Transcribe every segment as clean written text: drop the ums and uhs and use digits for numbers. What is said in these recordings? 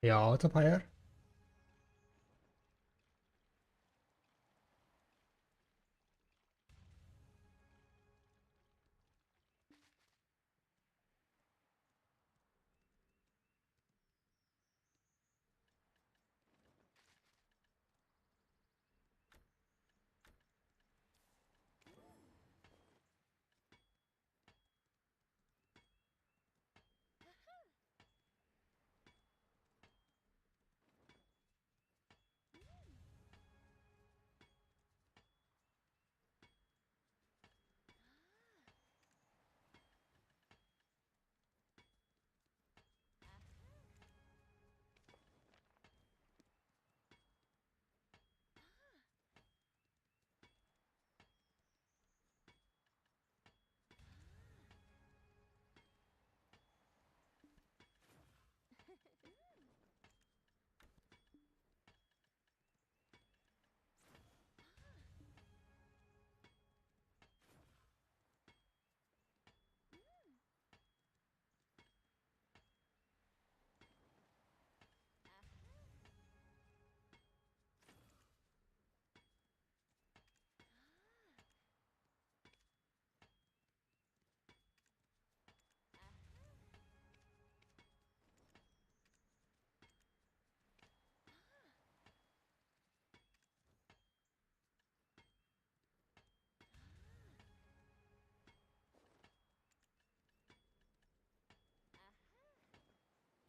Ja, what's up, higher?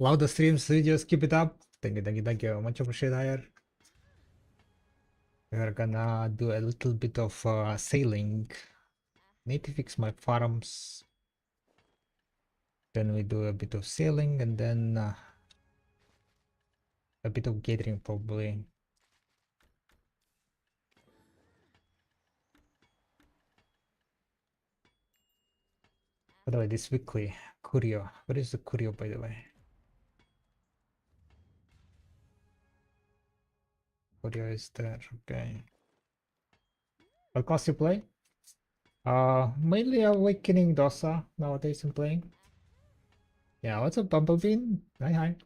Love the streams, videos, keep it up. Thank you, thank you, thank you. Much appreciated, higher. We're gonna do a little bit of sailing. Need to fix my farms. Then we do a bit of sailing and then a bit of gathering probably. By the way, this weekly Curio. What is the Curio, by the way? Curio is there. Okay. What class you play? Mainly Awakening Dosa nowadays I'm playing. Yeah, what's up, Bumblebee? Hi, hi.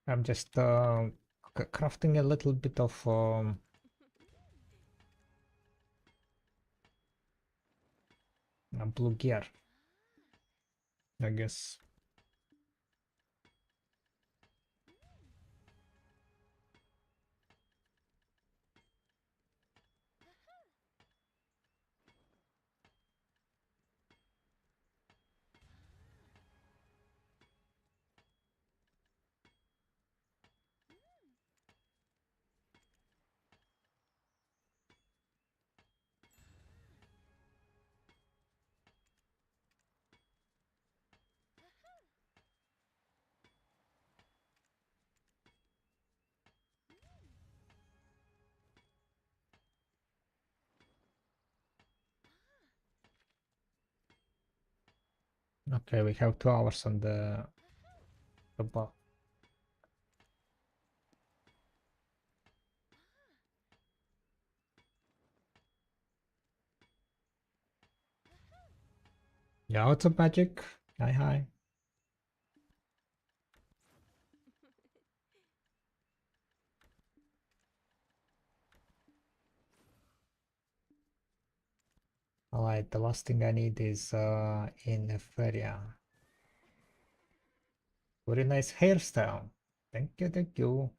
I'm just crafting a little bit of blue gear, I guess. Okay, we have 2 hours on the bar. Yeah, what's up, Magic? Hi, hi. Alright, the last thing I need is in Feria. Very nice hairstyle. Thank you, thank you.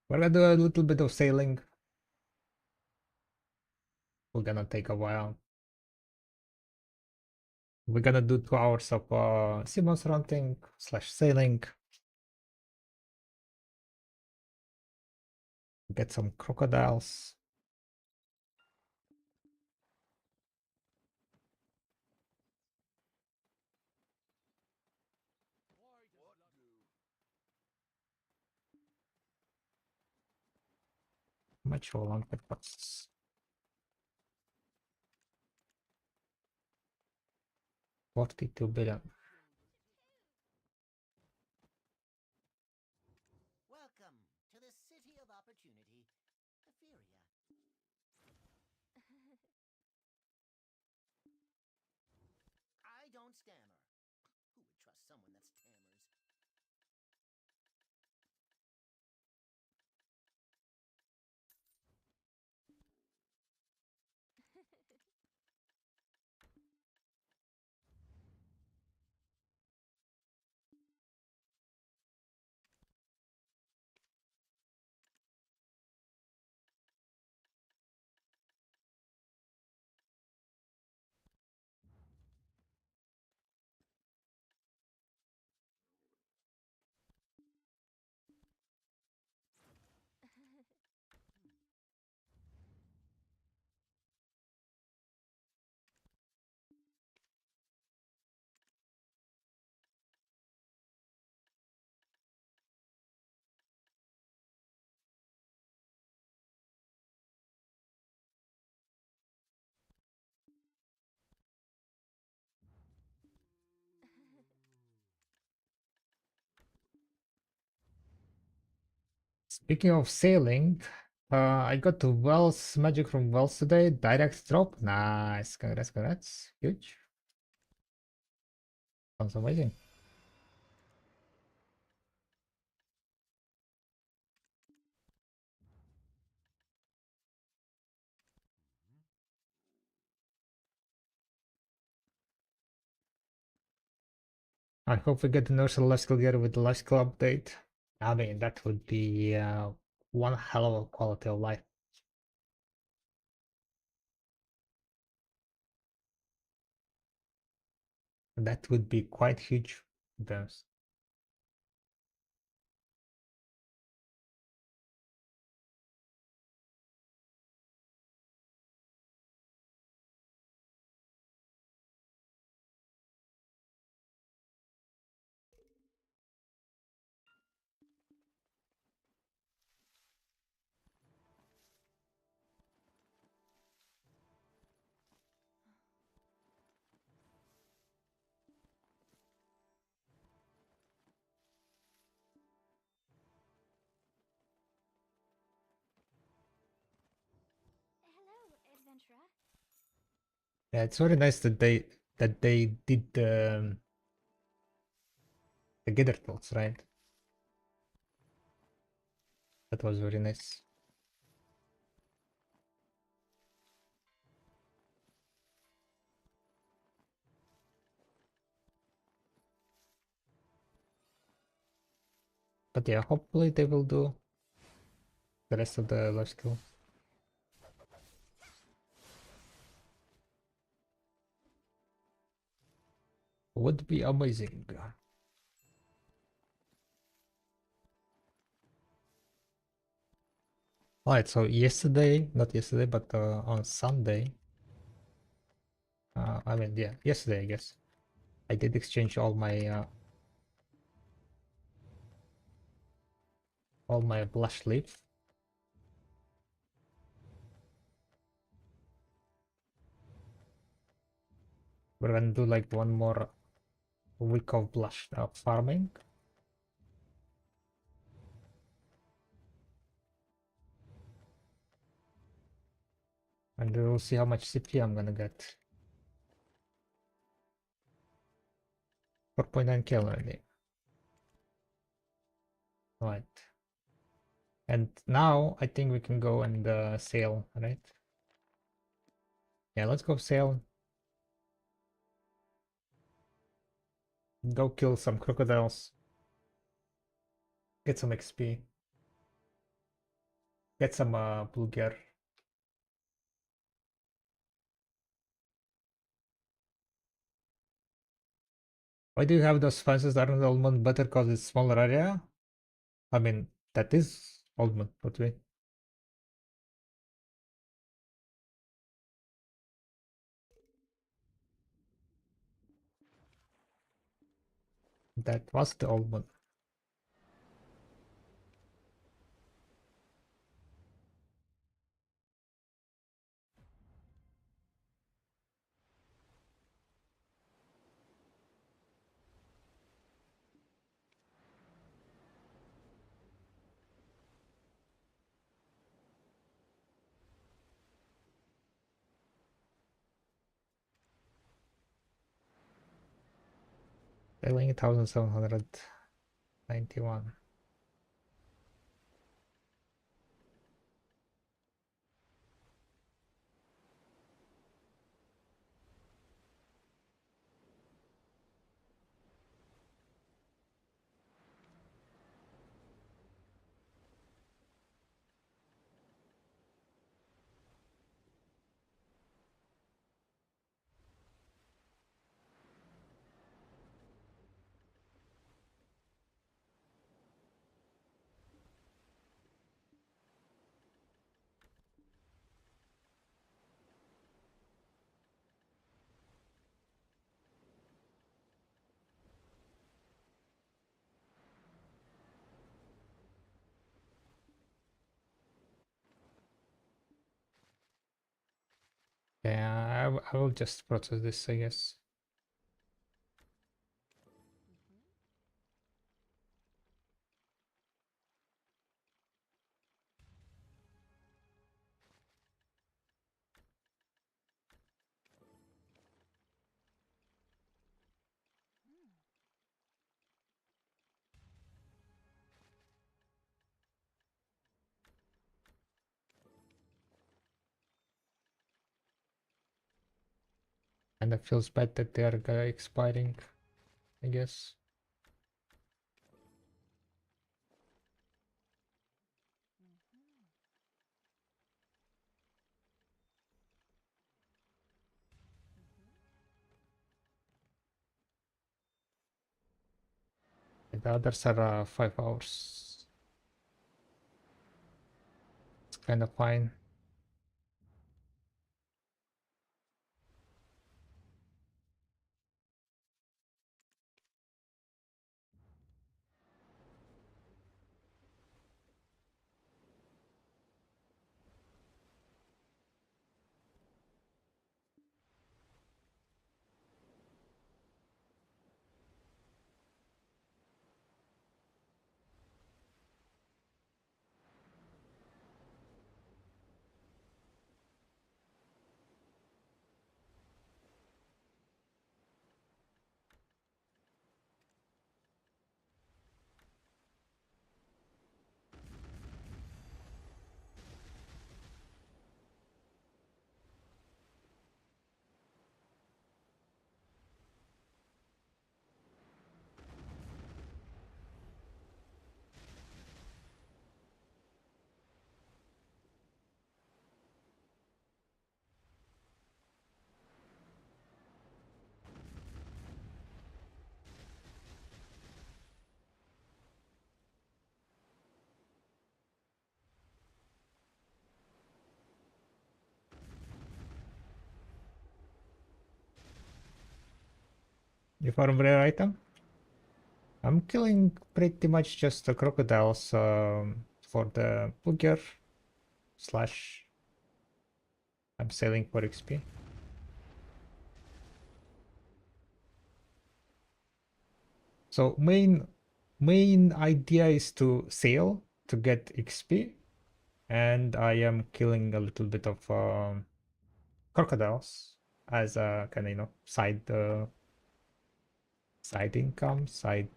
We're gonna do a little bit of sailing. We're gonna take a while. We're gonna do 2 hours of Simon's hunting slash sailing. Get some crocodiles. Much long passes. 42 billion. Welcome to the City of Opportunity, the known scammer. Who would trust someone that's tammers? Speaking of sailing, I got to Wells magic from Wells today. Direct drop. Nice. Congrats, congrats. Huge. Sounds amazing. I hope we get the nurse life skill gear with the life skill update. I mean, that would be one hell of a quality of life. That would be quite huge in terms. Hello, adventurer. Yeah, it's very nice that they did the gather tools, right? That was very nice. But yeah, hopefully they will do the rest of the life skill. Would be amazing. Alright, so yesterday, not yesterday, but on Sunday, I mean, yeah, yesterday, I guess, I did exchange all my blush leaf. We're gonna do like one more week of blush farming. And we'll see how much CP I'm gonna get. 4.9k already. Right. And now I think we can go and sail, right? Yeah, let's go sail. Go kill some crocodiles. Get some XP. Get some blue gear. Why do you have those fences that aren't almond better because it's smaller area? I mean, that is almond, but wait. That was the almond. Sailing 1791. Yeah, I will just process this, I guess. And it feels bad that they are expiring, I guess. And the others are 5 hours. It's kind of fine. You farm rare item? I'm killing pretty much just the crocodiles for the booger slash I'm selling for XP. So main idea is to sail to get XP, and I am killing a little bit of crocodiles as a kind of side income, side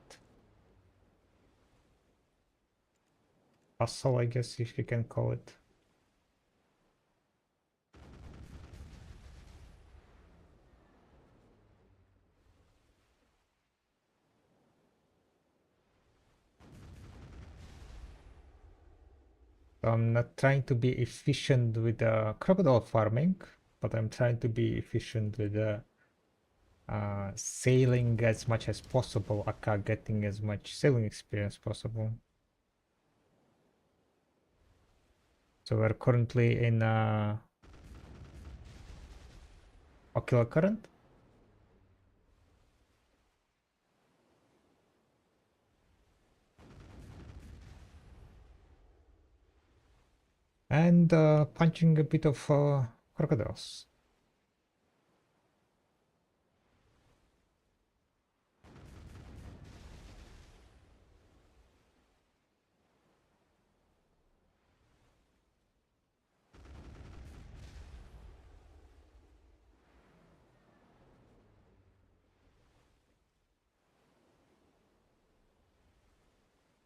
hustle, I guess if you can call it. So I'm not trying to be efficient with crocodile farming, but I'm trying to be efficient with sailing as much as possible, aka getting as much sailing experience possible. So we're currently in Ocular Current. And punching a bit of crocodiles.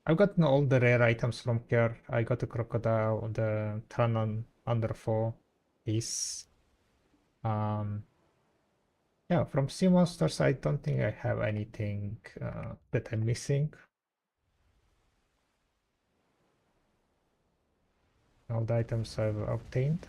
I've gotten all the rare items from here. I got the crocodile, the Tranon under 4 piece. Yeah, from sea monsters, I don't think I have anything that I'm missing. All the items I've obtained.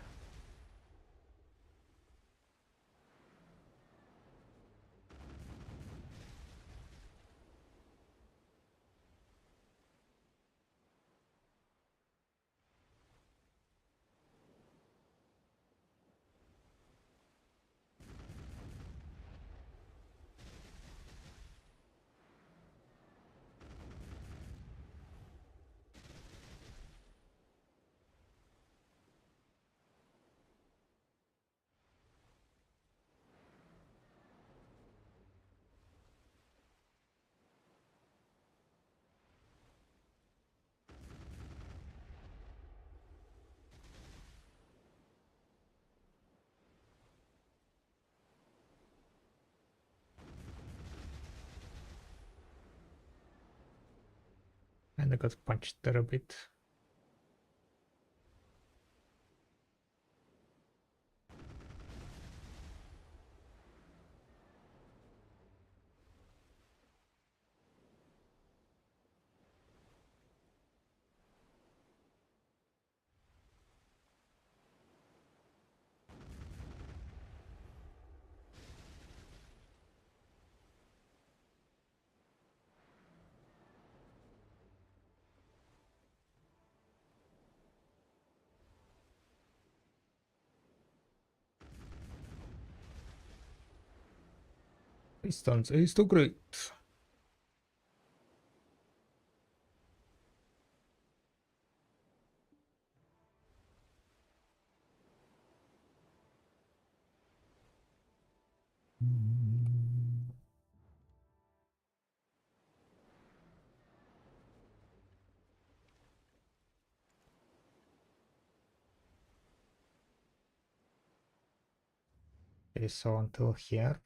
And I got punched there a bit. Pistons is too great. Okay, so until here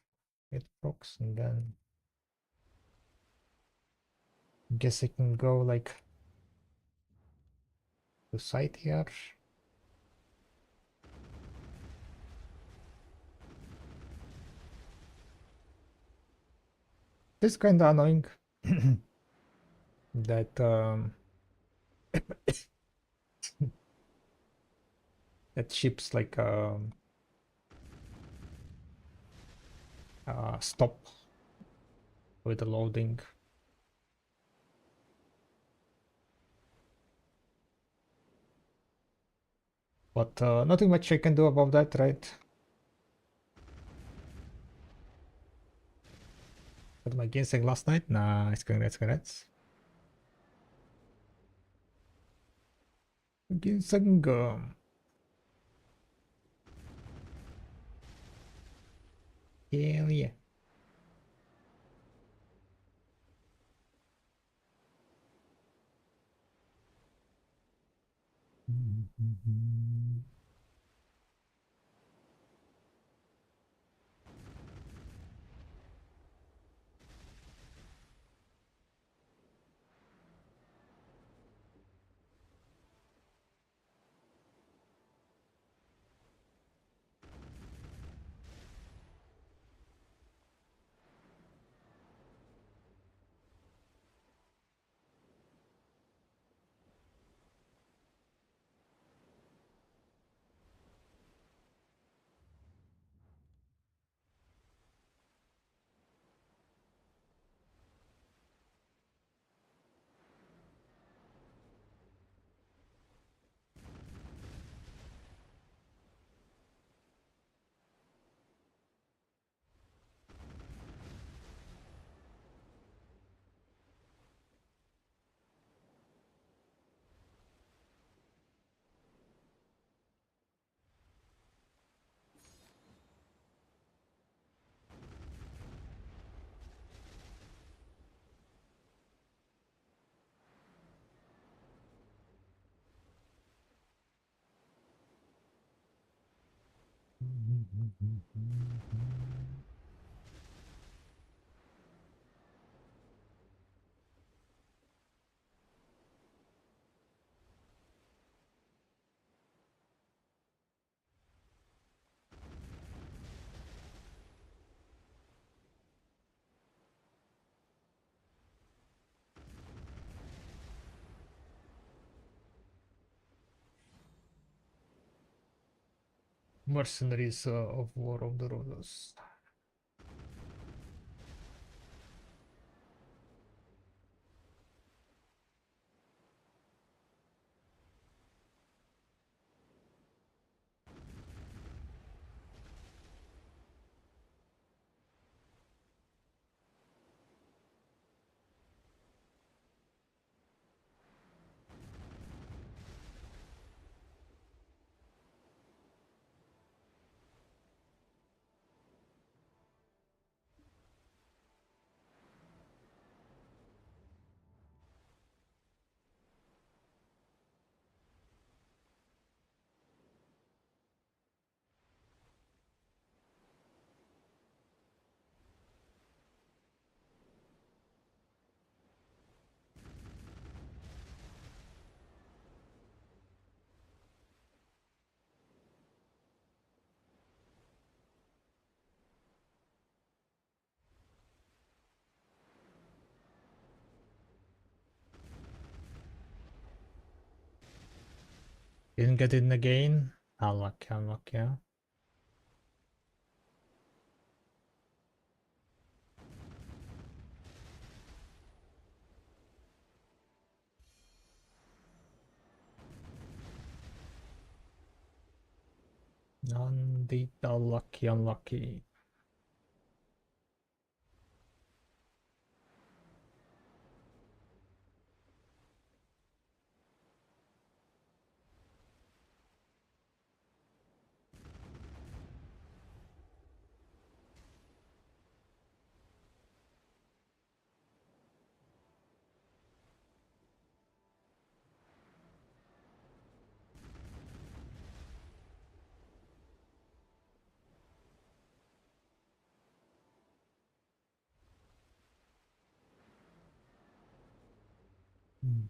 it procs, and then I guess I can go like to side here. This is kind of annoying that that ships like stop with the loading. But nothing much I can do about that, right? Got my ginseng last night. Nice, congrats, congrats. Ginseng. Hell yeah. mercenaries of War of the Roses. Didn't get it again. Unlucky, unlucky, yeah. Indeed, unlucky, unlucky. Hmm.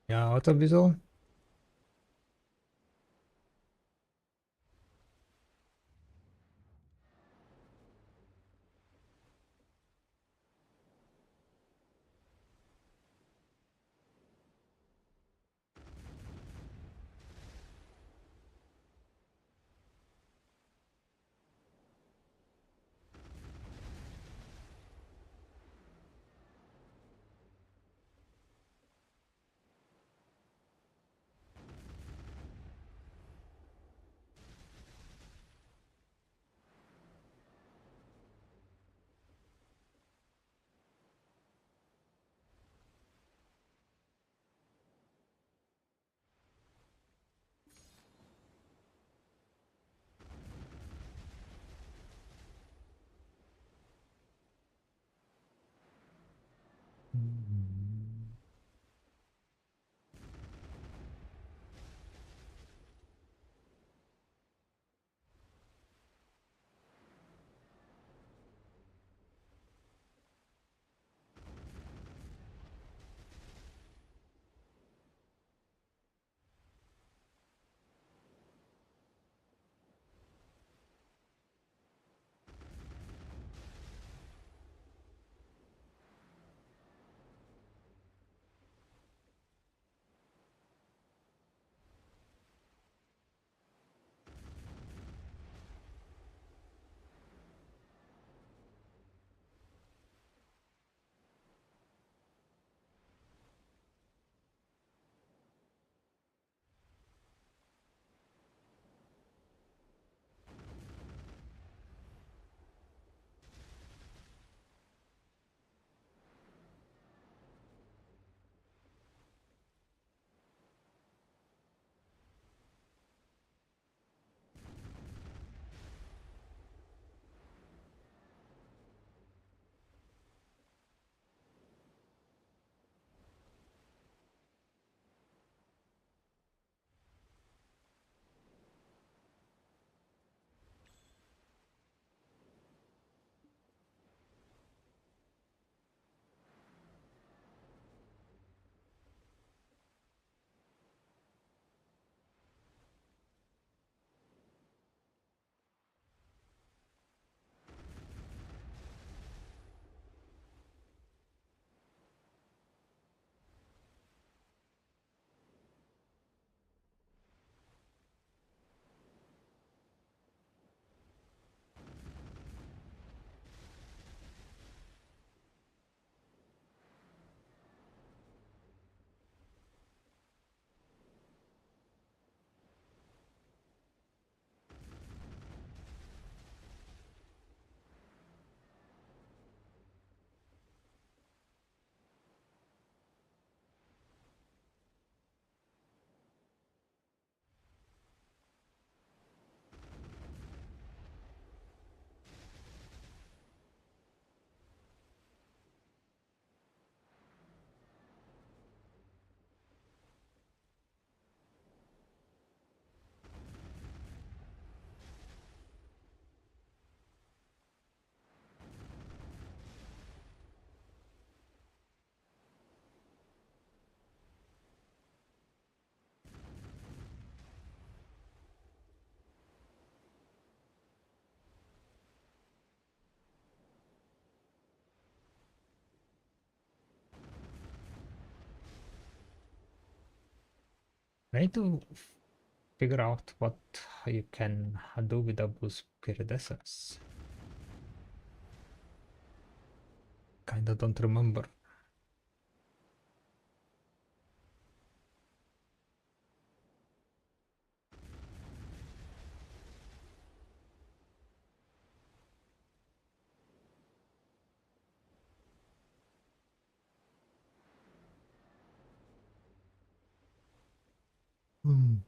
Ja, auto wieso? I need to figure out what you can do with the blue spirit essence. Kinda don't remember. Hmm.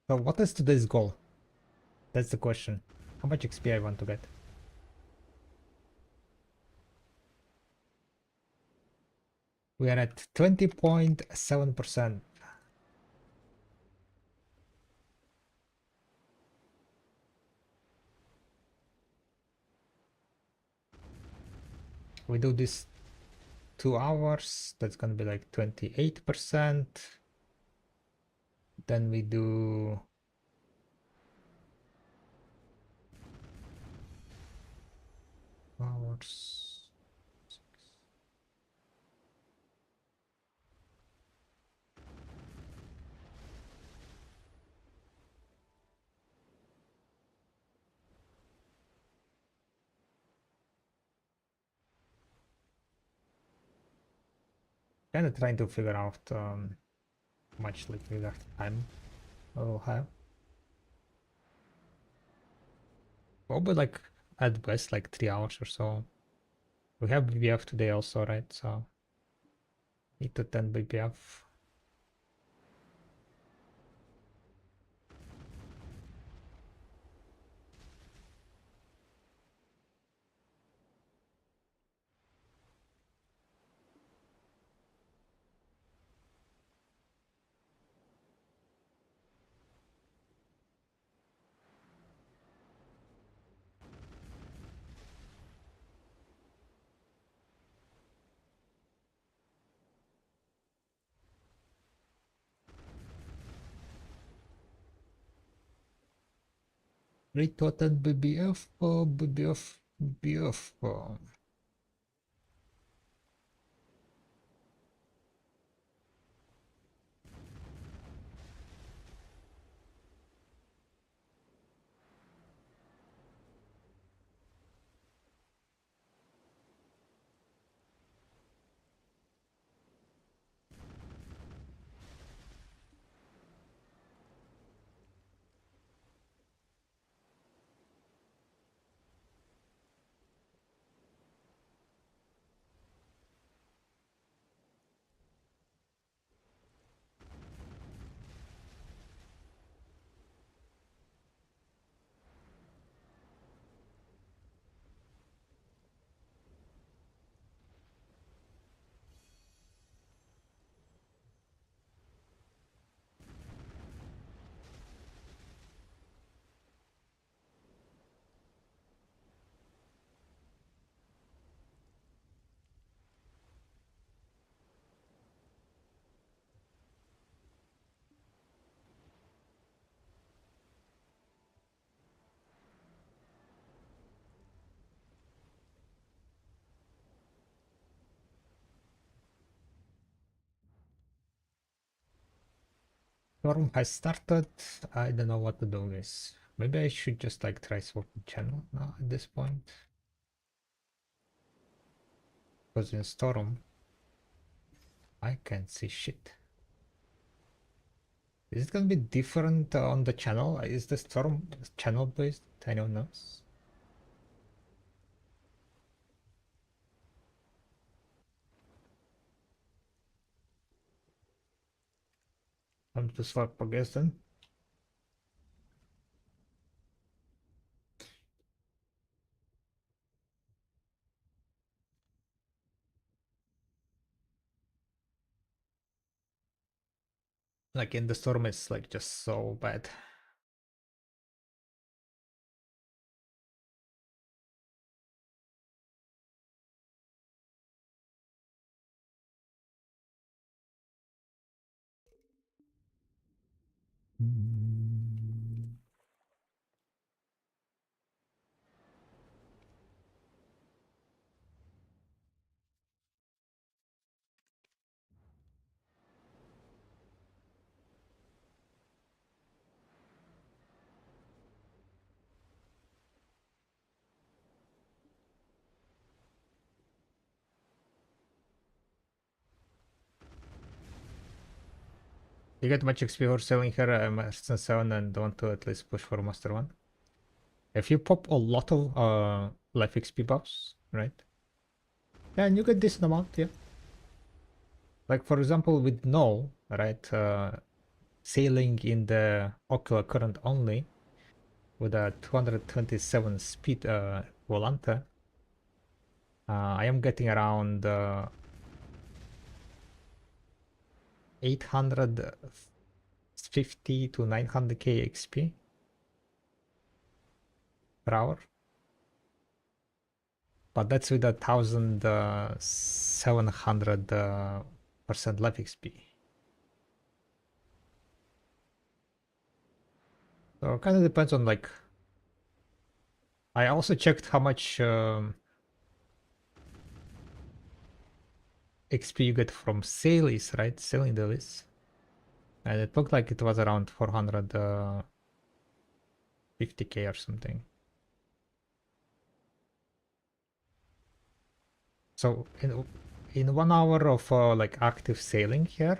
So what is today's goal? That's the question. How much XP I want to get? We are at 20.7%. We do this 2 hours, that's gonna be like 28%. Then we do hours. Kind of trying to figure out how much like exact time I will have. Probably like at best like 3 hours or so. We have BBF today also, right? So 8 to 10 BBF. Retoten BBF, BBF, BBF. Storm has started. I don't know what to do with this. Maybe I should just like try swapping channel now at this point. Because in Storm, I can't see shit. Is it gonna be different on the channel? Is the Storm channel based? Anyone knows? Time to swap against then. Like in the Storm, it's like just so bad. You get much XP for selling her Master 7 and want to at least push for Master 1. If you pop a lot of life XP buffs, right? Yeah, and you get decent amount, yeah. Like for example with No, right? Sailing in the ocular current only with a 227 speed Volante. I am getting around 850 to 900k XP per hour. But that's with a 1700% life XP. So it kind of depends on like. I also checked how much XP you get from sales, right? Selling the list. And it looked like it was around 450k or something. So in 1 hour of like active sailing here,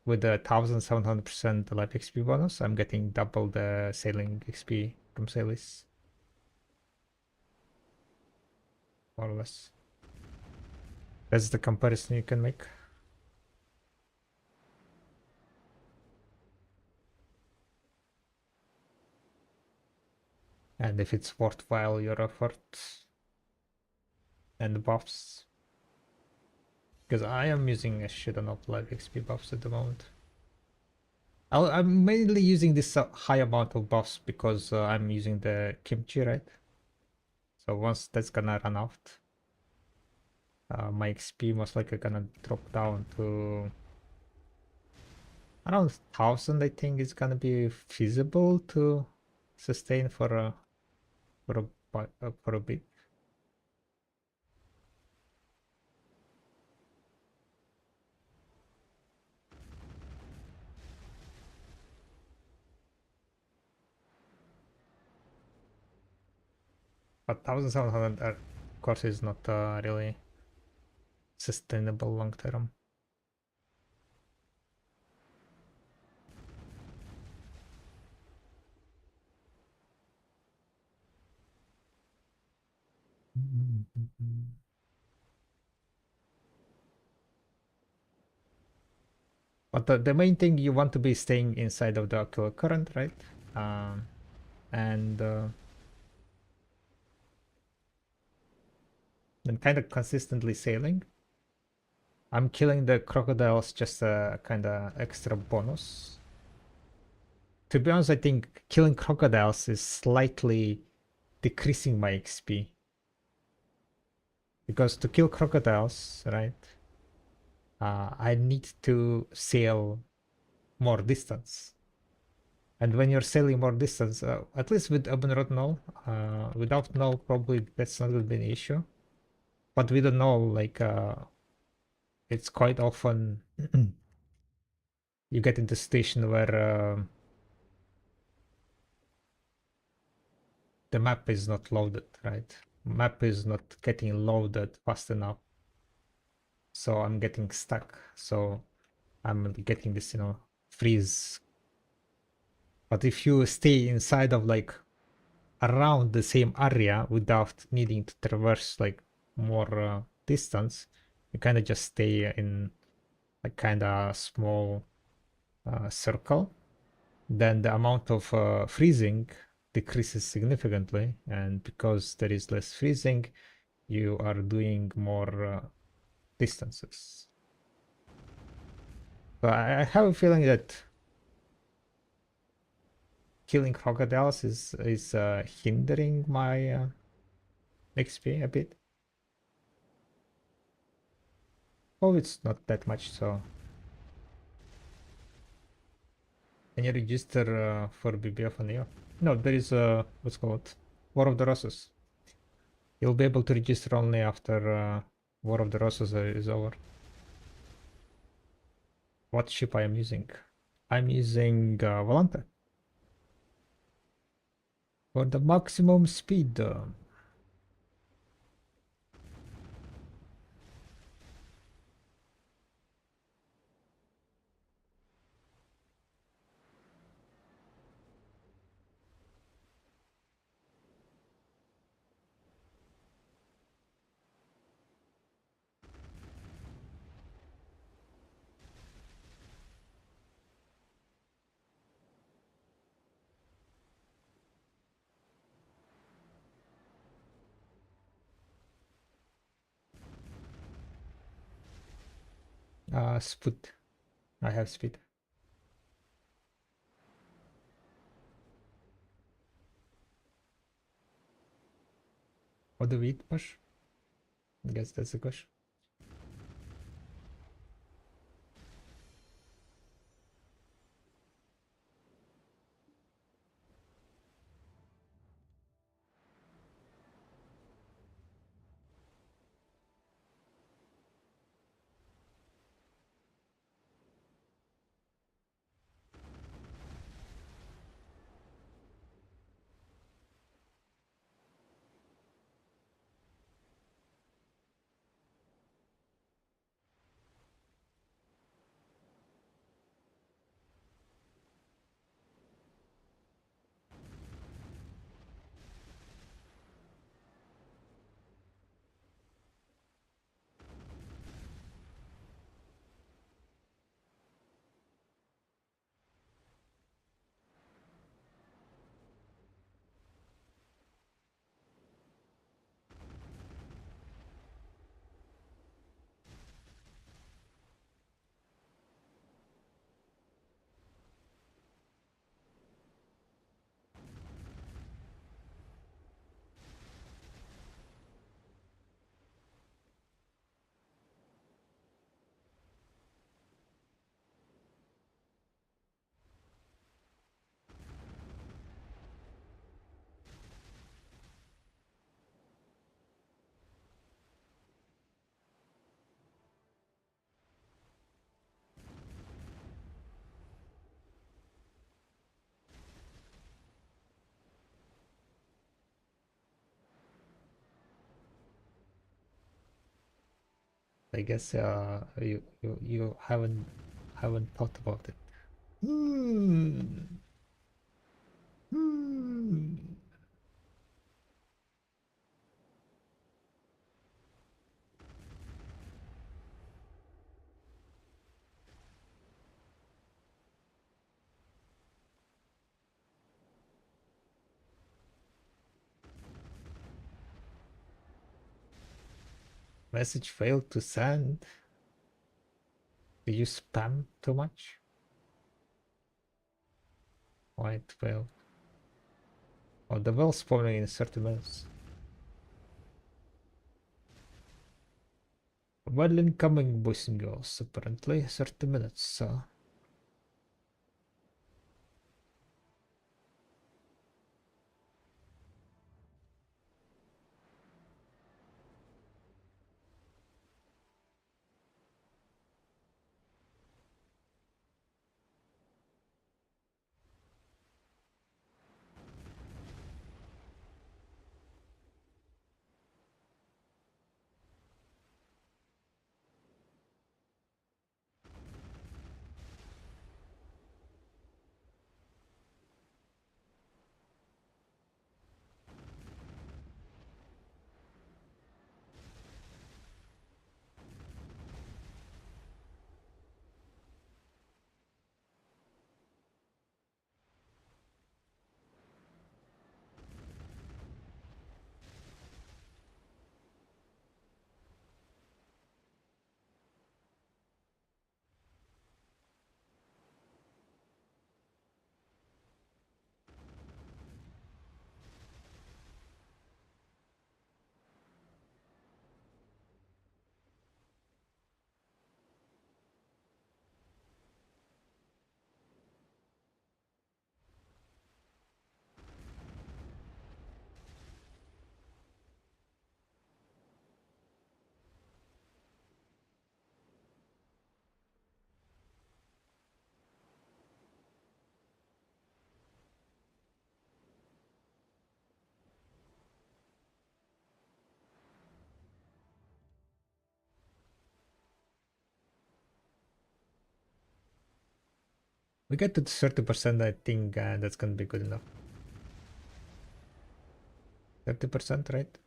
with a 1700% life XP bonus, I'm getting double the sailing XP from sales. More or less. That's the comparison you can make. And if it's worthwhile your effort and buffs. Because I am using a shit ton of life XP buffs at the moment. I'm mainly using this high amount of buffs because I'm using the kimchi, right? So once that's gonna run out, my XP most likely gonna drop down to around 1000. I think it's gonna be feasible to sustain for a for a bit. But 1,700 of course is not really sustainable long term. But the main thing, you want to be staying inside of the ocular current, right? And then kind of consistently sailing. I'm killing the crocodiles just a kind of extra bonus. To be honest, I think killing crocodiles is slightly decreasing my XP. Because to kill crocodiles, right, I need to sail more distance. And when you're sailing more distance, at least with Abunrod null, without null, probably that's not going to be an issue. But with a null, like, it's quite often you get into a situation where the map is not loaded, right? Map is not getting loaded fast enough. So I'm getting stuck. So I'm getting this, freeze. But if you stay inside of like around the same area without needing to traverse like more distance, you kind of just stay in like kind of small circle, then the amount of freezing decreases significantly, and because there is less freezing, you are doing more distances. So I have a feeling that killing crocodiles is hindering my XP a bit. Oh, it's not that much, so. Can you register for BBF on you? No, there is what's called War of the Roses. You'll be able to register only after War of the Roses is over. What ship I am using? I'm using Volante for the maximum speed. Speed. I have speed. What do we eat, push? I guess that's the question. I guess you haven't thought about it. Hmm. Message failed to send. Did you spam too much? Why it failed? Oh, the well spawning in 30 minutes. Well incoming, boys and girls. Apparently 30 minutes. We get to 30%, I think that's gonna be good enough. 30%, right?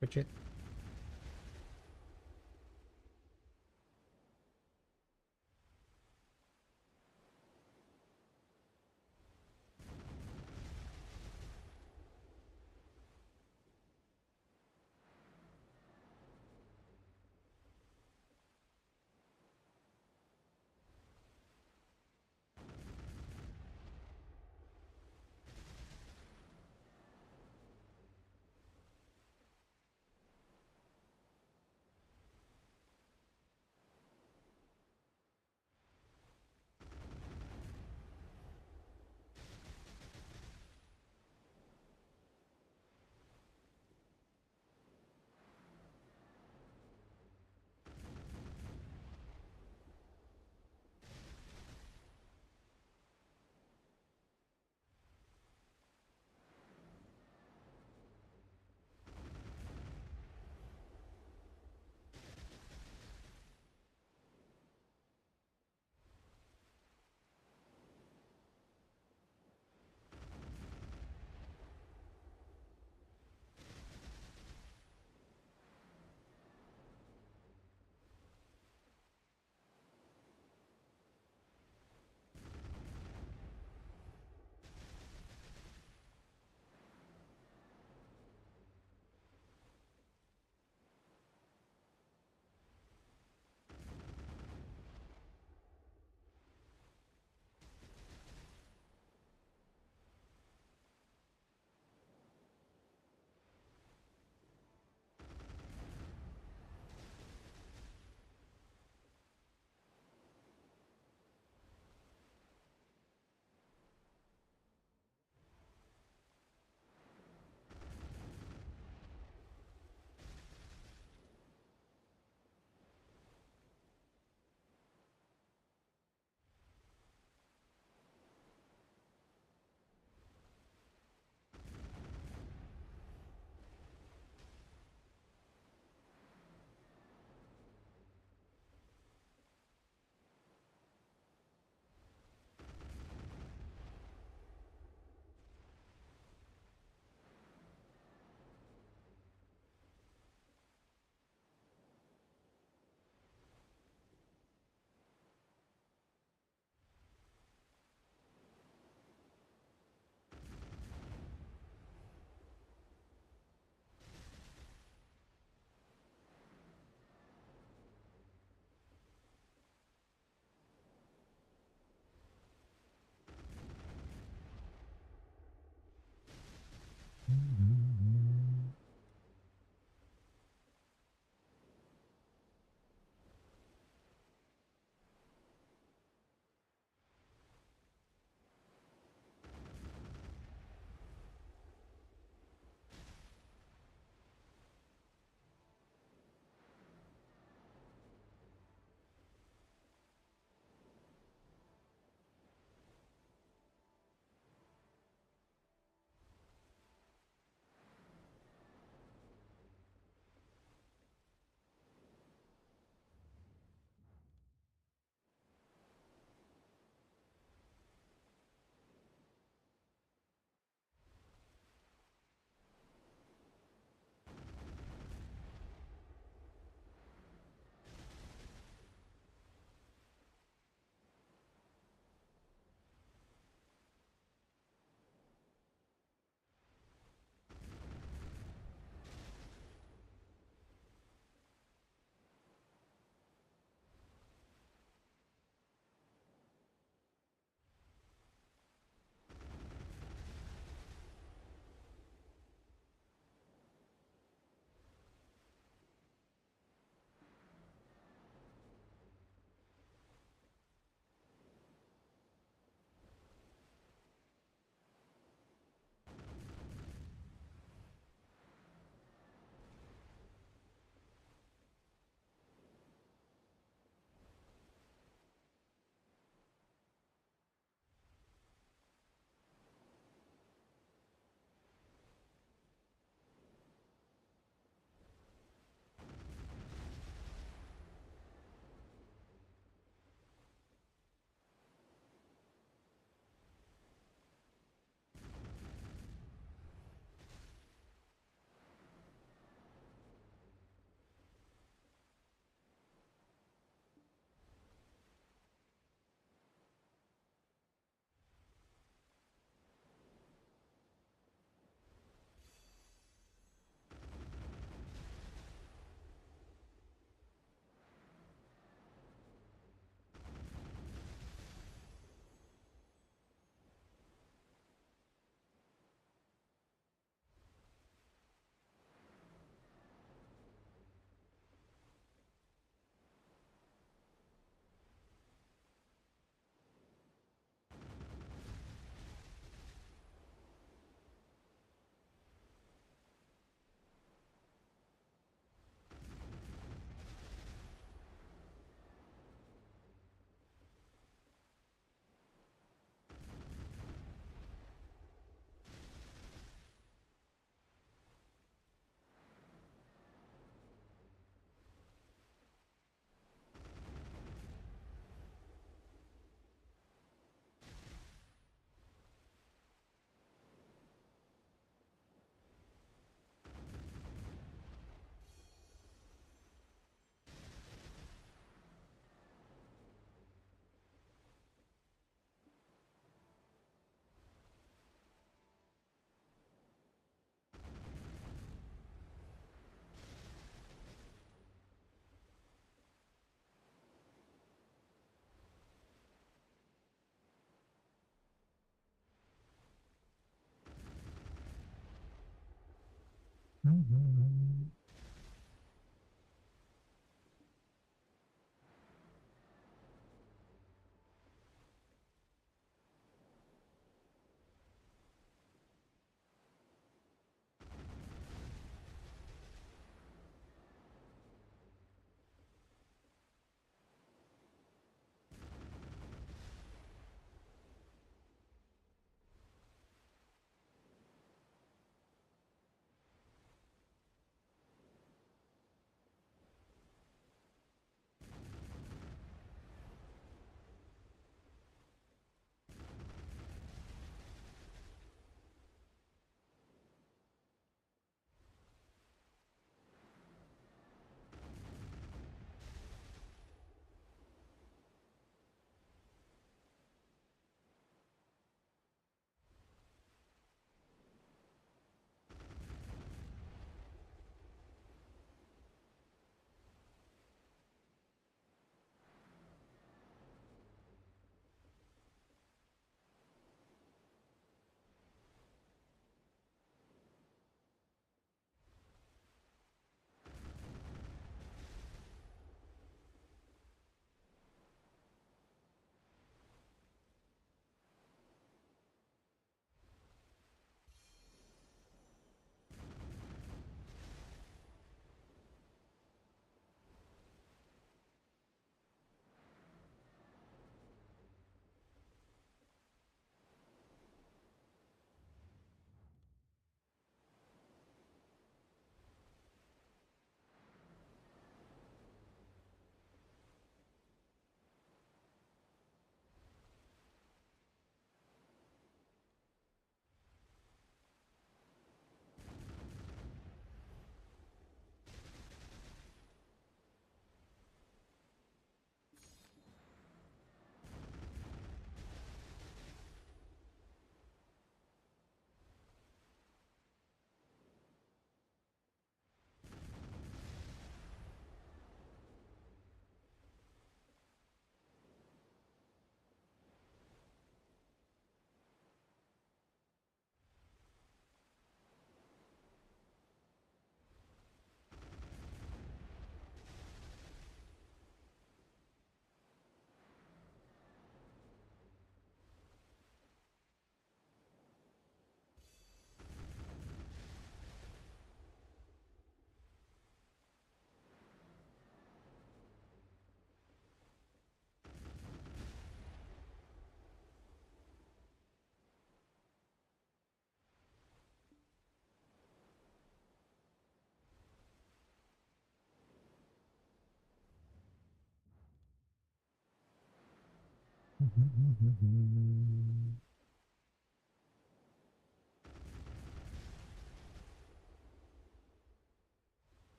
Which it?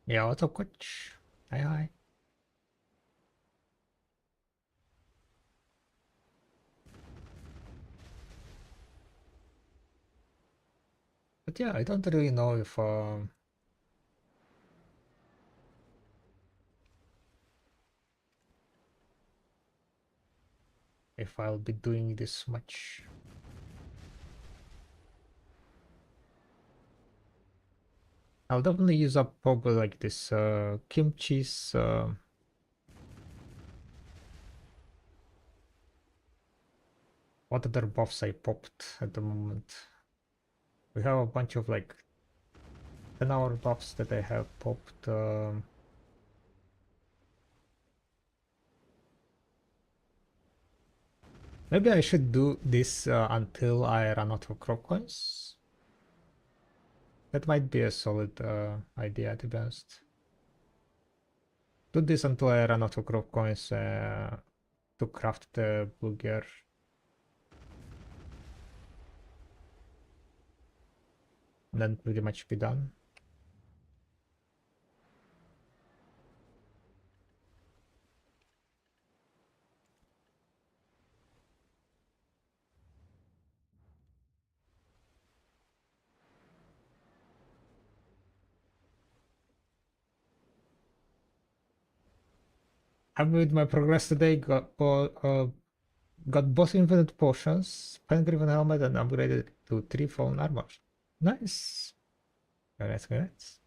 Yeah, what's up, coach? Hi, hi. But yeah, I don't really know if I'll be doing this much. I'll definitely use up probably like this kimchi's what other buffs I popped at the moment. We have a bunch of like 10-hour buffs that I have popped. Maybe I should do this until I run out of crop coins. That might be a solid idea, to be honest. Do this until I run out of crop coins to craft the blue gear. And then pretty much be done. Happy with my progress today, Got both infinite potions, Pengraven helmet, and upgraded to 3 fallen armor. Nice. Congrats, congrats.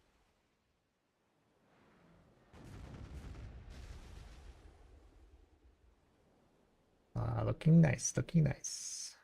Looking nice, looking nice.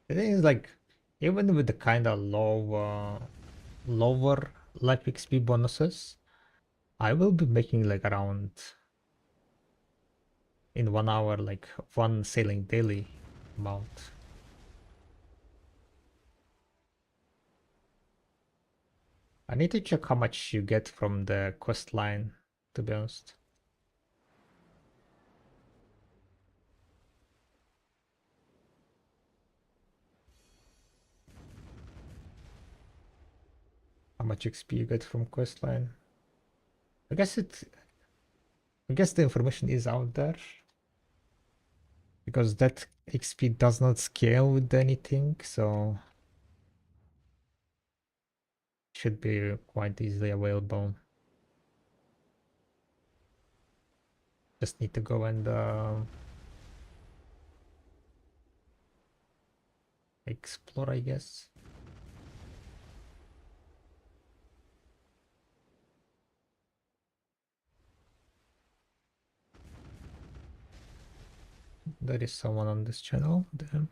The thing is, like, even with the kind of lower life XP bonuses, I will be making like around in 1 hour, like one sailing daily amount. I need to check how much you get from the quest line, to be honest. How much XP you get from quest line. I guess the information is out there. Because that XP does not scale with anything, so should be quite easily available. Just need to go and explore, I guess. There is someone on this channel. Damn.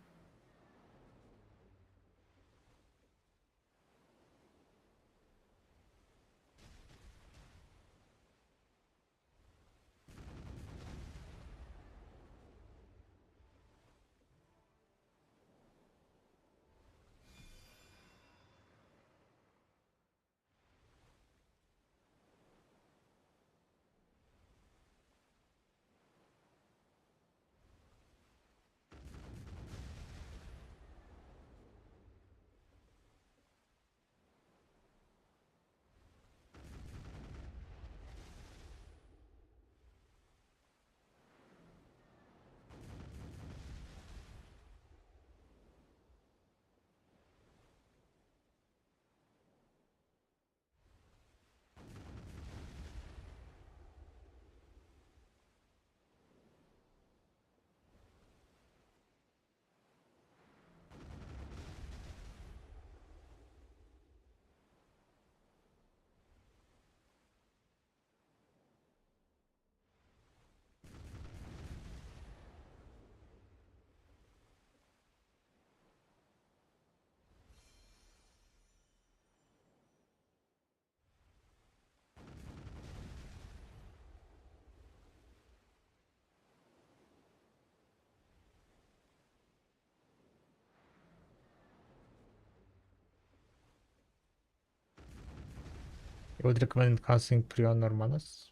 I would recommend casting Prion or Manus.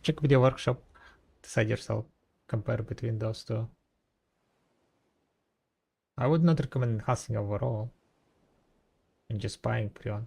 Check video workshop. Decide yourself. Compare between those two. I would not recommend casting overall. And just buying Prion.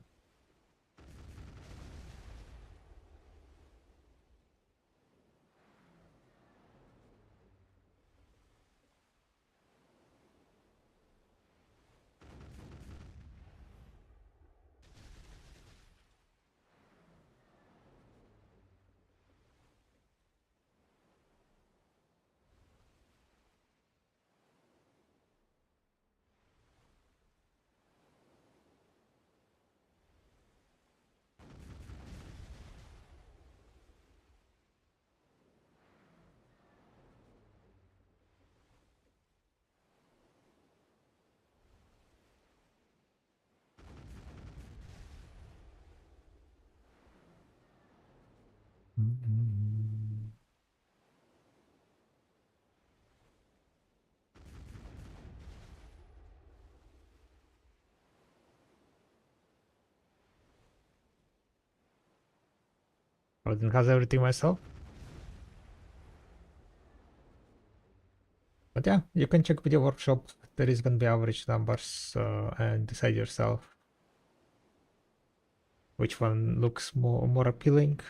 I didn't have everything myself. But yeah, you can check video workshop. There is gonna be average numbers and decide yourself which one looks more appealing.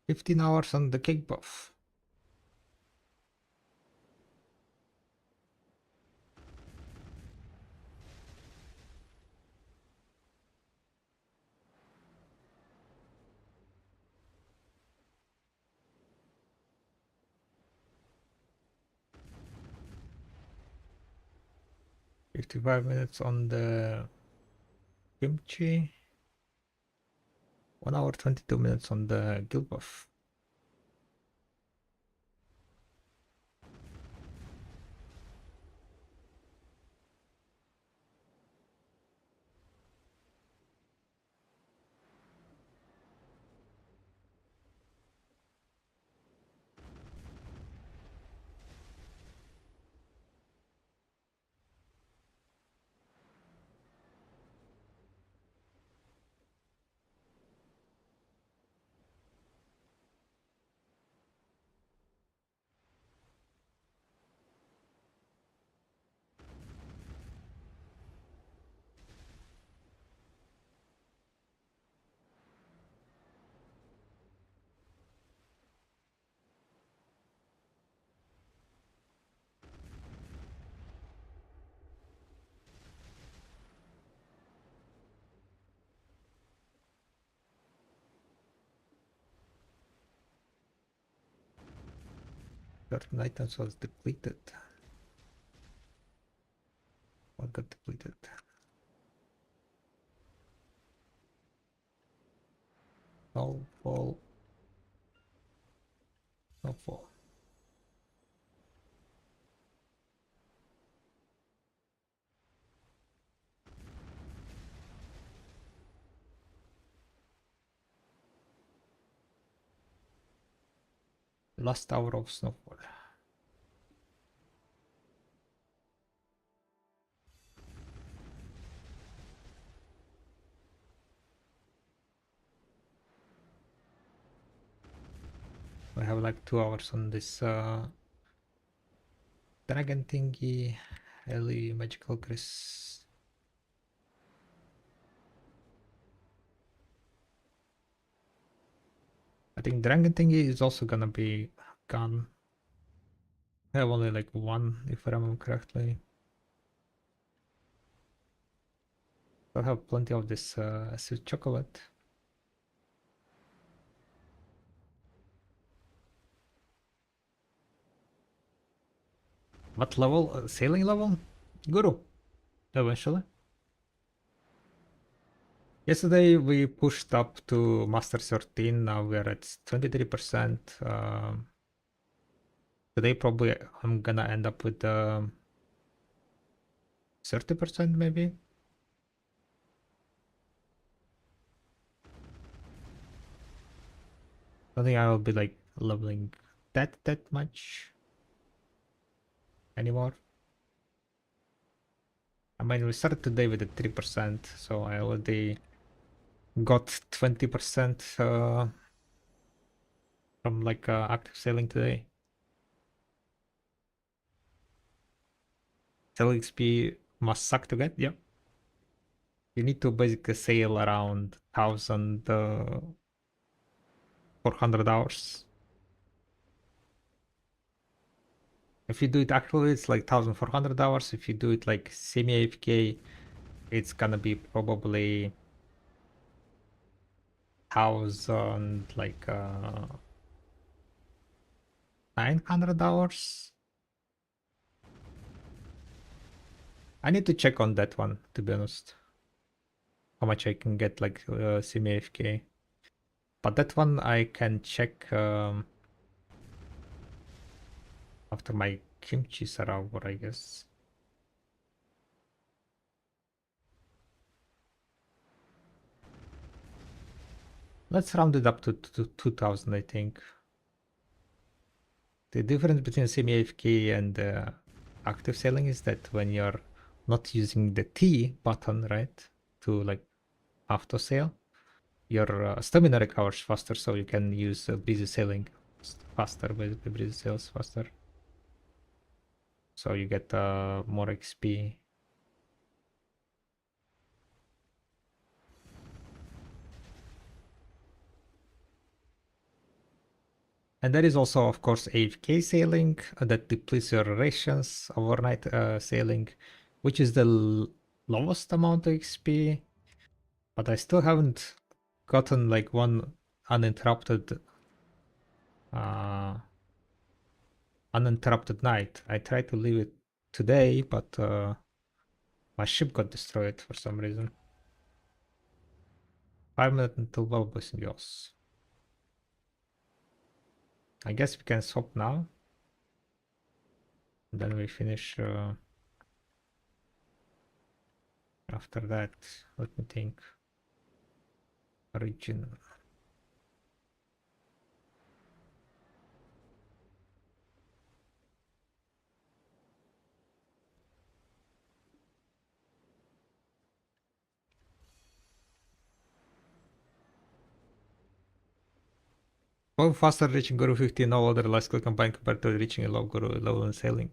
$15 on the cake buff. $55 on the kimchi. 1 hour 22 minutes on the guild buff. Certain items was depleted. What got depleted? Snowfall. Snowfall. Last hour of snowfall. I have like 2 hours on this dragon thingy. Ellie magical Chris. I think dragon thingy is also gonna be gone. I have only like one if I remember correctly. I have plenty of this sweet chocolate. What level? Sailing level? Guru. Eventually. Yesterday we pushed up to Master 13. Now we're at 23%. Today probably I'm gonna end up with 30% maybe. I don't think I will be like leveling that much anymore. I mean, we started today with a 3%, so I already got 20% from like active sailing today. Sail XP must suck to get, yep. You need to basically sail around 1,400 hours. If you do it actually, it's like 1,400 hours. If you do it like semi-AFK, it's gonna be probably 1,000, like 900 hours. I need to check on that one, to be honest. How much I can get like semi AFK. But that one I can check after my kimchis are over, I guess. Let's round it up to 2000, I think. The difference between semi AFK and active sailing is that when you're not using the T button, right, to like auto sail, your stamina recovers faster, so you can use breezy sailing faster. Basically, breezy sails faster, so you get more XP. And there is also, of course, AFK sailing that depletes your rations, overnight sailing, which is the lowest amount of XP. But I still haven't gotten like one uninterrupted uh, uninterrupted night. I tried to leave it today, but my ship got destroyed for some reason. 5 minutes until well boys and girls. I guess we can swap now. Then we finish after that. Let me think. Origin. Well, faster reaching Guru 50, no other last skill combined compared to reaching a low Guru level in sailing.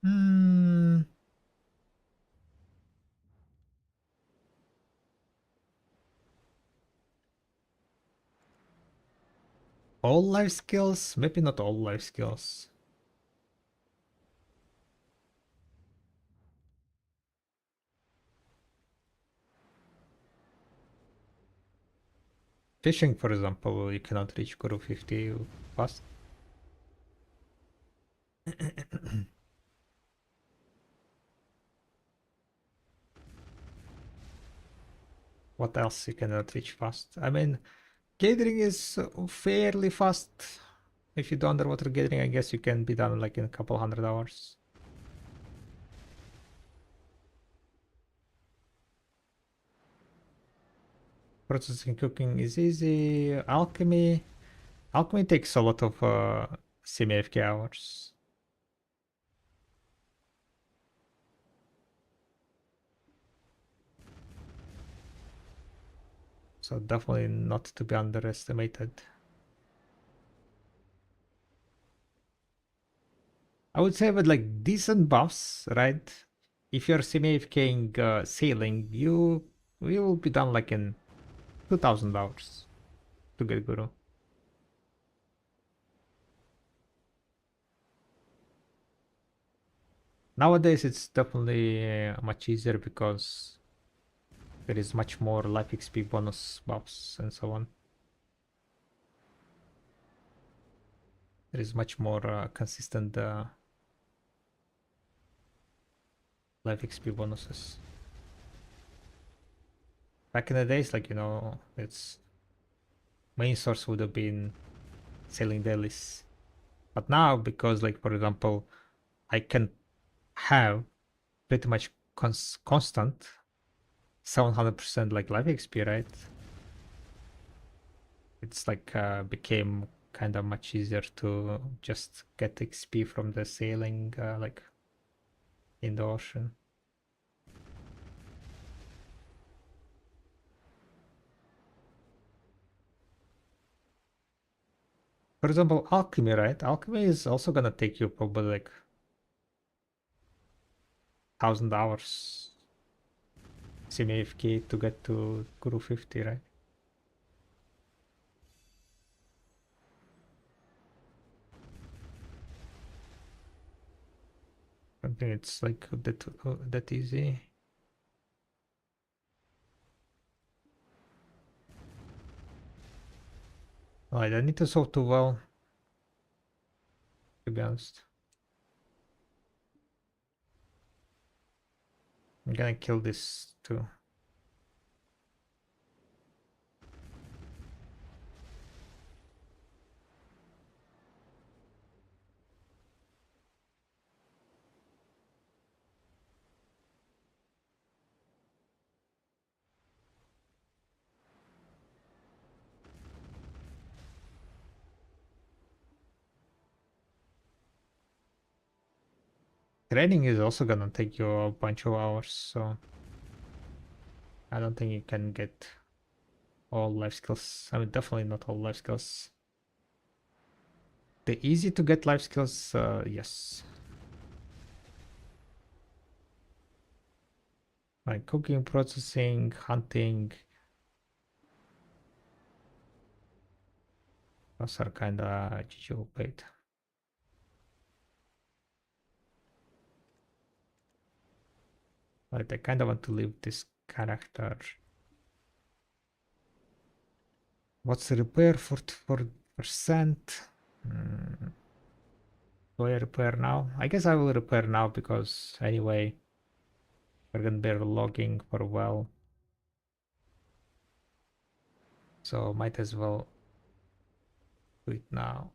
Hmm. All life skills? Maybe not all life skills. Fishing, for example, you cannot reach Guru 50 fast. What else you cannot reach fast? I mean, gathering is fairly fast. If you do underwater gathering, I guess you can be done like in a couple 100 hours. Processing cooking is easy. Alchemy takes a lot of semi-AFK hours. So definitely not to be underestimated. I would say with like decent buffs, right? If you're semi-AFKing sailing, you will be done like in 2000 hours to get Guru. Nowadays it's definitely much easier because there is much more life XP bonus buffs and so on. There is much more consistent life XP bonuses. Back in the days, like, its main source would have been selling dailies. But now, because, like, for example, I can have pretty much constant 700% like life XP, right? It's like became kind of much easier to just get XP from the sailing like in the ocean. For example, alchemy, right? Alchemy is also gonna take you probably like 1000 hours semi AFK to get to Guru 50, right? I don't think it's like that easy. Alright, I need to solve too well, to be honest. I'm gonna kill this too. Training is also gonna take you a bunch of hours, so I don't think you can get all life skills. I mean, definitely not all life skills. The easy to get life skills, yes. Like cooking, processing, hunting. Those are kinda GG paid. But I kinda want to leave this character. What's the repair? 44%. Do I repair now? I guess I will repair now because anyway, we're gonna be logging for a while. So might as well do it now.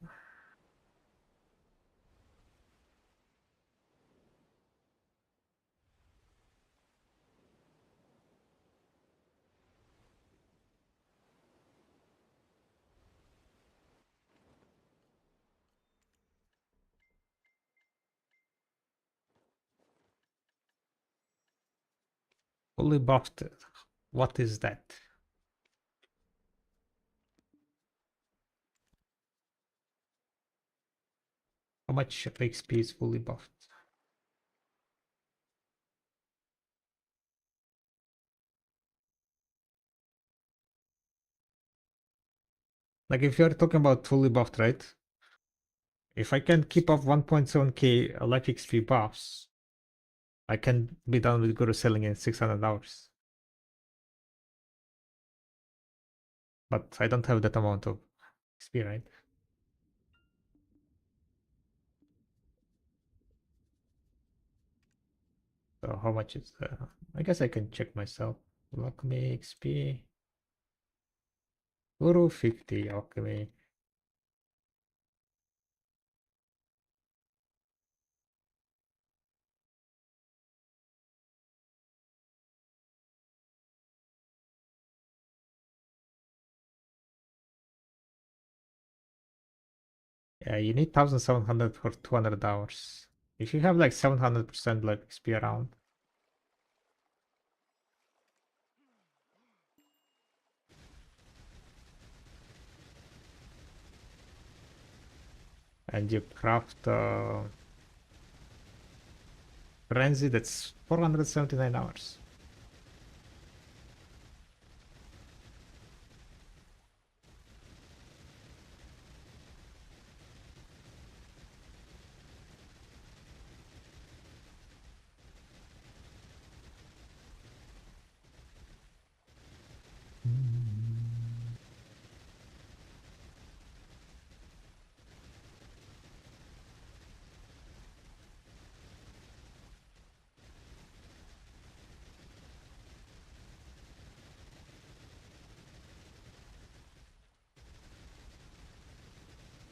Fully buffed. What is that? How much XP is fully buffed? Like if you're talking about fully buffed, right? If I can keep up 1.7k life XP buffs, I can be done with Guru selling in 600 hours. But I don't have that amount of XP, right? So how much is I guess I can check myself. Alchemy XP. Guru 50 alchemy. Yeah, you need 1700 for 200 hours. If you have like 700% life XP around, and you craft frenzy, that's 479 hours.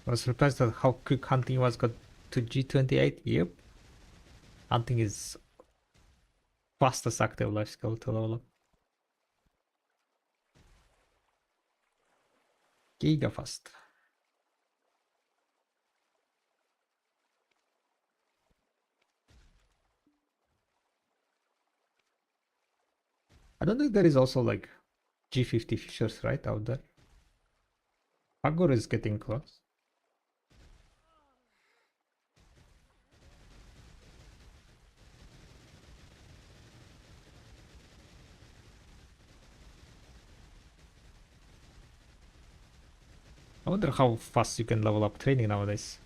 I was surprised at how quick hunting was got to G28. Yep. Hunting is fastest active life skill to level up. Giga fast. I don't think there is also like G50 fishers right out there. Pagor is getting close. I wonder how fast you can level up training nowadays.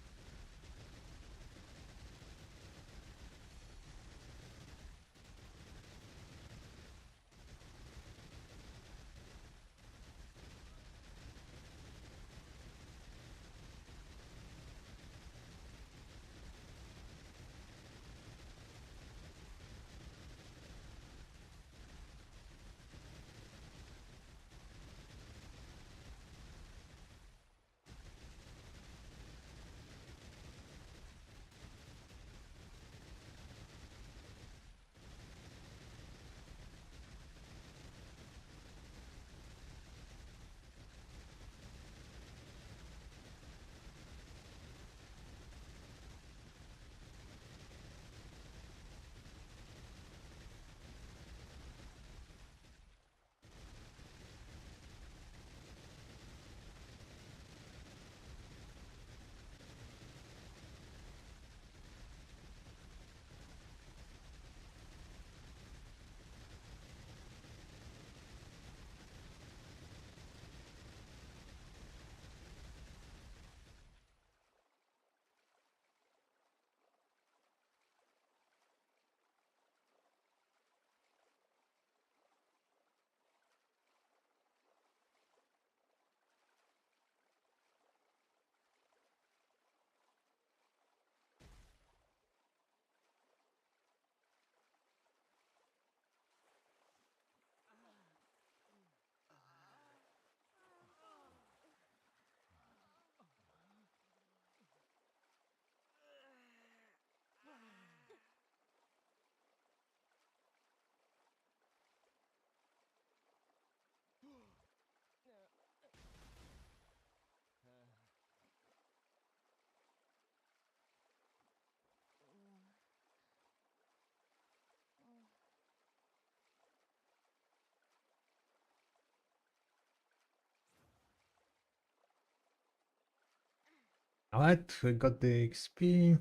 Alright, we got the XP.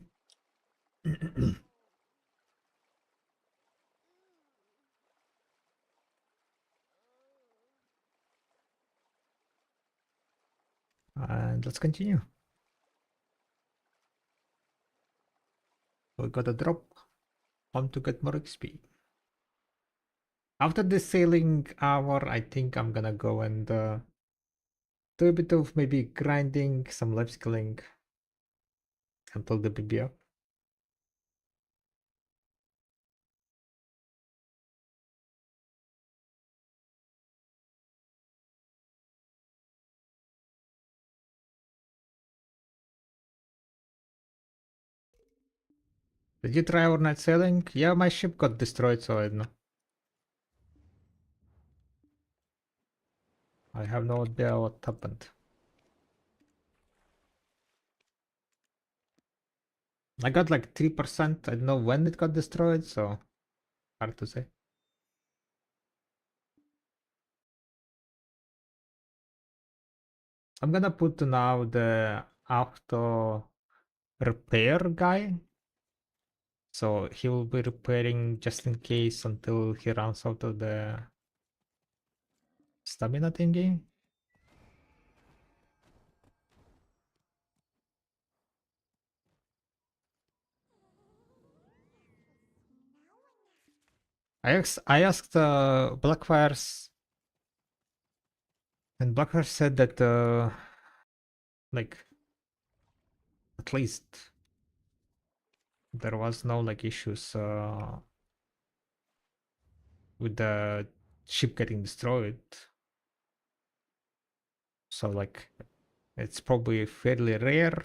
And let's continue. We got a drop. Time to get more XP. After the sailing hour, I think I'm gonna go and do a bit of maybe grinding, some life skilling until the BB up. Did you try overnight sailing? Yeah, my ship got destroyed, so I don't know. I have no idea what happened. I got like 3%. I don't know when it got destroyed, so hard to say. I'm gonna put now the auto repair guy. So he will be repairing just in case until he runs out of the stamina thingy. I asked Blackfire's, and Blackfire said that like at least there was no like issues with the ship getting destroyed. So like it's probably fairly rare.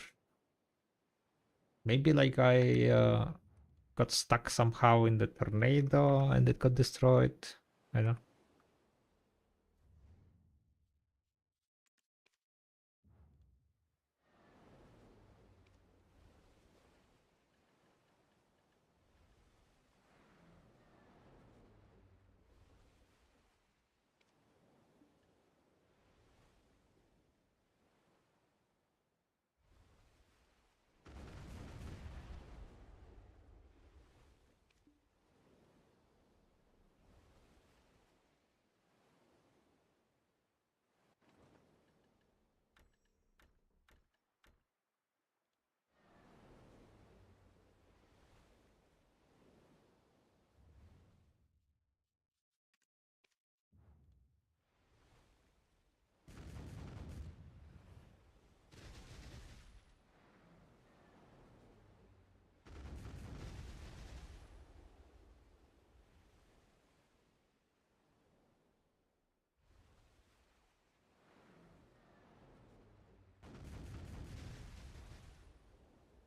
Maybe like I got stuck somehow in the tornado and it got destroyed. I don't know.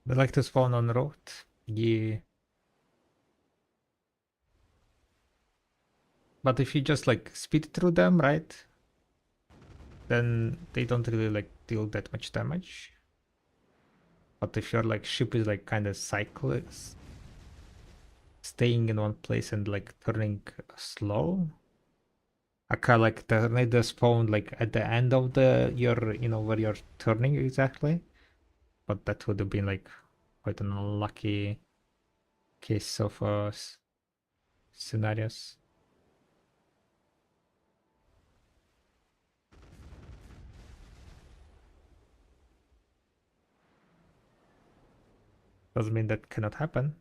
They like to spawn on road. Yeah. But if you just like speed through them, right? Then they don't really like deal that much damage. But if your like ship is like kind of cyclist, staying in one place and like turning slow, I kind of like tornado spawn like at the end of the your where you're turning exactly. But that would have been like quite an unlucky case of scenarios. Doesn't mean that cannot happen.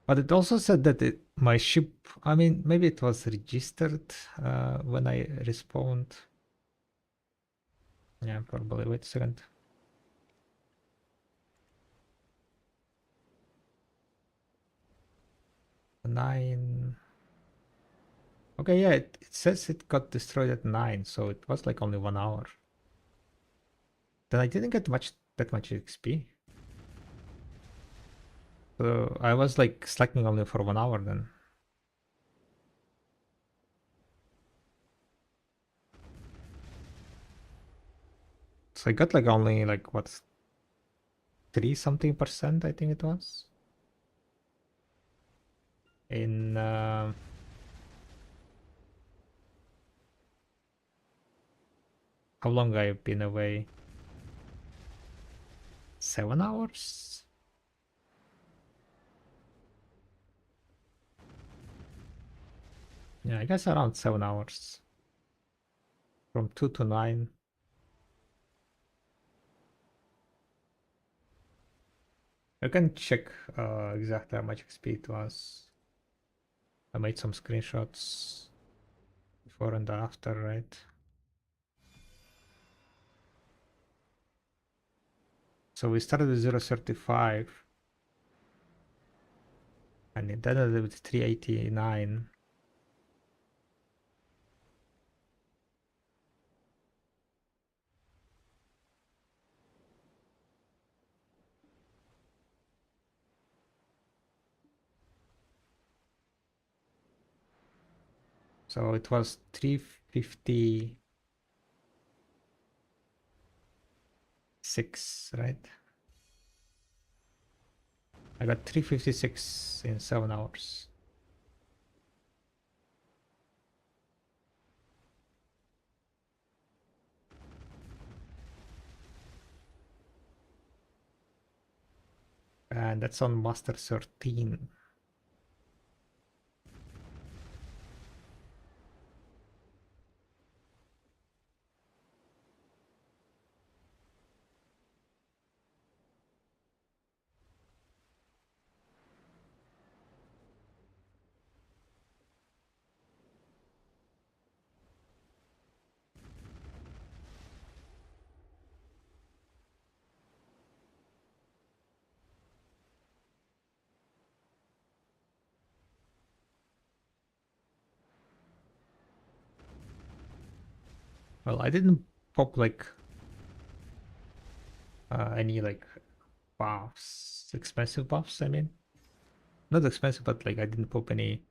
But it also said that my ship, I mean, maybe it was registered when I respawned. Yeah, probably. Wait a second. Nine. Okay, yeah, it says it got destroyed at 9, so it was like only 1 hour. Then I didn't get that much XP. So I was like slacking only for 1 hour then. So I got like only like what 3 something% I think it was. In how long I've been away. 7 hours? Yeah, I guess around 7 hours. From 2 to 9. I can check exactly how much XP it was. I made some screenshots before and after, right? So we started with 0.35 and it ended with 389. So it was 356, right? I got 356 in 7 hours. And that's on Master 13. Well, I didn't pop like any like buffs, expensive buffs, I mean. Not expensive, but like I didn't pop any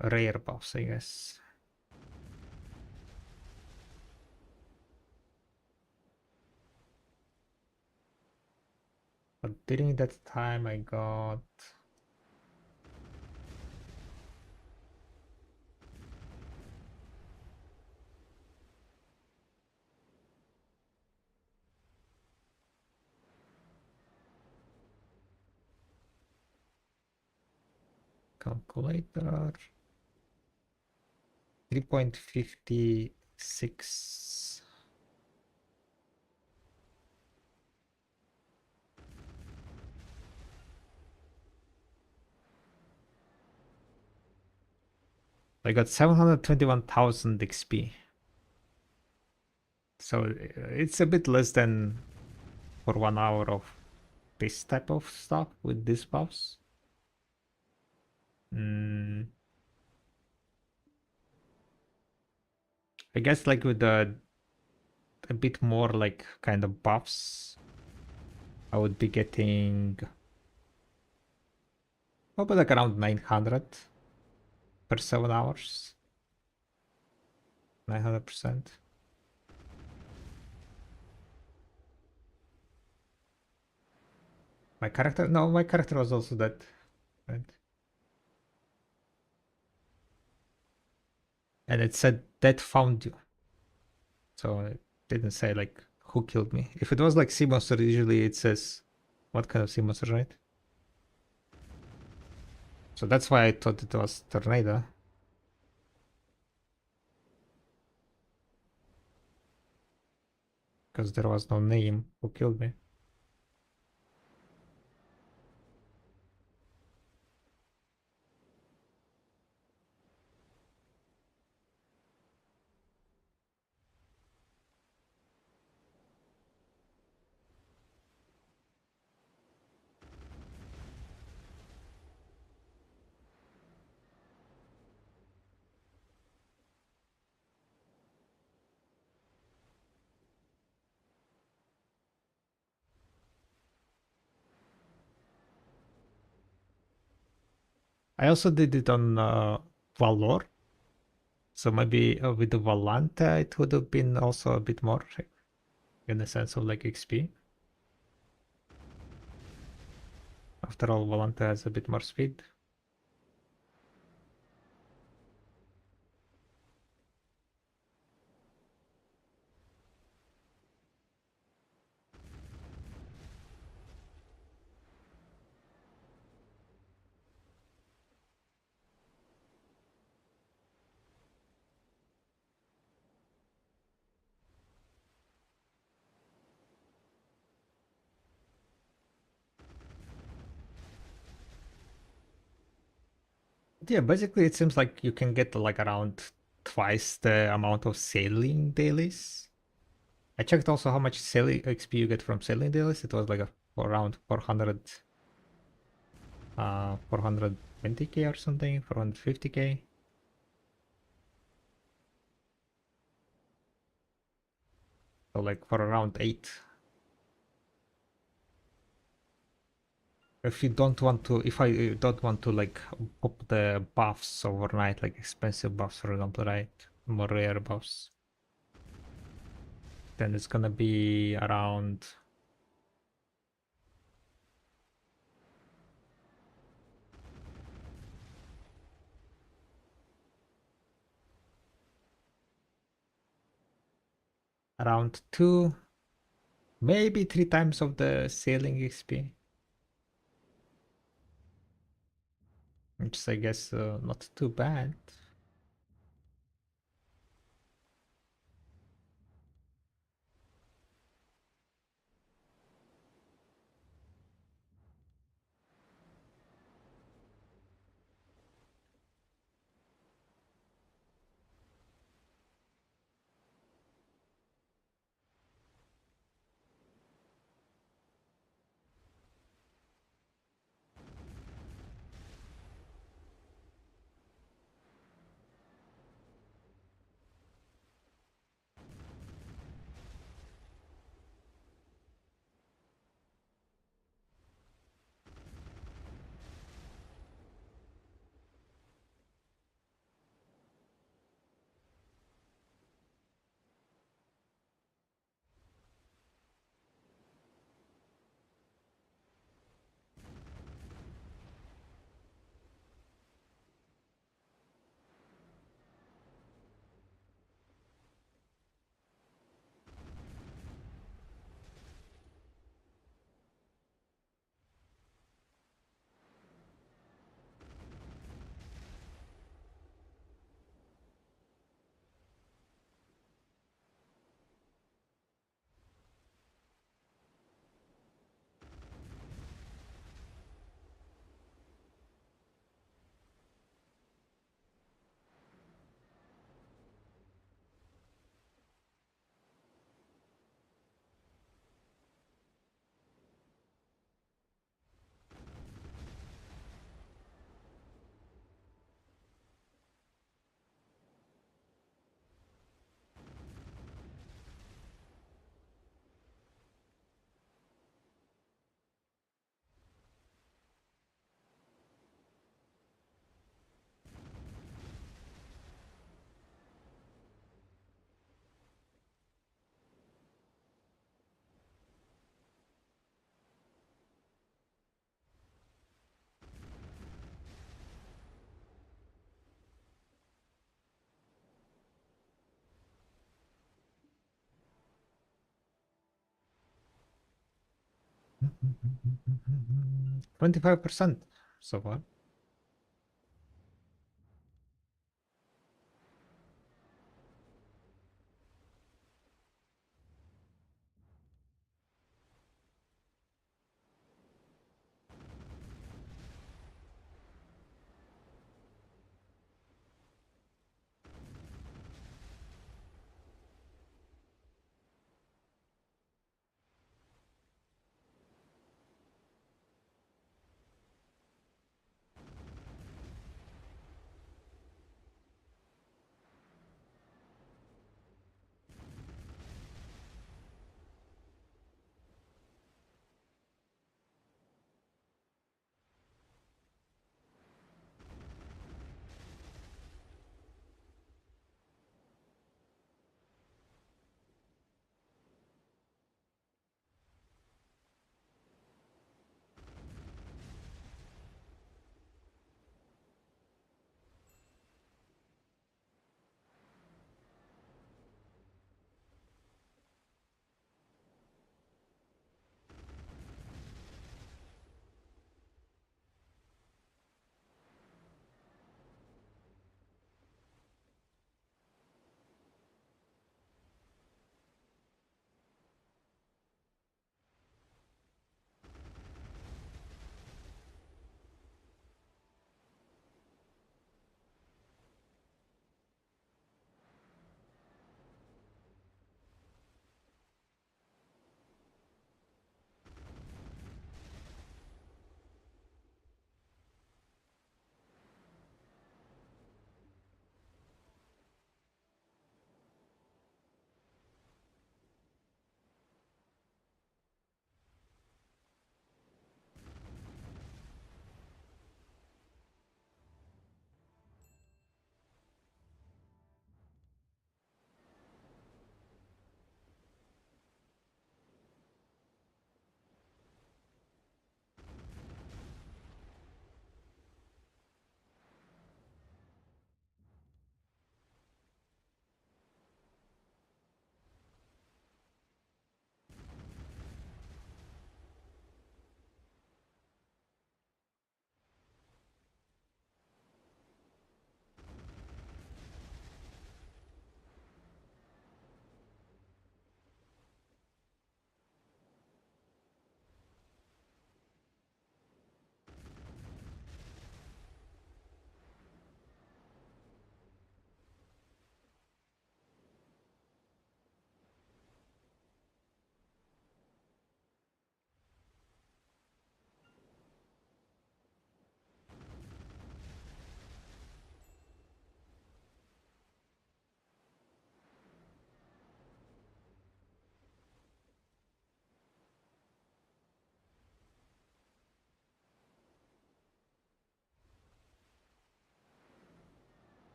rare buffs, I guess. But during that time I got calculator 3.56. I got 721,000 XP. So it's a bit less than for 1 hour of this type of stuff with these buffs. I guess like with a bit more like kind of buffs, I would be getting probably like around 900 per 7 hours. 900%. My character? No, my character was also dead. Right? And it said death found you. So it didn't say like who killed me. If it was like sea monster, usually it says what kind of sea monster, right? So that's why I thought it was tornado. Because there was no name who killed me. I also did it on Valor. So maybe with the Valanta it would have been also a bit more in the sense of like XP. After all, Valanta has a bit more speed. Yeah, basically it seems like you can get like around twice the amount of sailing dailies. I checked also how much sailing XP you get from sailing dailies. It was like around 420k or something, 450k. So like for around 8. If you don't want to, if I don't want to like pop the buffs overnight, like expensive buffs, for example, right? More rare buffs, then it's gonna be around 2, maybe 3 times of the sailing XP, which is, I guess, not too bad. Mm-hmm. 25% so far.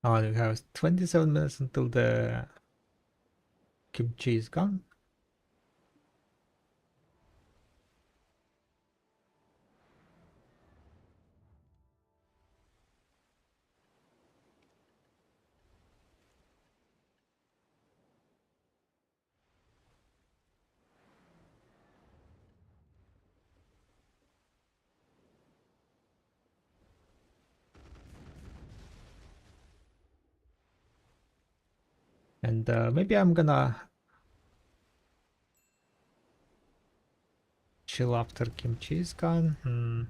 Oh, we have 27 minutes until the kimchi is gone. And maybe I'm gonna chill after kimchi is gone.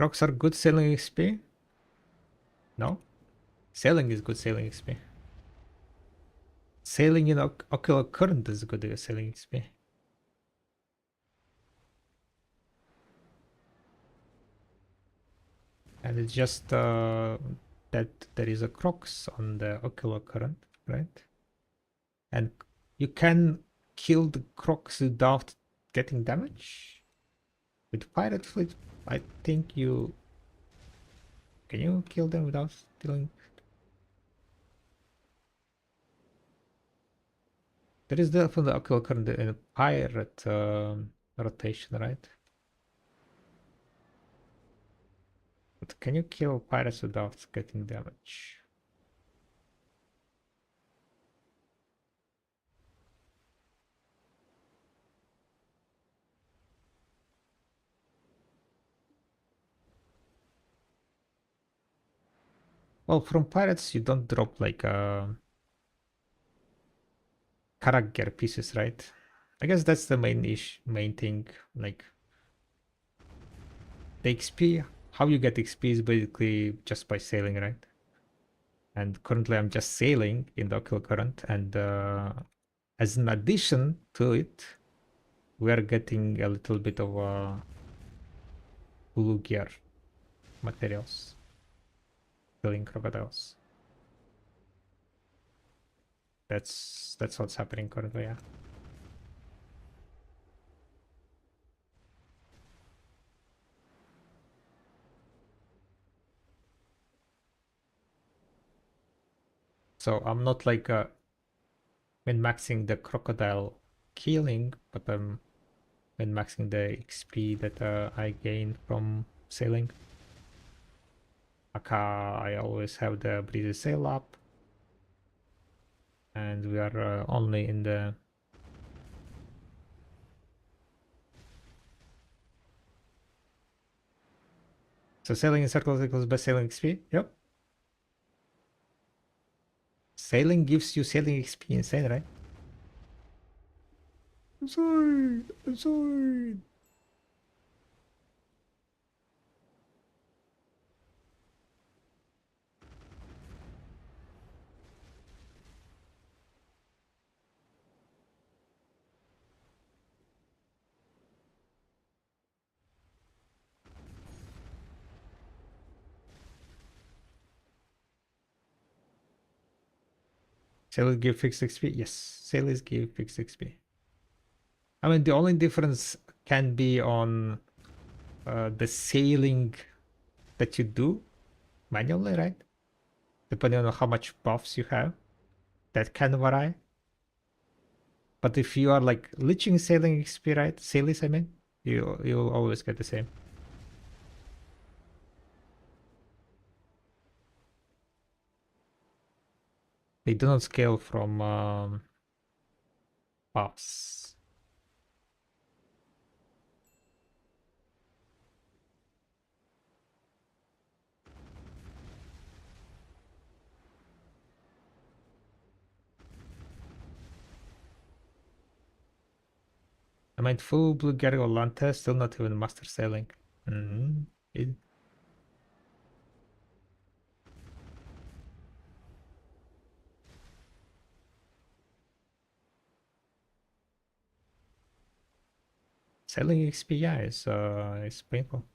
Rocks are good selling XP? No? Sailing is good sailing XP. Sailing in ocular current is good sailing XP. And it's just that there is a crocs on the ocular current, right? And you can kill the crocs without getting damage. With pirate fleet, I think you can you kill them without dealing. There is definitely ocular current in a pirate rotation, right? But can you kill pirates without getting damage? Well, from pirates you don't drop like character pieces, right? I guess that's the main thing. Like the XP, how you get XP is basically just by sailing, right? And currently I'm just sailing in the ocular current, and as an addition to it, we are getting a little bit of blue gear materials, killing crocodiles. That's what's happening currently, yeah. So I'm not like min-maxing the crocodile killing, but I'm min-maxing the XP that I gain from sailing. Aka, I always have the breezy sail up, and we are only in the so sailing in circles equals best sailing XP. Yep. Sailing gives you sailing XP, insane, right? I'm sorry. I'm sorry. Sailors give fixed XP. Yes, sailors give fixed XP. I mean, the only difference can be on the sailing that you do manually, right? Depending on how much buffs you have, that can vary. But if you are like leeching sailing XP, right? Sailors, I mean, you'll always get the same. They do not scale from buffs. I mean, full blue Gary Olante, still not even master sailing. It, Sailing XP, yeah, is painful.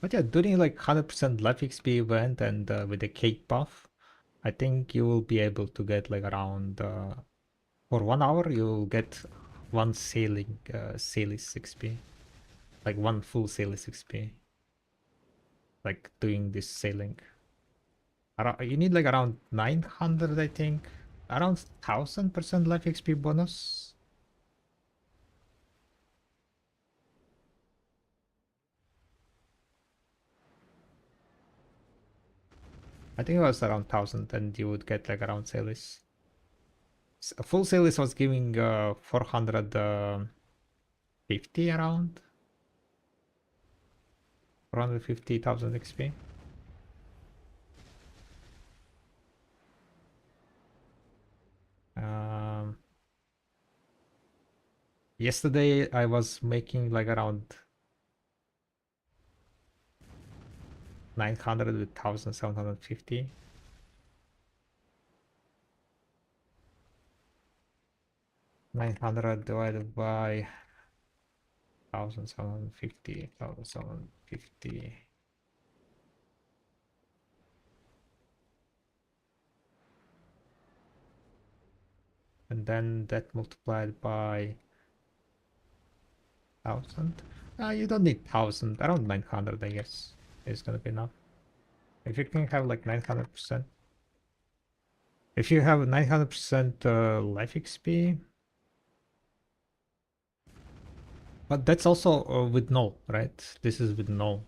But yeah, doing like 100% life XP event and with the cake buff, I think you will be able to get like around for 1 hour you'll get one sailing Sailors XP, like one full Sailors XP, like doing this sailing. You need like around 900, I think, around 1000% life XP bonus. I think it was around 1000, and you would get like around Sailors. A full Sailors was giving 450 around 450,000 XP. Yesterday I was making like around 900 with 1750. Nine hundred divided by 1750, 1750. And then that multiplied by 1000. You don't need 1000, around 900, I guess is gonna be enough. If you can have like 900%. If you have 900% life XP, but that's also with null, right? This is with null.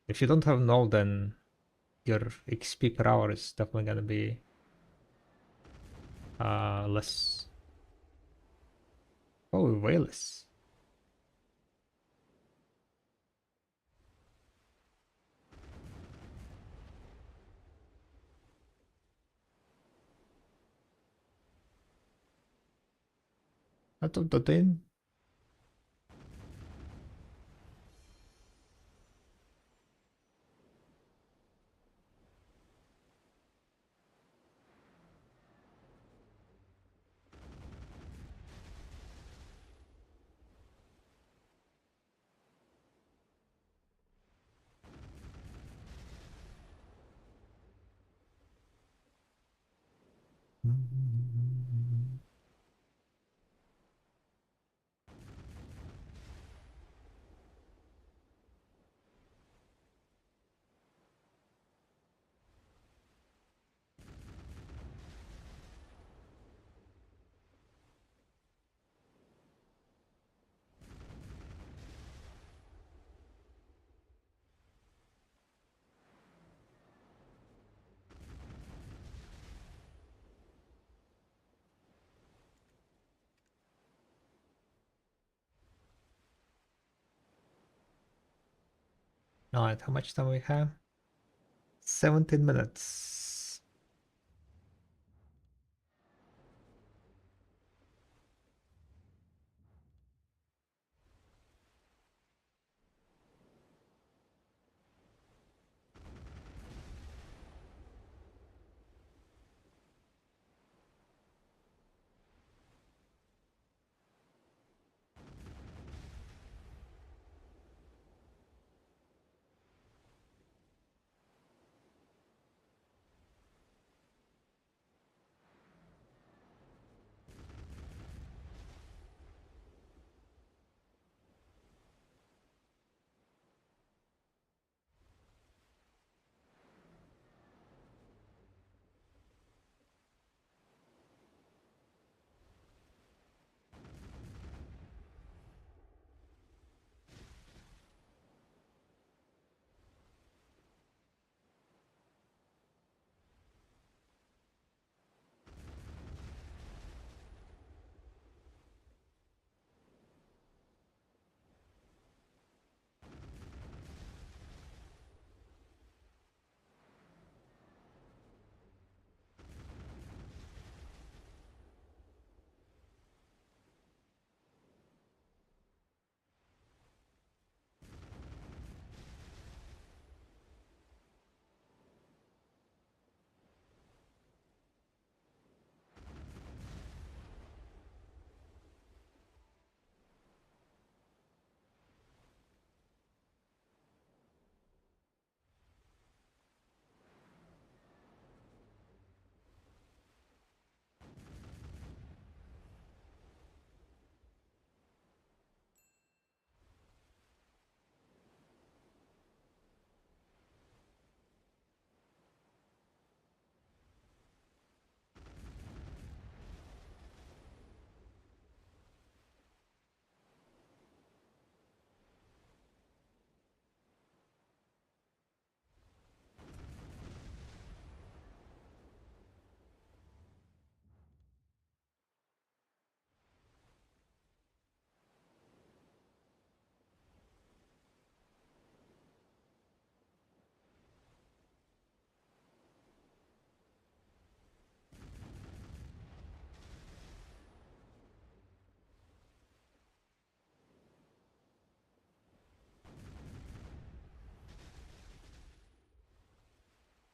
If you don't have null, then your XP per hour is definitely gonna be less. Oh, way less. Out of the 10. Alright, how much time we have? 17 minutes.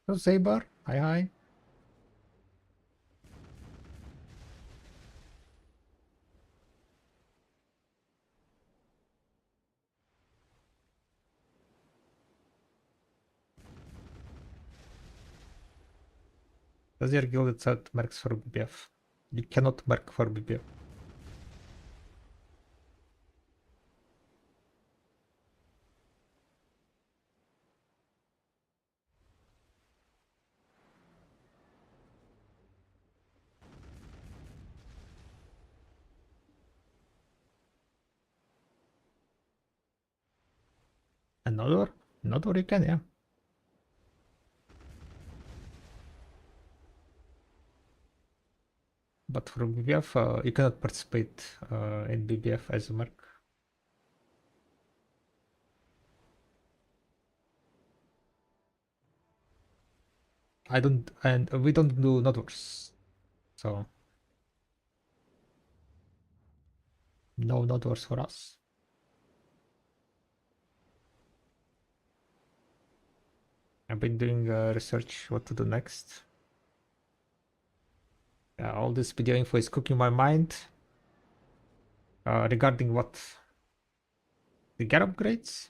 Oh, Saber, hi hi. Does your guild itself marks for BBF? You cannot mark for BBF. Another? Another you can, yeah. But for BBF, you cannot participate in BBF as a mark. I don't, and we don't do nodwars. So, no nodwars for us. I've been doing research what to do next. All this video info is cooking my mind regarding what the gear upgrades.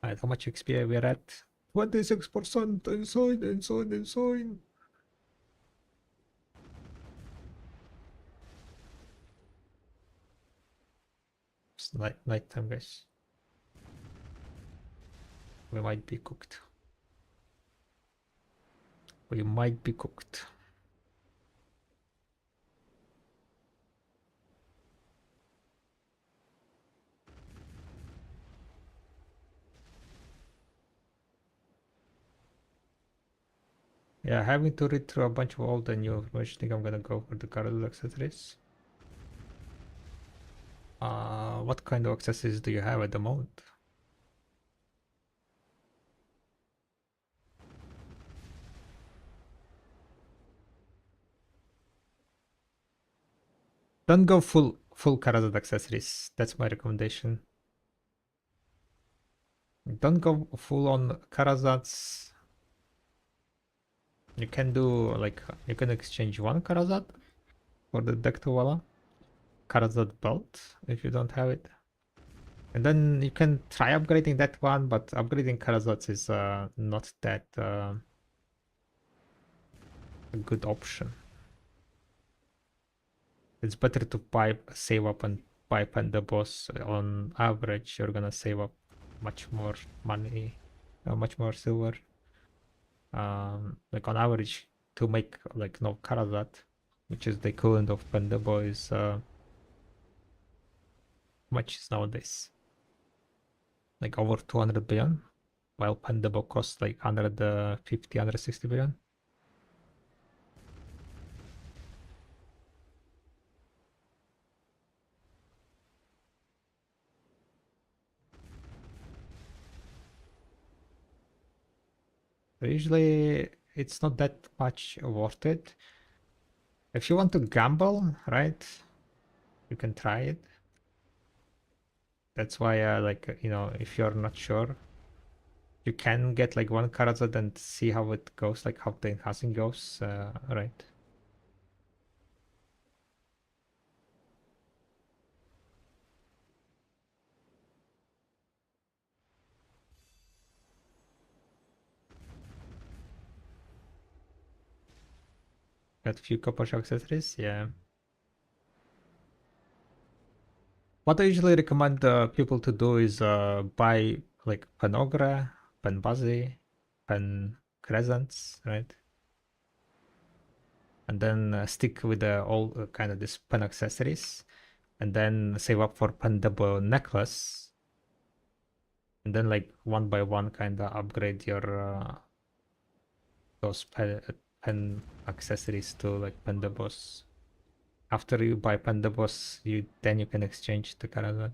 Alright, how much XP we are at? 26%, insane, insane, insane. It's night time, guys. We might be cooked. We might be cooked. Yeah, having to read through a bunch of old and new information, I think I'm gonna go for the carousel accessories. What kind of accessories do you have at the moment? Don't go full carousel accessories. That's my recommendation. Don't go full on carousels. You can do like you can exchange one carousel for the Dectawala carousel belt if you don't have it. And then you can try upgrading that one, but upgrading carousels is not that a good option. It's better to save up and buy Panda Boss. On average, you're gonna save up much more money, much more silver. Like on average, to make like no Karazat, which is the equivalent of Panda Boy, is much is nowadays. Like over 200 billion, while Panda Boy costs like 150, 160 billion. Usually it's not that much worth it. If you want to gamble, right, you can try it. That's why if you're not sure, you can get like one Karazad and see how it goes, like how the enhancing goes, right? Got a few copper shock accessories, yeah. What I usually recommend people to do is buy like Panogre, Panbazi, Pan Crescents, right? And then stick with all kind of this Pan accessories, and then save up for Pandabo necklace, and then like one by one kind of upgrade your those pen accessories to like Pandabos. After you buy Pandabos, you can exchange the Karazat.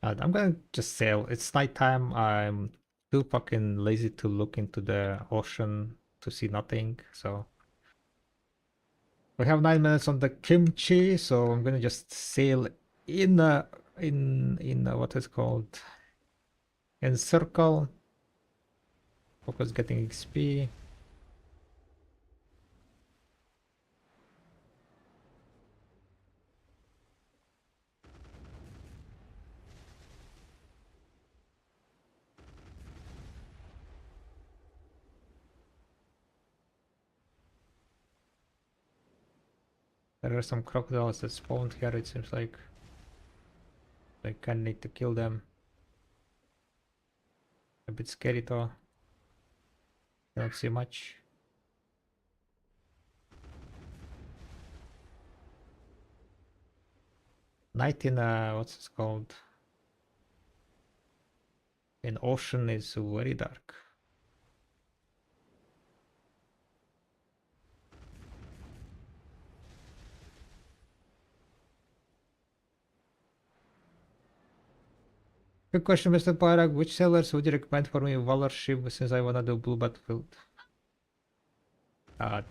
I'm gonna just sail. It's nighttime. I'm too fucking lazy to look into the ocean to see nothing. So we have 9 minutes on the kimchi. So I'm gonna just sail in what is called in circle. Focus getting XP. There are some crocodiles that spawned here. It seems like I kind of need to kill them. A bit scary though. Don't see much. Night in what's it called? In ocean is very dark. Good question, Mr. Parag. Which sailors would you recommend for me Valor ship since I wanna do blue battlefield?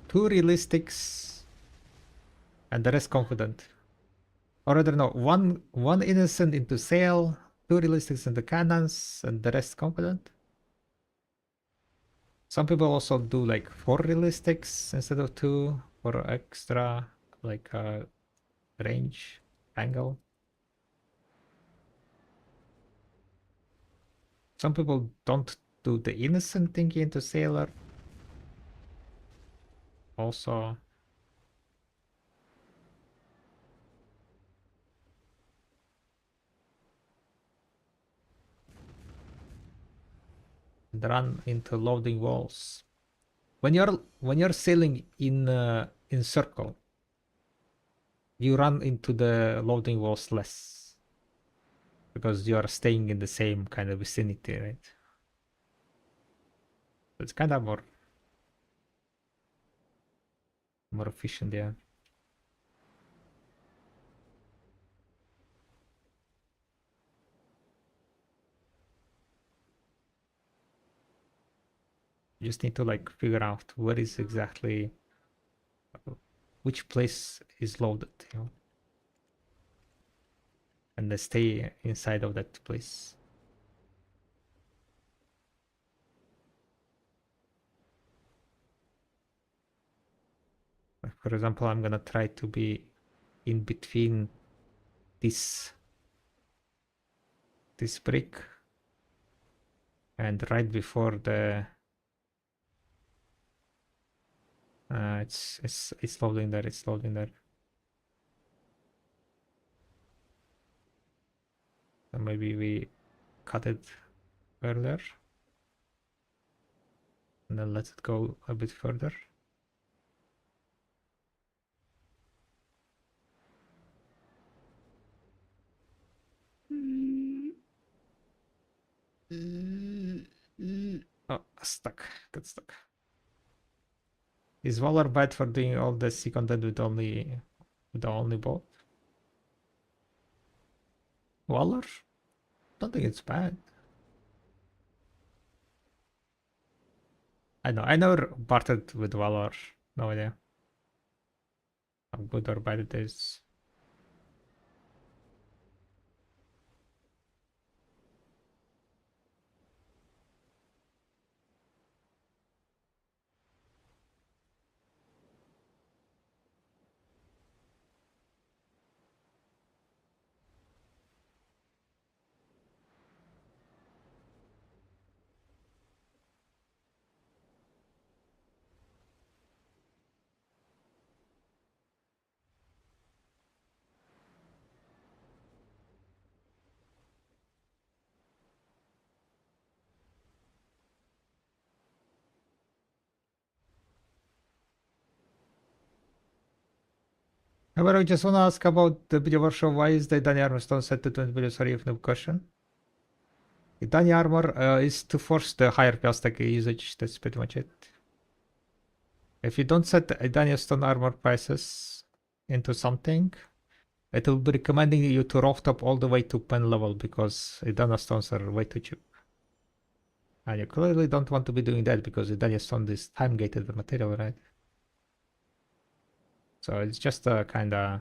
Two realistics and the rest confident. Or rather no, one innocent into sail, two realistics into cannons, and the rest confident. Some people also do like 4 realistics instead of 2 for extra like range angle. Some people don't do the innocent thingy into sailor. Also, and run into loading walls. when you're sailing in circle, you run into the loading walls less because you are staying in the same kind of vicinity, right? It's kind of more efficient, yeah. You just need to like figure out where is exactly which place is loaded, you know, and then stay inside of that place. For example, I'm gonna try to be in between this brick and right before the it's loading there, it's loading there. And maybe we cut it earlier and then let it go a bit further. Oh, stuck. Got stuck. Is Valor bad for doing all the C content with the only boat? Valor? Don't think it's bad. I never bartered with Valor. No idea how good or bad it is. However, I just want to ask about the video workshop. Why is the Dani armor stone set to 20 billion? Sorry if no question. The Dani armor is to force the higher stack usage. That's pretty much it. If you don't set Dani stone armor prices into something, it will be recommending you to raft up all the way to pen level because Idana stones are way too cheap. And you clearly don't want to be doing that because Idana stone is time gated material, right? So it's just a kind of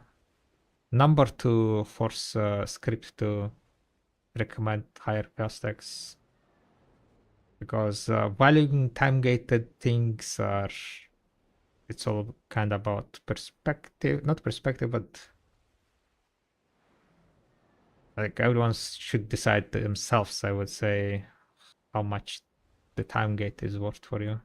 number to force script to recommend higher stacks because valuing time gated things are it's all kind of about perspective, not perspective, but like everyone should decide themselves, I would say, how much the time gate is worth for you.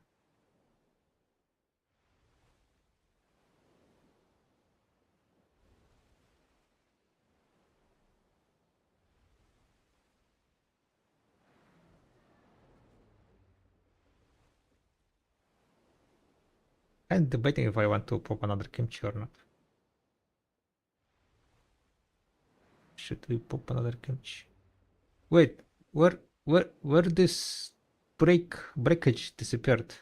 I'm debating if I want to pop another kimchi or not. Should we pop another kimchi? Wait, where this breakage disappeared?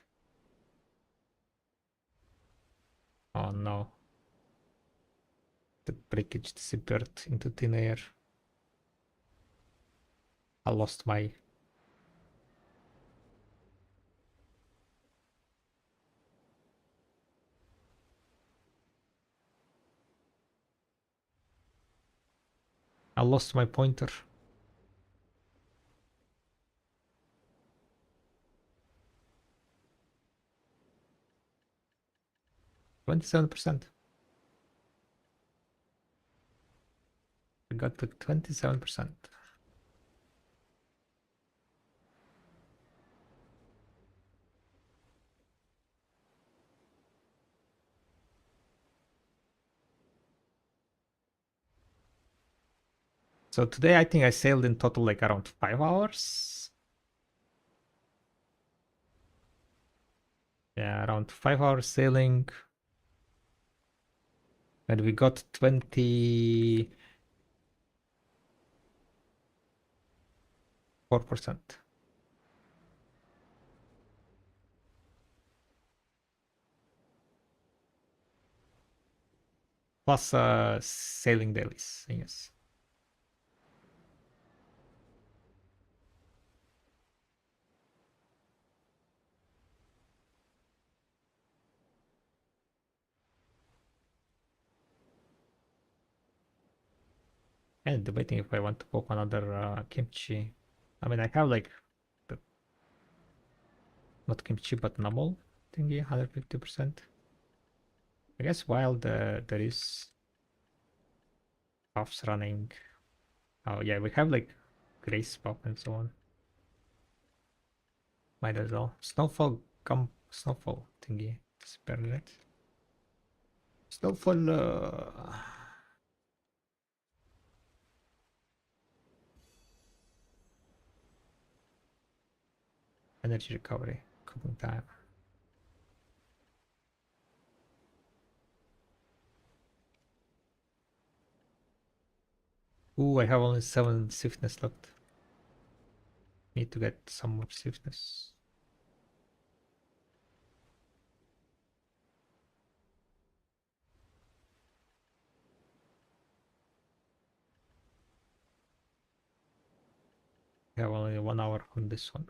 Oh no. The breakage disappeared into thin air. I lost my... I lost my pointer. %. I got to 27%. So today I think I sailed in total like around 5 hours. Yeah, around 5 hours sailing. And we got 24%. Plus sailing dailies, I guess. And debating if I want to pop another kimchi. I mean, I have like, the, not kimchi, but numble thingy, 150%. I guess while there is buffs running. Oh yeah, we have like grace buff and so on. Might as well. Snowfall thingy. Spare it. Snowfall energy recovery. Cooking time. Ooh, I have only 7 swiftness left. Need to get some more swiftness. I have only 1 hour on this one.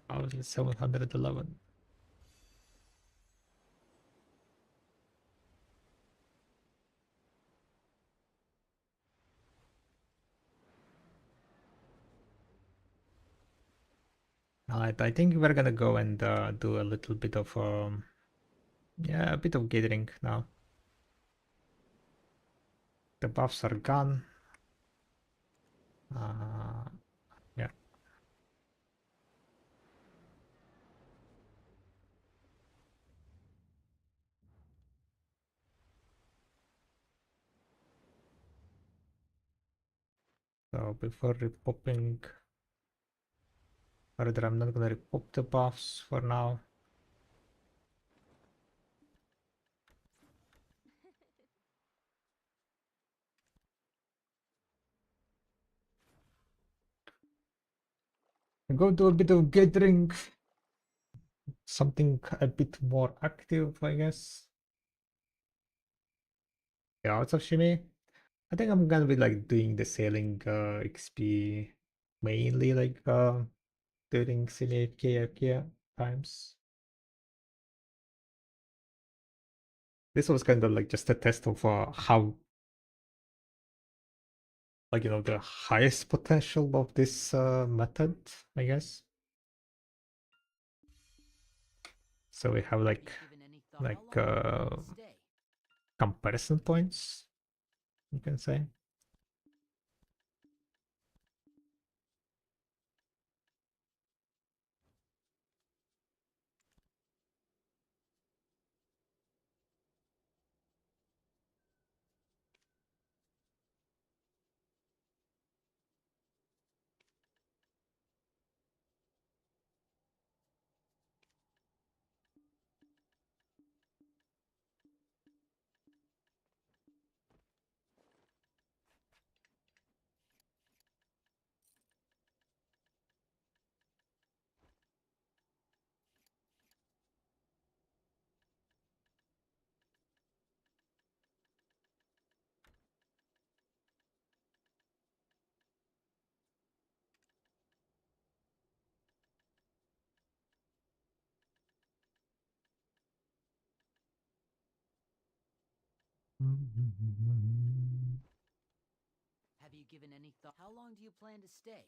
I was at 711. Alright, I think we're gonna go and do a little bit of yeah, a bit of gathering now. The buffs are gone. Yeah. So before repopping, rather I'm not gonna repop the buffs for now. Go do a bit of gathering. Something a bit more active, I guess. Yeah, what's up, Shimi? I think I'm gonna be like doing the sailing XP mainly like during silly AFK times. This was kind of like just a test of how, like, you know, the highest potential of this method, I guess. So we have like comparison points, you can say. Have you given any thought? How long do you plan to stay?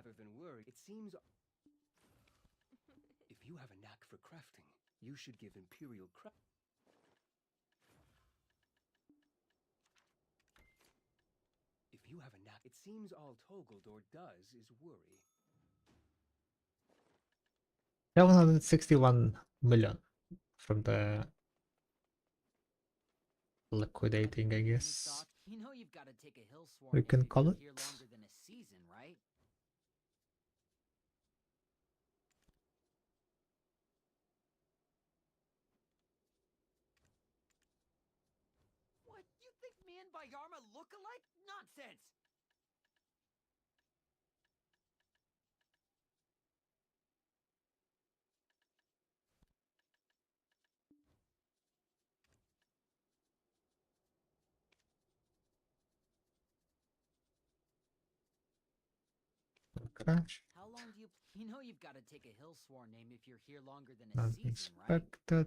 rather than worry. It seems if you have a knack for crafting, you should give Imperial craft. If you have a knack, it seems all Togeldor does is worry. 761 million from the liquidating, I Any guess. thoughts? You know you've got to take a hill sworn We name can if call you're it. here longer than a season, right? What? You think me and Bayarma look alike? Nonsense! Crash. How long do you... You know you've got to take a hill sworn name if you're here longer than a Not season, right? expected.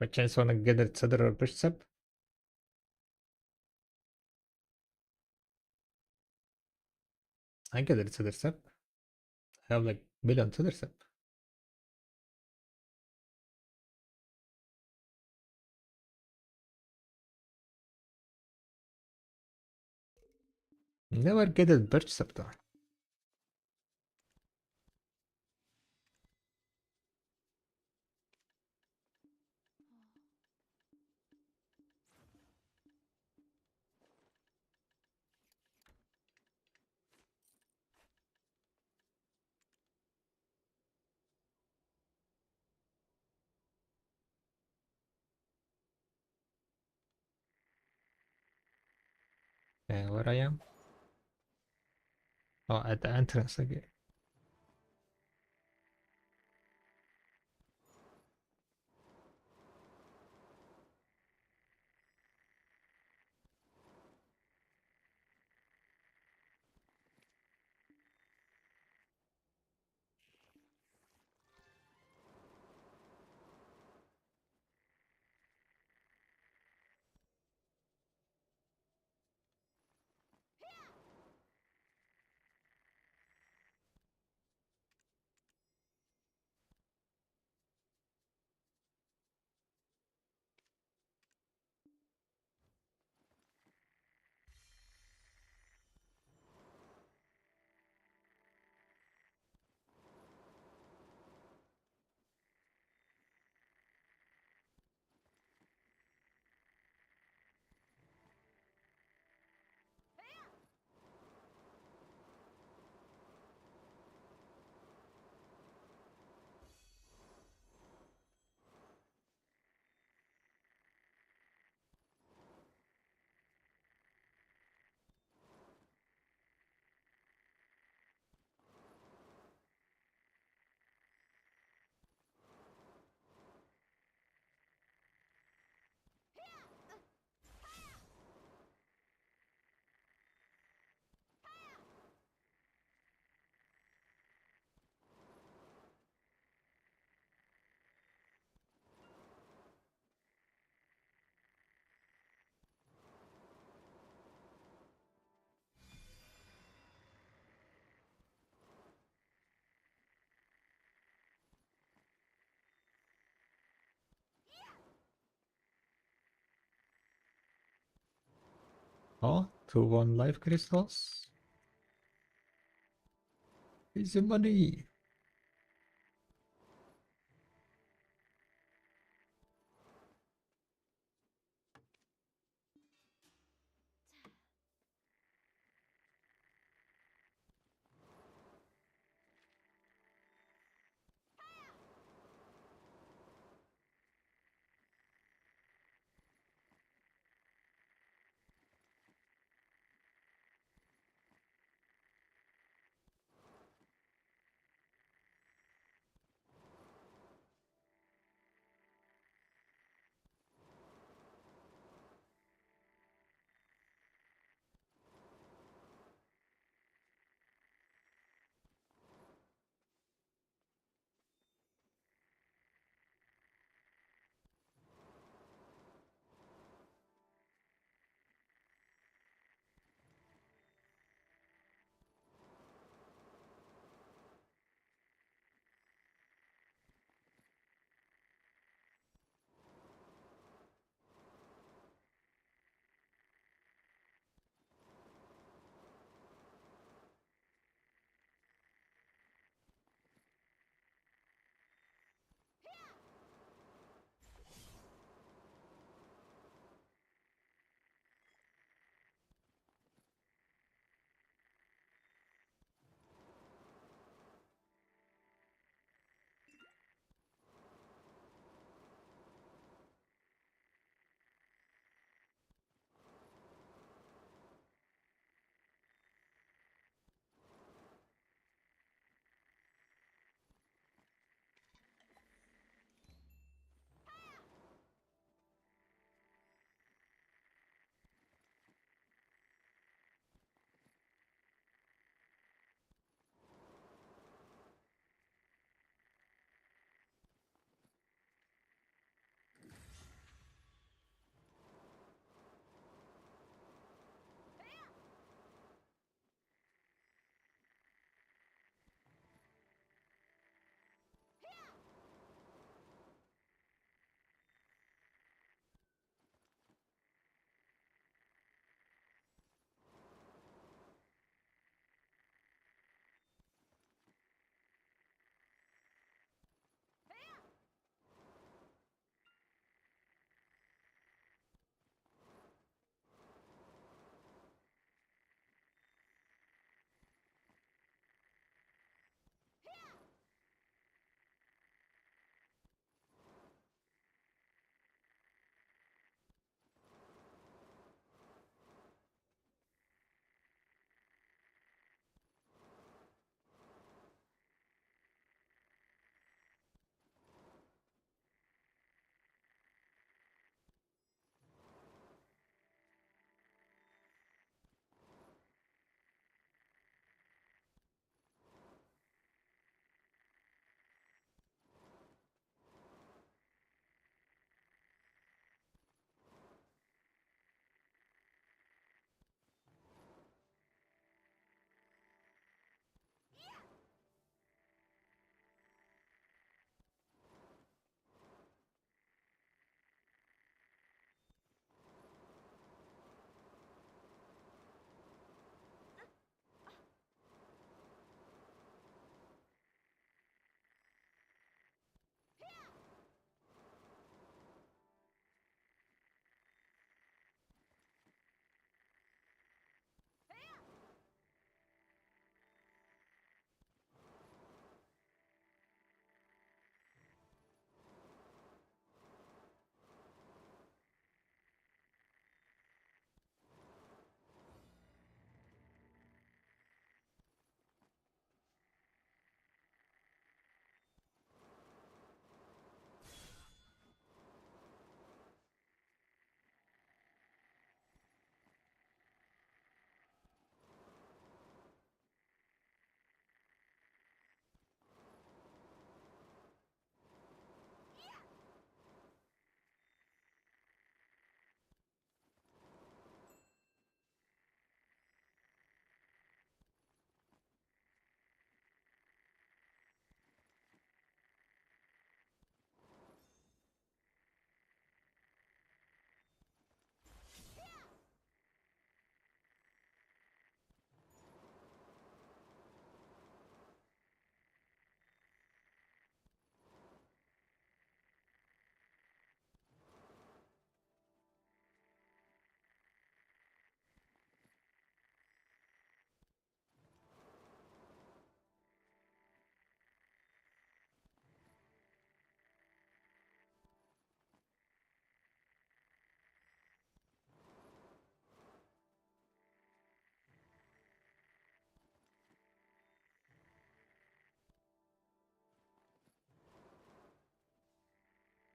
By chance wanna get it صدر برسب. I get it صدر سب. I have like million صدر سب. Never get it برسب طبعا. Where I am? Oh, at the entrance again. Oh, 2-1 life crystals. Easy money.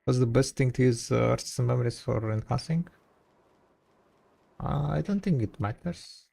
What's the best thing to use artisan memories for enhancing? I don't think it matters.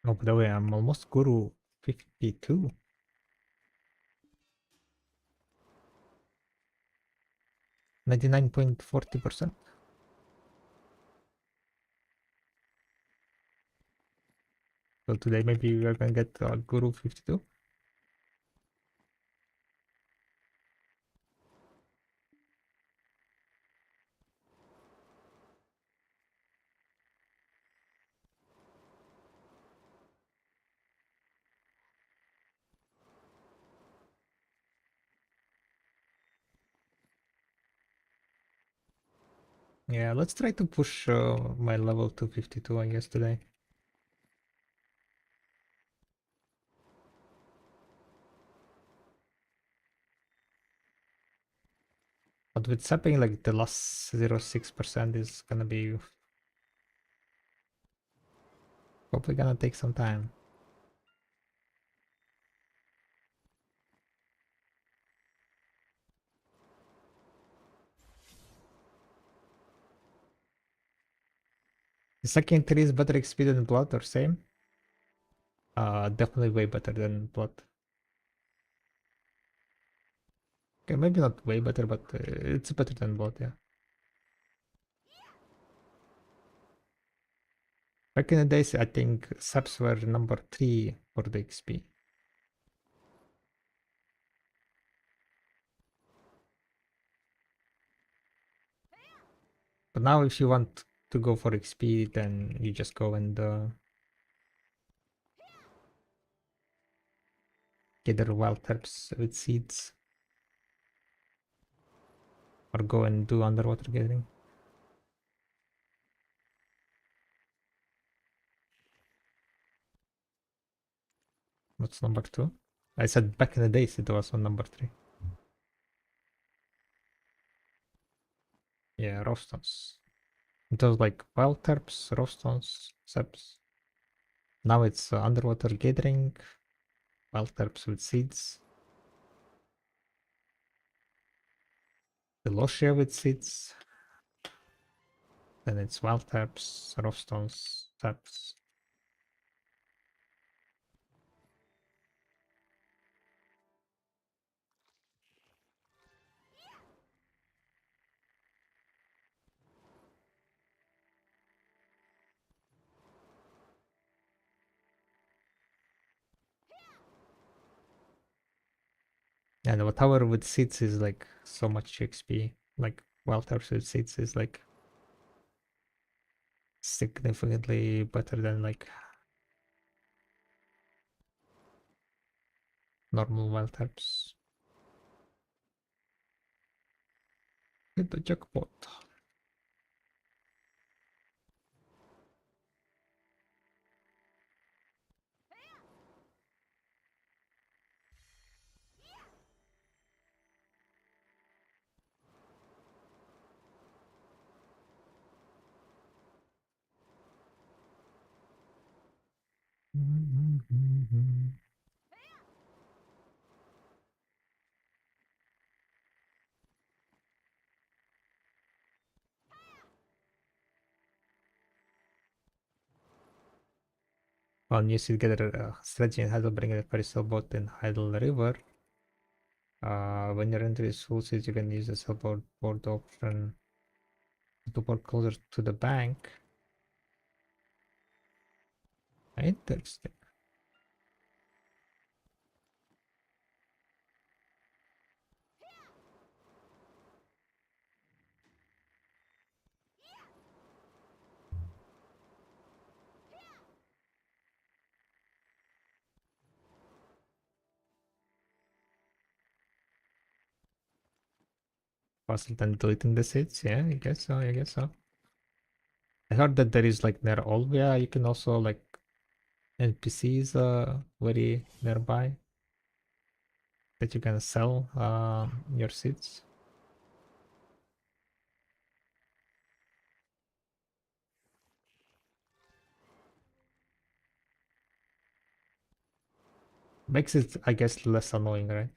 Oh, by the way, I'm almost Guru 52. 99.40%. So today maybe we're gonna get Guru 52. Yeah, let's try to push my level to 52, I guess, today. But with sapping, like the last 0.6% is gonna be probably gonna take some time. The second tree is better XP than blood or same? Definitely way better than blood. Okay, maybe not way better, but it's better than blood, yeah. Back in the days, I think saps were number 3 for the XP. But now if you want to go for XP, then you just go and gather wild herbs with seeds. Or go and do underwater gathering. What's number 2? I said back in the days it was on number 3. Yeah, roastons. It was like wild terps, roastons, seps. Now it's underwater gathering, wild terps with seeds. Velocia with seeds. Then it's wild terps, roastons, seps. And the tower with seeds is like so much XP. Like wild terps with seeds is like significantly better than like normal wild terps. Hit the jackpot. Well, new seed gather strategy in Heidel bring a very sailboat in Heidel River. When you're entering full seeds, you can use the sailboat board option to port closer to the bank. Interesting. Faster than deleting the seeds? Yeah, I guess so, I guess so. I heard that there is like near Olvia, you can also like NPCs very nearby that you can sell your seeds. Makes it, I guess, less annoying, right?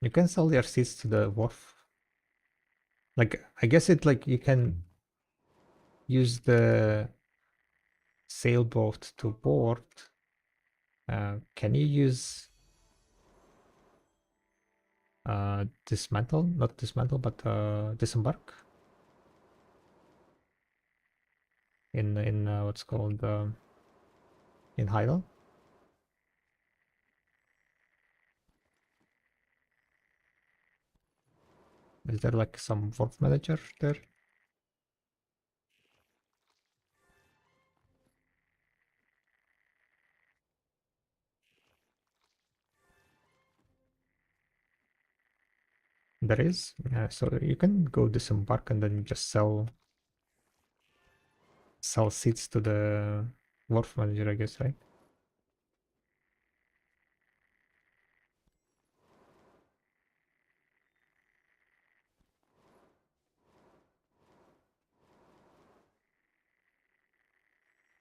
You can sell your seeds to the wharf. Like, I guess it like you can use the sailboat to board. Can you use dismantle? Not dismantle, but disembark in what's called in Heidel? Is there like some wharf manager there? There is. Yeah, so you can go disembark and then just sell seats to the wharf manager, I guess, right?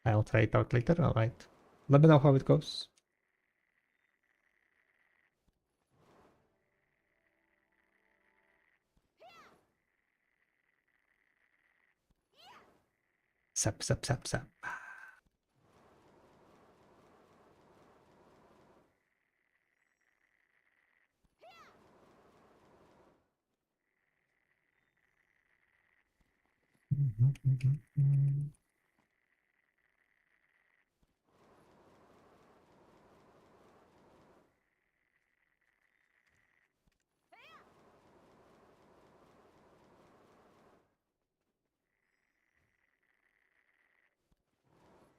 I'll try it out later. All right. Let me know how it goes. Sap, sap, sap, sap.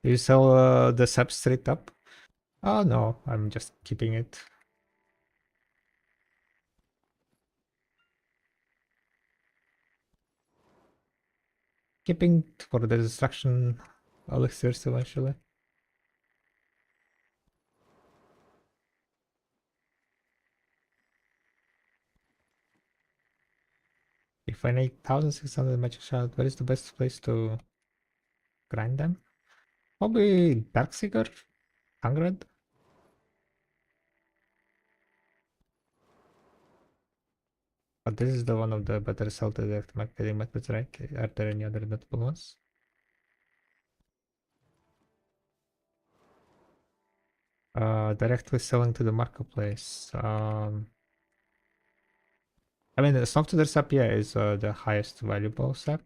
Do you sell the sap straight up? Oh no, I'm just keeping it. Keeping for the destruction elixirs eventually. If I need 1600 magic shard, where is the best place to grind them? Probably Darkseeker, Hungred. But this is the one of the better self-direct marketing methods, right? Are there any other notable ones? Directly selling to the marketplace. I mean, the software sap, yeah, is the highest valuable sap.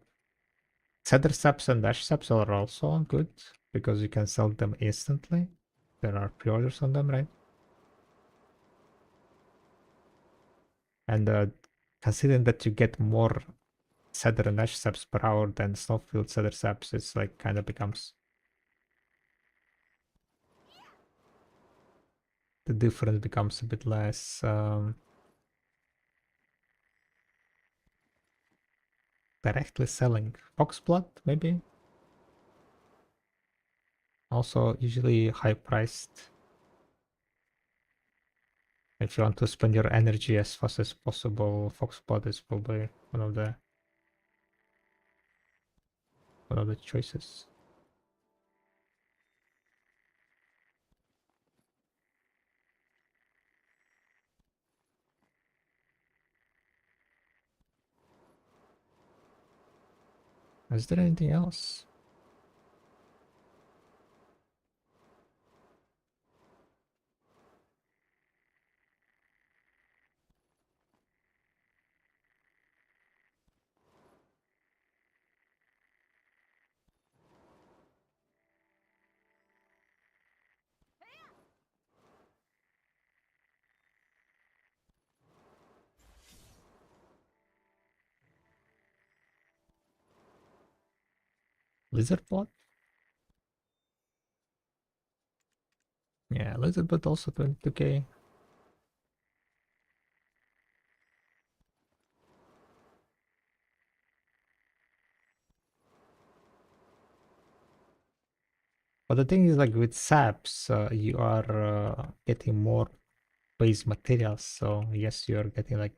Cedar saps and ash saps are also good because you can sell them instantly. There are pre-orders on them, right? And considering that you get more cedar and ash saps per hour than snowfield cedar saps, it's like kind of becomes the difference becomes a bit less. Directly selling foxblood, maybe. Also, usually high priced. If you want to spend your energy as fast as possible, foxblood is probably one of the choices. Is there anything else? Lizard blood? Yeah, lizard blood also 22k. But the thing is, like with saps, you are getting more base materials, so yes, you are getting like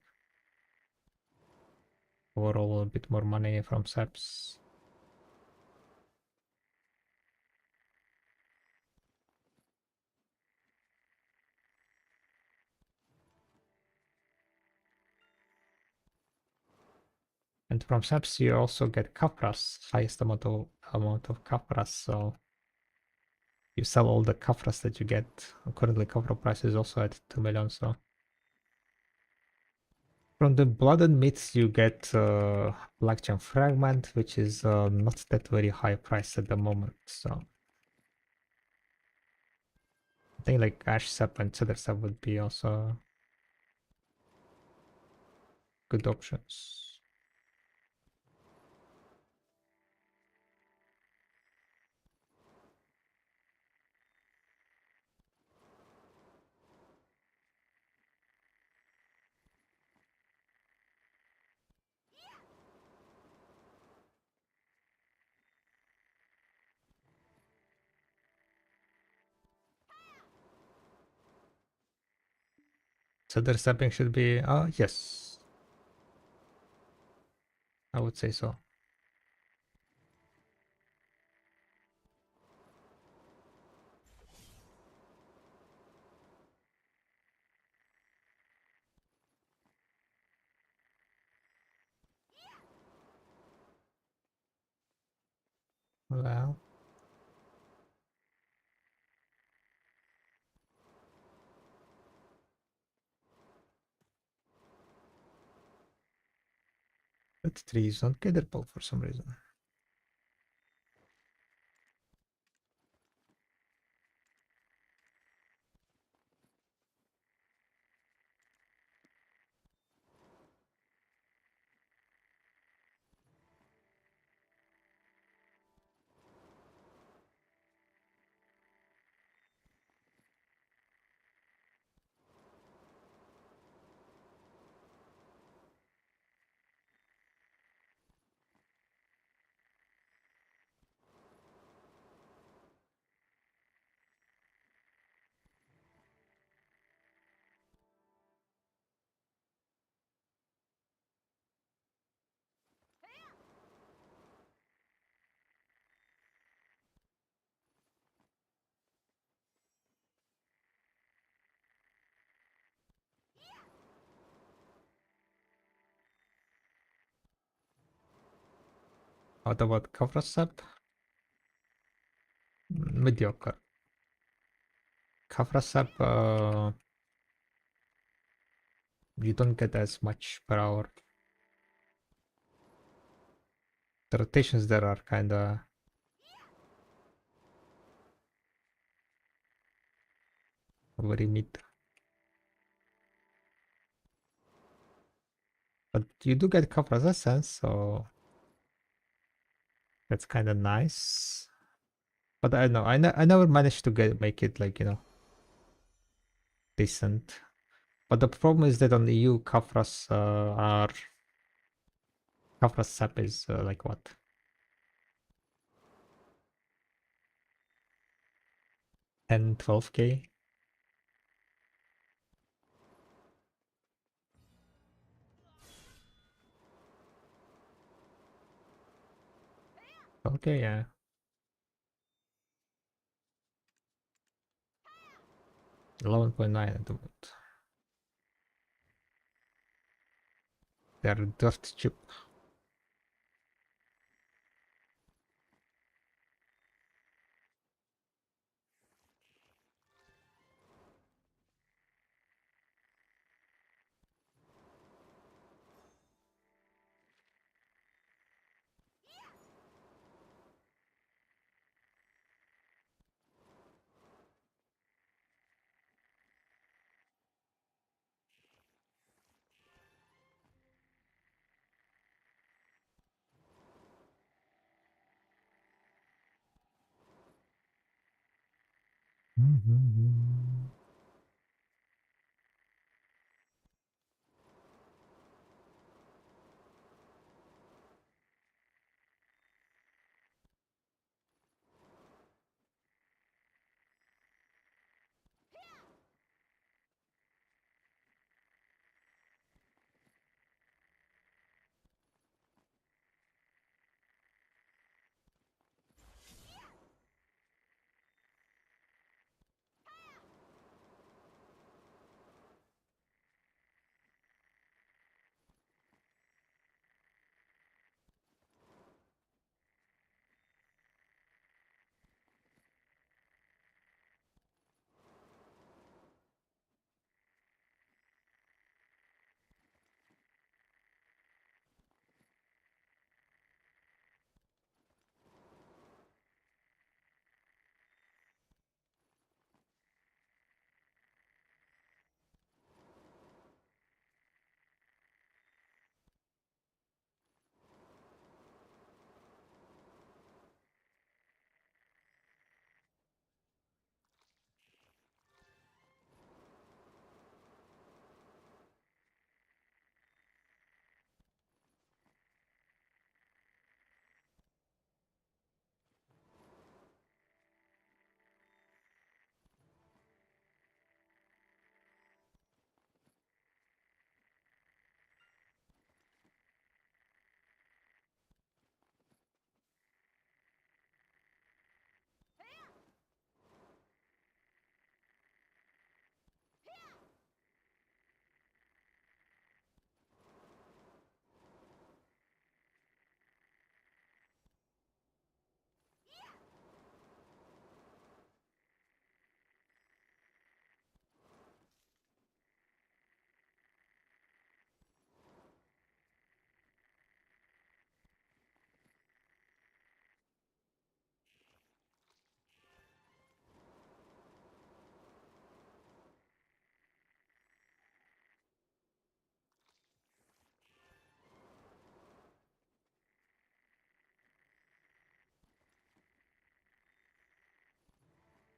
overall a bit more money from saps. And from saps you also get kafras, highest amount of kafras, so you sell all the kafras that you get. Currently kafra price is also at 2 million, so from the blood and meats you get blackgem fragment, which is not that very high price at the moment, so I think like ash sap and cedar sap would be also good options. Cedar sapping should be yes, I would say so. Well, that tree is not gatherable for some reason. What about kafra sap? Mediocre. Kafra sap, you don't get as much per hour. The rotations there are kinda very mid. But you do get kafras essence, so that's kinda nice. But I don't know, I never managed to make it like, decent. But the problem is that on the EU, Kafras sap is like what? 10, 12k? Okay, yeah. 11.9 at the moment. They're dirt cheap.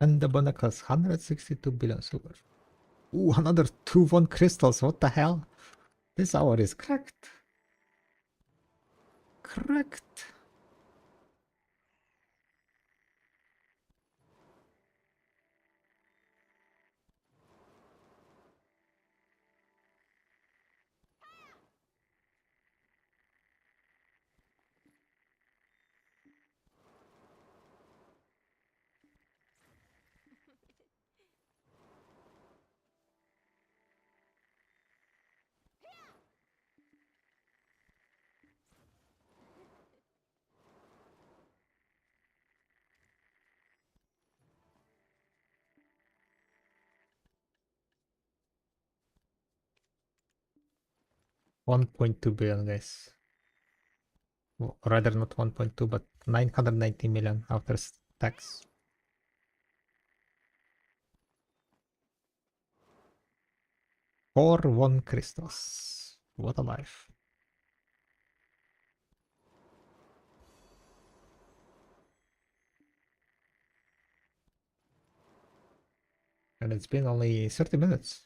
And the bonacas, 162 billion silver. Ooh, another 2-1 crystals. What the hell? This hour is cracked. Cracked. $1.2 billion, guys. Or rather, not 1.2, but 990 million after tax. 4-1 crystals. What a life. And it's been only 30 minutes.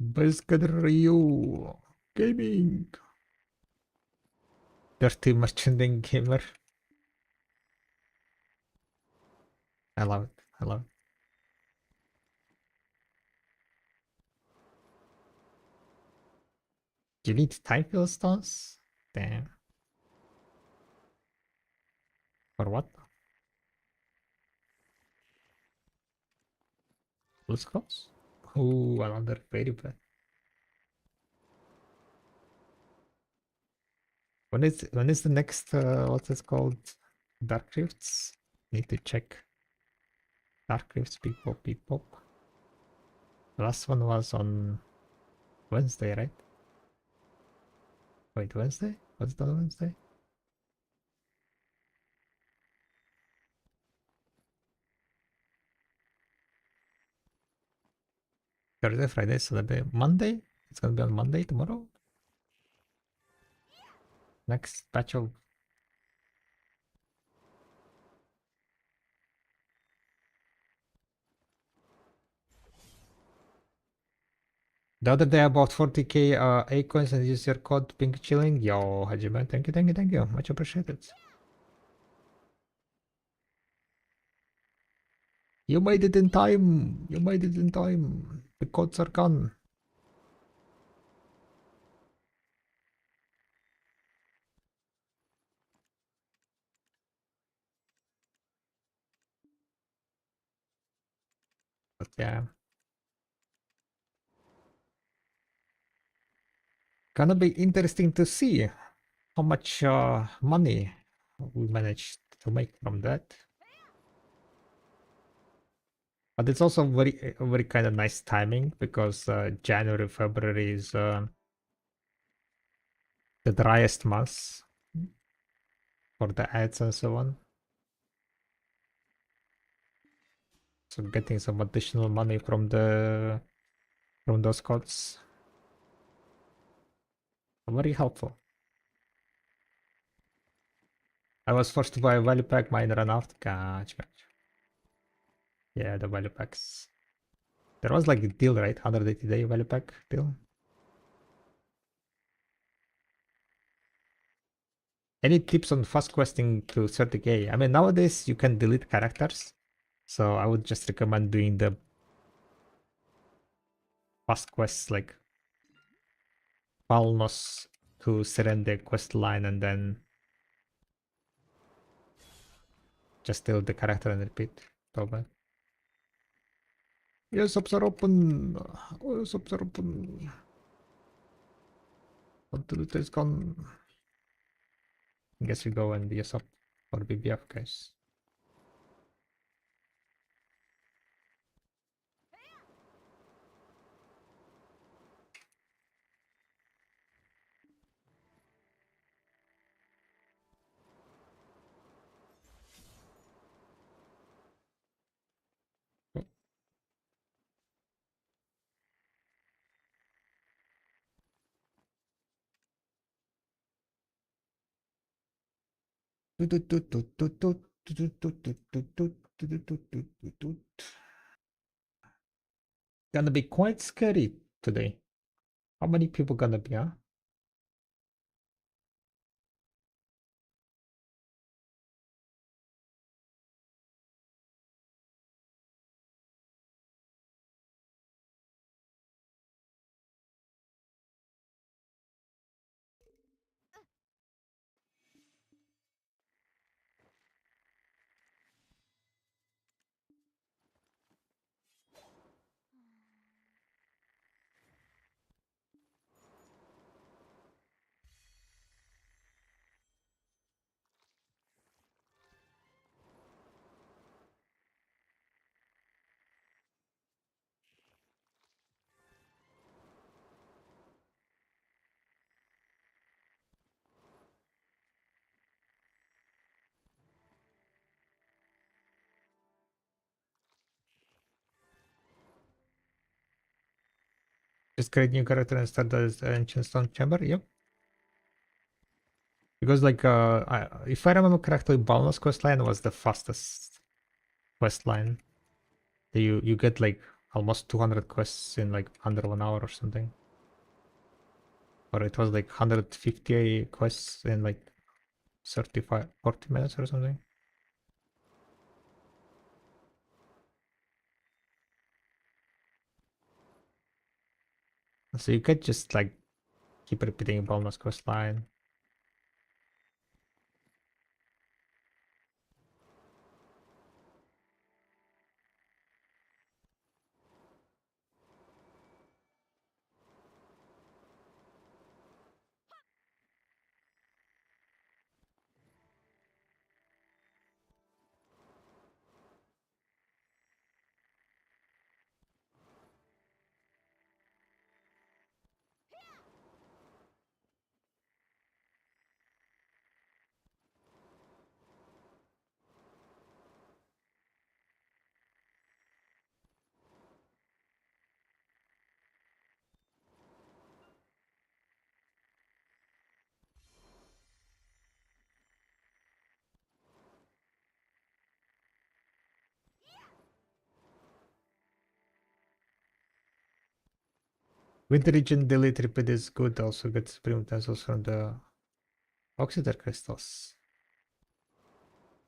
Biscuit Ryu Gaming. Dirty merchandising gamer. I love it. I love it. You need time fill stones? Damn. For what? Blue skulls? Ooh, another very bad. When is the next what's it called? Dark Rifts? Need to check. Dark Rifts, Big Pop, Big Pop. The last one was on Wednesday, right? Wait, Wednesday? Was it on Wednesday? Thursday, Friday, Saturday, Monday? It's gonna be on Monday tomorrow? Next batch of the other day I bought 40k A coins and use your code pink chilling. Yo, Hajime, thank you, thank you, thank you. Much appreciated. You made it in time. You made it in time. The codes are gone. But yeah. Gonna be interesting to see how much money we managed to make from that. But it's also very kind of nice timing because January, February is the driest months for the ads and so on. So getting some additional money from those codes, very helpful. I was forced to buy a value pack, mine ran out. Gotcha. Yeah, the value packs. There was like a deal, right? 180-day value pack deal. Any tips on fast questing to 30k? I mean, nowadays you can delete characters. So I would just recommend doing the fast quests like Palnos to Serende quest line and then just delete the character and repeat. So bad. Yes, subs are open. Oh, subs are open. Until it is gone. I guess we go and be a sub for BBF, guys. Gonna be quite scary today. How many people gonna be, huh? Just create new character and start the ancient stone chamber. Yep. Because like if I remember correctly, Balna's quest line was the fastest quest line. You get like almost 200 quests in like under 1 hour or something. Or it was like 150 quests in like 40 minutes or something. So you could just like keep repeating Balna's quest line. Winter region delete repeat is good. Also gets prime utensils from the oxidizer crystals.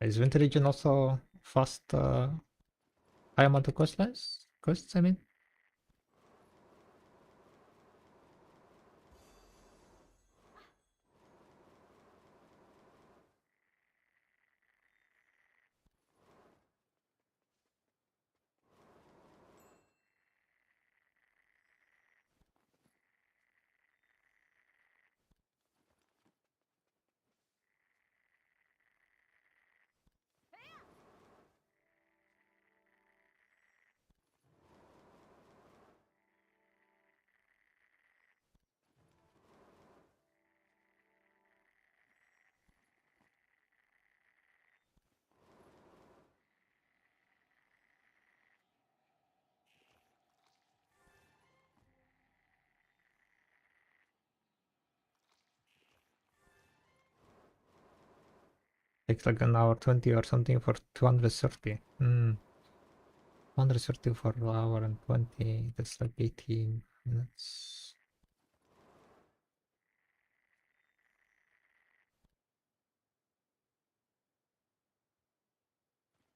Is winter region also fast high amount of questlines? Quests, I mean. Takes like an hour 20 or something for 230. 230 for an hour and 20. That's like 18 minutes.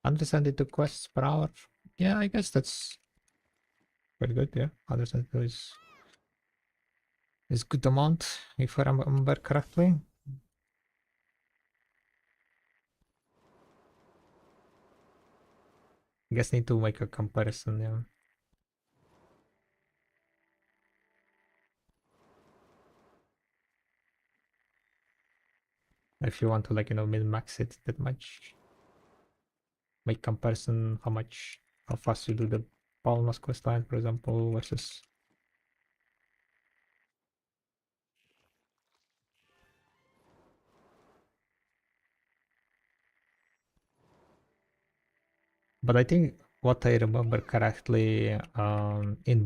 Understand 2 quests per hour. Yeah, I guess that's quite good. Yeah, 172 is good amount if I remember correctly. I guess need to make a comparison. Yeah. If you want to like min max it that much, make comparison how fast you do the Palmas quest line, for example, versus. But I think what I remember correctly, in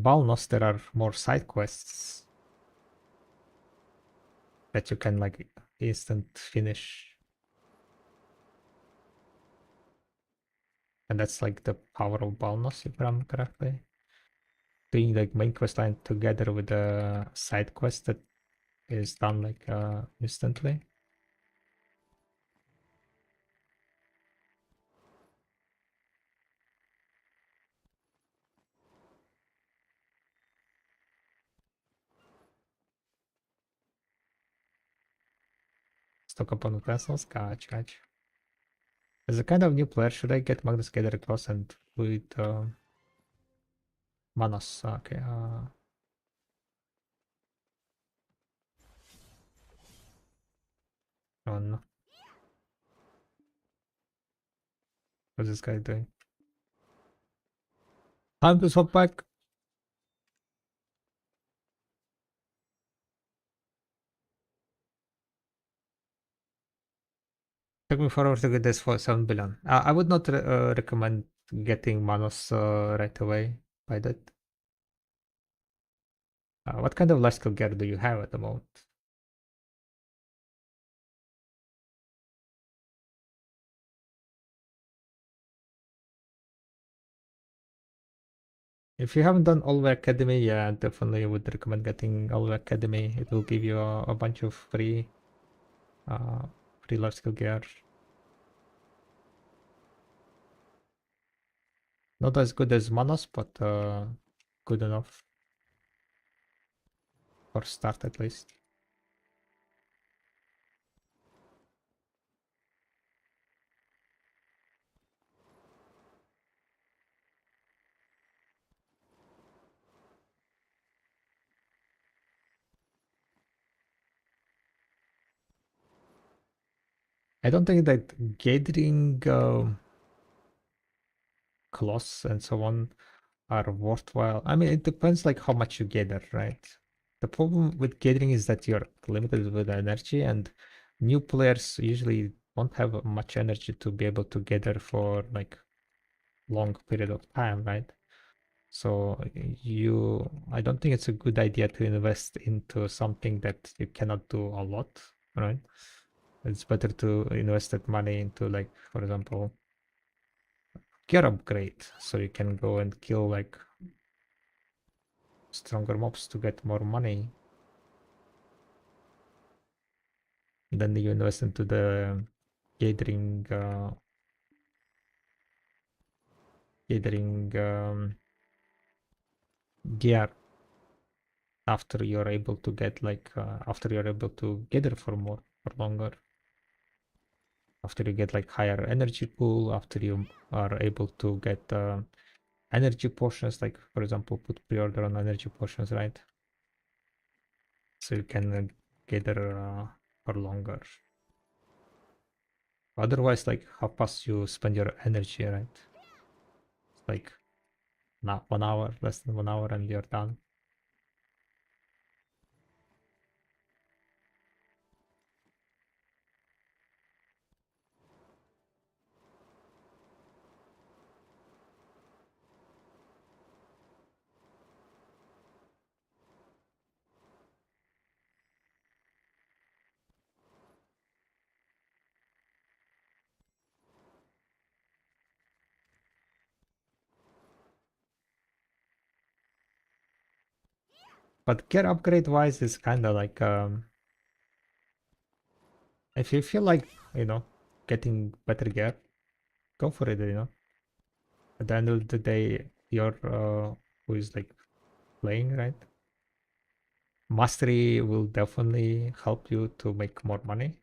Balnos there are more side quests that you can like instant finish. And that's like the power of bonus, if I'm correctly. Doing like main quest line together with the side quest that is done like instantly. Stock upon utensils, gotcha. As a kind of new player, should I get Magnus Gather Cross and do it Manos? Okay, oh no. What's this guy doing? Time to swap back. Took me 4 hours to get this for 7 billion. I would not recommend getting Manos right away by that. What kind of life skill gear do you have at the moment? If you haven't done All Academy, yeah, definitely would recommend getting All Academy. It will give you a bunch of free life skill gear. Not as good as Manos, but good enough for start at least. I don't think that gathering cloths and so on are worthwhile. I mean, it depends like how much you gather, right? The problem with gathering is that you're limited with energy, and new players usually don't have much energy to be able to gather for like long period of time, right? So I don't think it's a good idea to invest into something that you cannot do a lot, right? It's better to invest that money into like, for example, gear upgrade, so you can go and kill like stronger mobs to get more money. Then you invest into the gathering gear after you're able to get like after you're able to gather for more for longer. After you get like higher energy pool, after you are able to get energy potions, like for example, put pre-order on energy potions, right? So you can gather for longer. Otherwise, like how fast you spend your energy, right? It's like not 1 hour, less than 1 hour, and you're done. But gear upgrade wise is kind of like if you feel like getting better gear, go for it. At the end of the day, you're who is like playing, right? Mastery will definitely help you to make more money,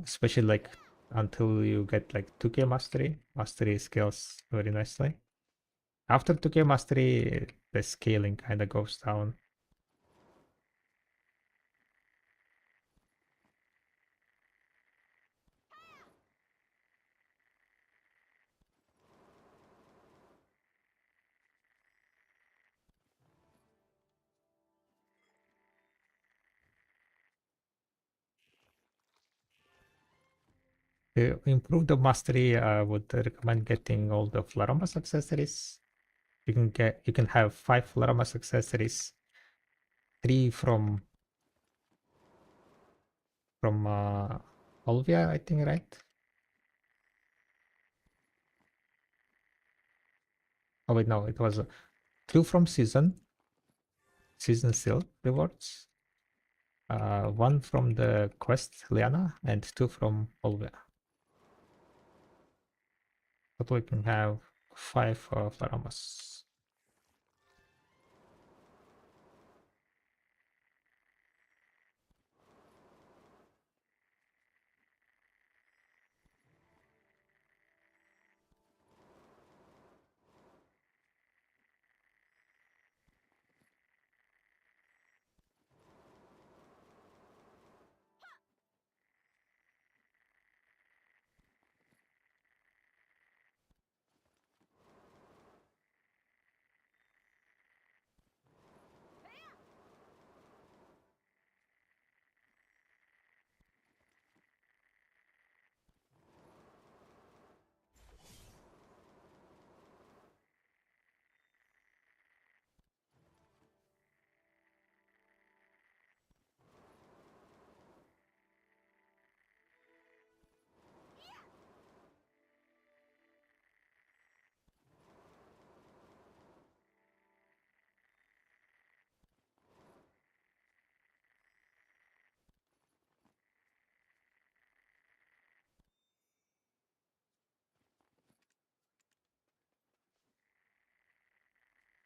especially like until you get like 2k mastery. Mastery scales very nicely. After 2k mastery, the scaling kind of goes down. To improve the mastery, I would recommend getting all the Flaramas accessories. You can have 5 Flaramas accessories, 3 from Olvia, I think, right? Oh wait, no, it was 2 from season seal rewards, 1 from the quest Liana, and 2 from Olvia. But we can have 5 Flaramas.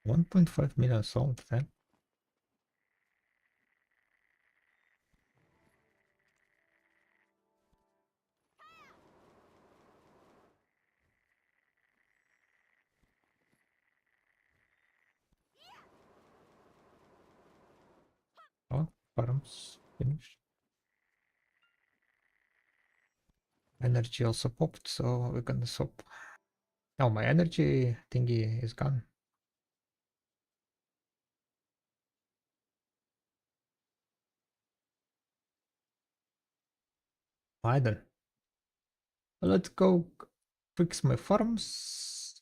$1.5 million sold then. Oh, farms finished. Energy also popped, so we're gonna swap. Oh, my energy thingy is gone. I don't. Let's go fix my farms.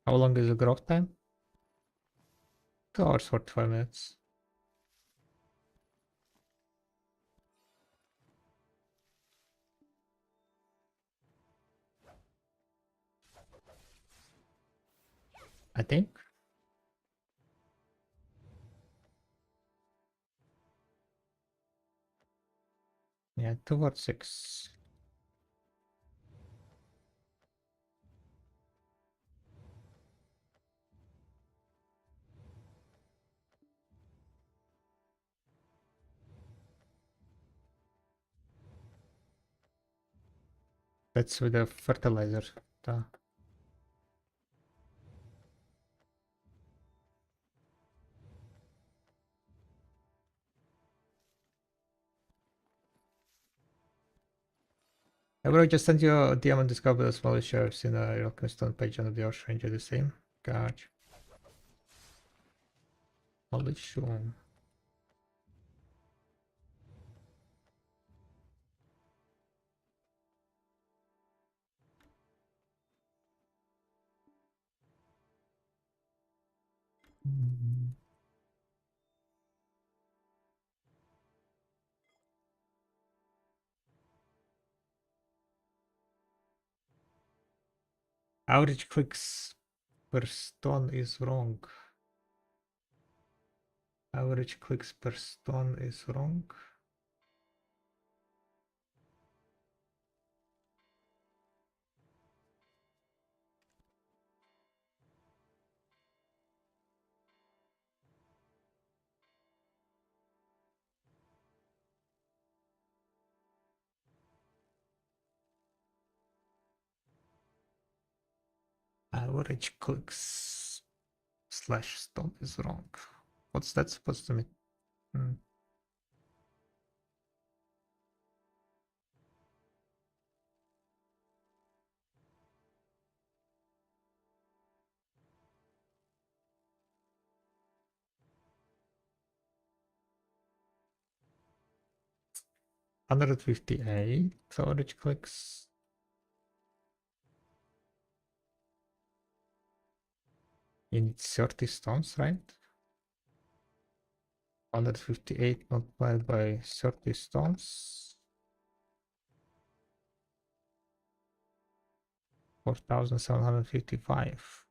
How long is the growth time? 2 hours 45 minutes. I think. Yeah, 2 or 6. That's with the fertilizer. Duh. I will just send you a DM and discover the smallest shares in a Rock Stone page on the Ocean Ranger the same. Gotcha. Holy shit. Average clicks per stone is wrong. Average clicks per stone is wrong. Average clicks slash stone is wrong. What's that supposed to mean? Hmm. $158 average clicks. You need 30 stones, right? 158 multiplied by 30 stones. 4,755.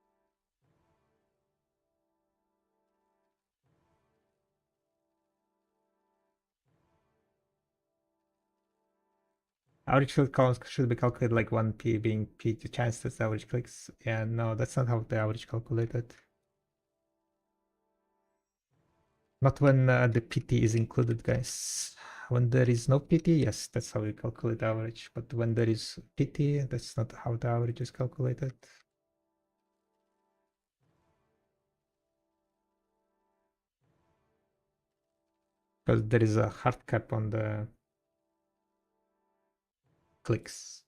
Average click counts should be calculated like 1p being p to chance test average clicks. Yeah, no, that's not how the average calculated. Not when the PT is included, guys. When there is no PT, yes, that's how we calculate average. But when there is PT, that's not how the average is calculated. Because there is a hard cap on the clicks.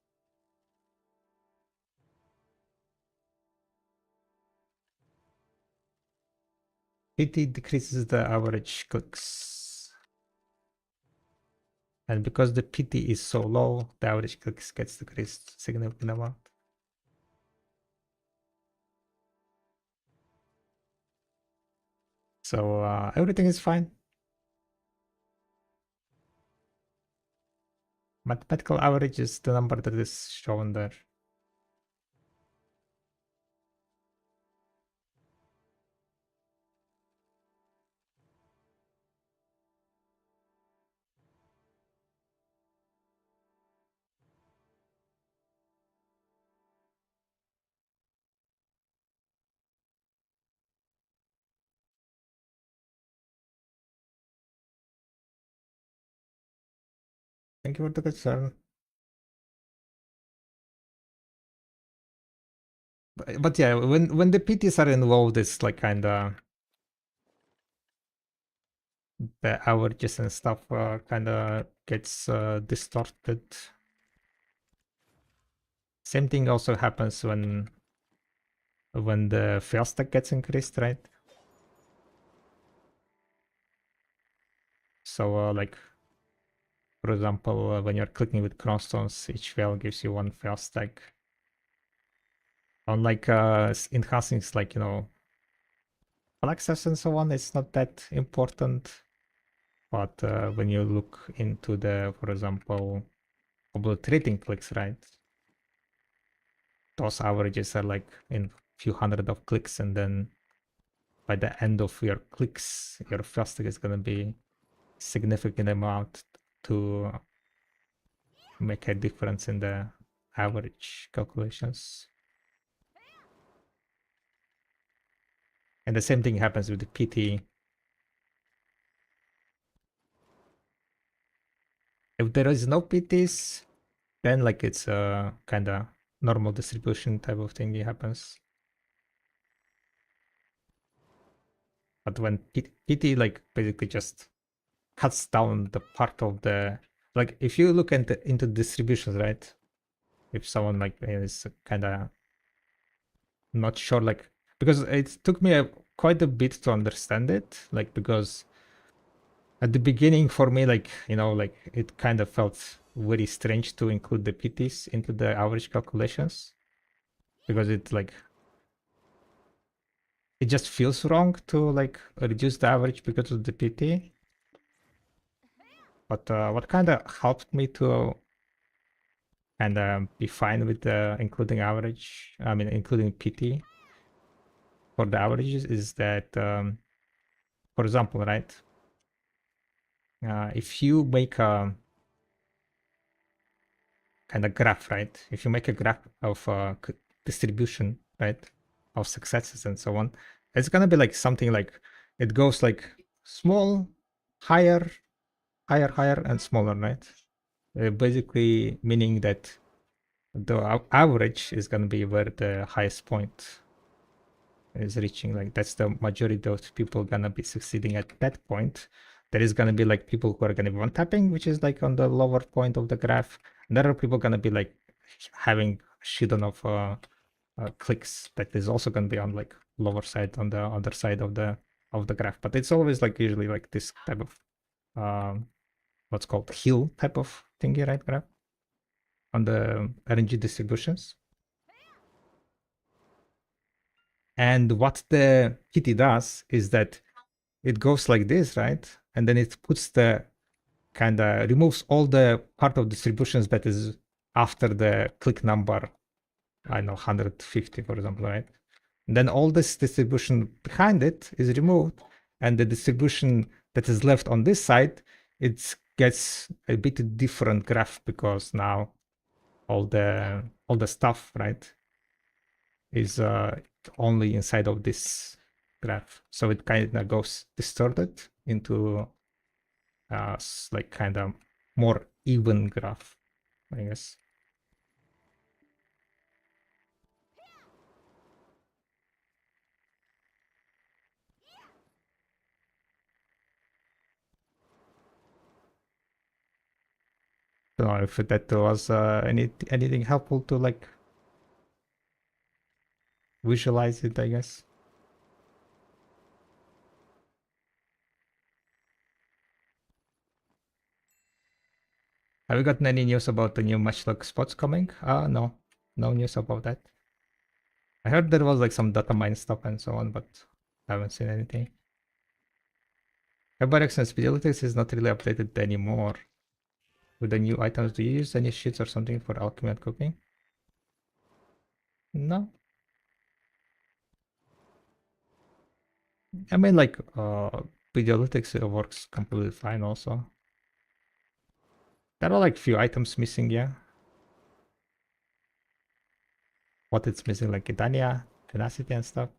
PT decreases the average clicks. And because the PT is so low, the average clicks gets decreased significant amount. So everything is fine. Mathematical average is the number that is shown there. Thank you for the concern. But yeah, when the PTs are involved, it's like kind of the averages and stuff kind of gets distorted. Same thing also happens when the fail stack gets increased, right? So like, for example, when you're clicking with chromestones, each fail gives you one fail stack. Unlike enhancing, like, you know, access and so on, it's not that important. But when you look into the, for example, obliterating clicks, right? Those averages are like in few hundred of clicks, and then by the end of your clicks, your fail stack is gonna be significant amount to make a difference in the average calculations. And the same thing happens with the PT. If there is no PTs, then like it's a kind of normal distribution type of thing happens. But when PT like basically just cuts down the part of the, like if you look into distributions, right? If someone like is kind of not sure, like, because it took me quite a bit to understand it, like, because at the beginning for me, like, you know, like it kind of felt very strange to include the PTs into the average calculations, because it like it just feels wrong to like reduce the average because of the PT. But what kind of helped me to kind of be fine with including average, I mean including PT for the averages, is that for example, right? If you make a kind of graph, right? If you make a graph of distribution, right, of successes and so on, it's gonna be like something like it goes like small, higher, higher, higher, and smaller, right? Basically meaning that the average is gonna be where the highest point is reaching. Like that's the majority of people gonna be succeeding at that point. There is gonna be like people who are gonna be one tapping, which is like on the lower point of the graph. And there are people gonna be like having a shit ton of clicks that is also gonna be on like lower side on the other side of the graph. But it's always like usually like this type of what's called hill type of thingy, right, graph on the RNG distributions. And what the kitty does is that it goes like this, right? And then it puts the kind of removes all the part of distributions that is after the click number, I don't know, 150, for example, right? And then all this distribution behind it is removed, and the distribution that is left on this side, it gets a bit different graph because now all the stuff, right, is only inside of this graph. So it kind of goes distorted into like kind of more even graph, I guess. Don't know if that was anything helpful to like visualize it, I guess. Have you gotten any news about the new matchlock spots coming? No. No news about that. I heard there was like some data mine stuff and so on, but I haven't seen anything. Hyperx and Speedelytics is not really updated anymore. With the new items, do you use any sheets or something for alchemy and cooking? No. I mean, like, Pedialytics works completely fine also. There are like few items missing, yeah. What it's missing, like Titania, Tenacity and stuff.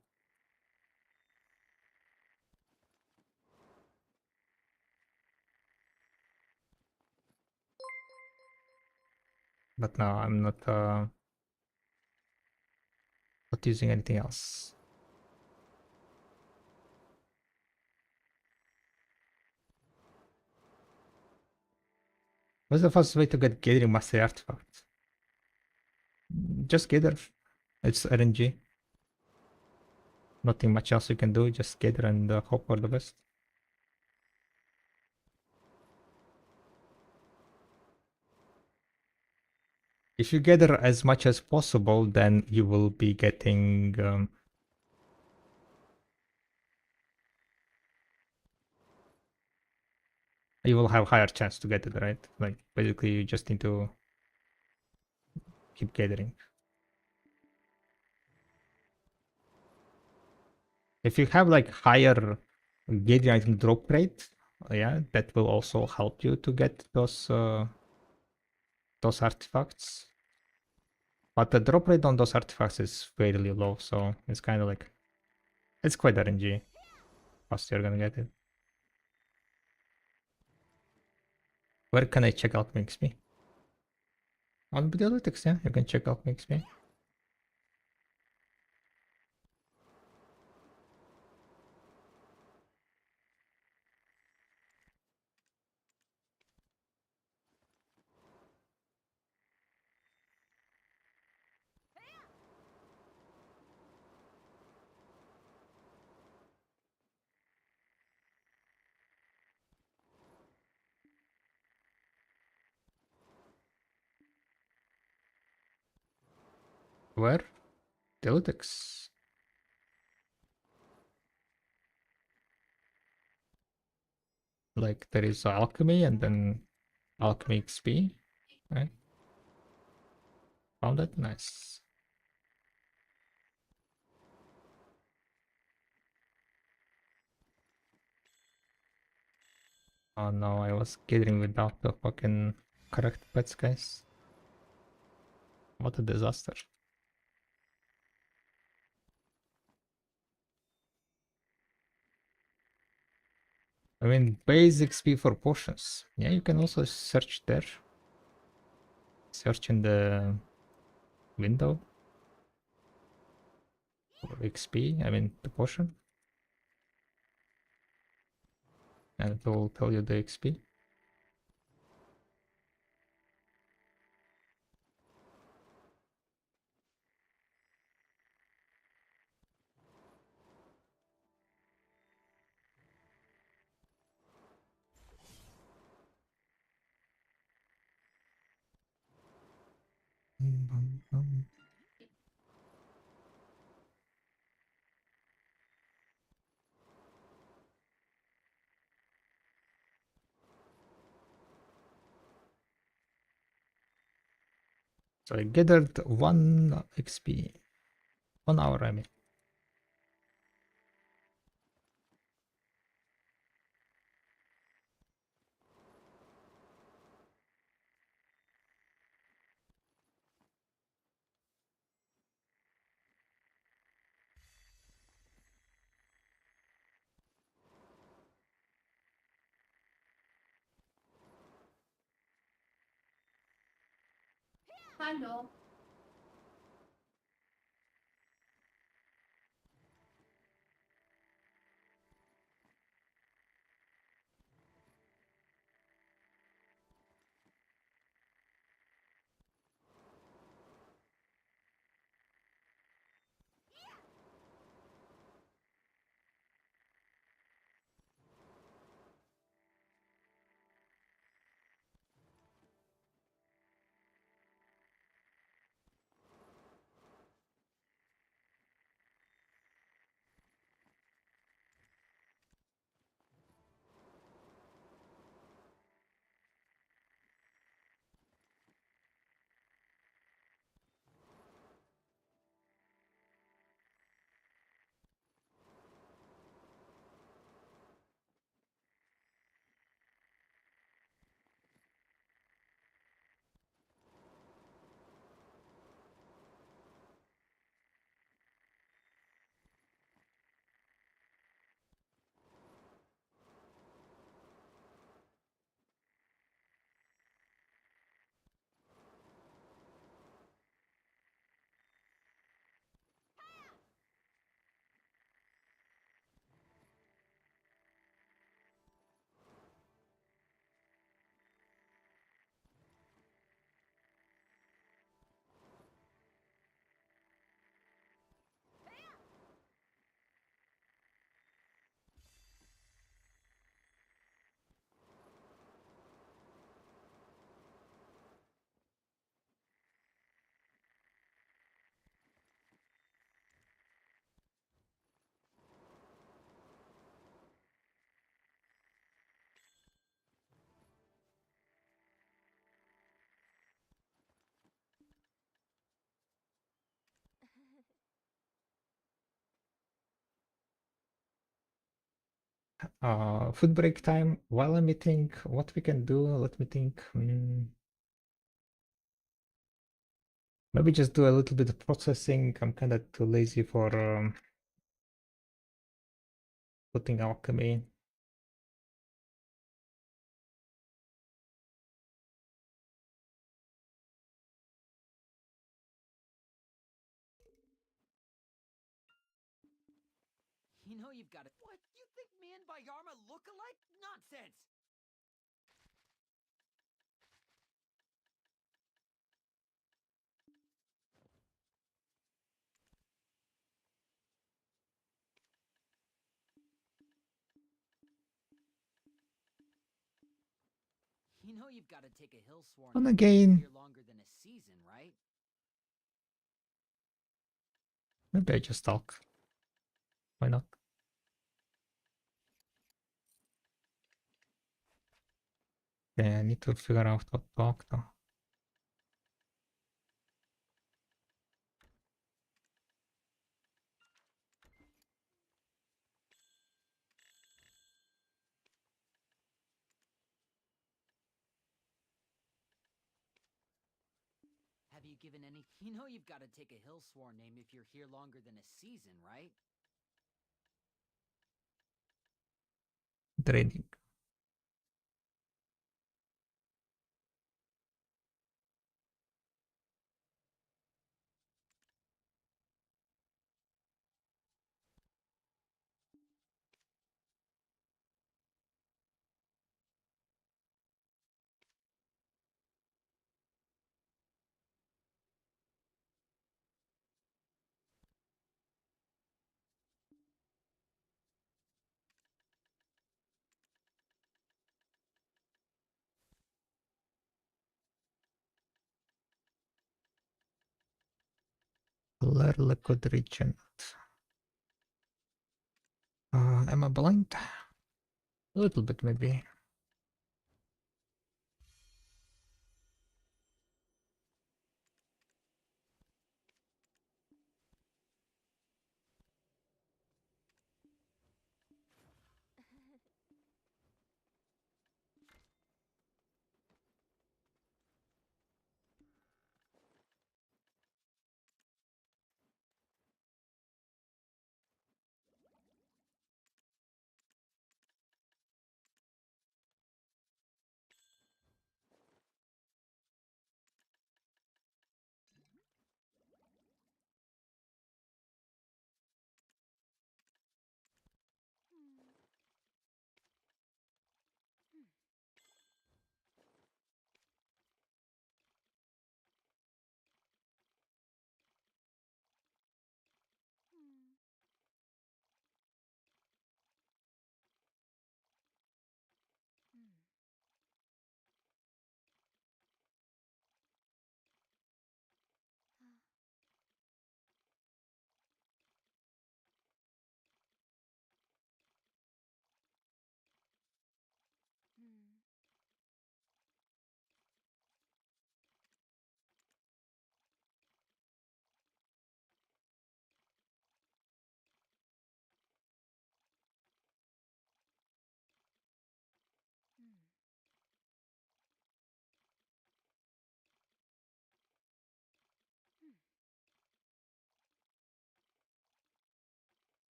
But no, I'm not using anything else. What's the fastest way to get gathering mastery artifacts? Just gather. It's RNG. Nothing much else you can do. Just gather and hope for the best. If you gather as much as possible, then you will be getting you will have higher chance to get it, right? Like basically you just need to keep gathering. If you have like higher gathering item drop rate, yeah, that will also help you to get those artifacts. But the drop rate on those artifacts is fairly low, so it's kind of like it's quite RNG. Fast you're gonna get it. Where can I check out XP? On the analytics, yeah, you can check out XP. Where? Analytics. Like there is alchemy and then alchemy XP, right? Found it? Nice. Oh no, I was gathering without the fucking correct pets, guys. What a disaster. I mean, base XP for potions. Yeah, you can also search there. Search in the window for XP, I mean the potion. And it will tell you the XP. So I gathered 1 XP. 1 hour, I mean. Hello. Food break time. While I'm eating, what we can do, let me think. Maybe just do a little bit of processing. I'm kind of too lazy for putting alchemy. You know you've got it. What? You think me and Bayarma look alike? Nonsense! You know you've got to take a hill sworn And if you're again, here longer than a season, right? maybe I just talk. Why not? Okay, I need to figure out what to talk now. you given any? You know you've got to take a Hillsworn name if you're here longer than a season, right? Trading. Color liquid region. Am I blind? A little bit, maybe.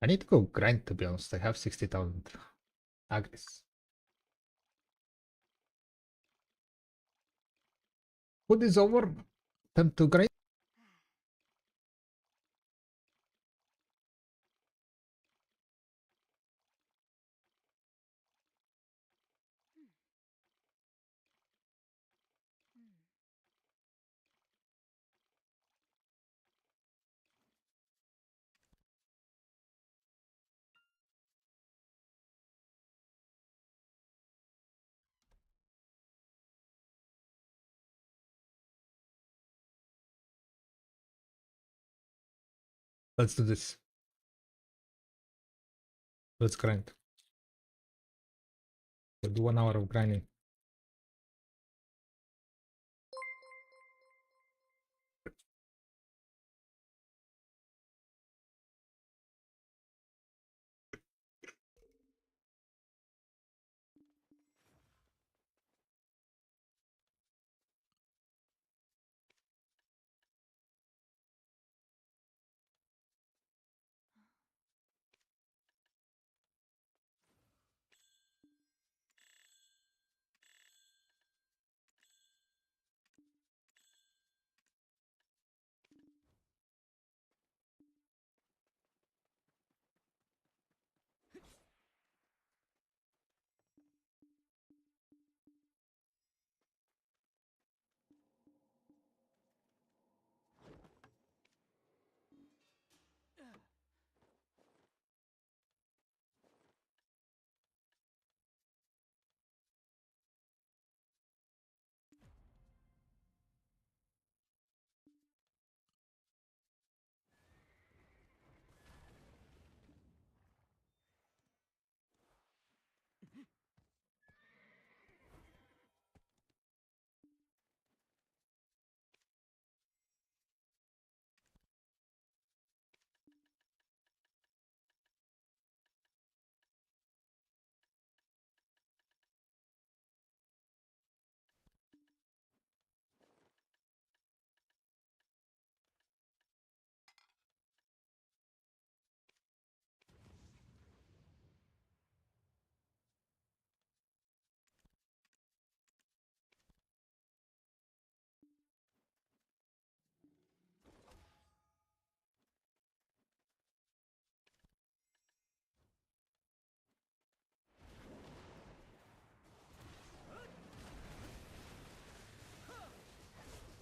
I need to go grind, to be honest. I have 60,000 agris. Food is over. Time to grind. Let's do this. Let's grind. We'll do 1 hour of grinding.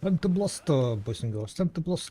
Time to blast, boys and girls. Time to blast.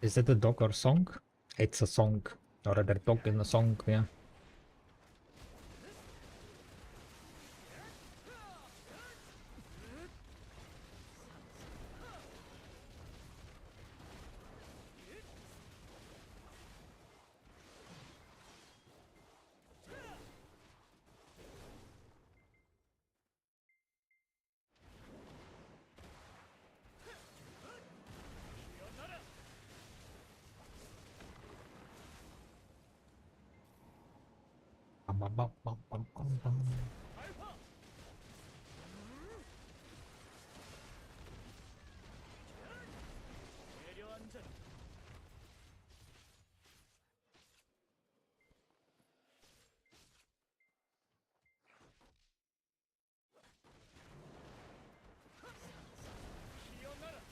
Is that a dog or song? It's a song. Or rather dog in a song, yeah. Bum, bum, bum, bum, bum, bum, bum.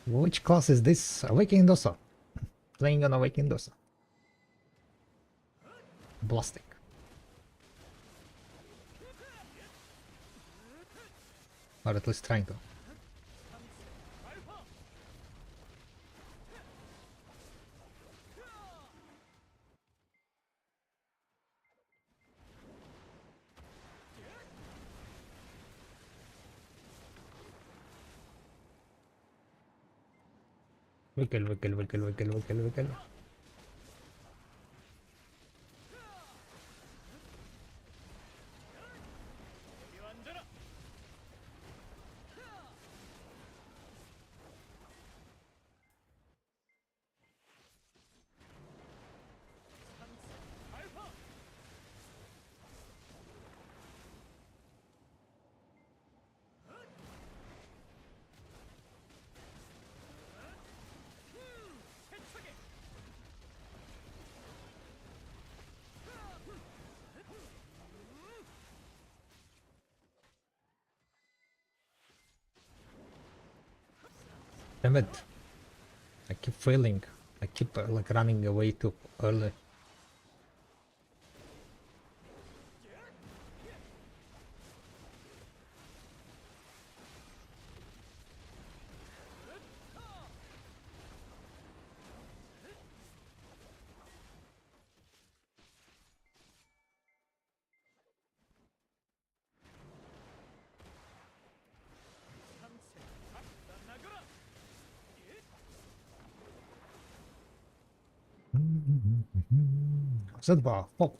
Which class is this? Awakening Dosa. Playing on Awakening Dosa. Blasting. Or at least trying to. Wiggle, wiggle, wiggle, wiggle, wiggle, wiggle. Damn it. I keep failing. I keep like running away too early. That was fault.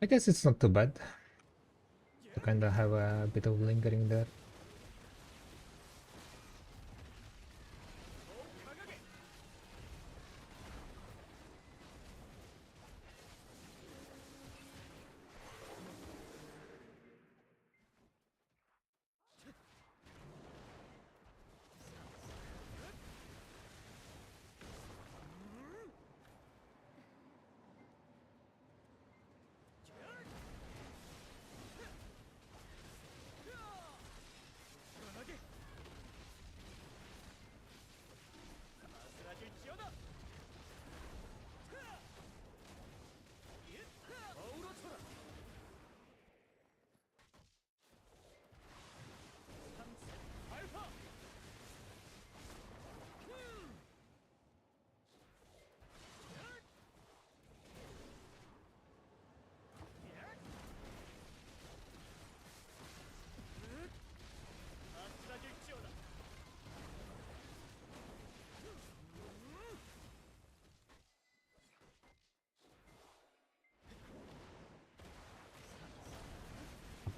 I guess it's not too bad to kind of have a bit of lingering there.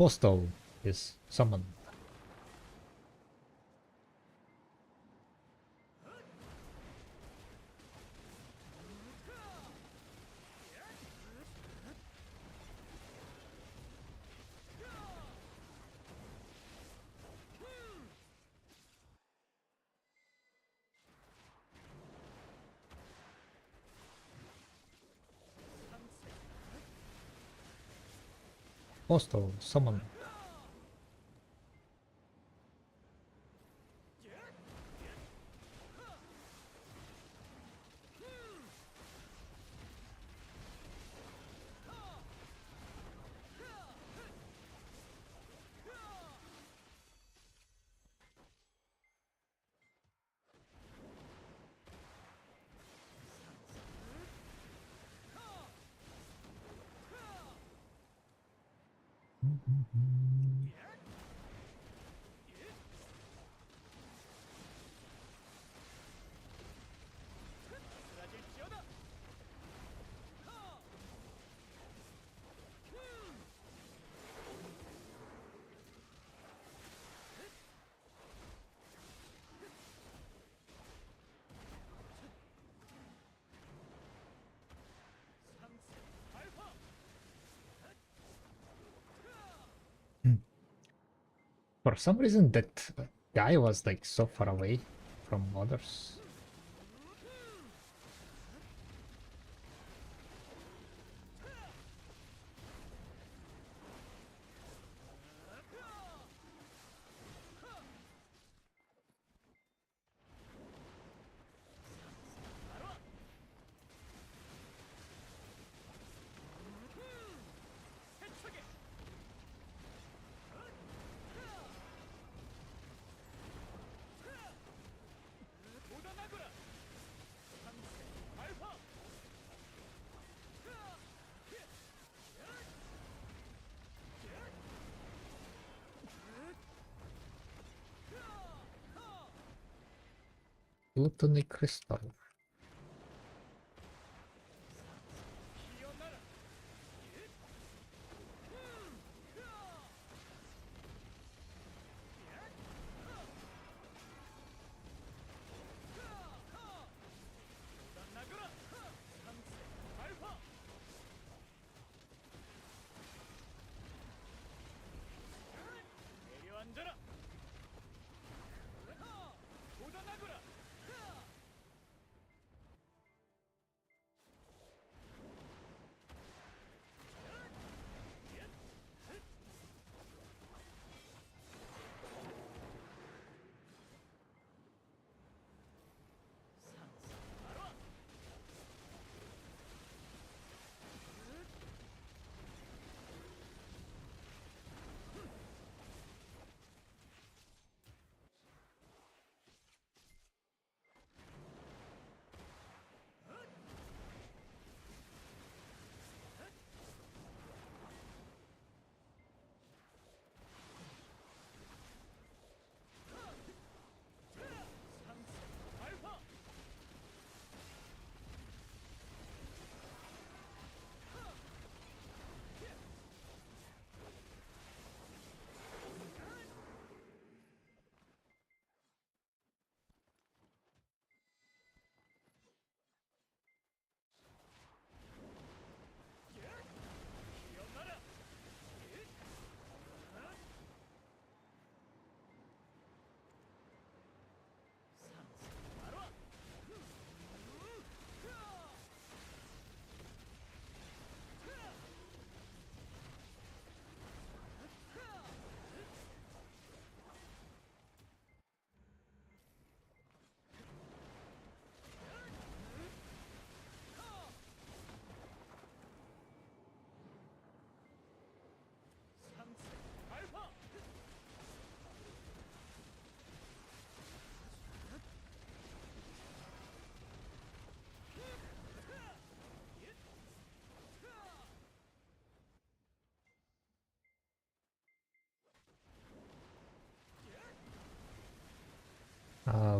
Apostle is summoned. Apostle summoned. For some reason that guy was like so far away from others. Plutonic crystal.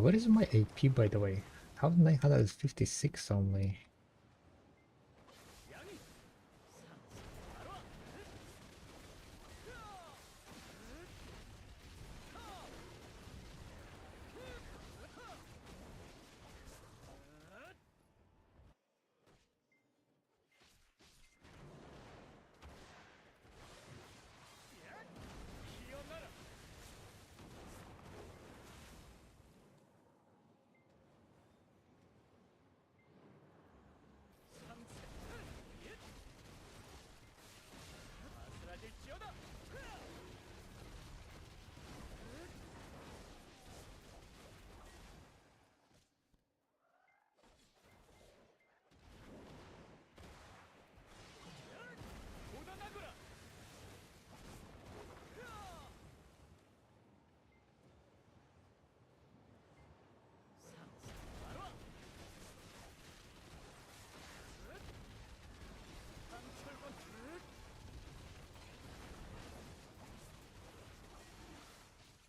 What is my AP by the way? 1956 only.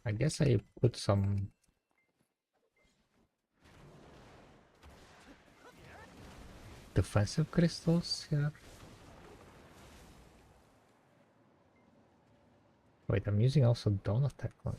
I guess I put some defensive crystals here. Wait, I'm using also don't attack one.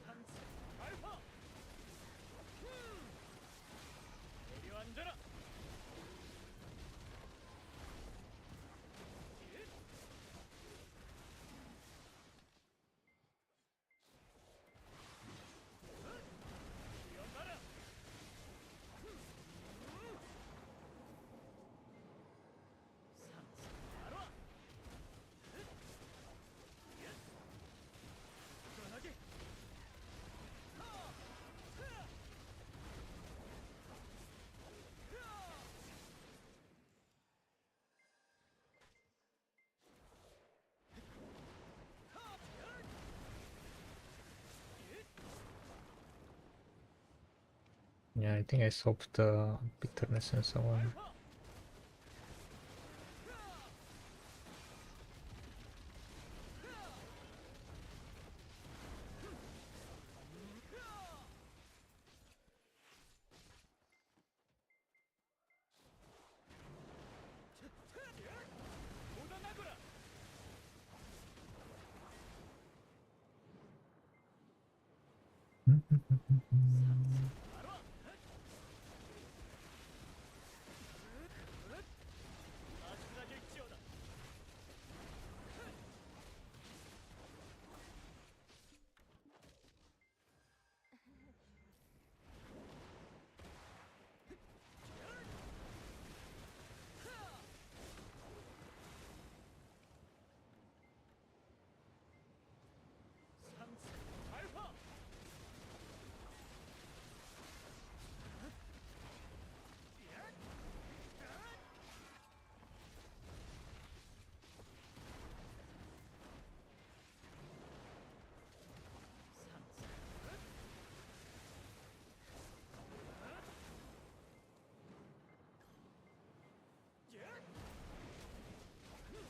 Yeah, I think I swapped the bitterness and so on.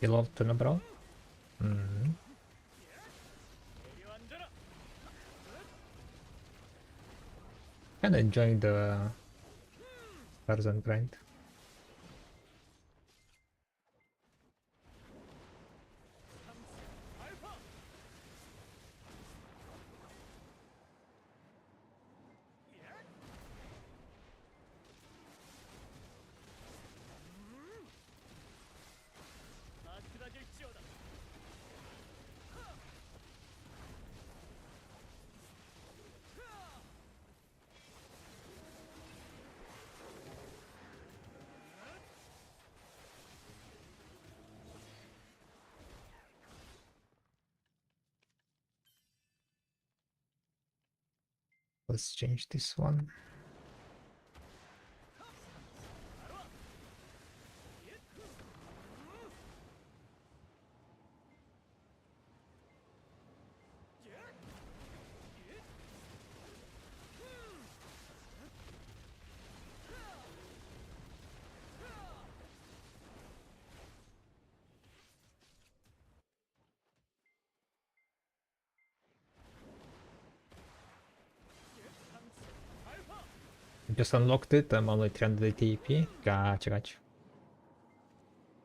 Kilo to nabral? Kinda enjoying the Tarzan grind. Let's change this one. Just unlocked it. I'm only 380 EP. Gotcha, gotcha.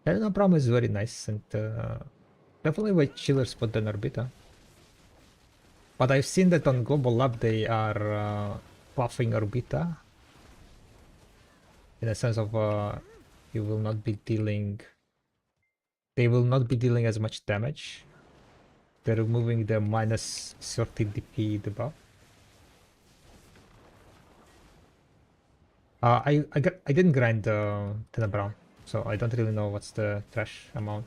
Helena Prom is very nice and definitely way chiller spot than Orbita. But I've seen that on Global Lab they are buffing Orbita in a sense of you will not be dealing. They will not be dealing as much damage. They're removing the minus 30 DP debuff. I didn't grind Tena Brown, so I don't really know what's the trash amount.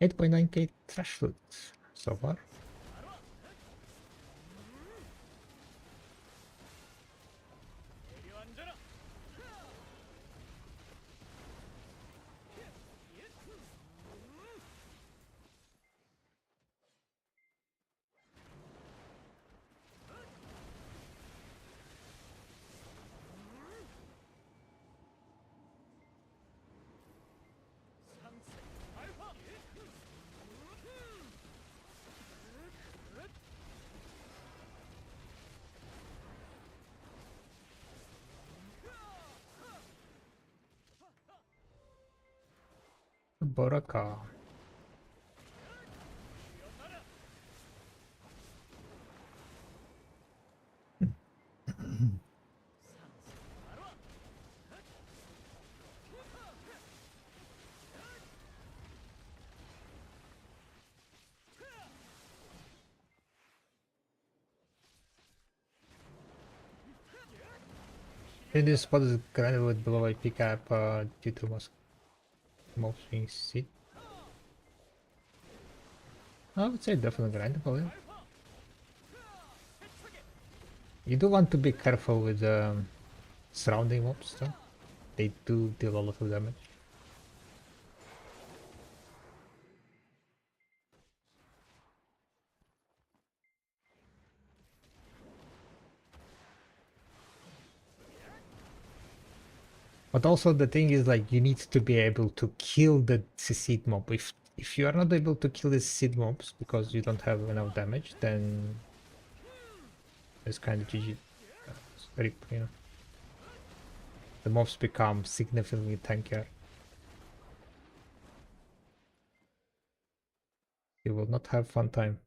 $8.9k trash loot so far. Boraka. And this spot is granted with below IP cap due to most being seed. I would say definitely grindable. Yeah. You do want to be careful with surrounding mobs though. They do deal a lot of damage. But also the thing is like you need to be able to kill the seed mob. If you are not able to kill the seed mobs because you don't have enough damage, then it's kind of GG. Rip, you know. The mobs become significantly tankier. You will not have fun time.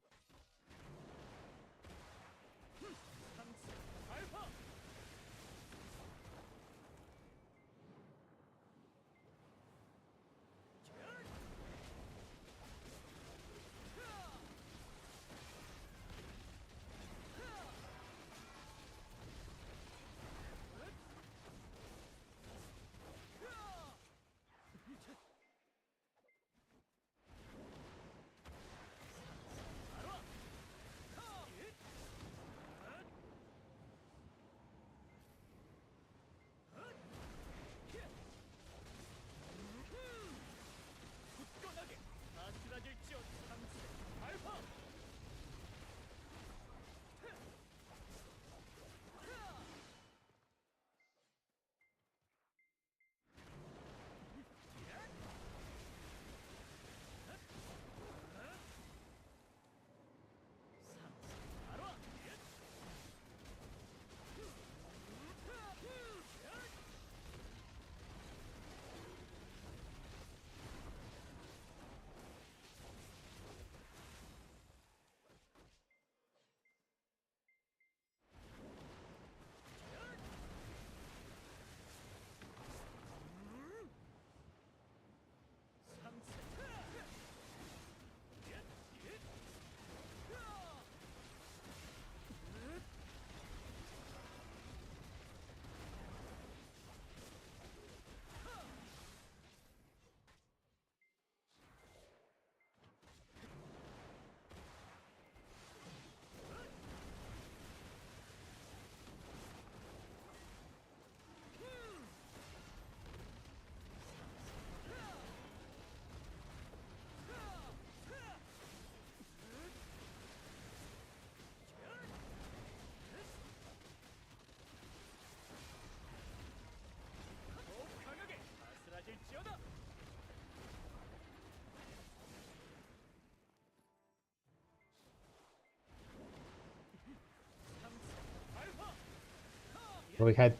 We had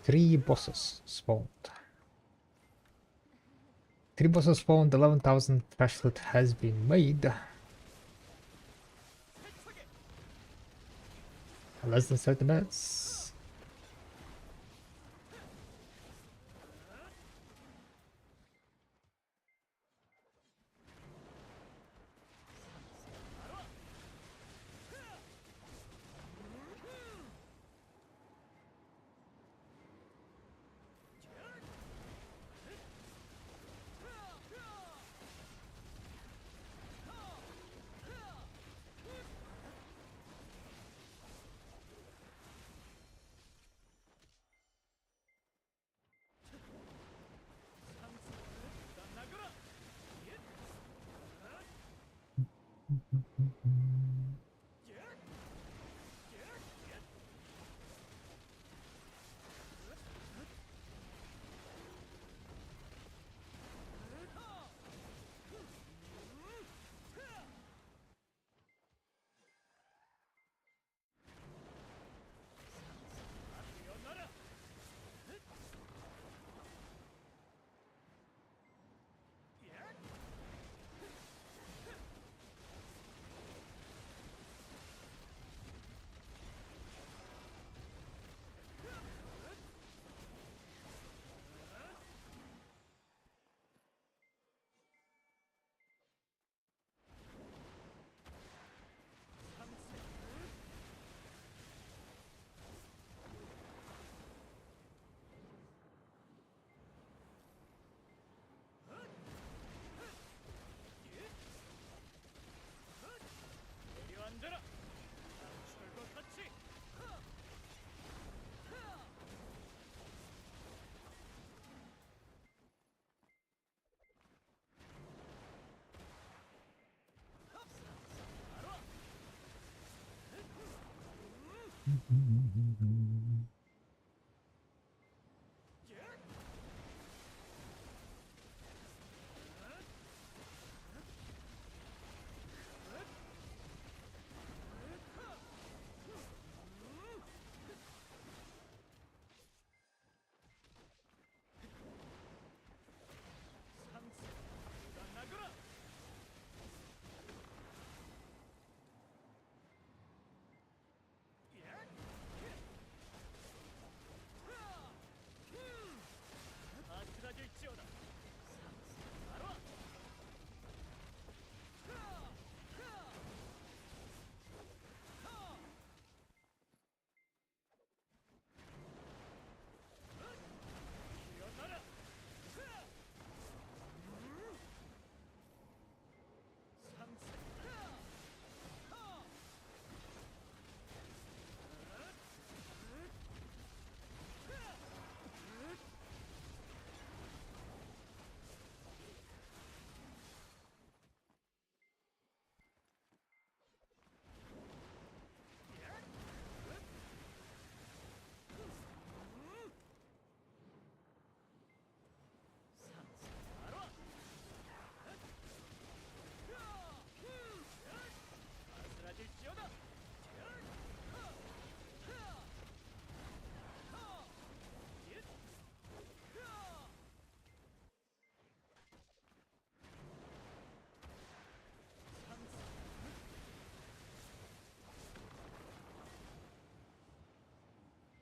3 bosses spawned. 3 bosses spawned, 11,000 trash loot has been made. Less than 30 minutes.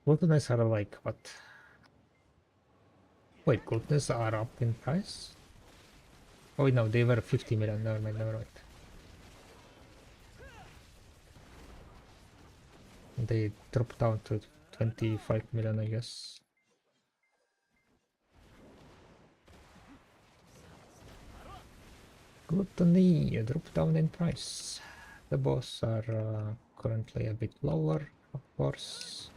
Goldness are like what? Wait, goldness are up in price? Oh no, they were 50 million. Never mind, never mind. They dropped down to 25 million, I guess. Gluttony dropped down in price. The boss are currently a bit lower, of course.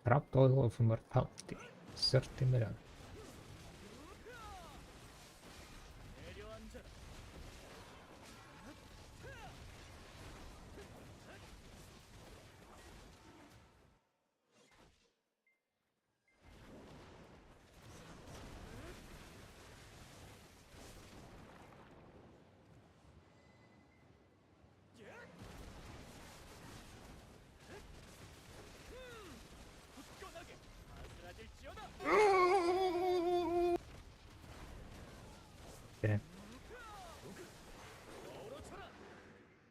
Trapped oil of immortality, 30 million.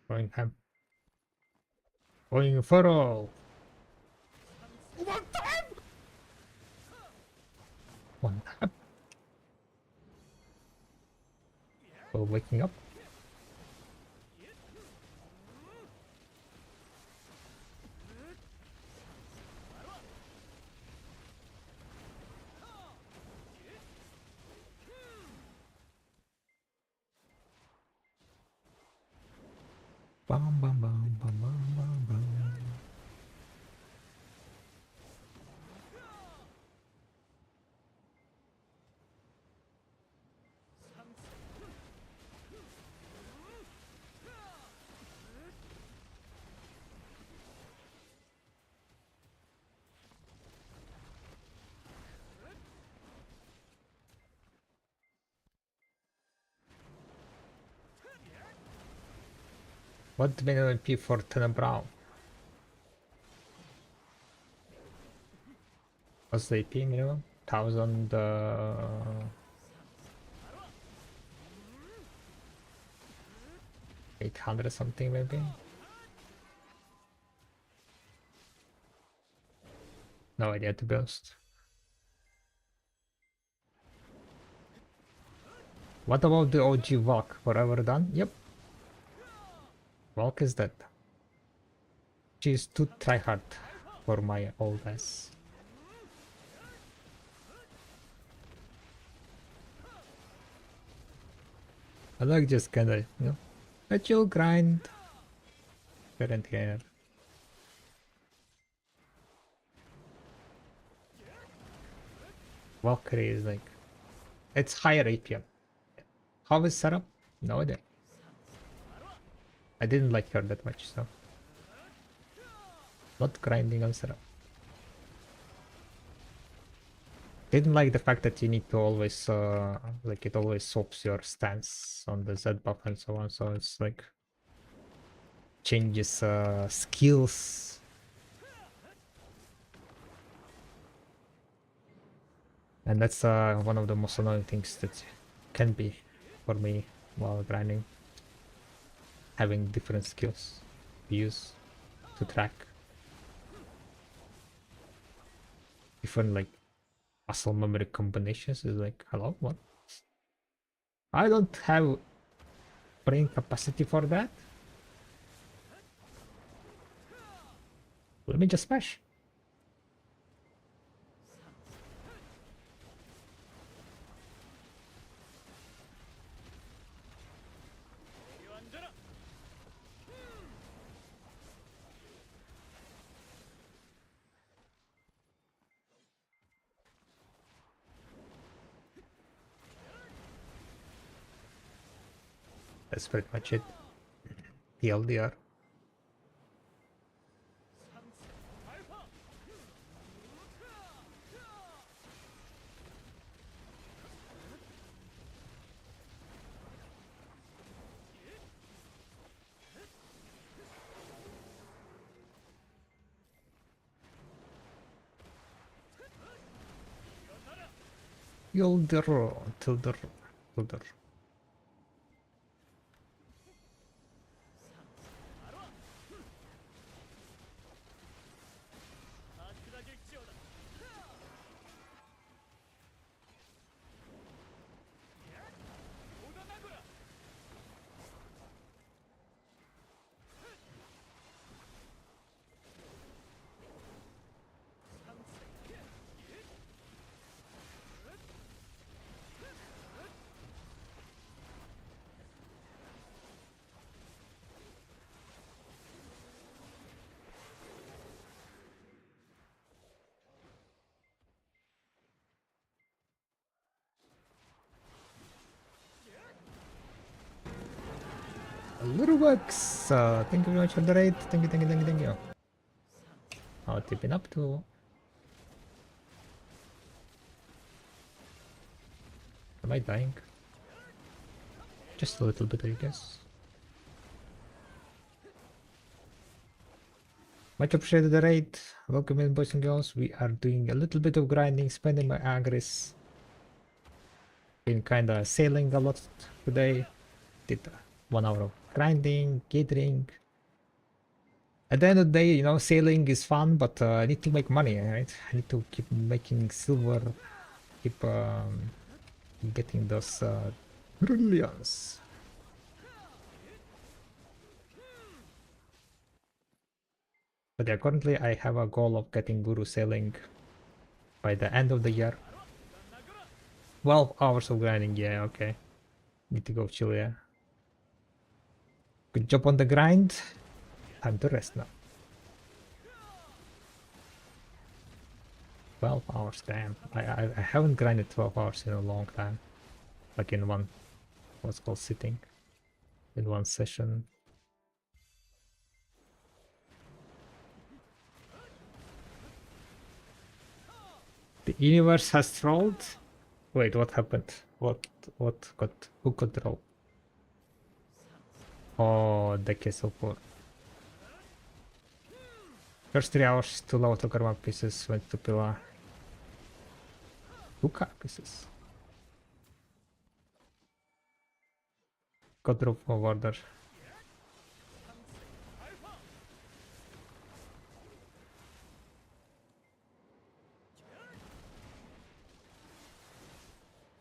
Going ham. Going furrow. One time. One tap. So waking up. Bam bam bam bam bam bam bam. What minimum P for Tana Brown? What's the AP minimum? 1000 800 something maybe? No idea to be honest. What about the OG Valk? Forever done? Yep. Valk is dead. She's too tryhard for my old ass. I like just kinda, you know, a chill grind. Current here. Valkyrie is like, it's higher APM. How is setup? No idea. I didn't like her that much, so not grinding on setup. Didn't like the fact that you need to always like it always swaps your stance on the Z buff and so on, so it's like changes skills. And that's one of the most annoying things that can be for me while grinding. Having different skills to use to track. Different like muscle memory combinations is like, hello, what? I don't have brain capacity for that. Let me just smash. That's pretty much it. TLDR. Tilder. Little Bucks, thank you very much for the raid. Thank you. How have you been up to? Am I dying? Just a little bit, I guess. Much appreciated the raid. Welcome in, boys and girls. We are doing a little bit of grinding, spending my agris. Been kinda sailing a lot today. Did 1 hour of grinding, gathering. At the end of the day, you know, sailing is fun, but I need to make money, right? I need to keep making silver, keep getting those trillions. But yeah, currently I have a goal of getting guru sailing by the end of the year. 12 hours of grinding, yeah, okay. Need to go chill, yeah. Good job on the grind. Time to rest now. 12 hours, damn. I haven't grinded 12 hours in a long time. Like in one, what's called sitting. In one session. The universe has trolled? Wait, what happened? Who got trolled? Oh, the castle 4. First 3 hours to load to karma pieces went to pillar. 2 car pieces. Got drop of order.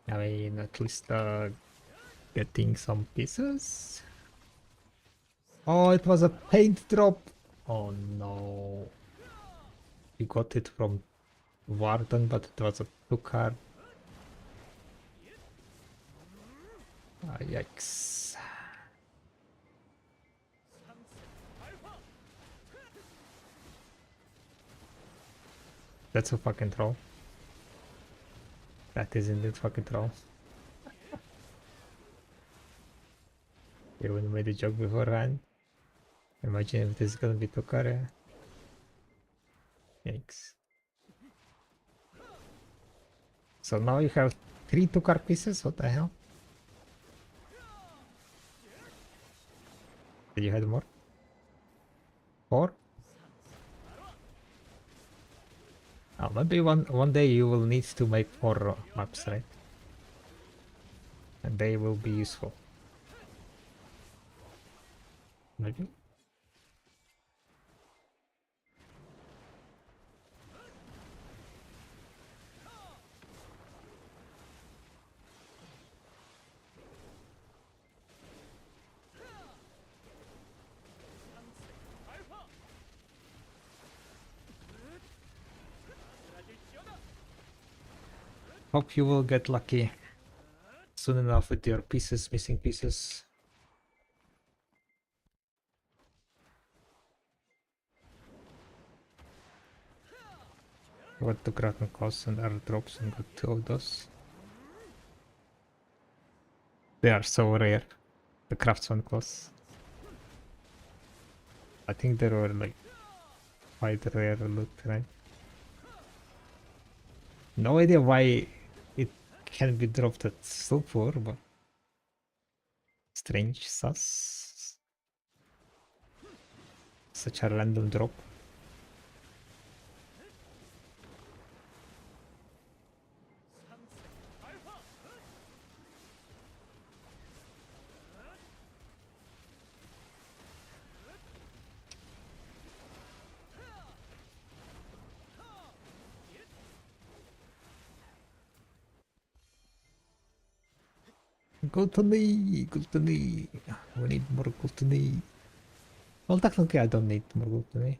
I mean, at least getting some pieces. Oh, it was a paint drop. Oh no. We got it from Warden, but it was a 2 card. Ah, yikes. That's a fucking troll. That is indeed fucking troll. You made a joke beforehand. Imagine if this is gonna be 2 card. Yikes. So now you have 3 2 card pieces? What the hell? Did you have more? 4? Oh, maybe one day you will need to make 4 maps, right? And they will be useful. Maybe? Hope you will get lucky soon enough with your pieces, missing pieces. Got the Kraken costs and airdrops and got 2 of those. They are so rare. The craftsman class. I think there were like quite rare loot, right? No idea why it can be dropped at sulfur, but strange sus. Such a random drop. Gluttony, gluttony. We need more gluttony. Well, technically, I don't need more gluttony.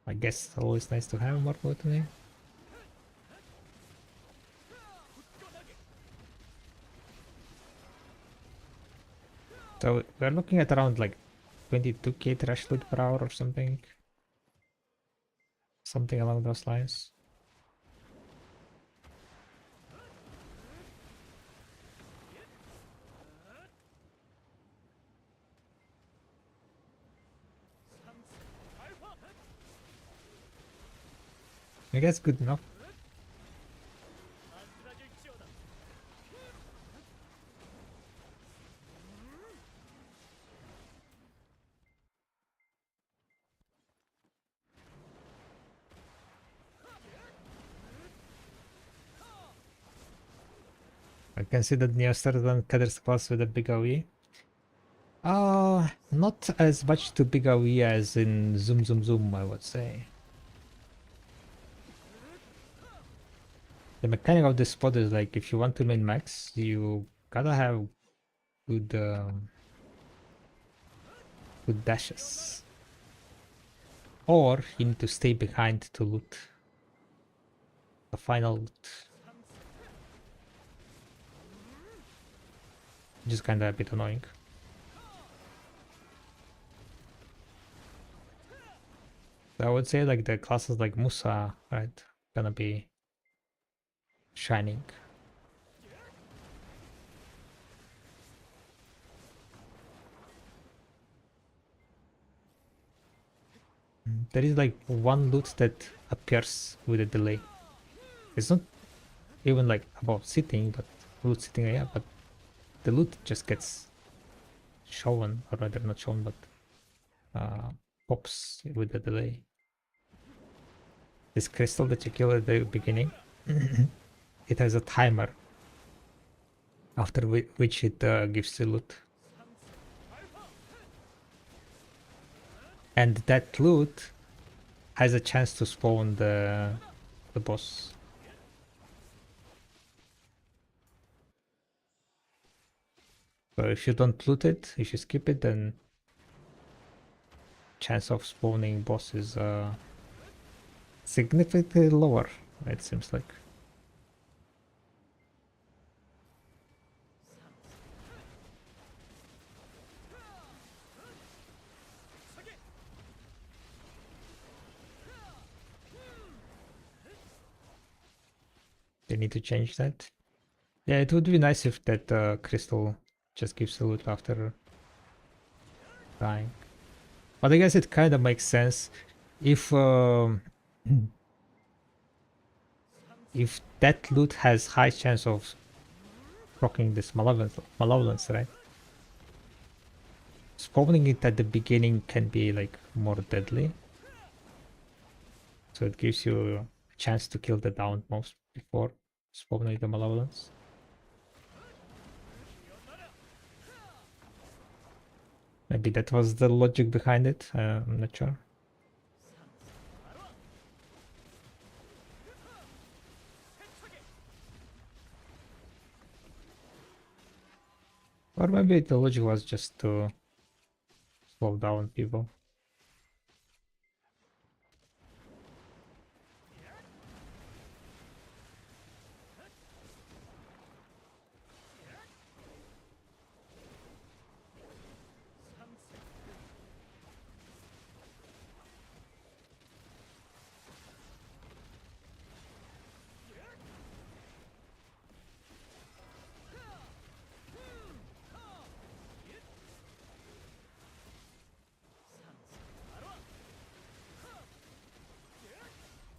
I guess it's always nice to have more gluttony. So we're looking at around like 22k trash loot per hour or something. Something along those lines. I guess good enough. I can see that Neo started on Kader's class with a big AoE. Not as much too big a we as in Zoom Zoom Zoom, I would say. The mechanic of this spot is like if you want to min max, you gotta have good good dashes. Or you need to stay behind to loot the final loot. Which is kinda a bit annoying. I would say like the classes like Musa, right, gonna be shining. There is like one loot that appears with a delay. It's not even like about sitting, but loot sitting, yeah, but the loot just gets shown, or rather not shown, but pops with a delay. This crystal that you kill at the beginning, it has a timer after which it gives the loot. And that loot has a chance to spawn the boss. So if you don't loot it, if you skip it, then chance of spawning boss is significantly lower, it seems like. They need to change that. Yeah, it would be nice if that crystal just gives the loot after dying. But I guess it kind of makes sense if if that loot has high chance of proccing this malevolence, right? Spawning it at the beginning can be like more deadly. So it gives you a chance to kill the downmost before spawning the malevolence. Maybe that was the logic behind it, I'm not sure. Or maybe the logic was just to slow down people.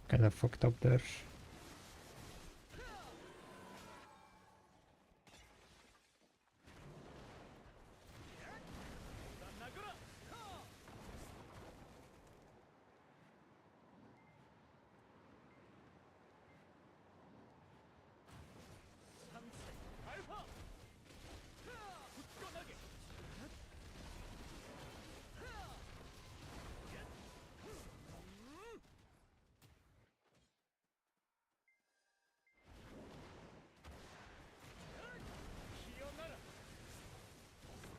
Kind of fucked up there.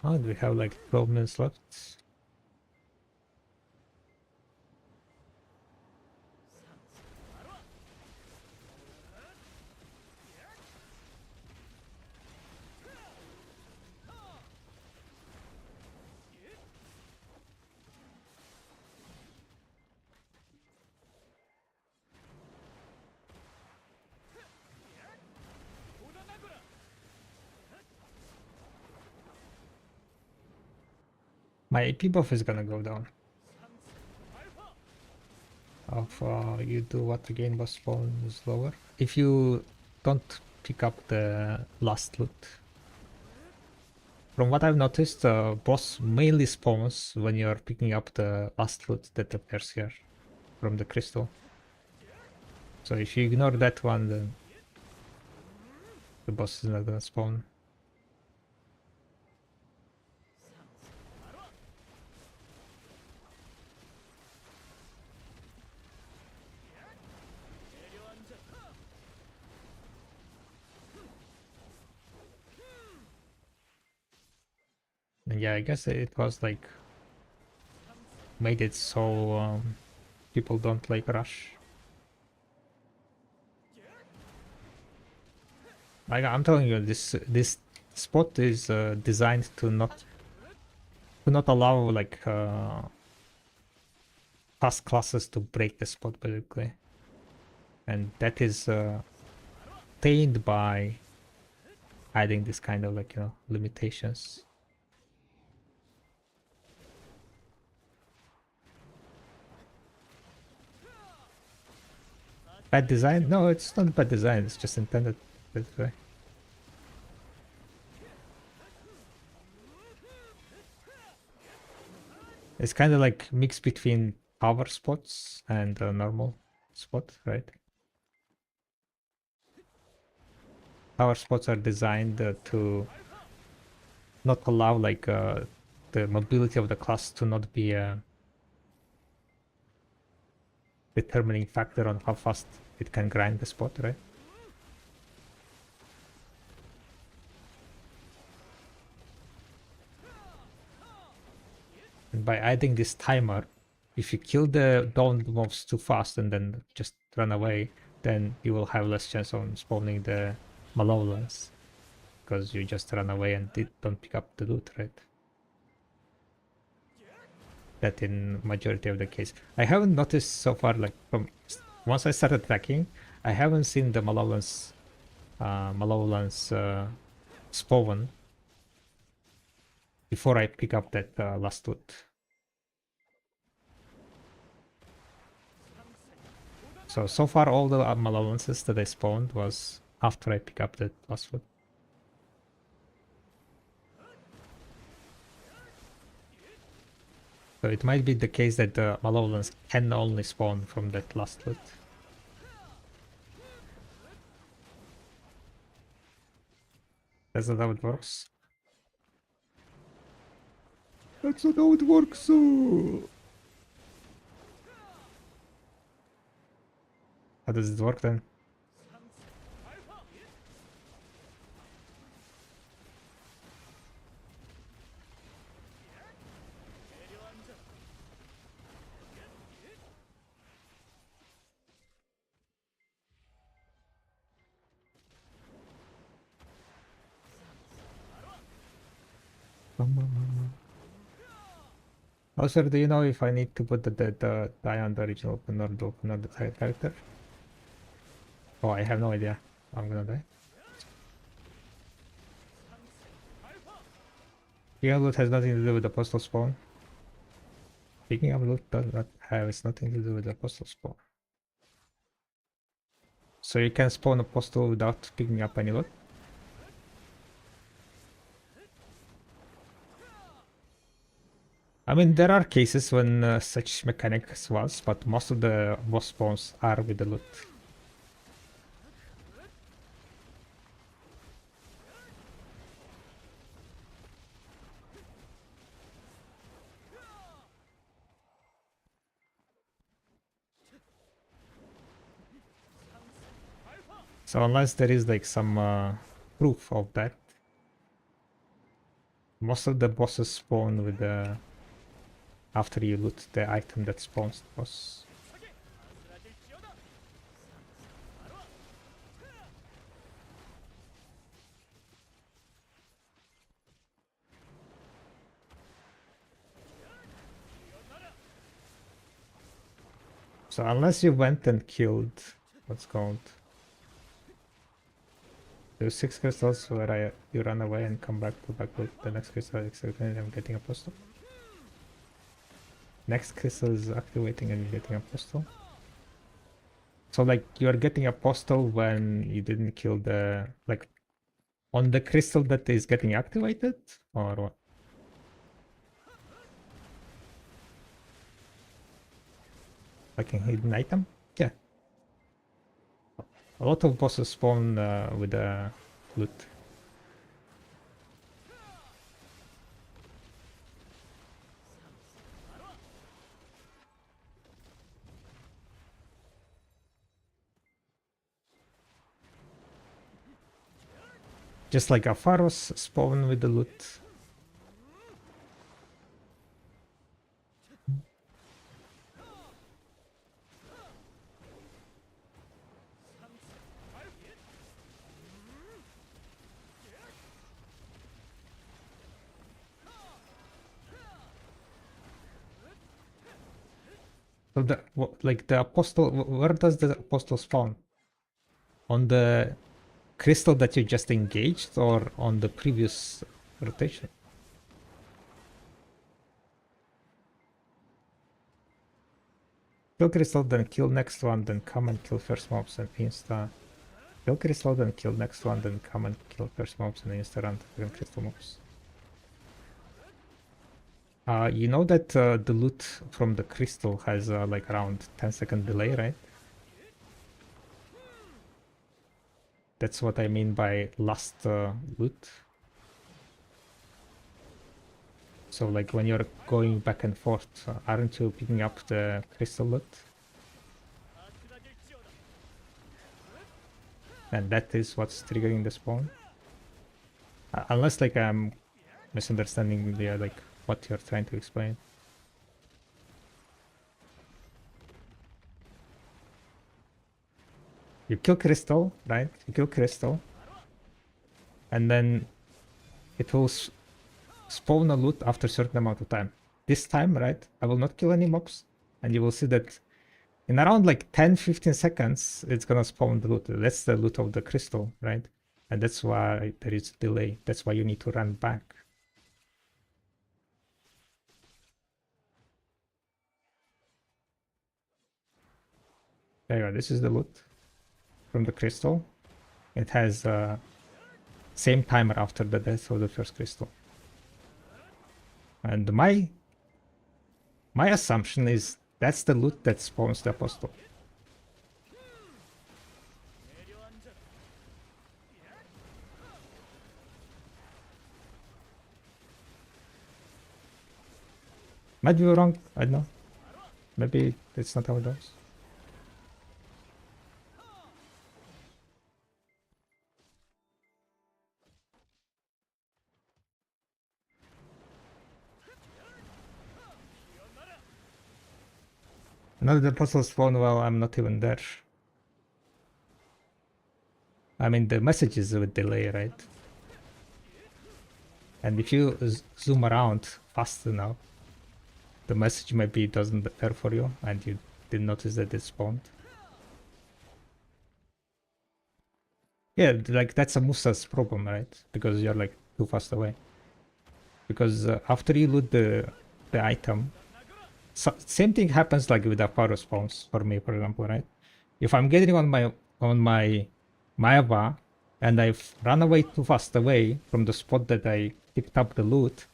Oh, we have like 12 minutes left. My AP buff is gonna go down. If you do what again, boss spawn is lower. If you don't pick up the last loot. From what I've noticed, boss mainly spawns when you're picking up the last loot that appears here from the crystal. So if you ignore that one, then the boss is not gonna spawn. And yeah, I guess it was like made it so people don't like rush. Like I'm telling you, this spot is designed to not allow like fast classes to break the spot basically, and that is obtained by adding this kind of like limitations. Bad design? No, it's not bad design. It's just intended that way. It's kind of like mix between power spots and a normal spot, right? Power spots are designed to not allow like the mobility of the class to not be a determining factor on how fast it can grind the spot, right? And by adding this timer, if you kill the downed mobs too fast and then just run away, then you will have less chance on spawning the malevolence because you just run away and don't pick up the loot, right? That in majority of the case. I haven't noticed so far, like from once I started tracking, I haven't seen the malevolence spawn before I pick up that last loot. So far all the malevolences that I spawned was after I pick up that last loot. So it might be the case that the malevolence can only spawn from that last loot. That's not how it works. That's not how it works. How does it work then? Also, do you know if I need to put the die on the original open or the open on the side character? Oh, I have no idea. I'm gonna die. Picking up loot has nothing to do with the postal spawn. Picking up loot does not have nothing to do with the postal spawn. So you can spawn a postal without picking up any loot? I mean, there are cases when such mechanics was, but most of the boss spawns are with the loot. So unless there is like some proof of that, most of the bosses spawn with the after you loot the item that spawns the boss. So unless you went and killed what's called there's 6 crystals where you run away and come back to back with the next crystal and I'm getting a postal. Next crystal is activating and you're getting a postal. So like you're getting a postal when you didn't kill the like on the crystal that is getting activated or what? Like a hidden item? Yeah. A lot of bosses spawn with a loot. Just like a Pharos spawn with the loot. So like the apostle, where does the apostle spawn? On the crystal that you just engaged, or on the previous rotation? Kill crystal, then kill next one, then come and kill first mobs and insta. Kill crystal, then kill next one, then come and kill first mobs and insta run to crystal mobs. You know that the loot from the crystal has like around 10-second delay, right? That's what I mean by last loot. So like when you're going back and forth, aren't you picking up the crystal loot? And that is what's triggering the spawn. Unless like I'm misunderstanding the like what you're trying to explain. You kill crystal, right? You kill crystal, and then it will spawn a loot after a certain amount of time. This time, right, I will not kill any mobs, and you will see that in around like 10-15 seconds, it's gonna spawn the loot. That's the loot of the crystal, right? And that's why there is a delay. That's why you need to run back. There you go. This is the loot from the crystal. It has same timer after the death of the first crystal. And my assumption is that's the loot that spawns the apostle. Might be wrong, I don't know. Maybe it's not how it goes. Another apostle spawn, well, I'm not even there. I mean, the message is with delay, right? And if you zoom around fast enough, the message maybe doesn't appear for you, and you didn't notice that it spawned. Yeah, like that's a Musa's problem, right? Because you're like too fast away. Because after you loot the item, same thing happens like with the power spawns for me, for example, right? If I'm getting on my Maeva and I've run away too fast away from the spot that I picked up the loot,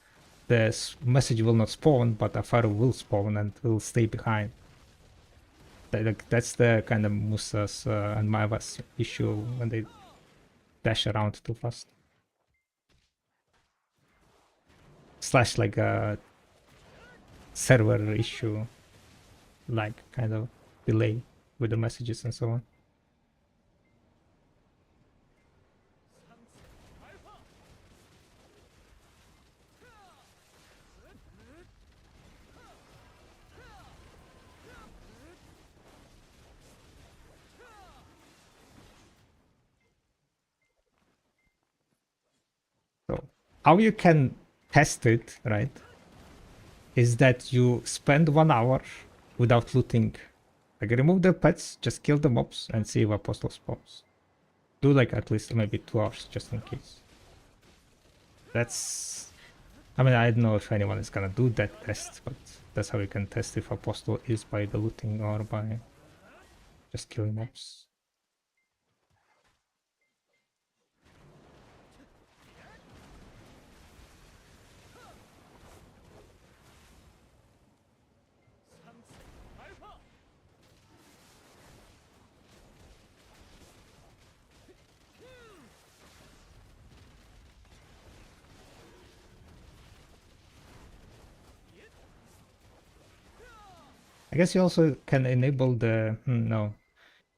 the message will not spawn, but a fire will spawn and will stay behind. That's the kind of Musa's and Maeva's issue when they dash around too fast. Slash like a server issue, like kind of delay with the messages and so on. So how you can test it, right, is that you spend 1 hour without looting. Like remove the pets, just kill the mobs and see if apostle spawns. Do like at least maybe 2 hours just in case. That's, I mean, I don't know if anyone is gonna do that test, but that's how you can test if apostle is by the looting or by just killing mobs. I guess you also can enable the, no,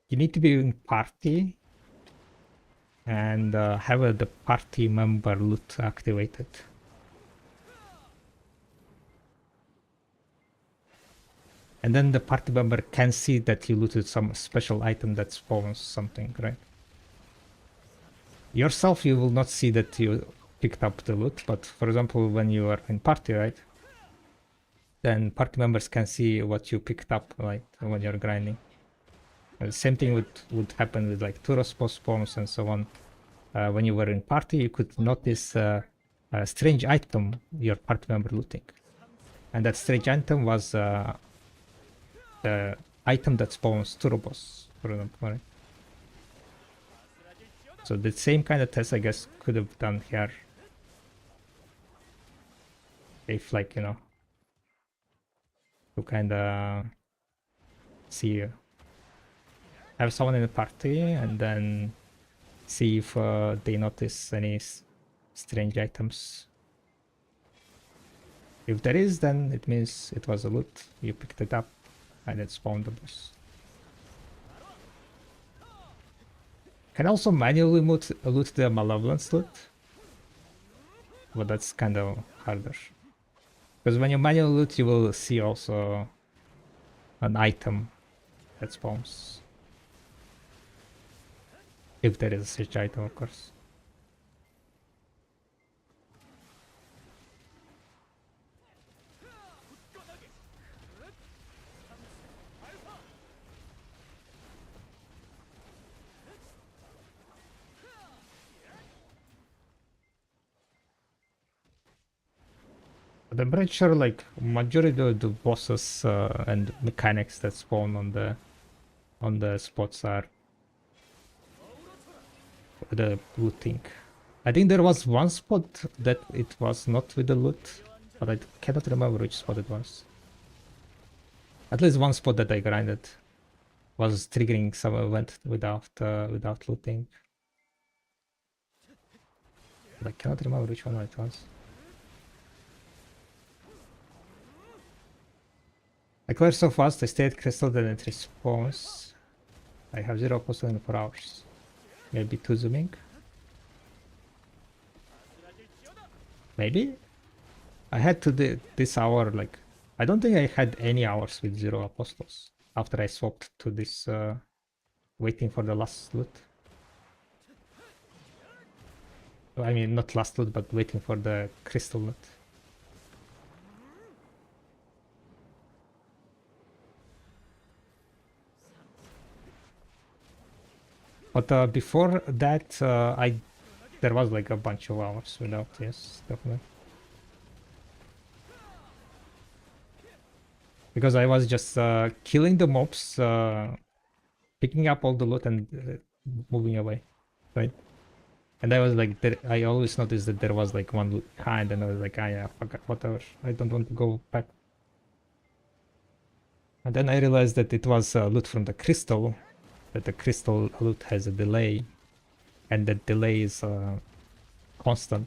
you need to be in party and have the party member loot activated. And then the party member can see that you looted some special item that spawns something, right? Yourself, you will not see that you picked up the loot, but for example, when you are in party, right? then party members can see what you picked up, right, when you're grinding. The same thing would happen with like Turos spawns and so on. When you were in party, you could notice a strange item your party member looting, and that strange item was the item that spawns Turobos, for example. Right? So the same kind of test, I guess, could have done here. If, like, you know, to kind of see, have someone in the party and then see if they notice any strange items. If there is, then it means it was a loot. You picked it up and it spawned the boss. Can also manually loot the malevolence loot, but that's kind of harder. Because when you manually loot, you will see also an item that spawns. If there is such item, of course. But I'm pretty sure like majority of the bosses and mechanics that spawn on the spots are the looting. I think there was one spot that it was not with the loot, but I cannot remember which spot it was. At least one spot that I grinded was triggering some event without looting. But I cannot remember which one it was. I clear so fast, I stay at crystal, then it respawns. I have 0 postal in 4 hours. Maybe 2 zooming? Maybe? I had to do this hour, like, I don't think I had any hours with 0 apostles after I swapped to this waiting for the last loot. I mean, not last loot, but waiting for the crystal loot. But before that, there was like a bunch of hours without, yes, definitely. Because I was just killing the mobs, picking up all the loot and moving away, right? And I was like, I always noticed that there was like one loot behind, and I was like, ah, yeah, fuck it, whatever. I don't want to go back. And then I realized that it was loot from the crystal, that the crystal loot has a delay, and that delay is constant.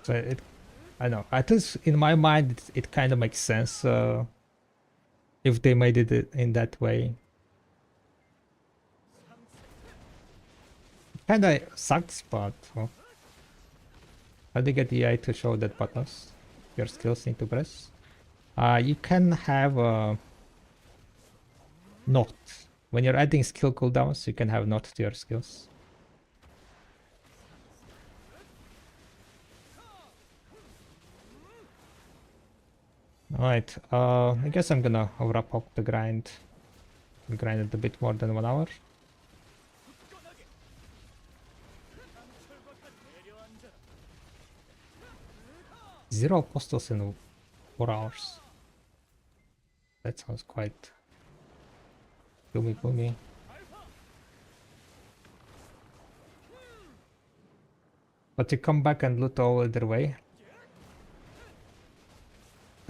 So I know, at least in my mind, it kind of makes sense if they made it in that way. Kind of sucks, but well, how do you get the AI to show that buttons your skills need to press? You can have a note. When you're adding skill cooldowns, you can have note to your skills. Alright, I guess I'm gonna wrap up the grind. We grinded a bit more than 1 hour. Zero apostles in 4 hours. That sounds quite gloomy. But you come back and loot all other way.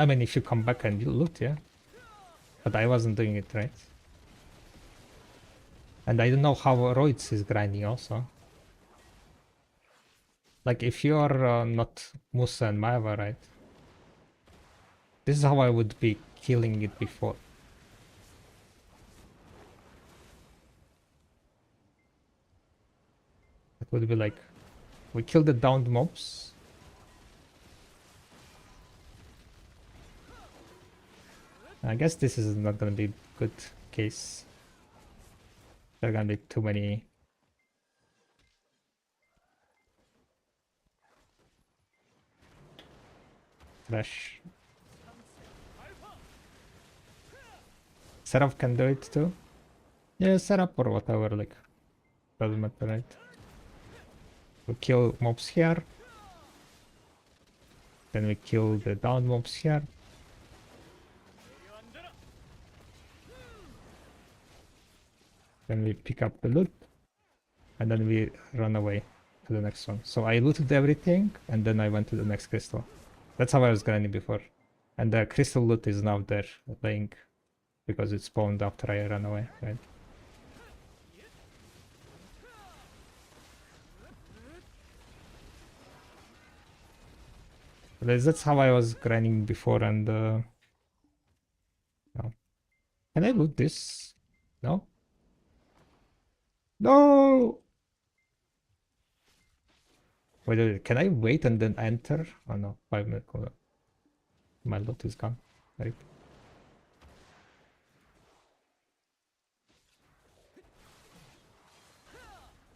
I mean, if you come back and you loot, yeah. But I wasn't doing it right. And I don't know how Roids is grinding also. Like, if you are not Musa and Maeva, right? This is how I would be killing it before. It would be like, we kill the downed mobs. I guess this is not gonna be a good case. There are gonna be too many. Trash. Setup can do it too. Yeah, setup or whatever, like doesn't matter, right? We kill mobs here. Then we kill the down mobs here. Then we pick up the loot. And then we run away to the next one. So I looted everything and then I went to the next crystal. That's how I was grinding before. And the crystal loot is now there, laying, because it spawned after I ran away, right? That's how I was grinding before, and no. Can I loot this? No? No! Wait, can I wait and then enter? Oh no, 5 minutes. My loot is gone. Right.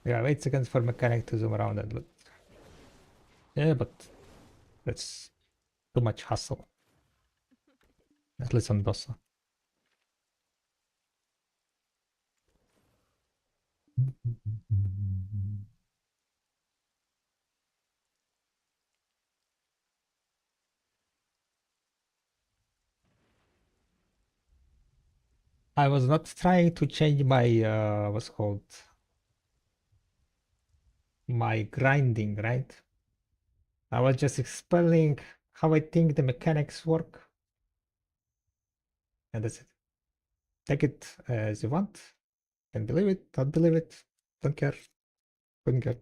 Yeah, wait seconds for mechanic to zoom around and loot. Yeah, but that's too much hassle. At least on DOSA. I was not trying to change my what's called my grinding, right? I was just explaining how I think the mechanics work. And that's it. Take it as you want. Can believe it, not believe it. Don't care. Couldn't care.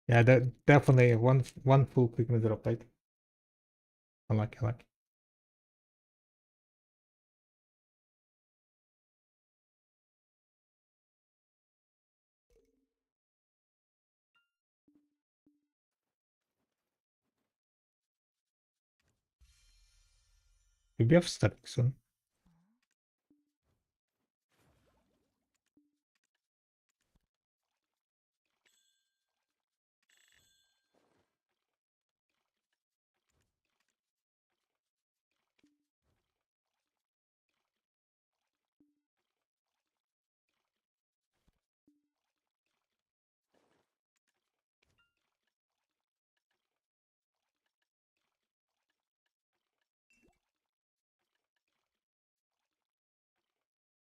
Yeah, that definitely one full quick drop, right? Unlucky, unlucky. Maybe I've starting soon.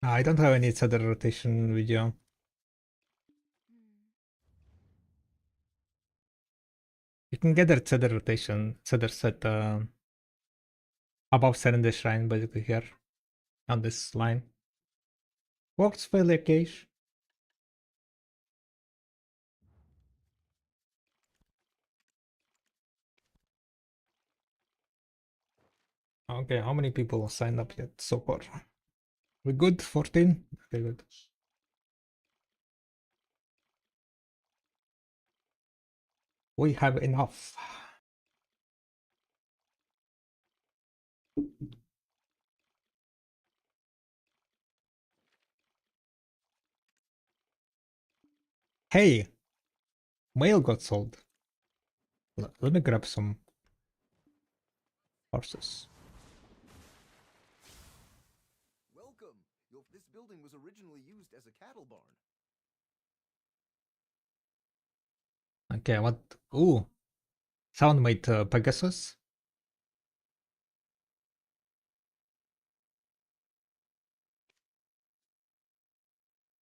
I don't have any other rotation video. You can get a Cedar rotation, Cedar set above Serendip Shrine, basically here on this line. Works fairly okay. Okay, how many people signed up yet so far? We good? 14? Okay, good. We have enough. Hey, mail got sold. Let me grab some horses. Welcome. This building was originally used as a cattle barn. Okay, what? Ooh, sound made Pegasus.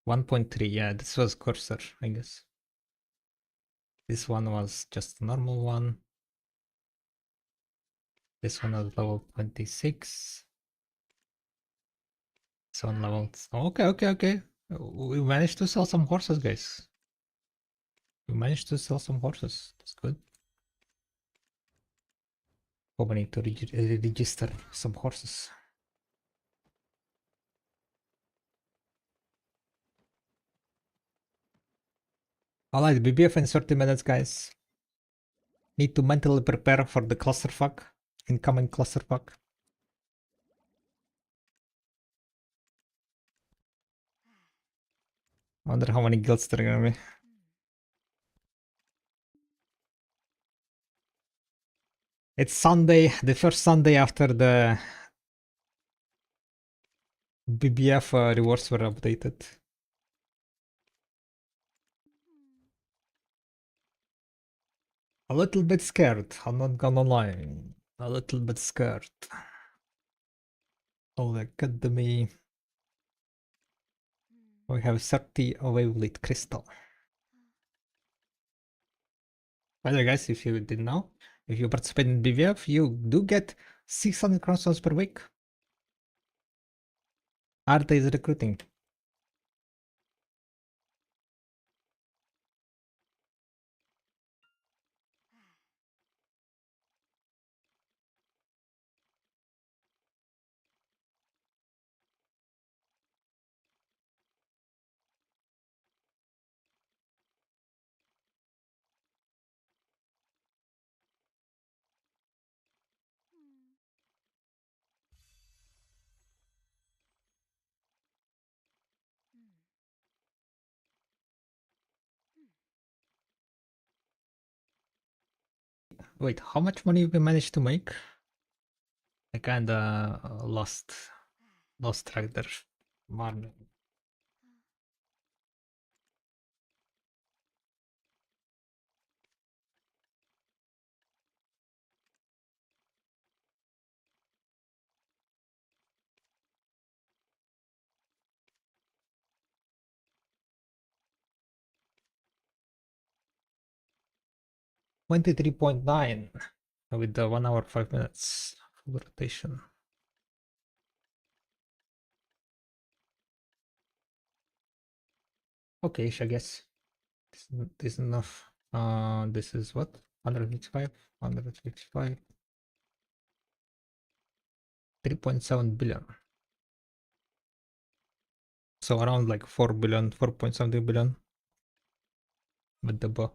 1.3, yeah, this was Cursor, I guess. This one was just a normal one. This one was level 26. This one level... Okay. We managed to sell some horses, guys. We managed to sell some horses. That's good. Oh, we need to register some horses. Alright, BBF in 30 minutes, guys. Need to mentally prepare for the clusterfuck. Incoming clusterfuck. I wonder how many guilds there are gonna be. It's Sunday, the first Sunday after the BBF rewards were updated. A little bit scared, I'm not gonna lie. A little bit scared. Oh, the academy. We have 30 wavelet crystal. By the way, guys, if you didn't know, if you participate in BVF, you do get 600 crowns per week. Arte is recruiting. Wait, how much money we managed to make? I kinda lost track there. Man. $23.9 with the 1 hour 5 minutes full rotation. Okay, I guess this is enough. This is what? 155, 155, 3.7 billion. So around like 4 billion, 4.something billion with the bow.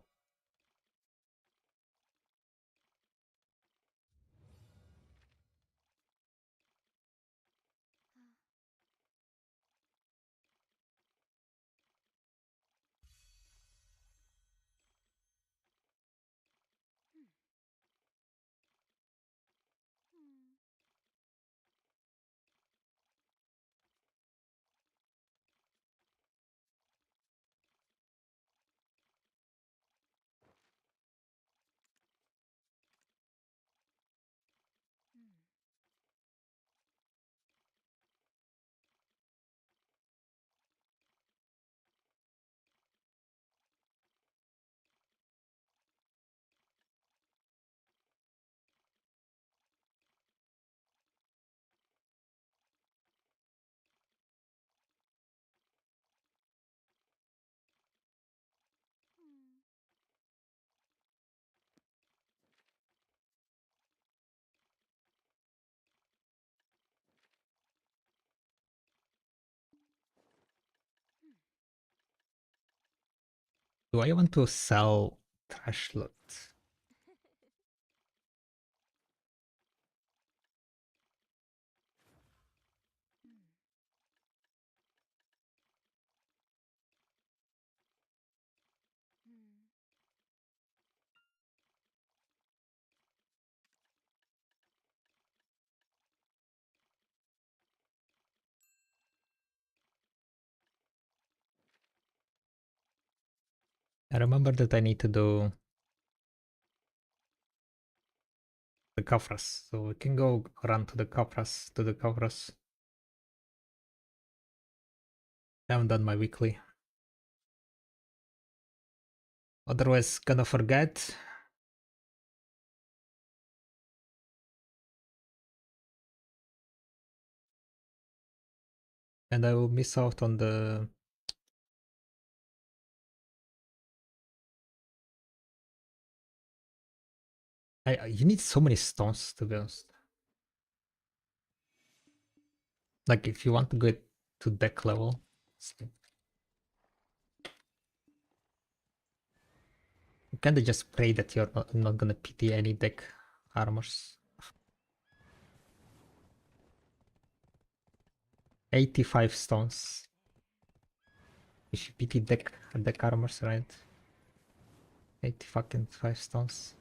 Do I want to sell trash loot? I remember that I need to do the Kafras, so we can go run to the Kafras. I haven't done my weekly. Otherwise, gonna forget. And I will miss out on the... you need so many stones, to be honest. Like, if you want to get to deck level, you kinda just pray that you're not gonna pity any deck armors. 85 stones. You should PT deck armors, right? 80 fucking 5 stones.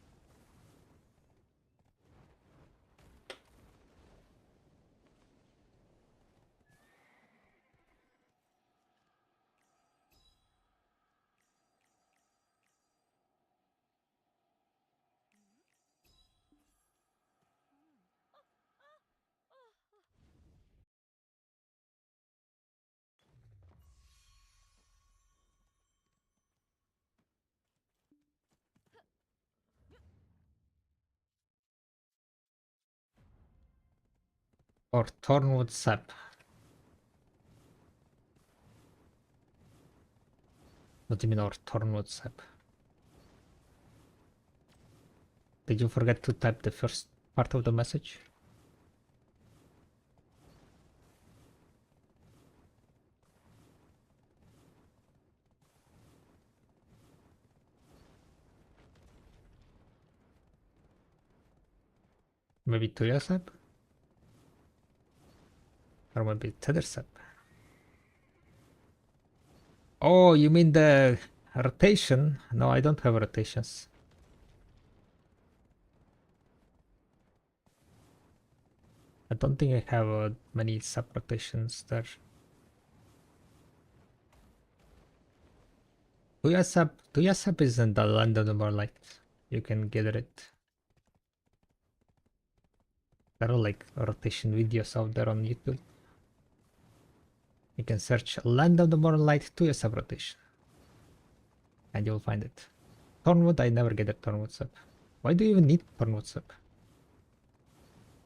Or Thornwood Sap. What do you mean, or Thornwood Sap? Did you forget to type the first part of the message? Maybe Tuya Sap? Or maybe Tether Sap? Oh, you mean the rotation? No, I don't have rotations. I don't think I have many sub rotations there. Tuya Sap isn't the land of the Moonlight. You can gather it. There are like rotation videos out there on YouTube. You can search Land of the Moonlight Tuya Sap rotation. And you'll find it. Thornwood, I never get a Thornwood Sap. Why do you even need Thornwood Sap?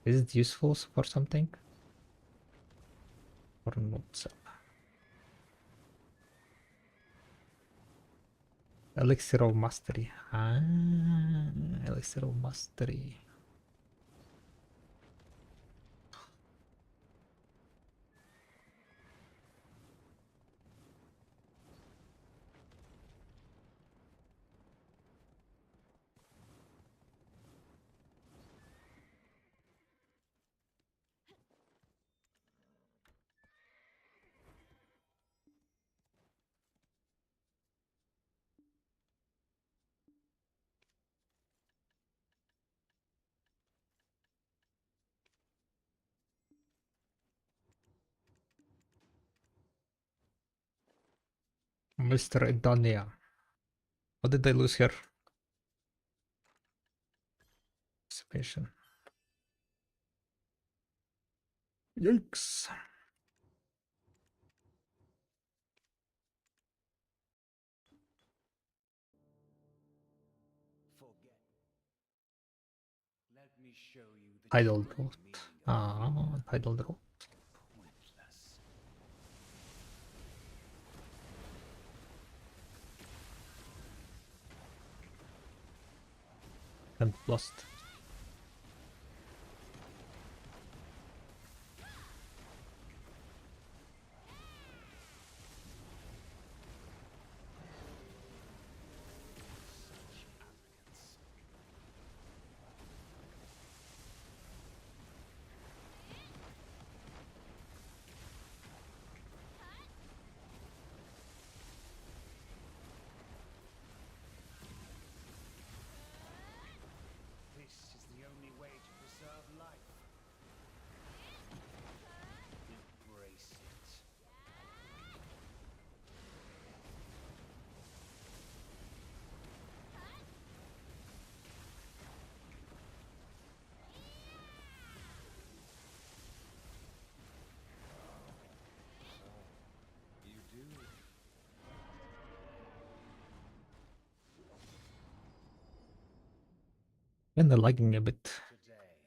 Is it useful for something? Thornwood Sap. Elixir of Mastery. Ah, Elixir of Mastery. Mr. Edonia. What did I lose here? Participation. Yikes. Forget. Let me show you the Idle true Road. meaning of Ah, Idle Road. pointless. I'm lost. Such arrogance. This is the only way to preserve life. Embrace it. You do. And lagging a bit. Today,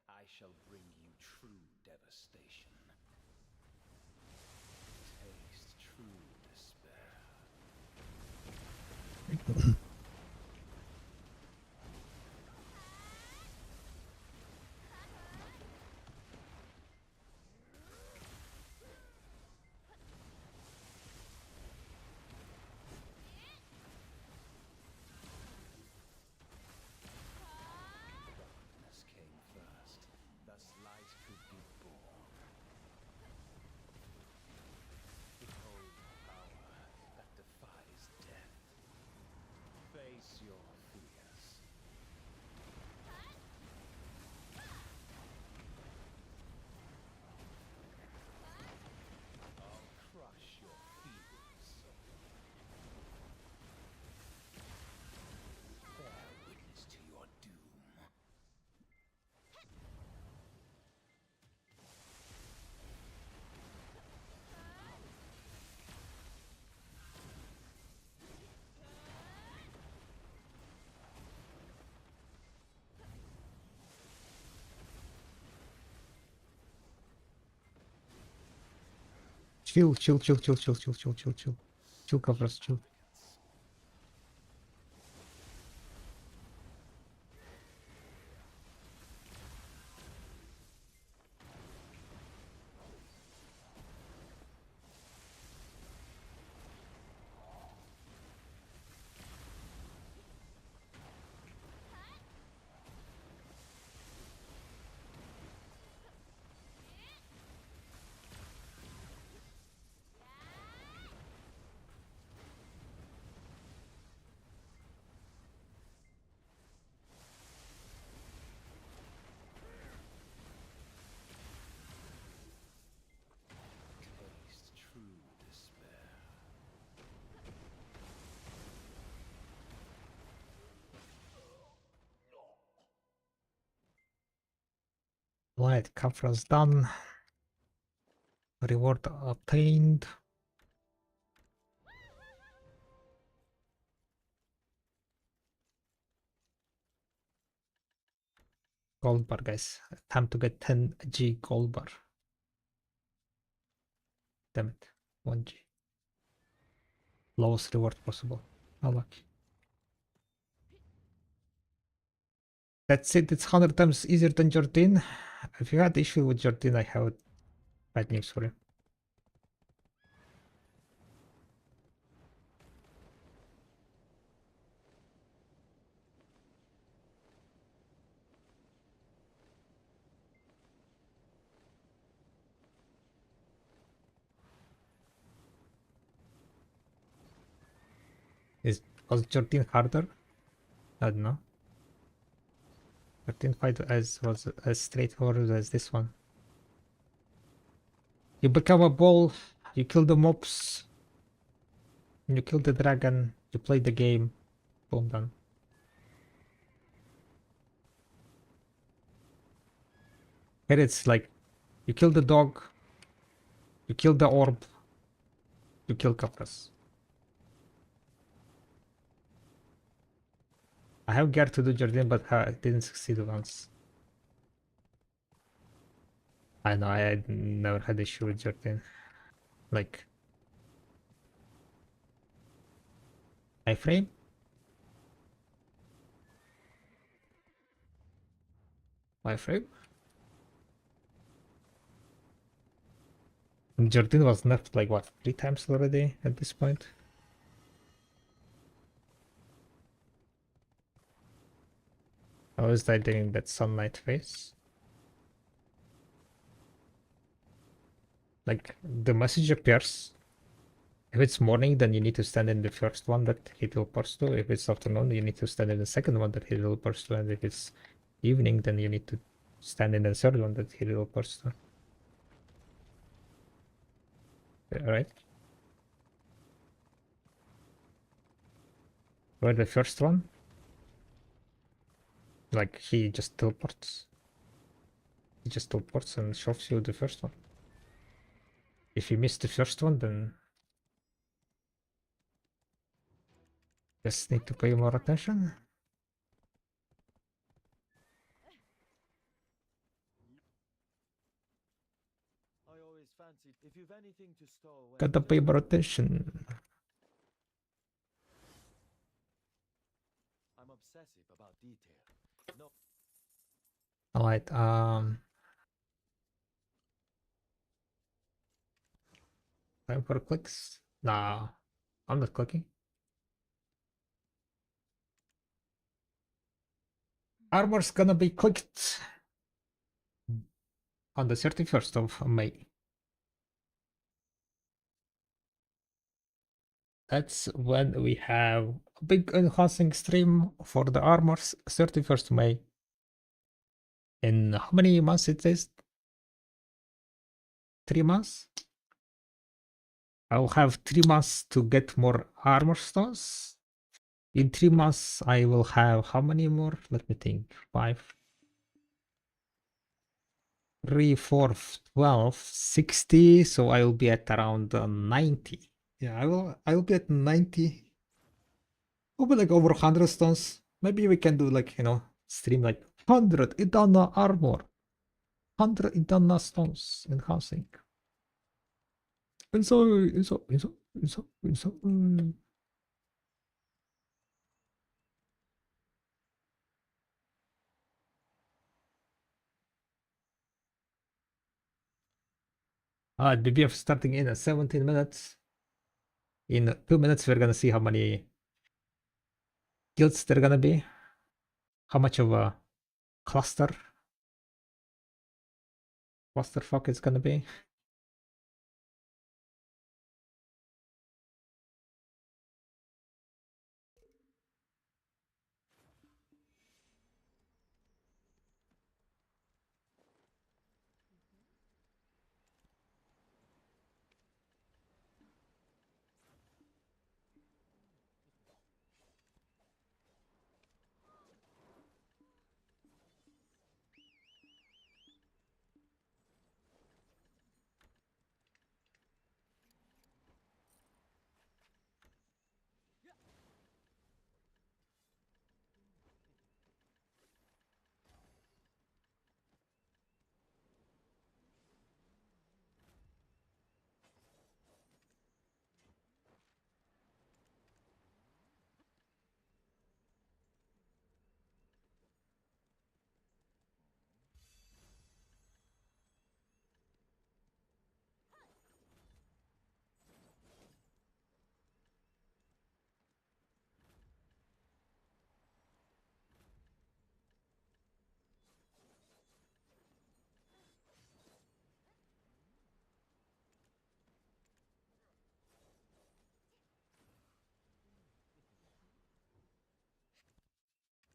I shall bring you true devastation. Taste true despair. Darkness came first, thus light could be born. Behold power, Chill, chill, chill, chill, chill, chill, chill, chill, chill. Chill, covers, chill. Taste true despair. Right, conference done. Reward obtained. Gold bar, guys. Time to get 10G gold bar. Damn it. 1G. Lowest reward possible. How lucky. That's it. It's 100 times easier than Jardine. If you had issue with Jardine, I have bad news for you. Was Jardine harder? I don't know. Jardine fight was as straightforward as this one. You become a ball, you kill the mobs, you kill the dragon, you play the game, boom, done. Here it's like, you kill the dog, you kill the orb, you kill Kapras. I have gear to do Jardine, but I didn't succeed once. I know, I never had issue with Jardine. Like, iframe? Iframe? Jardine was nerfed like what, 3 times already at this point? How is that doing that sunlight phase? Like, the message appears. If it's morning, then you need to stand in the first one that he teleports to. If it's afternoon, you need to stand in the second one that he teleports to. And if it's evening, then you need to stand in the third one that he teleports to. Alright. Where the first one? Like, he just teleports. He just teleports and shows you the first one. If you miss the first one, then just need to pay more attention. I always fancied if you've anything to stow away. Gotta pay more attention. I'm obsessive about detail. No. Alright, time for clicks. Nah, I'm not clicking. Armor's gonna be clicked on the 31st of May. That's when we have a big enhancing stream for the armors, 31st May. In how many months it is? 3 months? I'll have 3 months to get more armor stones. In 3 months, I will have how many more? Let me think. 5, 3, 4, 12, 60. So I will be at around 90. Yeah, I will be at 90. We'll be like over 100 stones. Maybe we can do like, you know, stream like 100 Idana armor. 100 Idana stones enhancing. Inside. BBF starting in 17 minutes. In 2 minutes, we're gonna see how many guilds there are gonna be. How much of a clusterfuck it's gonna be.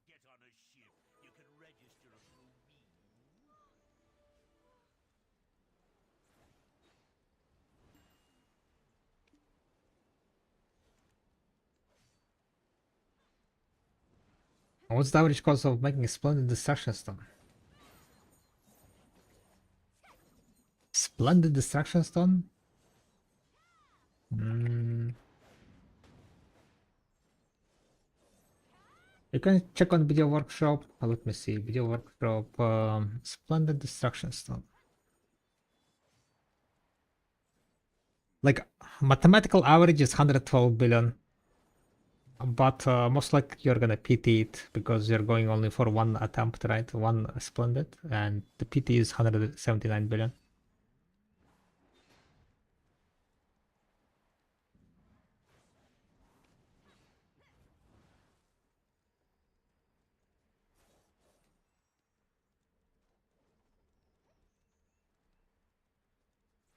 Get on a ship. You can register through me. What's the average cost of making a splendid distraction stone? Splendid distraction stone? You can check on video workshop. Let me see. Video workshop. Splendid distraction stone. Like mathematical average is 112 billion. But most likely you're gonna PT it because you're going only for one attempt, right? One splendid, and the PT is 179 billion.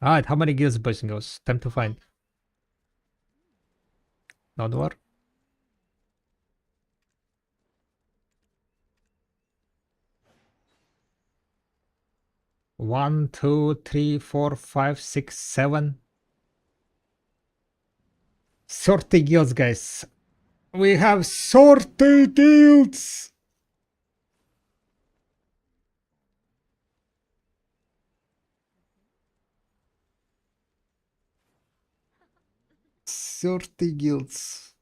Alright, how many guilds, boys and girls? Time to find. Not war. One, two, three, four, five, six, 7. 30 guilds, guys. We have 30 guilds! Thirty guilds.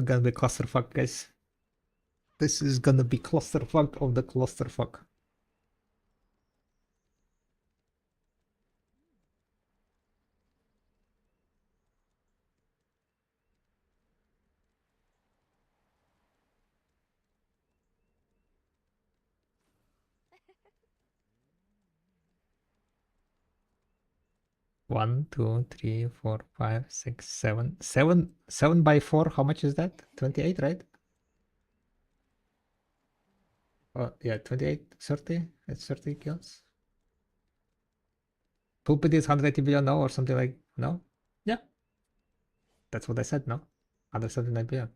Gonna be clusterfuck, guys. This is gonna be clusterfuck of the clusterfuck. One, two, three, four, five, six, 7. 7 by 4, how much is that? 28, right? Oh, yeah, 28, 30. It's 30 kills. Pulpit is 180 billion, no? Or something like, no? Yeah. That's what I said, no? 179 billion.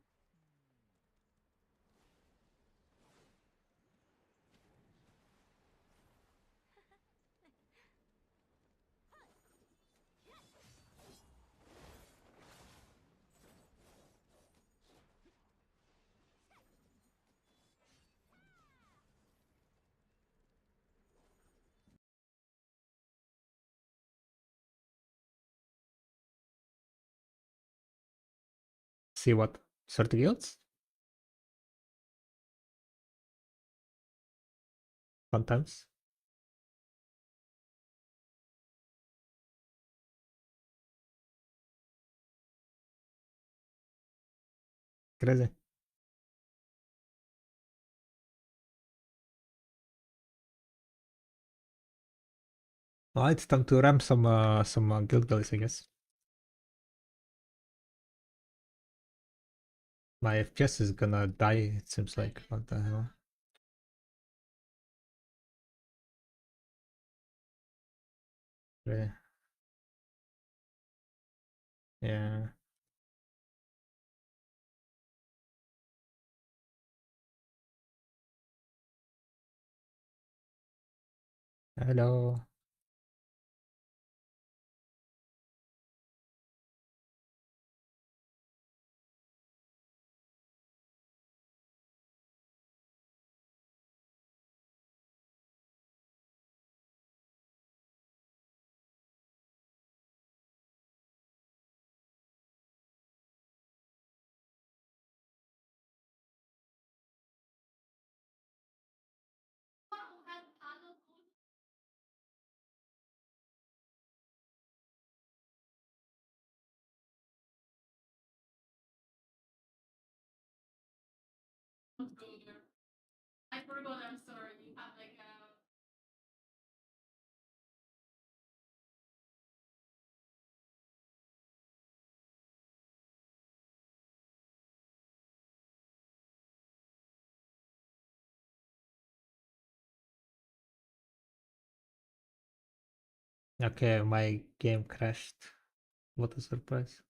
See what? 30 guilds? sometimes. Crazy. Well, it's time to ramp some guild galleys, I guess. My FPS is gonna die, it seems like. What the hell? Really? Yeah. Hello. Okay, my game crashed. What a surprise.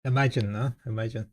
Imagine, huh? Imagine.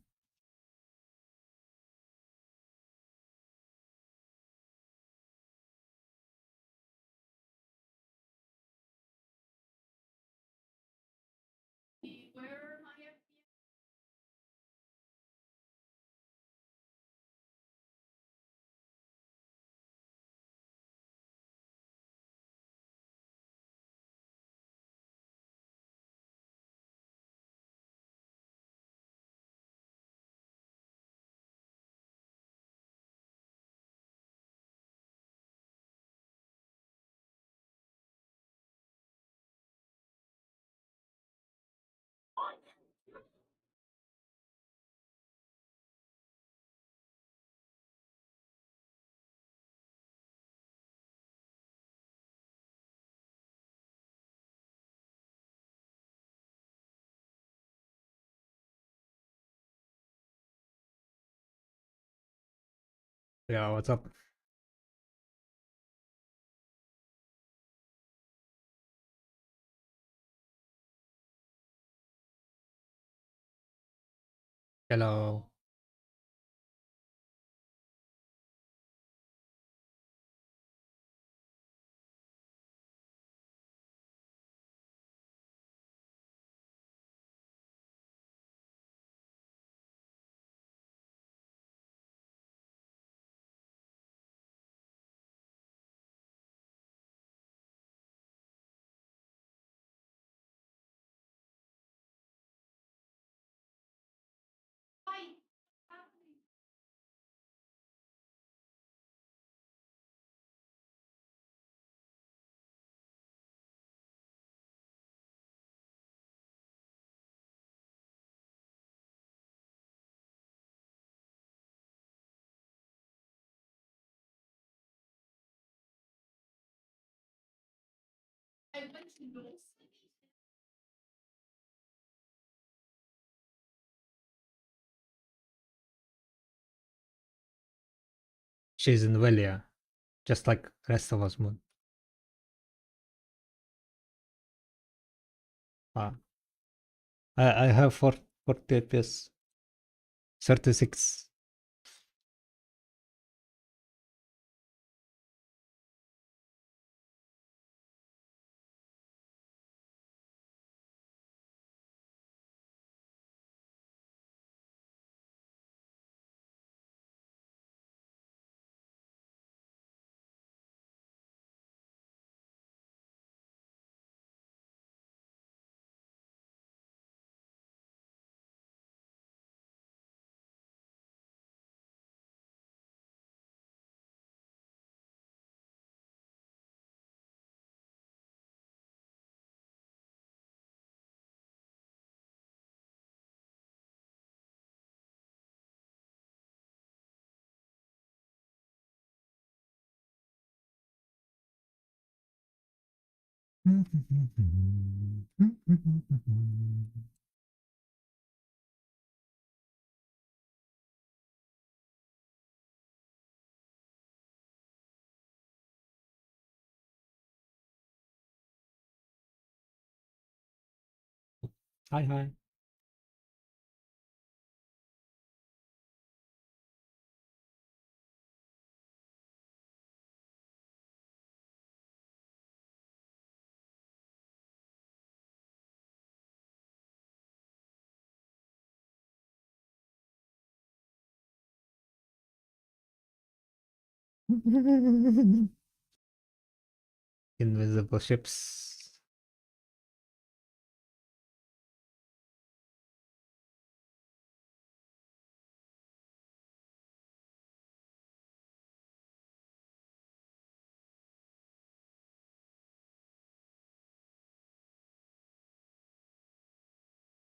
Yeah, what's up? Hello. She's in Velia, just like rest of us moon. Ah, I have 40 FPS, 36. Hi, hi. Invisible ships.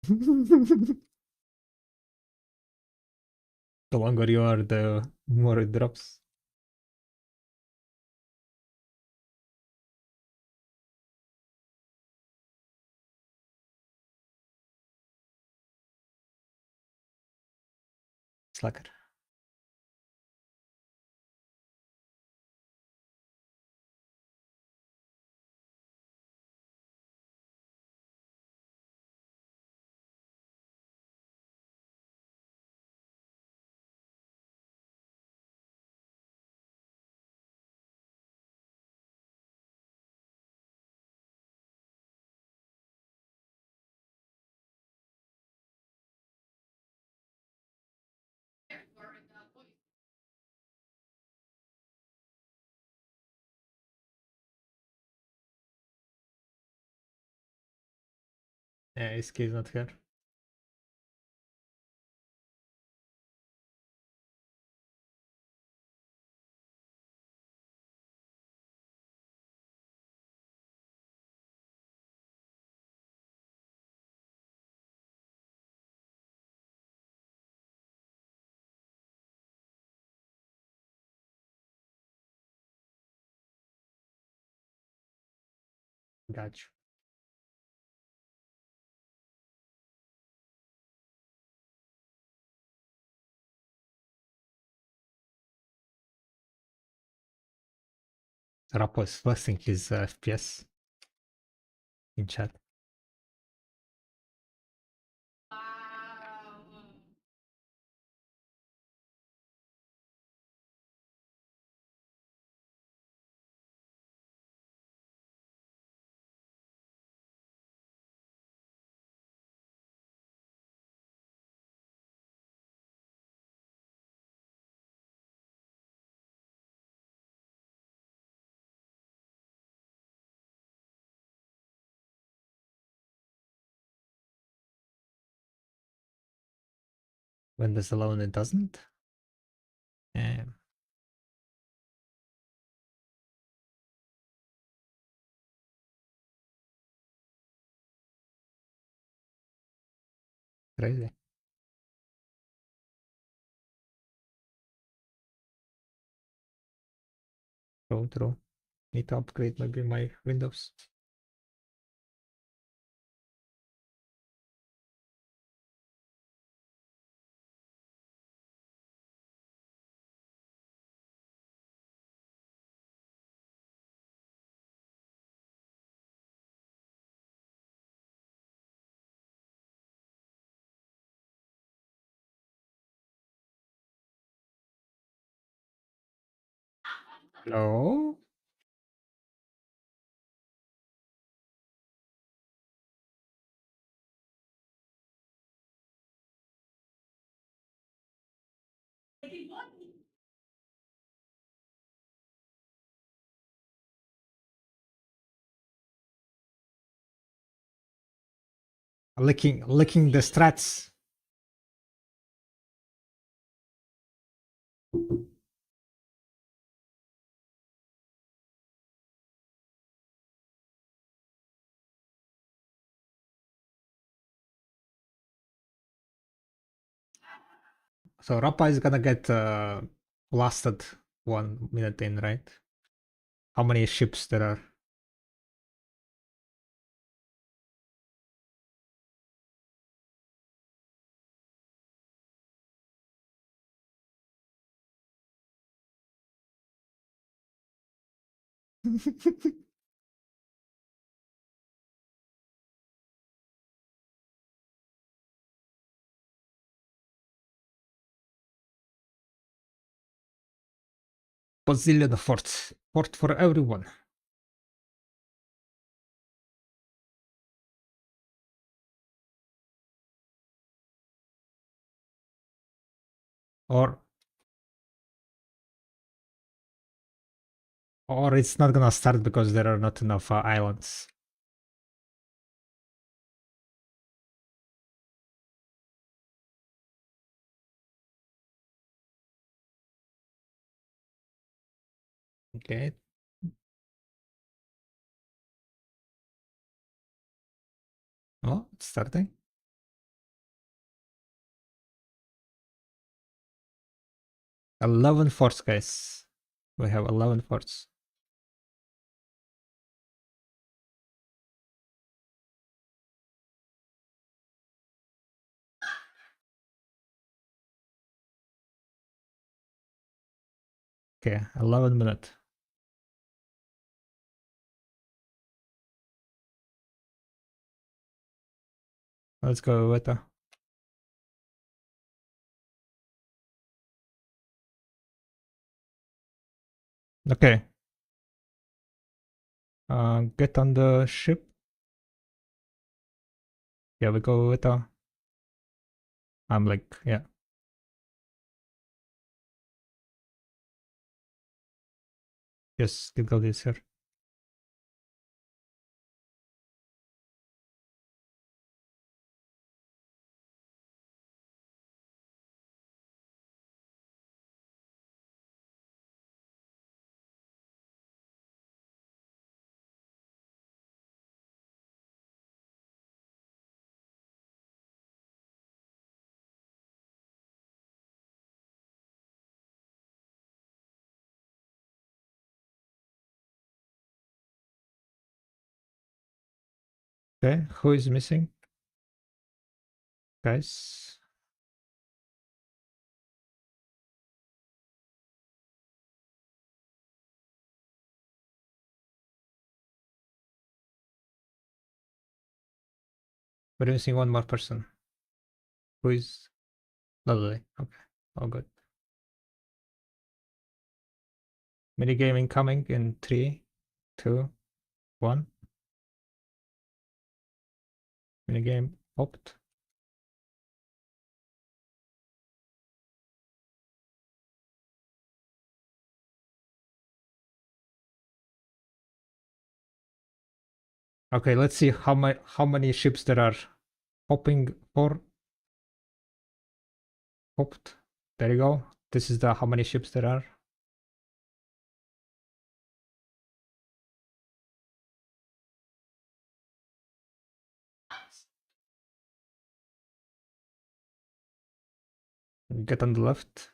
The longer you are, the more it drops. Slacker. Yeah, Iski is not here. Got you. Rappo is flexing his FPS in chat. When there's alone, it doesn't. Crazy. True, true. Need to upgrade maybe my Windows. No. Licking the strats. So Rappa is gonna get blasted 1 minute in, right? How many ships there are? Bazillion forts. Fort for everyone. Or it's not gonna start because there are not enough islands. Okay. Oh, it's starting. 11 forts, guys. We have 11 forts. Okay, 11 minutes. Let's go with Okay. Get on the ship. Yeah, we go with I'm like, yeah. Yes, get go this here. Okay, who is missing? Guys. We're missing one more person. Who is lovely. Okay. All good. Minigame incoming in 3, 2, 1. Minigame opt. Okay, let's see how many ships there are hopping for hopped. There you go. This is the how many ships there are. Get on the left.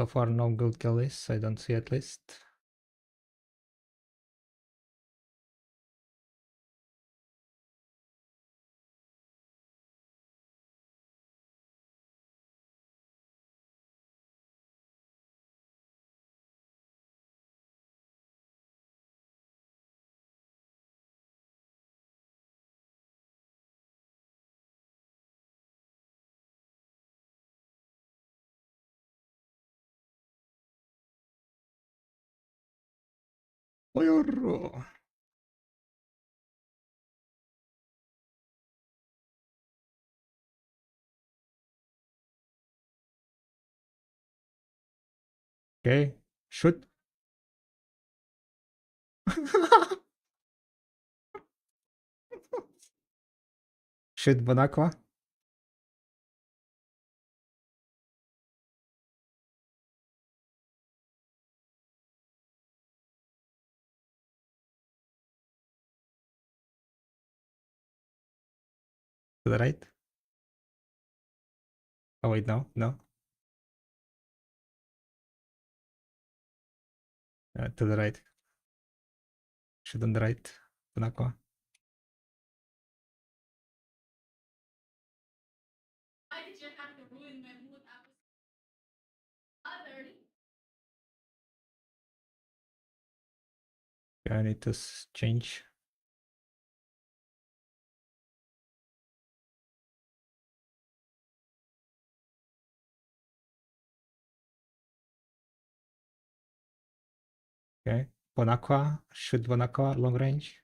So far, no good kills. I don't see at least. Fire! Okay, shoot. Shoot Bonaqua. To the right. Oh wait, no, no. To the right. Shoot on the right. Bonaqua. Okay, I need to change. Okay, Bonaqua. Shoot Bonaqua long range.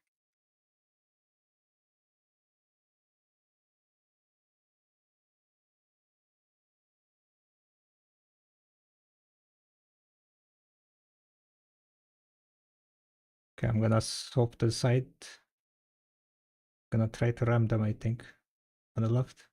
Okay, I'm gonna swap to the side. Gonna try to ram them, I think, on the left.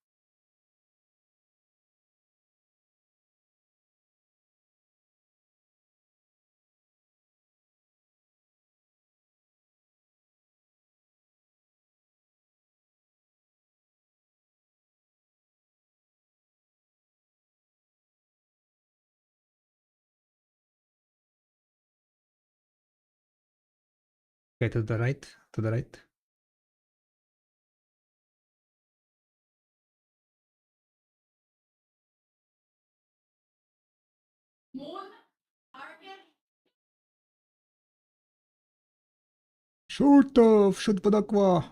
Okay, to the right, to the right. Shoot off! Shoot Bonaqua!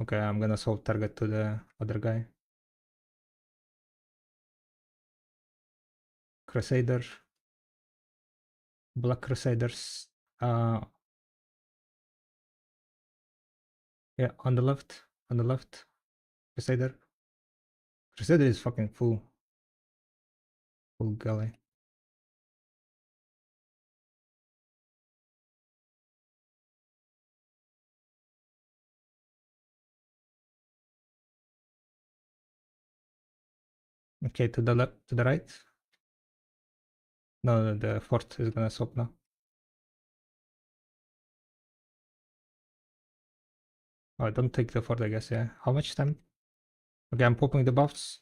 Okay, I'm gonna swap target to the other guy. Crusader. Black Crusaders. Yeah, on the left. On the left. Crusader. Crusader is fucking full. Full galley. Okay, to the left, to the right. No, the fort is gonna swap now. Oh, don't take the fort, I guess, yeah. How much time? Okay, I'm popping the buffs.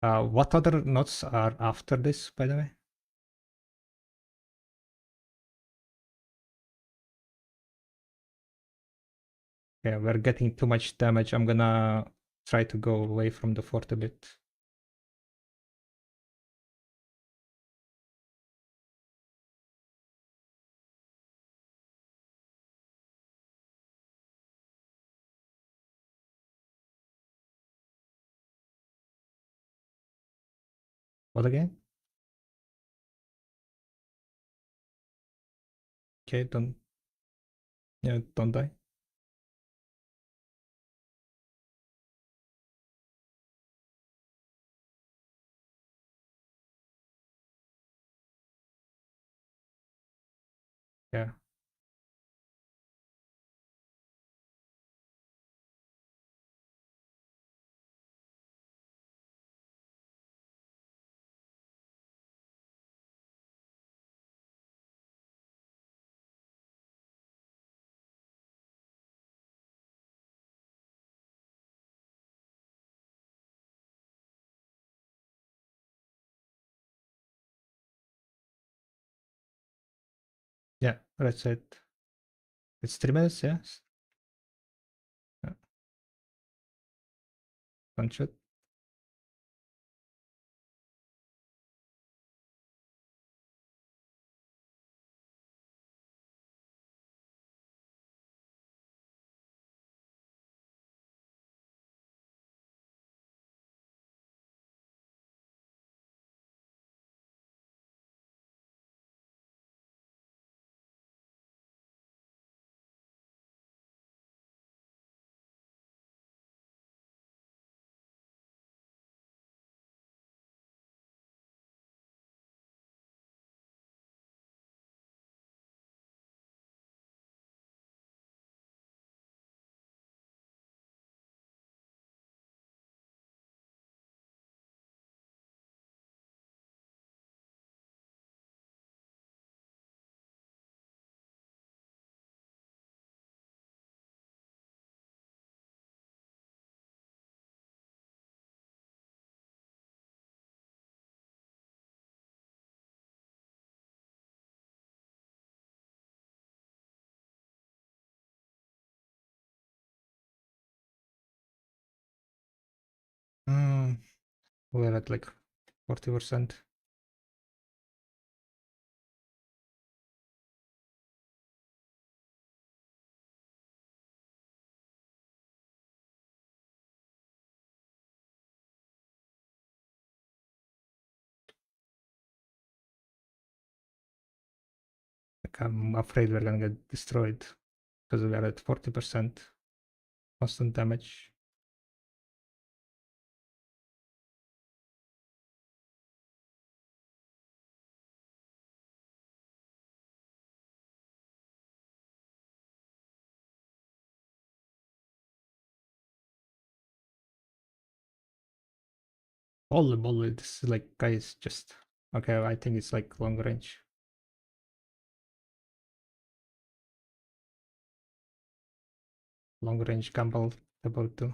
What other nodes are after this, by the way? Yeah, we're getting too much damage. I'm gonna try to go away from the fort a bit. What again? Okay, don't, yeah, don't die. Yeah. Yeah, right side. It's 3 minutes, yes. Yeah. Punch it. We're at like 40%. Like I'm afraid we're gonna get destroyed because we are at 40% constant damage. Holy moly, this is like, guys, just okay. I think it's like long range. Long range gamble about to.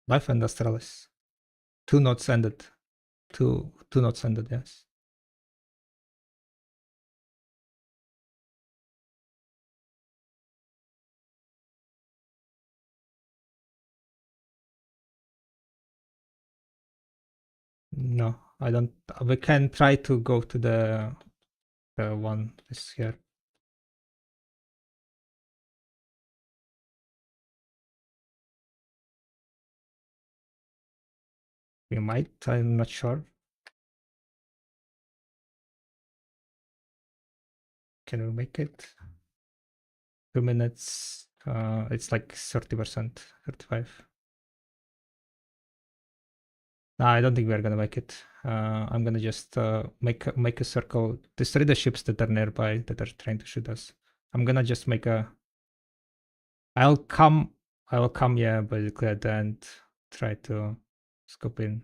Life Industrialis. 2 notes ended. Two notes ended, yes. No, I don't. We can try to go to the one is here. We might. I'm not sure. Can we make it? 2 minutes. It's like 30%, 35. No, I don't think we're gonna make it. I'm gonna just make a circle. Destroy the ships that are nearby that are trying to shoot us. I'm gonna just make a. I'll come. I will come. Yeah, basically at the end, try to scope in.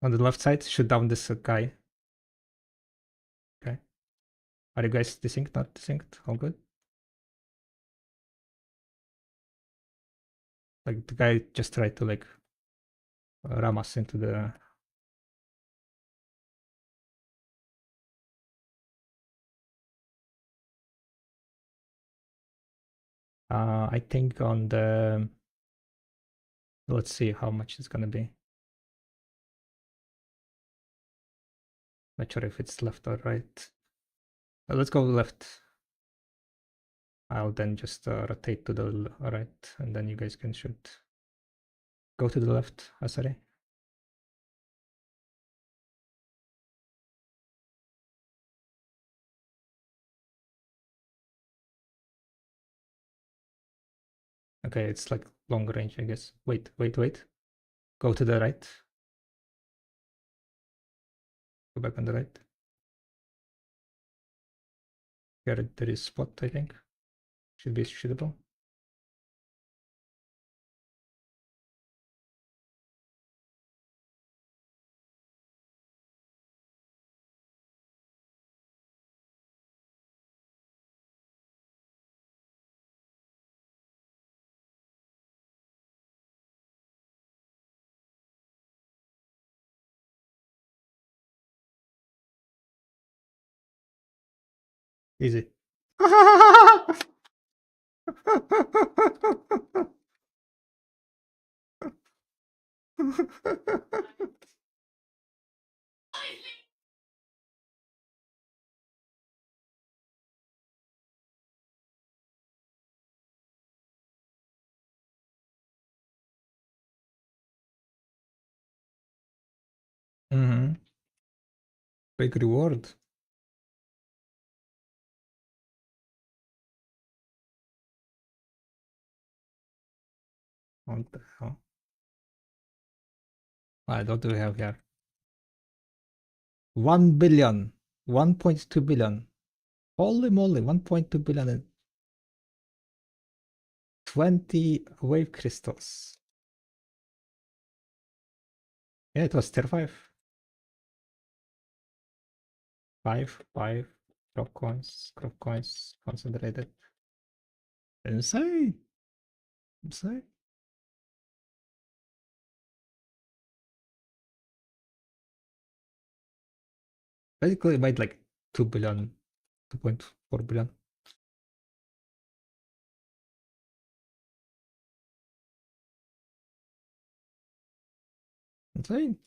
On the left side, shoot down this guy. Okay. Are you guys desynced? Not desynced? All good. Like the guy just tried to like ram us into the. I think on the. Let's see how much it's gonna be. Not sure if it's left or right. Let's go left. I'll then just rotate to the right, and then you guys can shoot. Go to the left, sorry. Okay, it's like long range, I guess. Wait. Go to the right. Go back on the right. Here there is spot, I think. Should be shootable. Easy. Mm-hmm. Big reward. What the hell? What do we have here? 1 billion. 1.2 billion. Holy moly, 1.2 billion and 20 wave crystals. Yeah, it was tier 5. 5. Crop coins, concentrated. Insane. Insane. Basically, it made like 2 billion, 2.4 billion. Insane.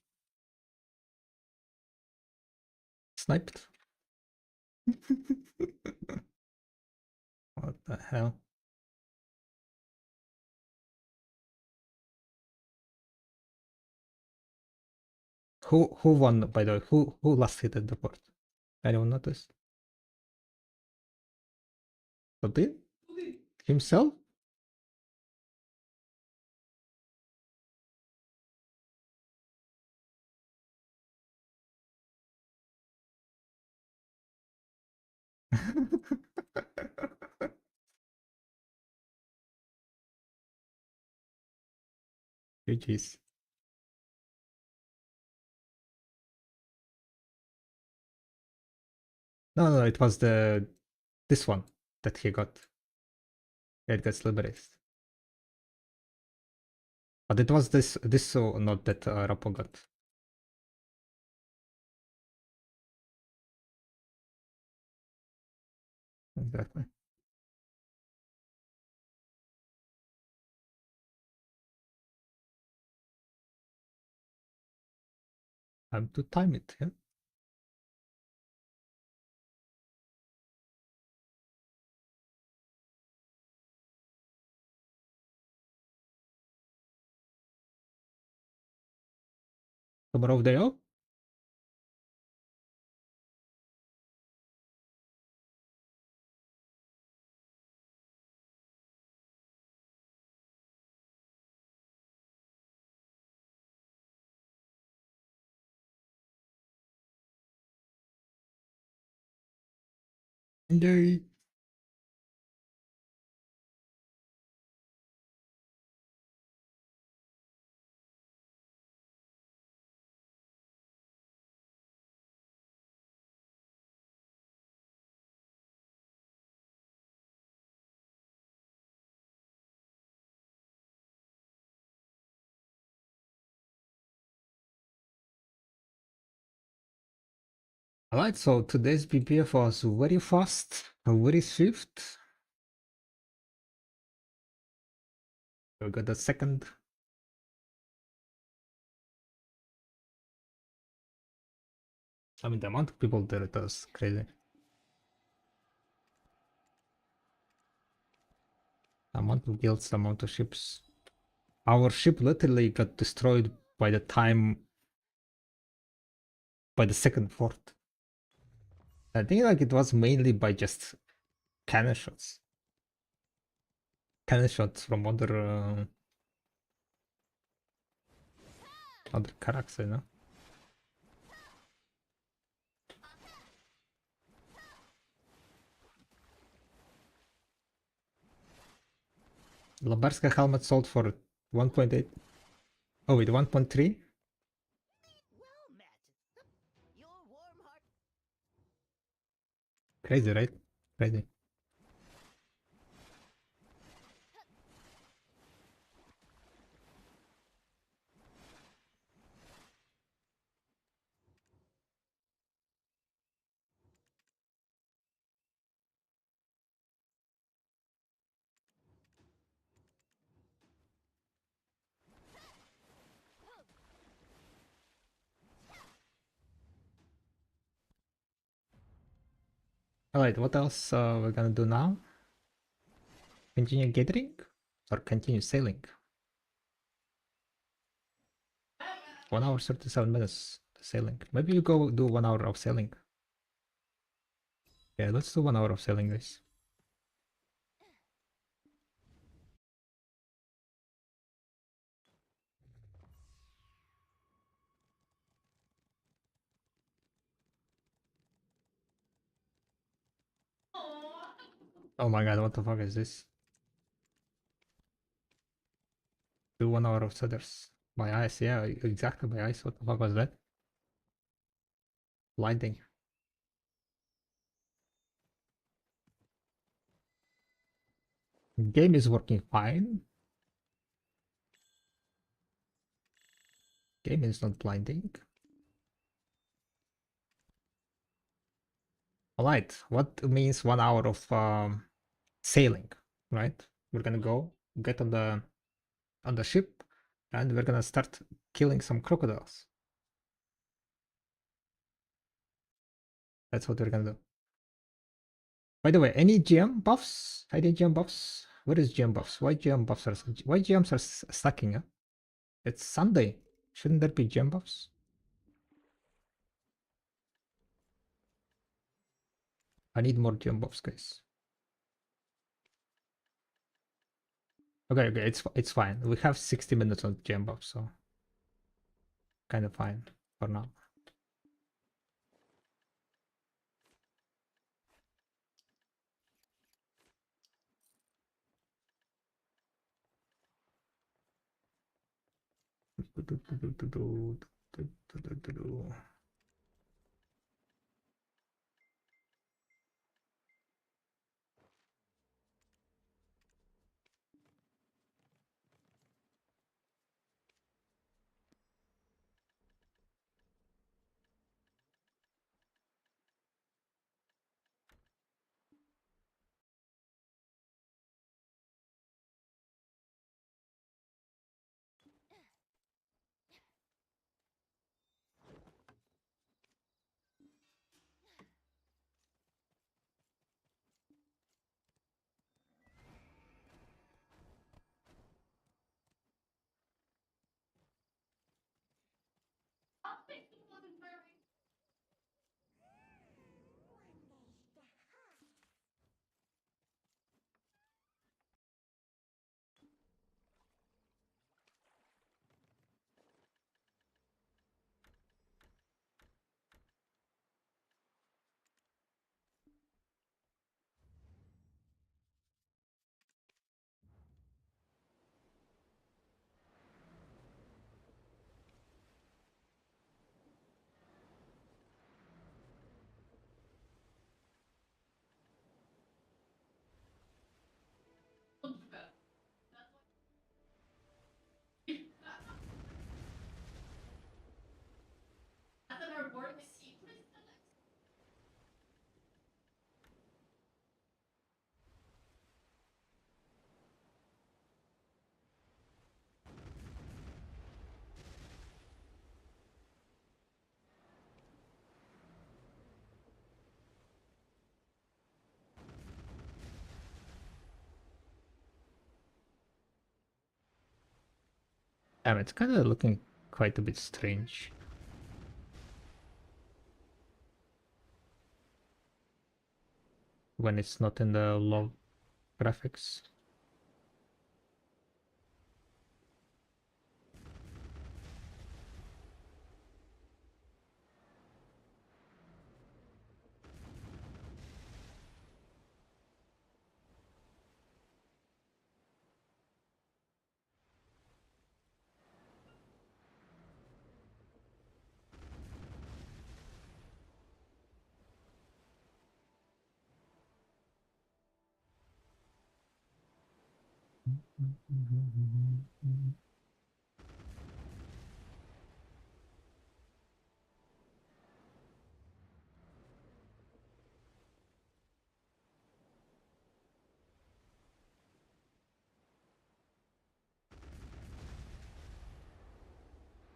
Sniped. What the hell? Who won, by the way? Who last hit at the port? Anyone notice? Did himself? GG's. No, it was this one that he got. It gets liberated. But it was this so not that Rapo got. Exactly. Time to time it, yeah. Tomorrow day off? Day. Alright, so today's BPF was very fast, very swift. We got the second. I mean, the amount of people there, it was crazy. Amount of guilds, amount of ships. Our ship literally got destroyed by the second fort. I think like it was mainly by just cannon shots. Cannon shots from other characters, you know. Labarska helmet sold for 1.8. Oh wait, 1.3? Well met. Your warm heart. Crazy, right? Crazy. Alright, what else we're gonna do now? Continue gathering? Or continue sailing? 1 hour 37 minutes sailing. Maybe you go do 1 hour of sailing. Yeah, let's do 1 hour of sailing, guys. Oh my god, what the fuck is this? Do 1 hour of Sudders. By ice, yeah, exactly by ice. What the fuck was that? Blinding. Game is working fine. Game is not blinding. Alright, what means 1 hour of sailing, right? We're gonna go get on the ship and we're gonna start killing some crocodiles. That's what we're gonna do. By the way, any GM buffs? Any GM buffs? Where is GM buffs? Why GM buffs are why GMs are stacking? Huh? It's Sunday. Shouldn't there be GM buffs? I need more GM buffs, guys. Okay, it's fine. We have 60 minutes on GM buffs, so kind of fine for now. It's kind of looking quite a bit strange. When it's not in the low graphics.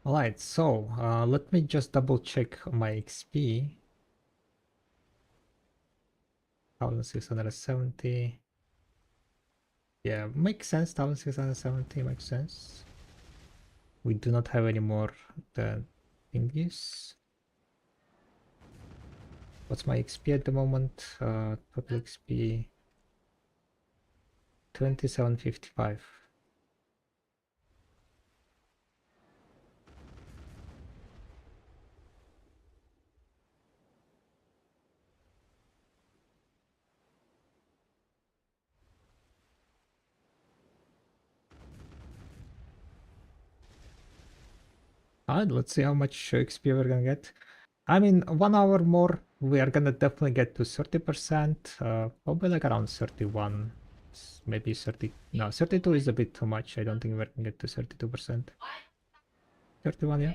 Alright, so let me just double check my XP. 1670. Yeah, makes sense. 1670 makes sense. We do not have any more than thingies. What's my XP at the moment? Total XP 2755. Alright, let's see how much XP we're gonna get. I mean, 1 hour more, we are gonna definitely get to 30%. Probably like around 31, maybe 30. No, 32 is a bit too much. I don't think we're gonna get to 32%. 31, yeah.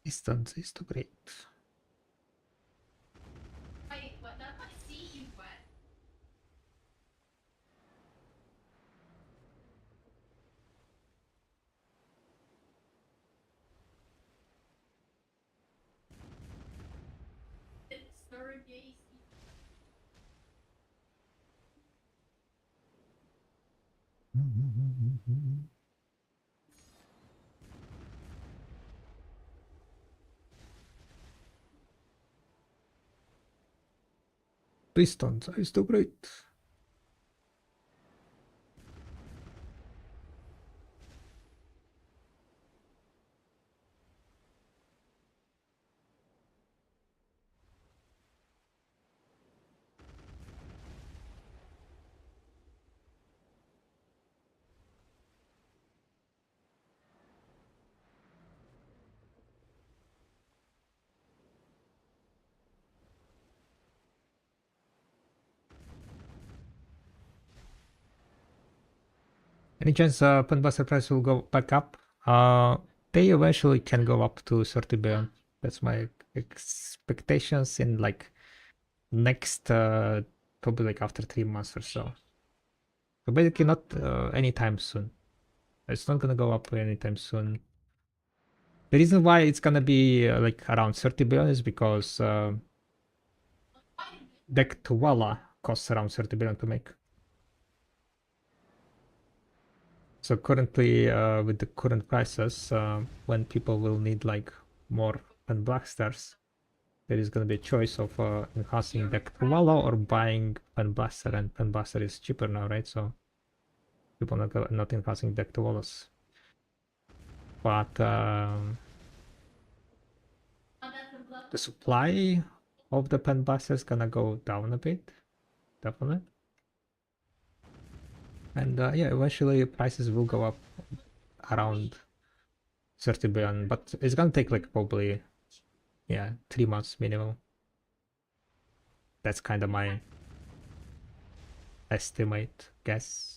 Distance is too great. Distance is too great. Any chance Penbuster price will go back up? They eventually can go up to 30 billion. That's my expectations in like next probably like after 3 months or so. So basically not anytime soon. It's not gonna go up anytime soon. The reason why it's gonna be like around 30 billion is because deck to Walla costs around 30 billion to make. So currently, with the current prices, when people will need like more Pen Black Stars, there is going to be a choice of enhancing deck to Walla or buying Pen Blaster, and Pen Blaster is cheaper now, right? So people not enhancing deck to Wallas. But the supply of the Pen Blaster is gonna go down a bit, definitely. And yeah, eventually prices will go up around 30 billion, but it's gonna take like probably, yeah, 3 months minimum. That's kind of my estimate, guess.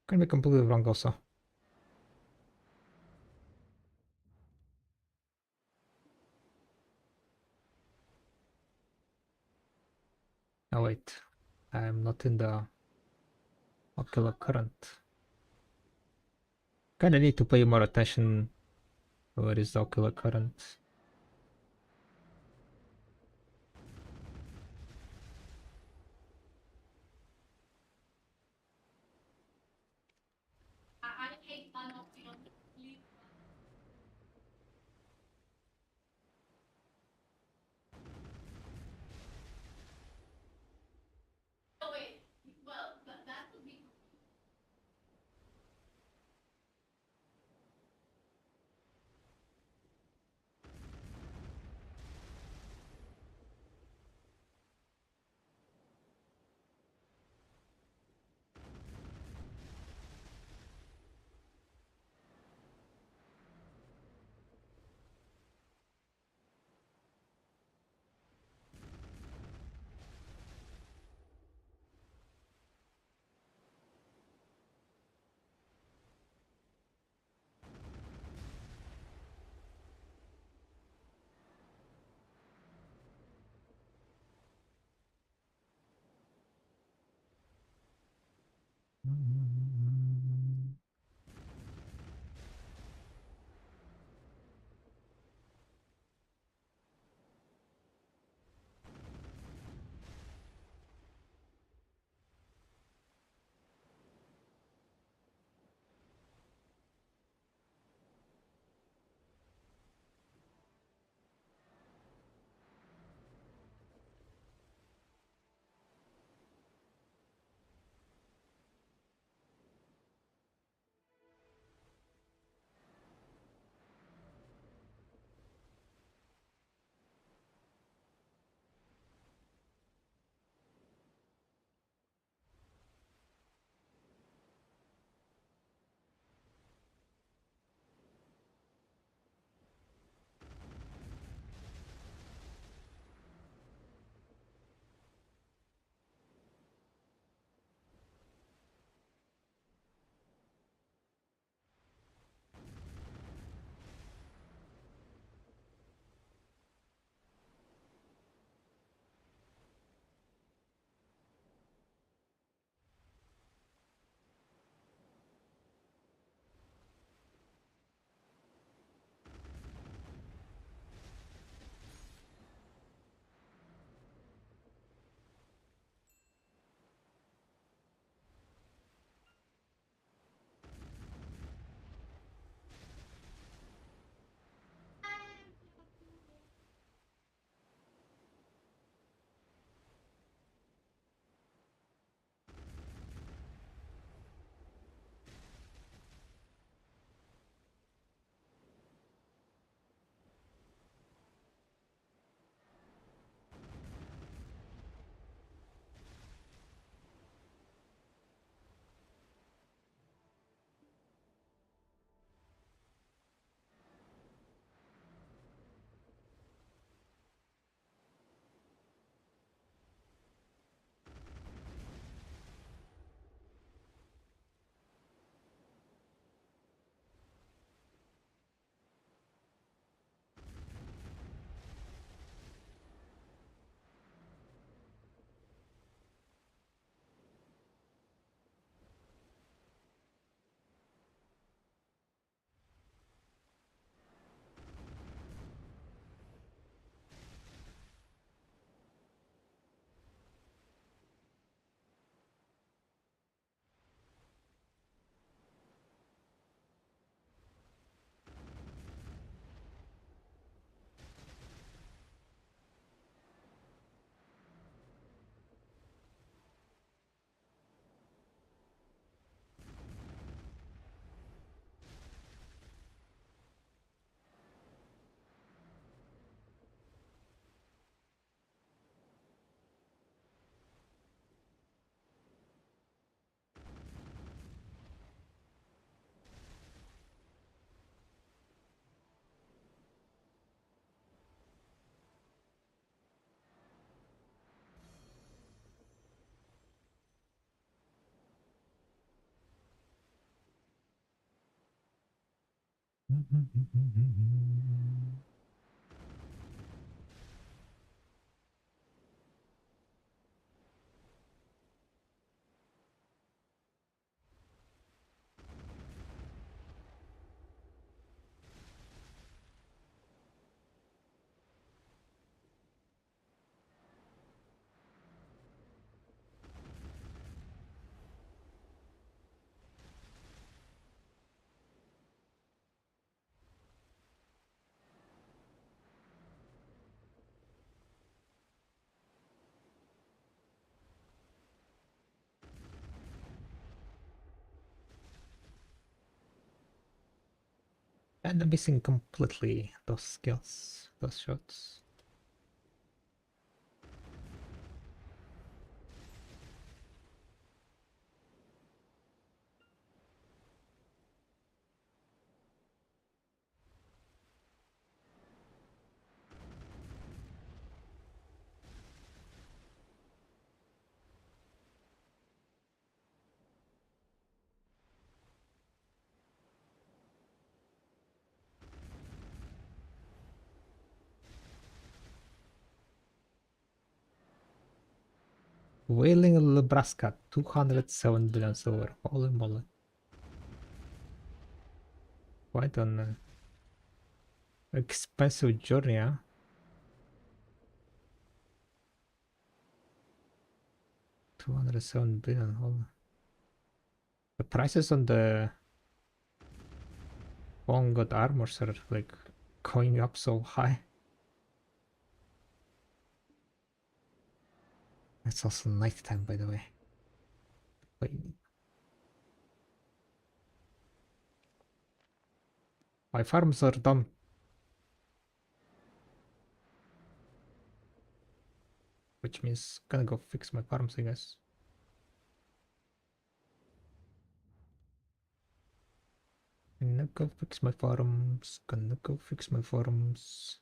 Can be completely wrong also. Oh wait, I'm not in the ocular current. Kinda need to pay more attention. Where is the ocular current? And I'm missing completely those skills, those shots. Whaling, Nebraska, 207 billion silver. Holy moly. Quite an expensive journey, huh? $207 billion. Holy. The prices on the Long God armors are like going up so high. It's also nighttime, by the way. Wait. My farms are done. Which means gonna go fix my farms, I guess. Gonna go fix my farms. Gonna go fix my farms.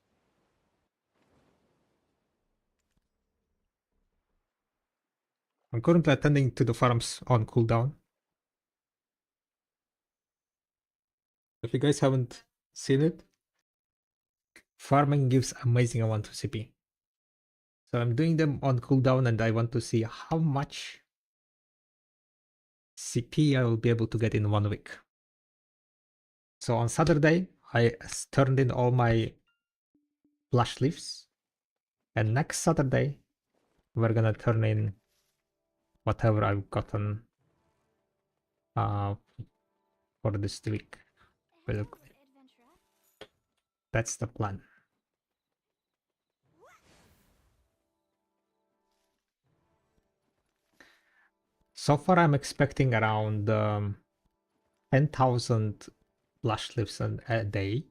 I'm currently attending to the farms on cooldown. If you guys haven't seen it, farming gives amazing amount of CP. So I'm doing them on cooldown and I want to see how much CP I will be able to get in 1 week. So on Saturday, I turned in all my flash leaves. And next Saturday, we're gonna turn in whatever I've gotten for this week. Hello, Basically. adventurer. That's the plan. So far, I'm expecting around 10,000 flash leaves a day.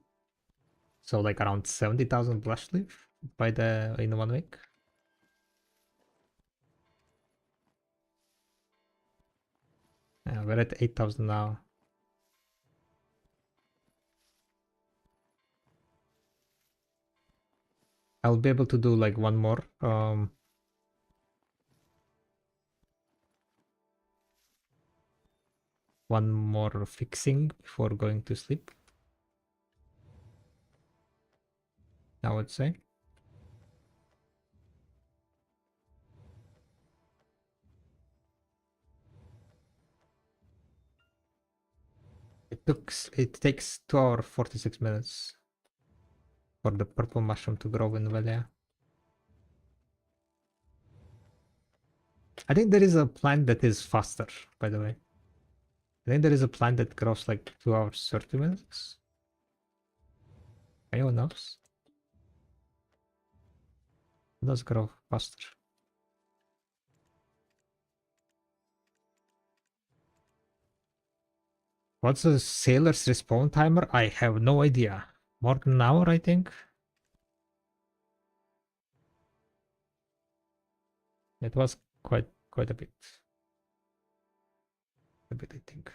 So like around 70,000 flash leaf in 1 week. Yeah, we're at 8,000 now. I'll be able to do like one more fixing before going to sleep, I would say. It takes 2 hours 46 minutes for the purple mushroom to grow in Velia. I think there is a plant that is faster, by the way. I think there is a plant that grows like 2 hours 30 minutes. Anyone knows? It does grow faster. What's the sailor's respawn timer? I have no idea. More than an hour, I think. It was quite a bit. A bit, I think.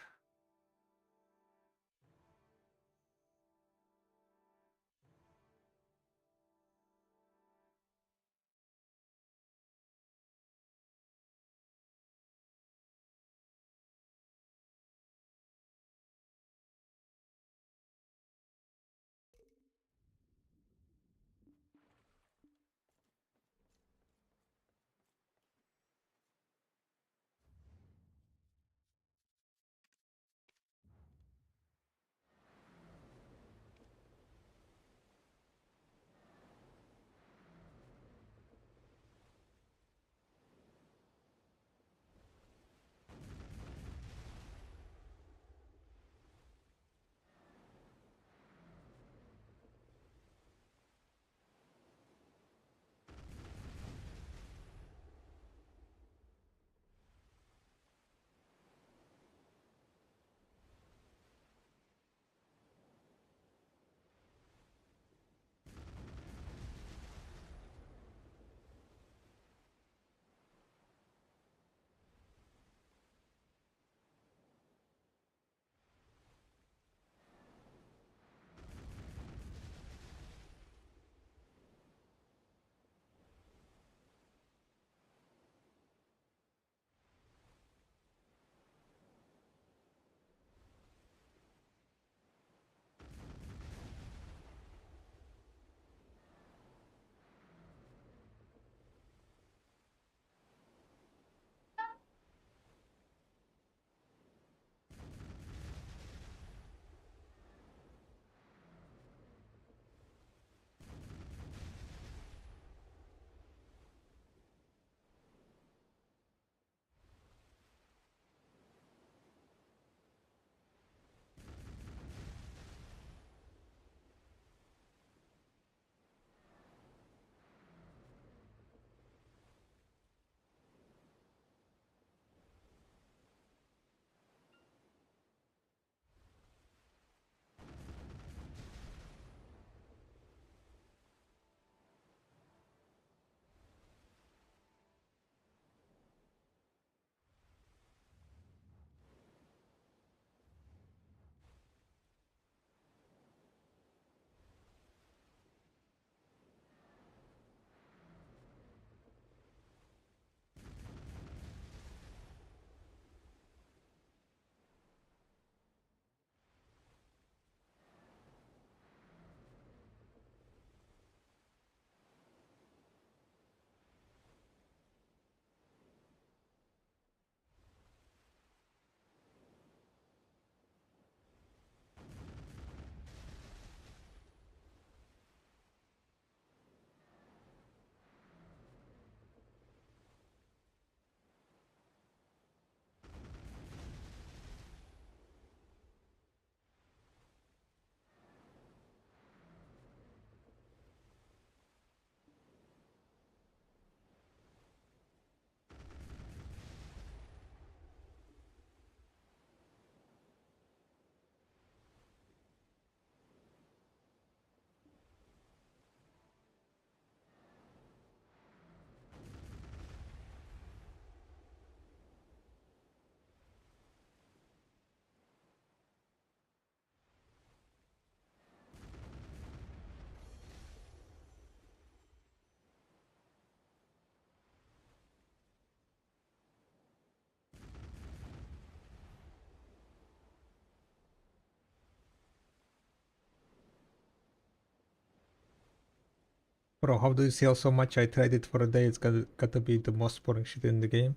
Bro, how do you sell so much? I tried it for a day. It's gotta be the most boring shit in the game.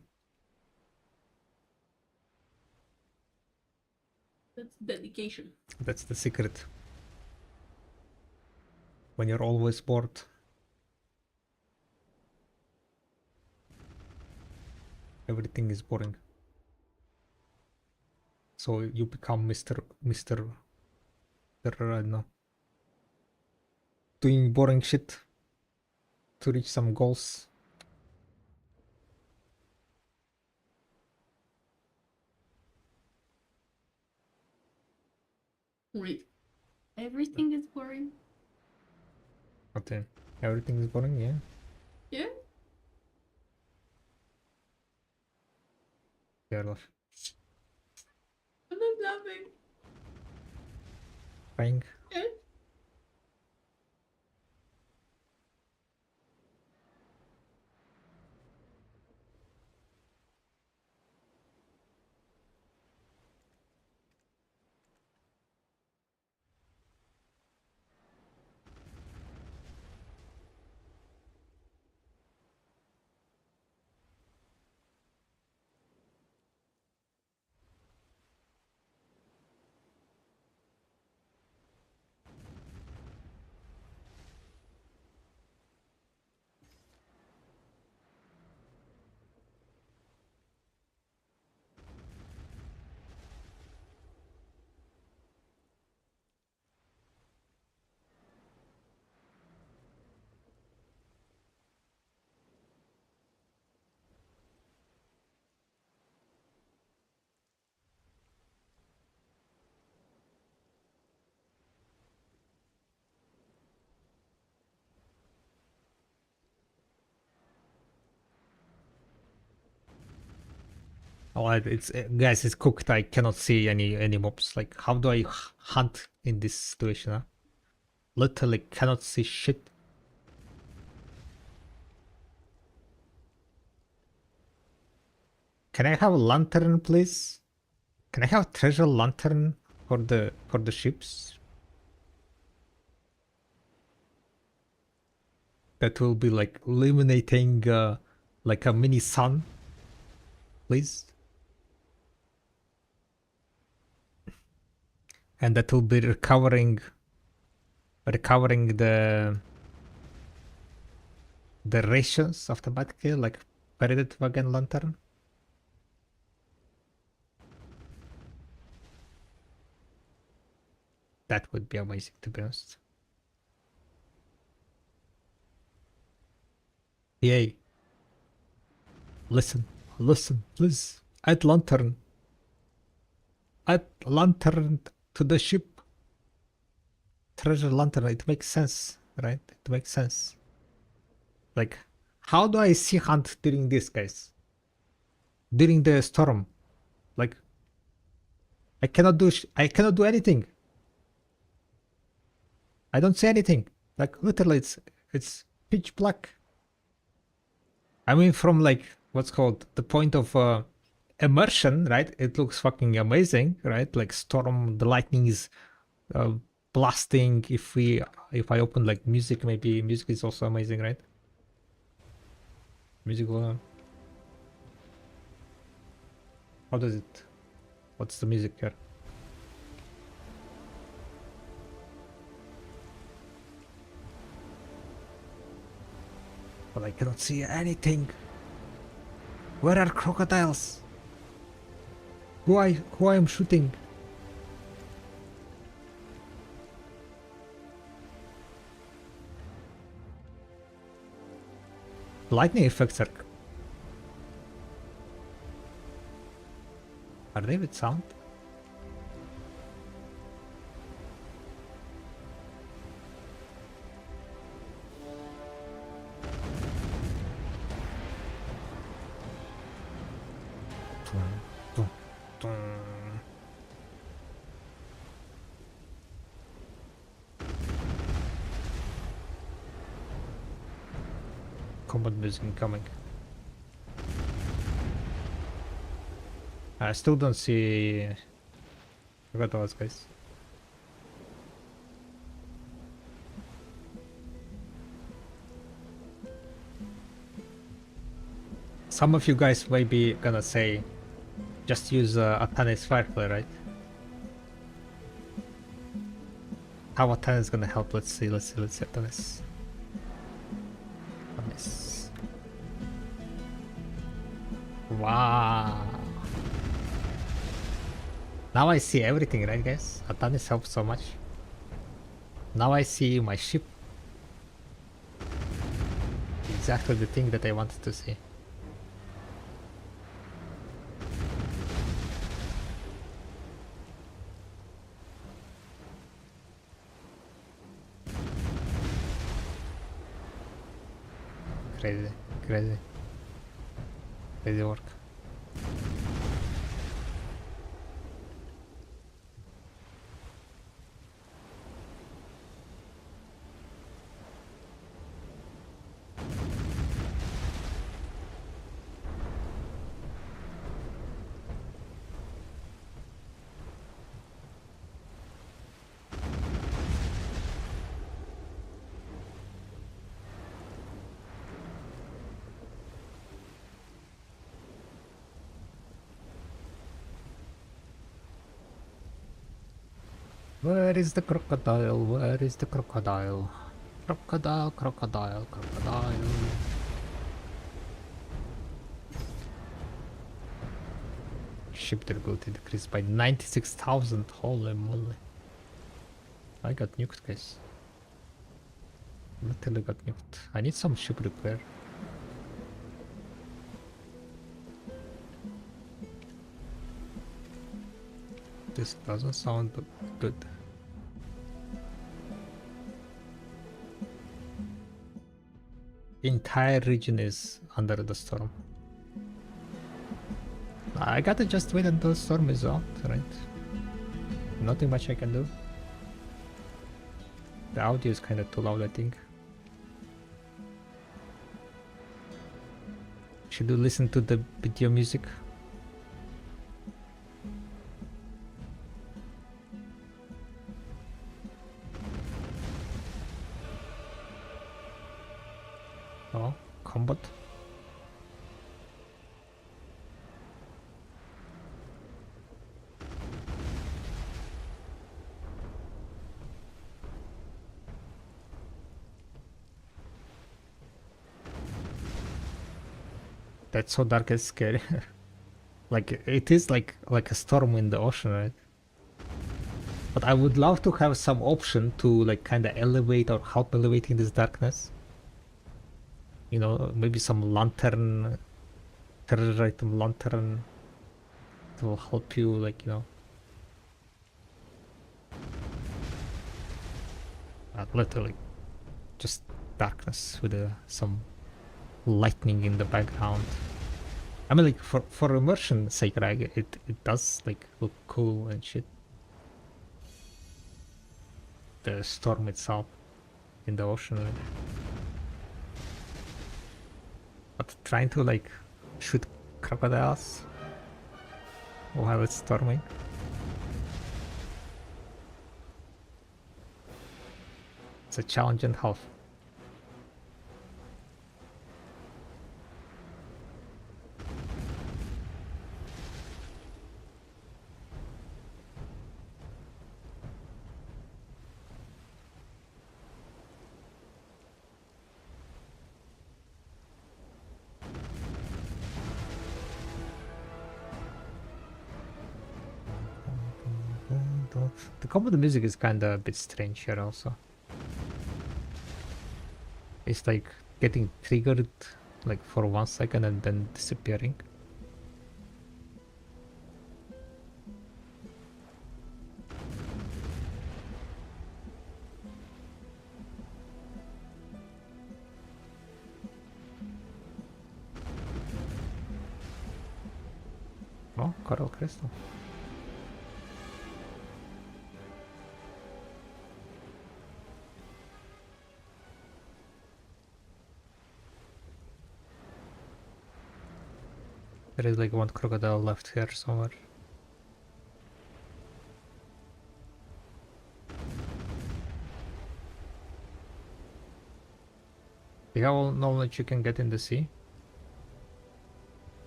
That's dedication. That's the secret. When you're always bored. Everything is boring. So you become Mr. I don't know, doing boring shit to reach some goals. Wait, everything is boring? Okay. Everything is boring, yeah. Yeah? Yeah, love. I'm not laughing. Crying. Yeah? Oh, it's guys, it's cooked. I cannot see any mobs. Like, how do I hunt in this situation? Huh? Literally cannot see shit. Can I have a lantern, please? Can I have treasure lantern for the ships? That will be like illuminating like a mini sun, please. And that will be recovering the rations automatically, like Peridot Wagon Lantern. That would be amazing, to be honest. Yay. Listen, please. Add lantern. Add lantern to the ship. Treasure lantern, it makes sense, right? It makes sense. Like, how do I sea hunt during this, guys? During the storm. Like, I cannot do anything. I don't see anything. Like, literally, it's pitch black. I mean, from like what's called the point of immersion, right? It looks fucking amazing, right? Like storm, the lightning is uh, blasting. If I open like music, maybe music is also amazing, right? Music. How does it? What's the music here? But I cannot see anything. Where are crocodiles? Who I am shooting? Lightning effects are they with sound? Combat music incoming. I still don't see crocodiles, guys. Some of you guys may be gonna say, just use Atane's Firefly, right? How Atane is gonna help? Let's see Atane's. Nice. Wow. Now I see everything, right guys? Atanis helps so much. Now I see my ship. Exactly the thing that I wanted to see. Crazy, crazy. Crazy work. Where is the crocodile? Where is the crocodile? Crocodile, crocodile, crocodile. Ship difficulty decreased by 96,000. Holy moly. I got nuked, guys. Literally got nuked. I need some ship repair. This doesn't sound good. Entire region is under the storm. I gotta just wait until the storm is out, right? Nothing much I can do. The audio is kinda too loud, I think. Should you listen to the video music? Oh, combat. That's so dark and scary. Like it is like a storm in the ocean, right? But I would love to have some option to like kind of elevate or help elevating this darkness. You know, maybe some lantern, terror item lantern to help you, like, you know. Literally, just darkness with some lightning in the background. I mean, like for immersion sake, right? It does like look cool and shit. The storm itself in the ocean, right? But trying to like shoot crocodiles while it's storming. It's a challenge and half. The combat music is kinda a bit strange here also. It's like getting triggered like for 1 second and then disappearing. Oh, coral crystal. There is like one crocodile left here somewhere. You have all knowledge you can get in the sea?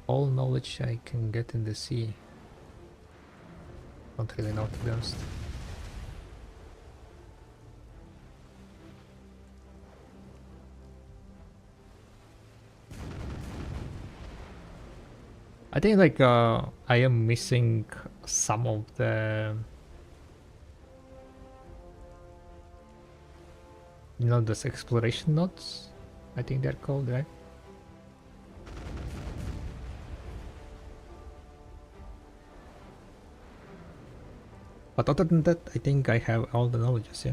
all knowledge I can get in the sea. Don't really know, to be honest. I think like I am missing some of the, you know, those exploration nodes. I think they're called, right? But other than that, I think I have all the knowledges, yeah.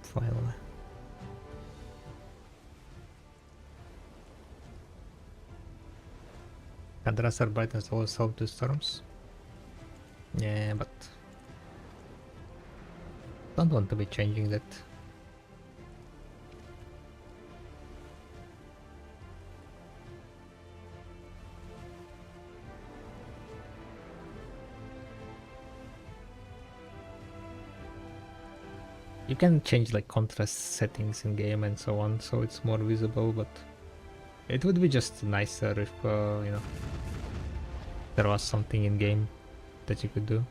Finally. Andras Arbeit has always helped the storms. Yeah, but don't want to be changing that. You can change like contrast settings in game and so on, so it's more visible, but it would be just nicer if, you know, there was something in game that you could do.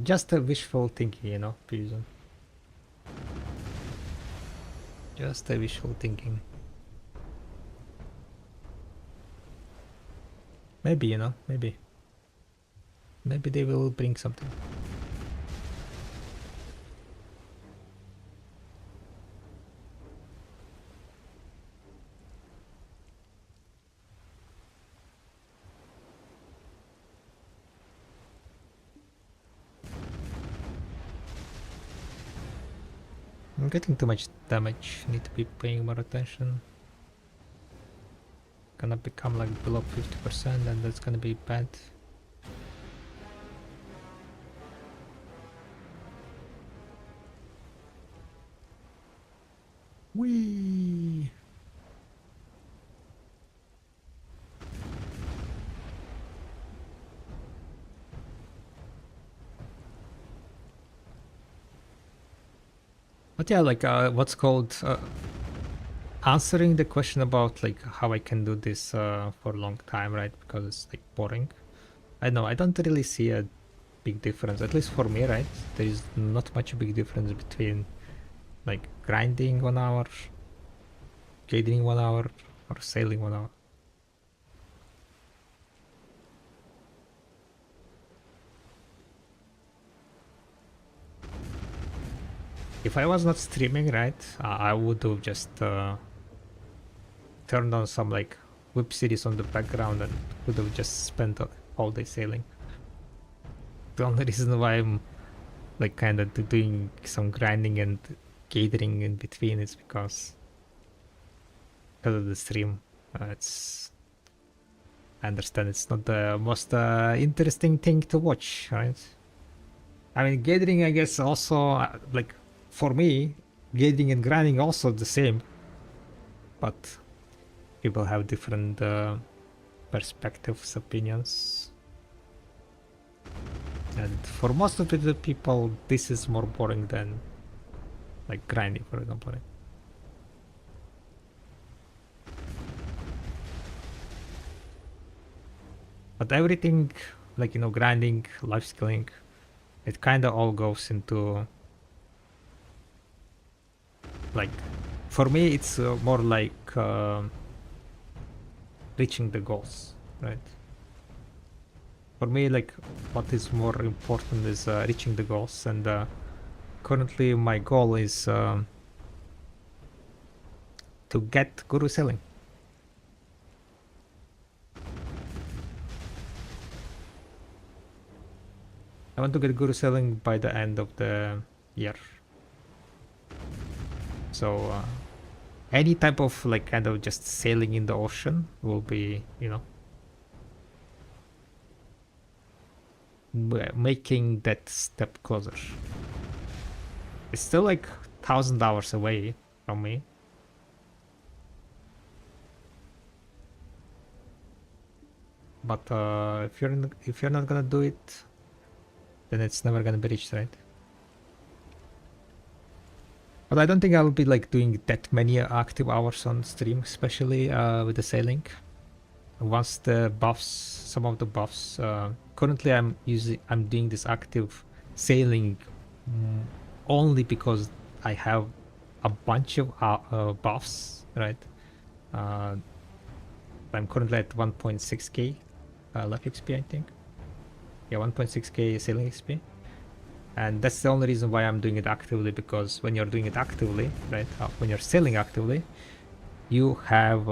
Just a wishful thinking, you know, Fusion. Just a wishful thinking. Maybe, you know, maybe. Maybe they will bring something. I'm getting too much damage, need to be paying more attention. Gonna become like below 50% and that's gonna be bad. Whee! But yeah, like what's called answering the question about like how I can do this for a long time, right? Because it's like boring. I know I don't really see a big difference, at least for me, right? There is not much big difference between like grinding 1 hour, gading 1 hour, or sailing 1 hour. If I was not streaming, right, I would have just turned on some like web series on the background and would have just spent all day sailing. The only reason why I'm like kind of doing some grinding and catering in between is because of the stream. I understand it's not the most interesting thing to watch, right? I mean, gathering, I guess, also like for me, gathering and grinding also the same, but people have different perspectives, opinions. And for most of the people, this is more boring than like grinding, for example. Right? But everything, like, you know, grinding, life skilling, it kind of all goes into like, for me it's more like reaching the goals, right? For me, like, what is more important is reaching the goals, and currently my goal is to get guru selling. I want to get guru selling by the end of the year. So any type of like kind of just sailing in the ocean will be, you know, making that step closer. It's still like 1,000 hours away from me. But if you're not gonna do it, then it's never gonna be reached, right? But I don't think I'll be like doing that many active hours on stream, especially with the sailing. Once the buffs, some of the buffs, currently I'm doing this active sailing only because I have a bunch of buffs, right? I'm currently at 1.6k life XP, I think. Yeah, 1.6k sailing XP. And that's the only reason why I'm doing it actively, because when you're doing it actively, right, when you're sailing actively, you have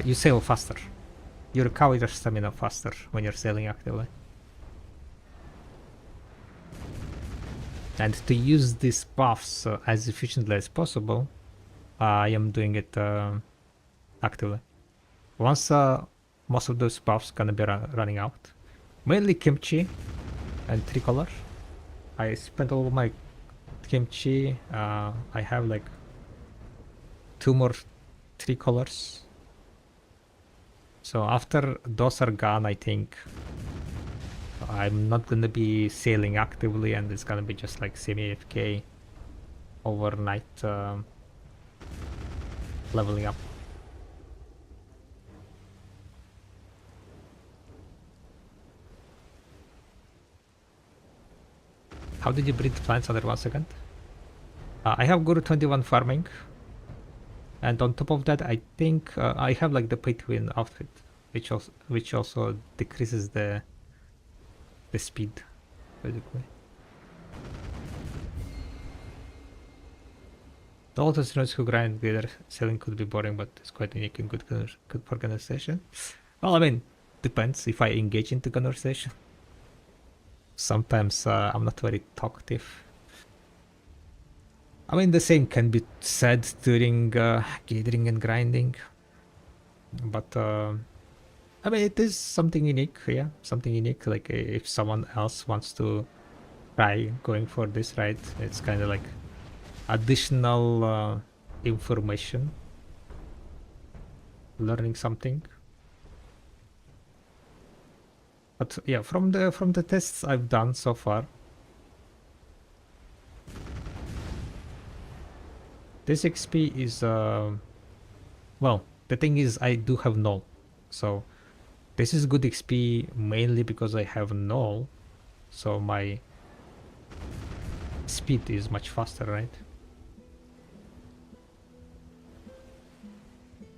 you sail faster. You recover your stamina faster when you're sailing actively. And to use these buffs as efficiently as possible, I am doing it actively. Once most of those buffs gonna be running out, mainly kimchi and tricolor. I spent all of my kimchi. I have like 2 more tricolors. So after those are gone, I think I'm not gonna be sailing actively, and it's gonna be just like semi-AFK overnight leveling up. How did you breed plants under 1 second? I have Guru 21 farming, and on top of that, I think I have like the pay to win outfit, which also decreases the speed, basically. The old students who grind together selling could be boring, but it's quite unique and good for conversation. Well, I mean, depends if I engage into conversation. Sometimes I'm not very talkative. I mean, the same can be said during gathering and grinding, but I mean, it is something unique, yeah, something unique. Like if someone else wants to try going for this, right, it's kind of like additional information, learning something. But yeah, from the tests I've done so far, this XP is well, the thing is I do have null, so this is good XP mainly because I have null, so my speed is much faster, right?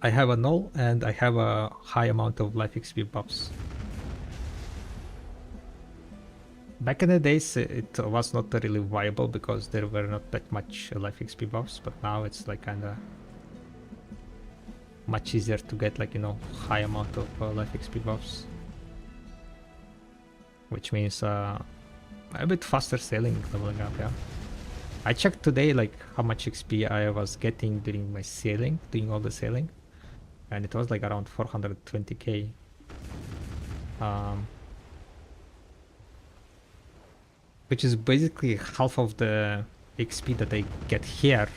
I have a null and I have a high amount of life XP buffs. Back in the days it was not really viable because there were not that much life XP buffs, but now it's like kinda much easier to get, like, you know, high amount of life XP buffs, which means a bit faster sailing leveling up. Yeah, I checked today like how much XP I was getting during my sailing, doing all the sailing, and it was like around 420k. Which is basically half of the XP that I get here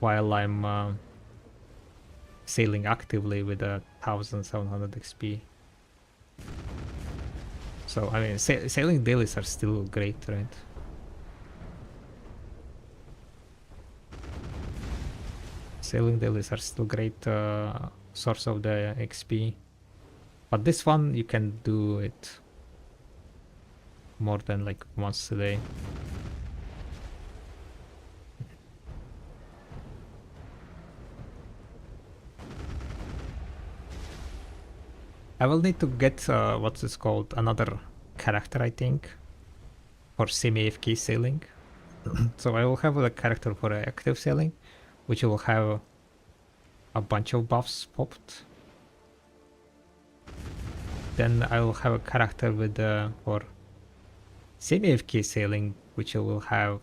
while I'm sailing actively with a 1700 XP. So I mean, sailing dailies are still great, right? Sailing dailies are still great source of the XP. But this one you can do it more than like once a day. I will need to get what's this called, another character, I think, for semi-AFK sailing. So I will have a character for active sailing, which will have a bunch of buffs popped. Then I will have a character with for semi-AFK sailing, which will have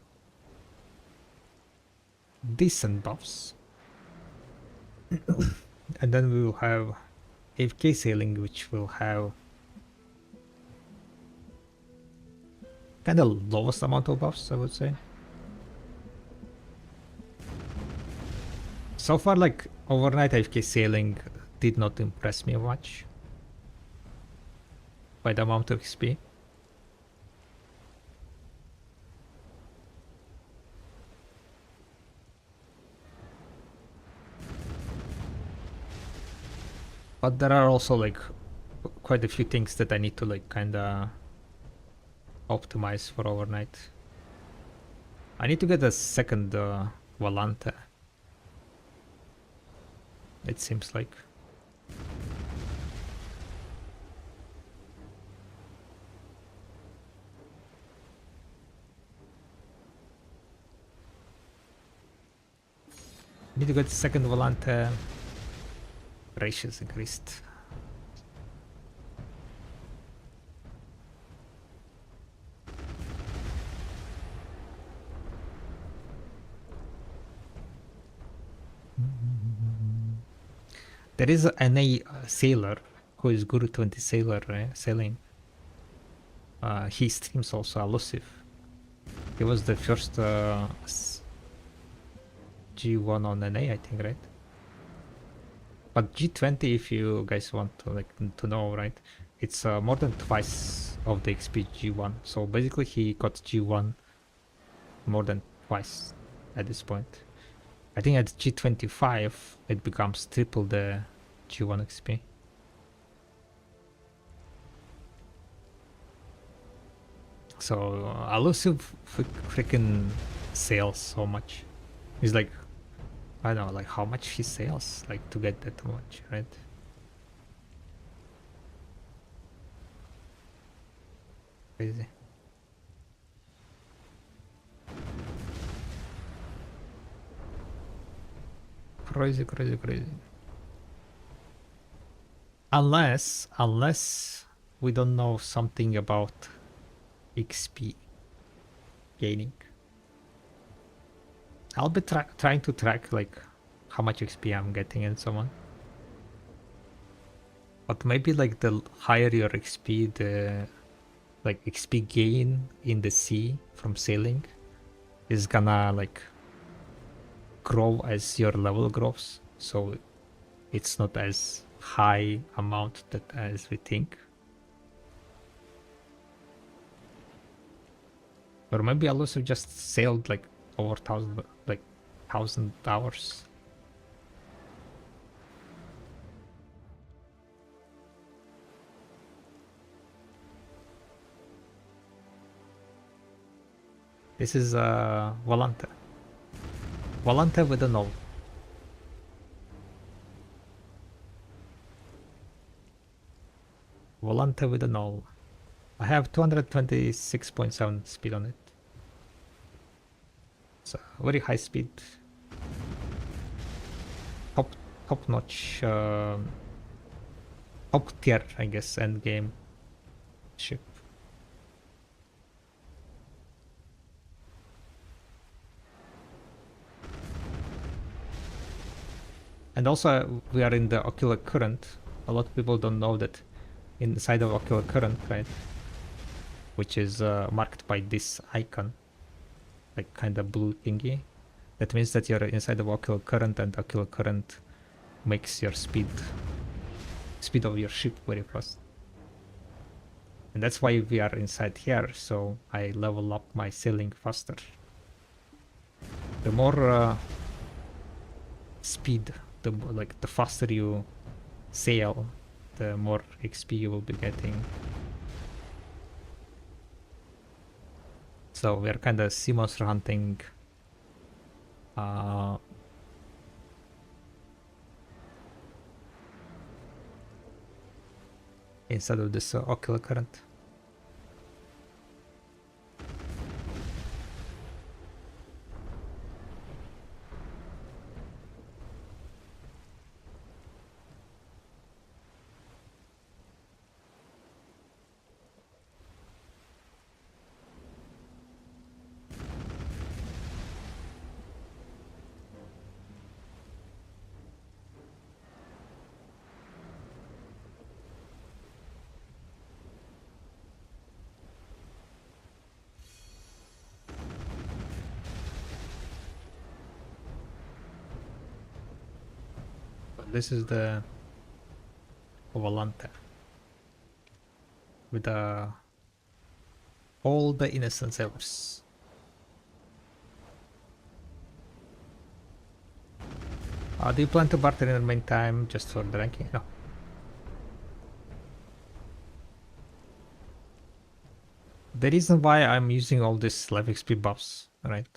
decent buffs. And then we will have AFK sailing, which will have kind of lowest amount of buffs, I would say. So far, like, overnight AFK sailing did not impress me much by the amount of XP. But there are also like quite a few things that I need to like kinda optimize for overnight. I need to get a second Volante. It seems like. Need to get second Volante. Ratios increased. There is an NA sailor who is Guru 20 sailor sailing. He streams also elusive. He was the first G1 on NA, I think, right? But G20, if you guys want to like to know, right? It's more than twice of the XP G1. So basically, he got G1 more than twice at this point. I think at G25 it becomes triple the G1 XP. So elusive freaking sails so much. He's like, I don't know, like how much he sails, like to get that much, right? Crazy. Crazy, crazy, crazy. Unless we don't know something about XP gaining. I'll be trying to track like how much XP I'm getting and so on. But maybe like the higher your XP, the like XP gain in the sea from sailing is gonna like grow as your level grows. So it's not as high amount that as we think. Or maybe I also just sailed like over 1,000 hours. This is Volante. Volante with a null. Volante with a null. I have 226.7 speed on it. So very high speed. Top notch, top tier, I guess, end game ship. And also we are in the ocular current. A lot of people don't know that inside of ocular current, right? Which is marked by this icon, like kind of blue thingy. That means that you're inside of ocular current, and ocular current makes your speed of your ship very fast. And that's why we are inside here, so I level up my sailing faster. The more speed, the faster you sail, the more XP you will be getting. So we're kind of sea monster hunting instead of this ocular current. This is the Volante with all the innocent sailors. Do you plan to barter in the meantime just for the ranking? No. The reason why I'm using all this life XP buffs, right,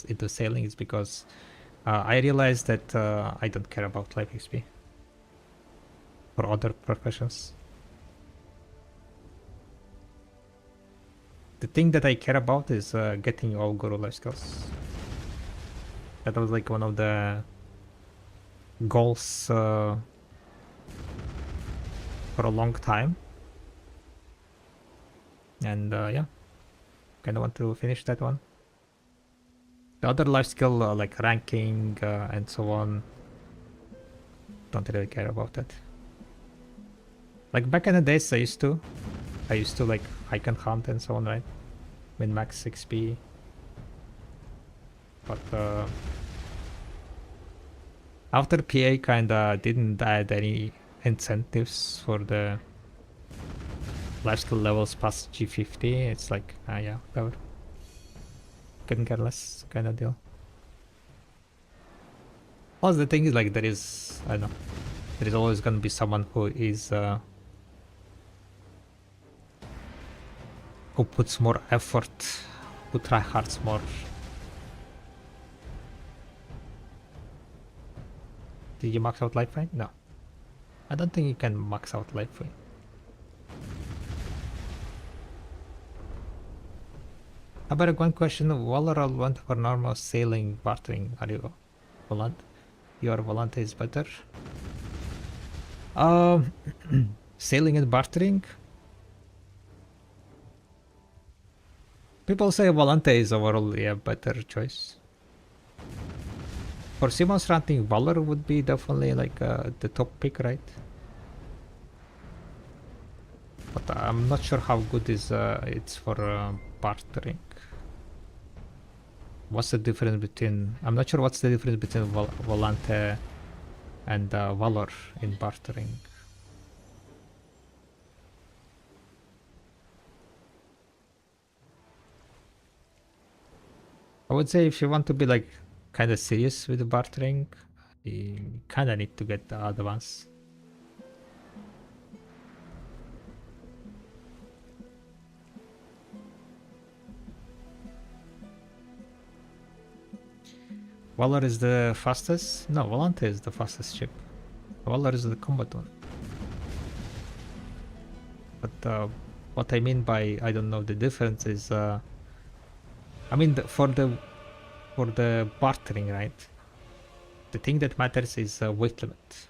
into sailing is because I realized that I don't care about life XP for other professions. The thing that I care about is getting all Guru life skills. That was like one of the goals for a long time. And yeah, kind of want to finish that one. The other life skill like ranking and so on, don't really care about that. Like back in the days I used to like icon hunt and so on, right? Min max XP. But after PA kinda didn't add any incentives for the life skill levels past G50, it's like yeah, whatever. Couldn't care less kind of deal. Plus the thing is like there is, I don't know, there is always gonna be someone who is who puts more effort, who try hards more. Did you max out life ray? No. I don't think you can max out life ray. How about one question? Valorant want for normal sailing bartering. Are you volant? Your volante is better. Sailing and bartering. People say volante is overall a better choice. For Simon's ranting, Valor would be definitely like the top pick, right? But I'm not sure how good is it's for bartering. What's the difference between? I'm not sure what's the difference between Volante and Valor in bartering. I would say if you want to be like kind of serious with the bartering, you kind of need to get the advance. Valor is the fastest? No, Volante is the fastest ship. Valor is the combat one. But what I mean by I don't know the difference is I mean for the bartering, right? The thing that matters is weight limit.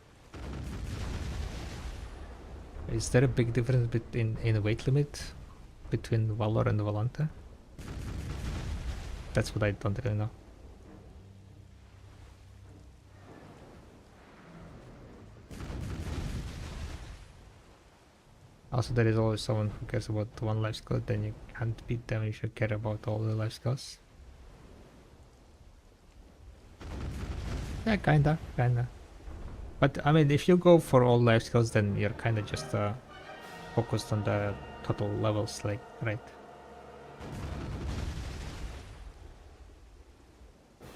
Is there a big difference in weight limit between Valor and Volante? That's what I don't really know. Also, there is always someone who cares about one life skill, then you can't beat them if you care about all the life skills. Yeah, kinda. But I mean, if you go for all life skills, then you're kinda just focused on the total levels, like, right?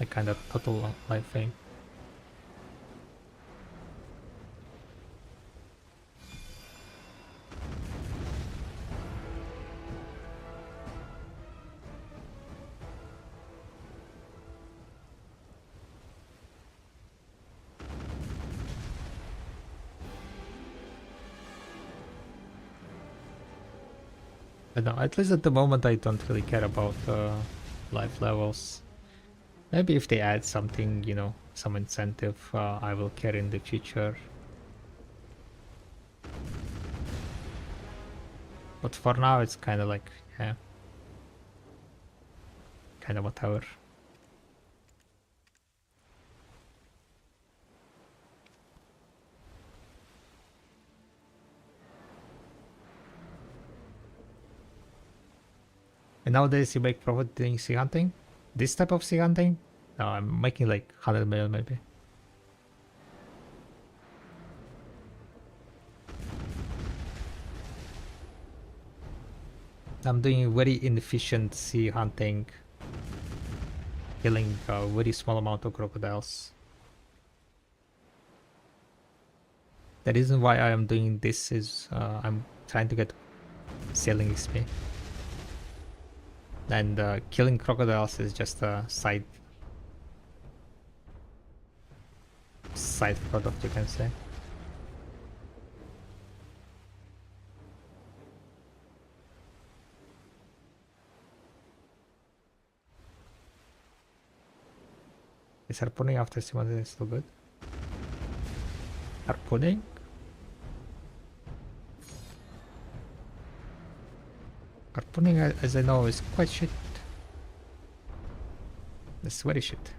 Like kinda total life thing. But no, at least at the moment I don't really care about life levels. Maybe if they add something, you know, some incentive, I will care in the future. But for now it's kind of like, yeah, kind of whatever. And nowadays you make profit doing sea hunting? This type of sea hunting? No, I'm making like 100 million maybe. I'm doing very inefficient sea hunting, killing a very small amount of crocodiles. The reason why I am doing this is I'm trying to get sailing XP. And killing crocodiles is just a side product, you can say. Is harpooning after simulating still good? Harpooning? Harpooning, as I know, is quite shit. It's very shit.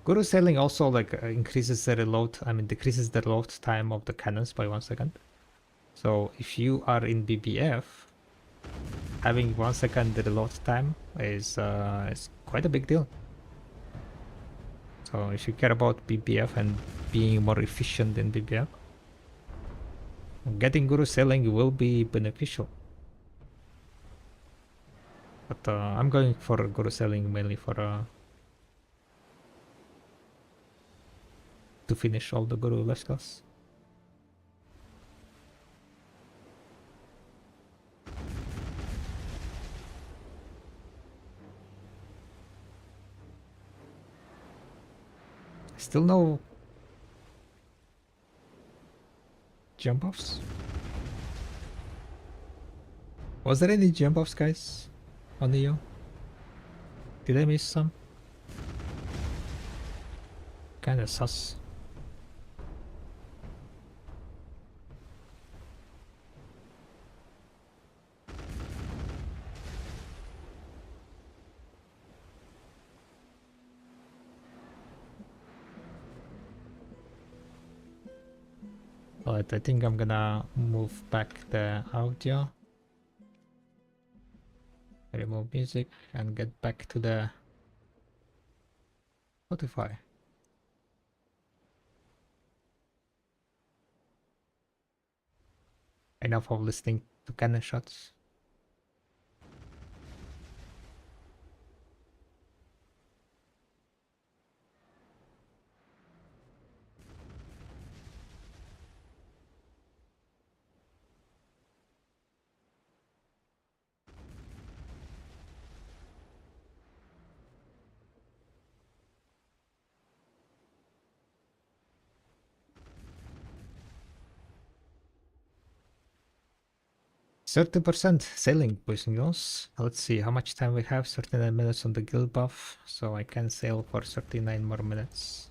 Guru sailing also like increases the reload, decreases the reload time of the cannons by 1 second. So if you are in BBF, having 1 second reload time is quite a big deal. So if you care about BBF and being more efficient in BBF, getting Guru sailing will be beneficial. But I'm going for Guru sailing mainly for to finish all the Guru left class. Still no jump offs? Was there any jump offs, guys, on Neo? Did I miss some? Kinda sus. Alright, I think I'm gonna move back the audio, remove music, and get back to the Spotify. Enough of listening to cannon shots. %30% sailing, boys and girls. Let's see how much time we have. 39 minutes on the guild buff, so I can sail for 39 more minutes.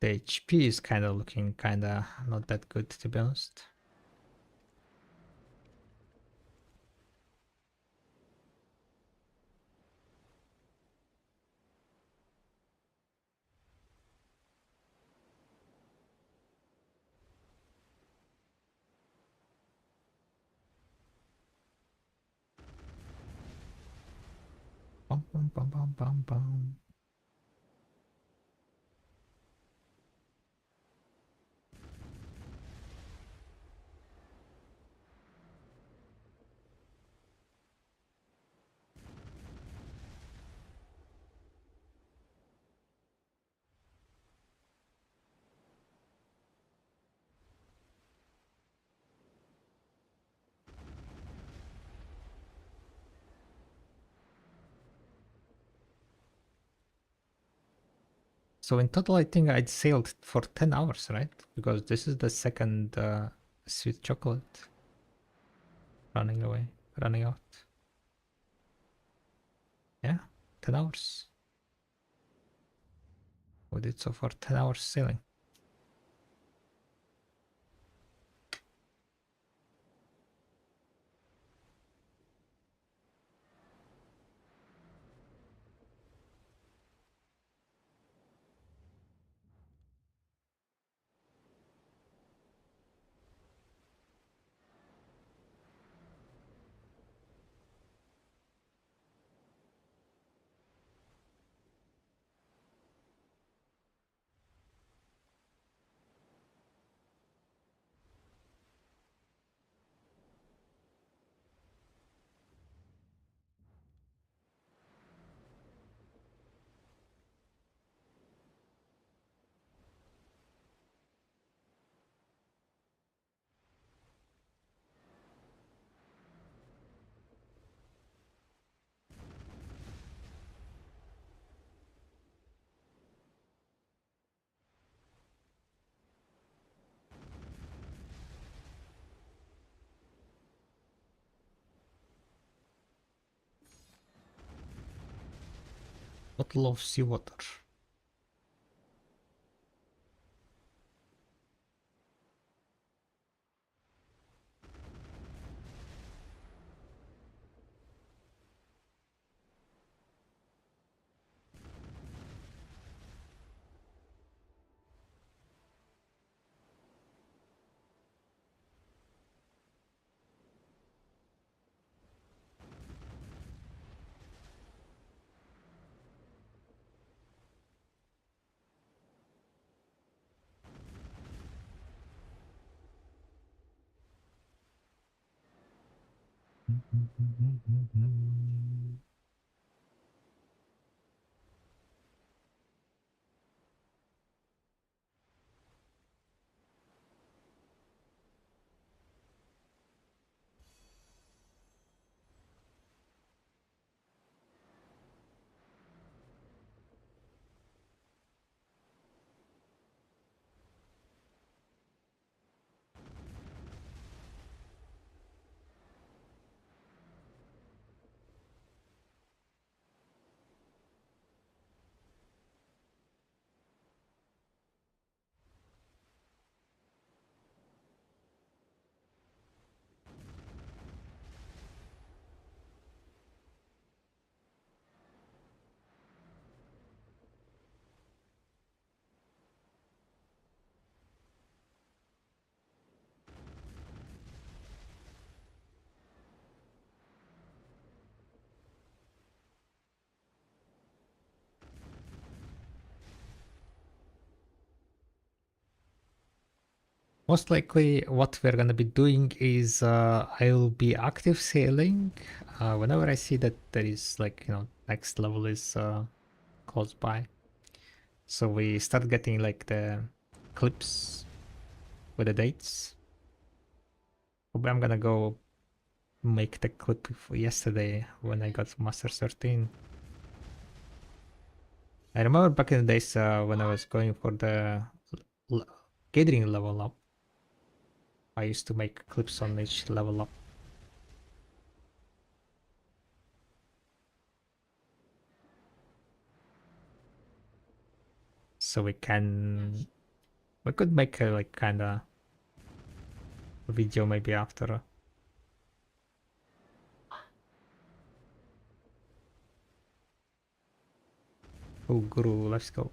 The HP is kind of looking kinda not that good, to be honest. Bum, bum, bum, bum, bum, bum. So in total, I think I'd sailed for 10 hours, right? Because this is the second sweet chocolate running away, running out. Yeah, 10 hours. We did so far 10 hours sailing. Bottle of seawater. Most likely what we're gonna be doing is I'll be active sailing whenever I see that there is like, you know, next level is close by. So we start getting like the clips with the dates. Probably I'm gonna go make the clip for yesterday when I got Master 13. I remember back in the days when I was going for the l- gathering level up, I used to make clips on each level up. So we could make a like kinda video maybe after. Oh, Guru, let's go.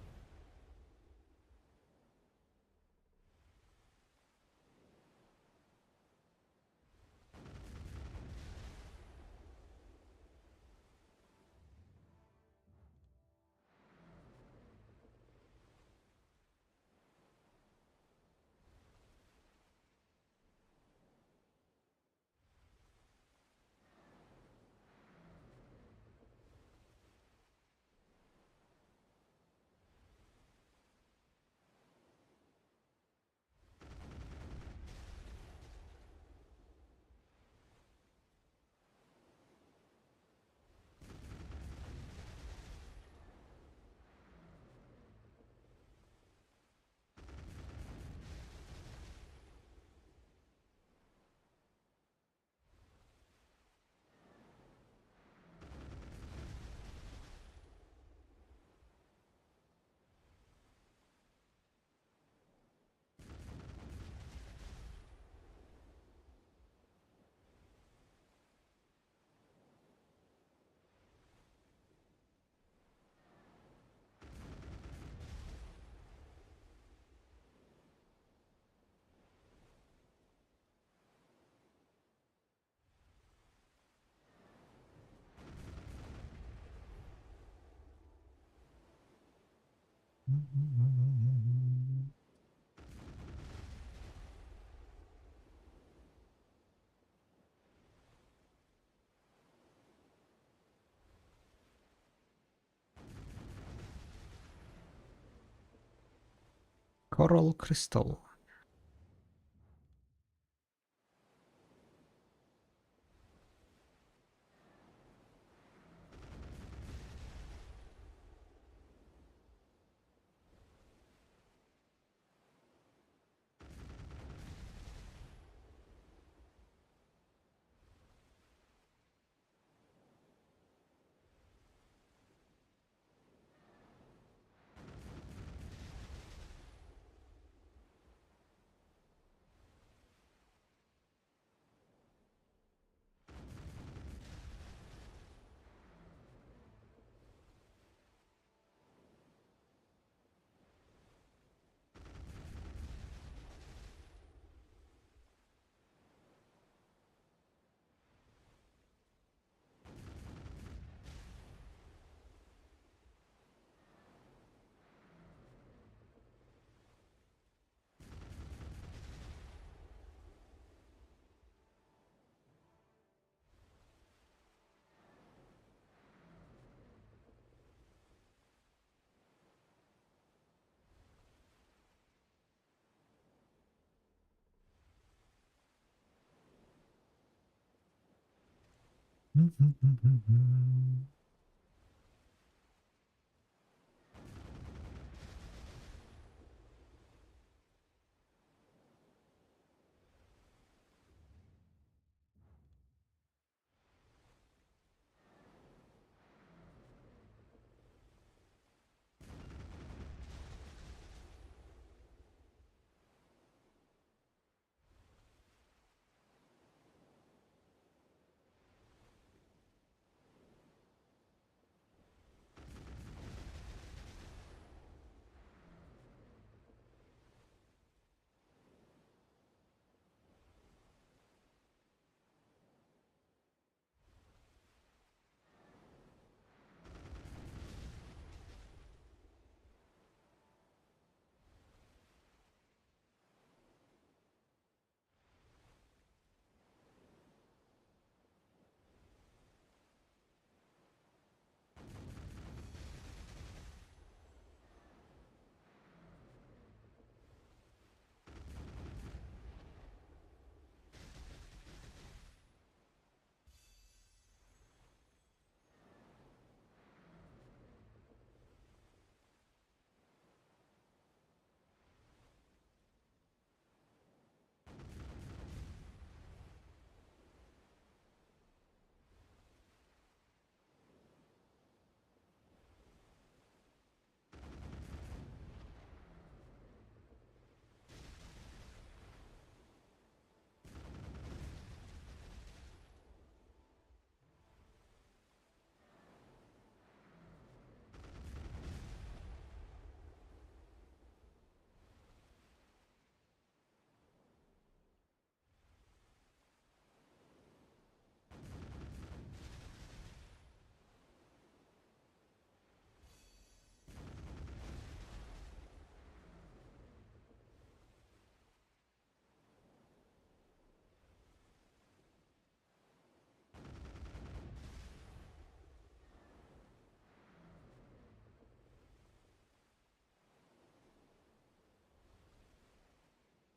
Coral crystal.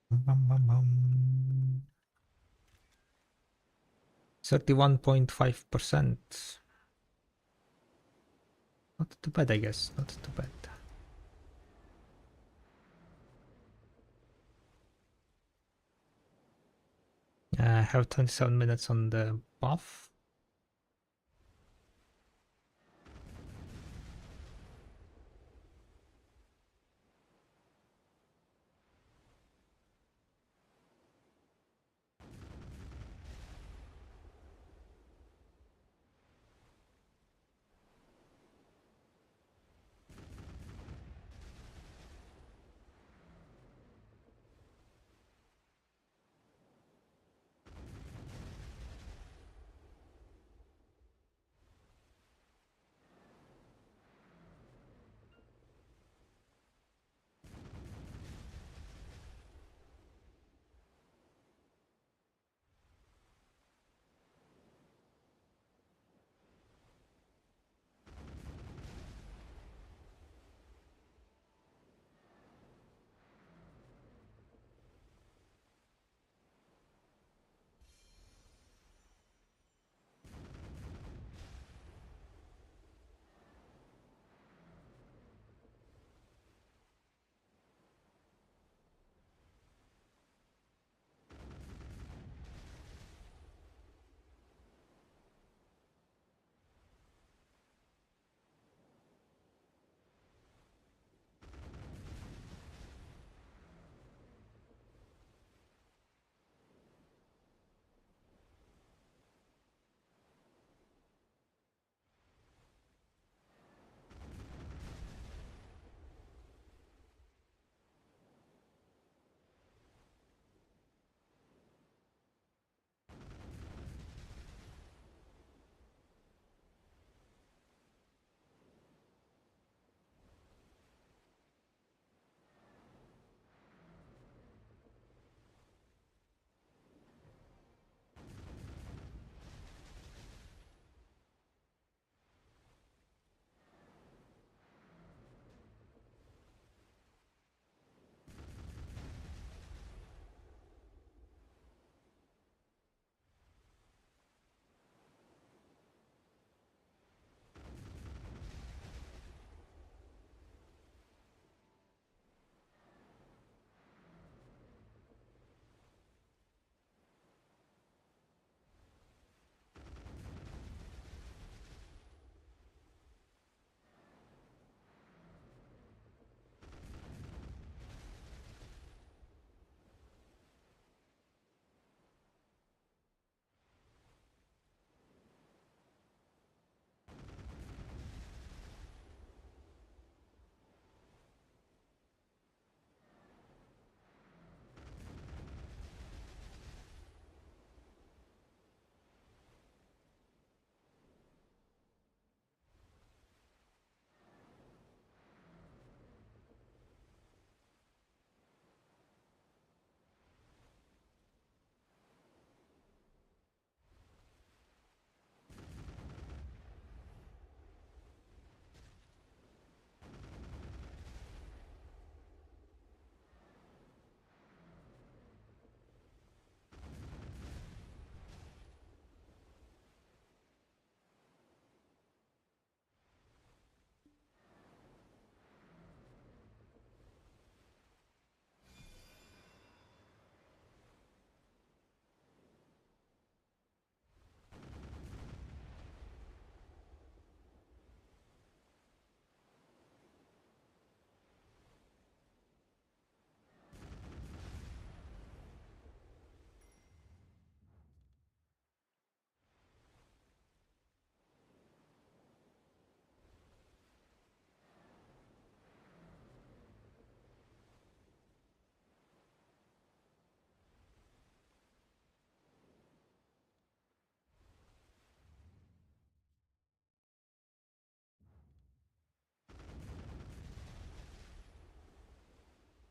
Bum, bum, bum. 31.5%. Not too bad, I guess. Not too bad. I have 27 minutes on the buff.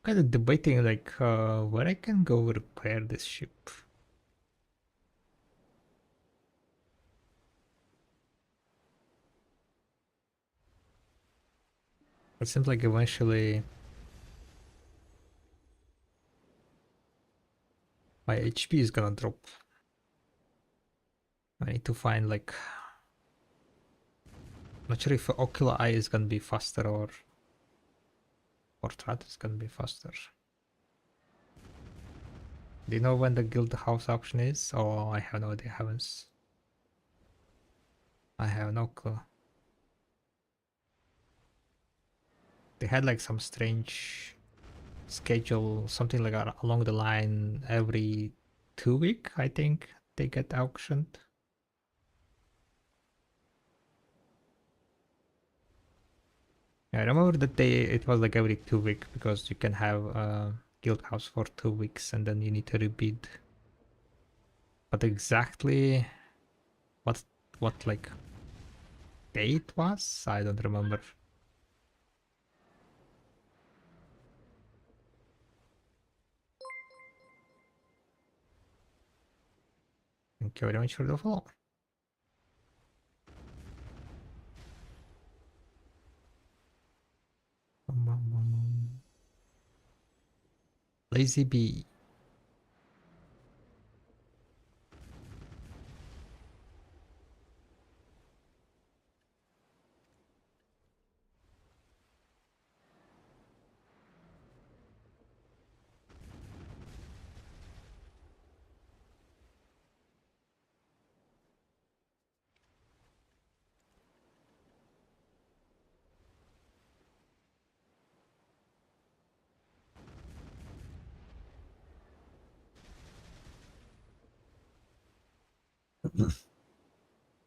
kind of debating like where I can go repair this ship. It seems like eventually my HP is gonna drop. I need to find like, not sure if Ocular Eye is gonna be faster or Portrait is gonna be faster. Do you know when the guild house option is? Oh, I have no idea, heavens. I have no clue. They had like some strange schedule, something like along the line every 2 week, I think they get auctioned. I remember that it was like every 2 week because you can have a guild house for 2 weeks and then you need to rebid. But exactly what like date was, I don't remember. Thank you very much for the follow. Lazy bee.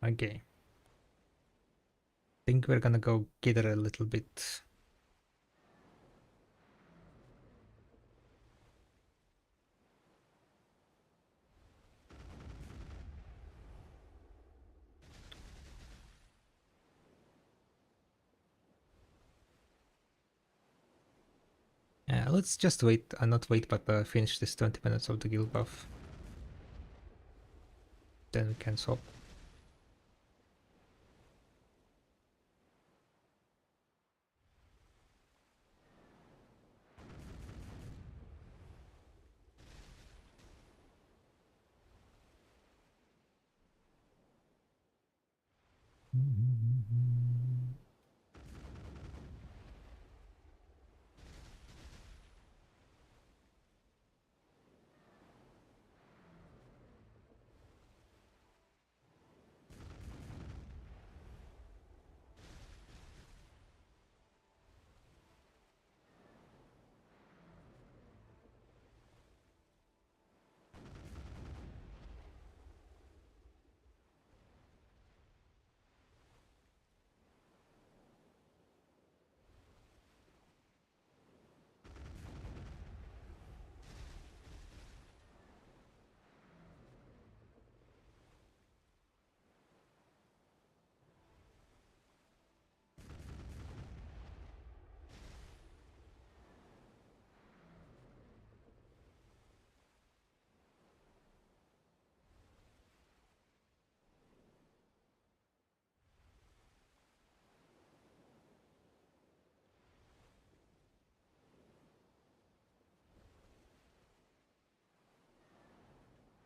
Okay. Think we're gonna go gather a little bit. Let's just wait, not wait, but finish this 20 minutes of the guild buff. Then we can swap.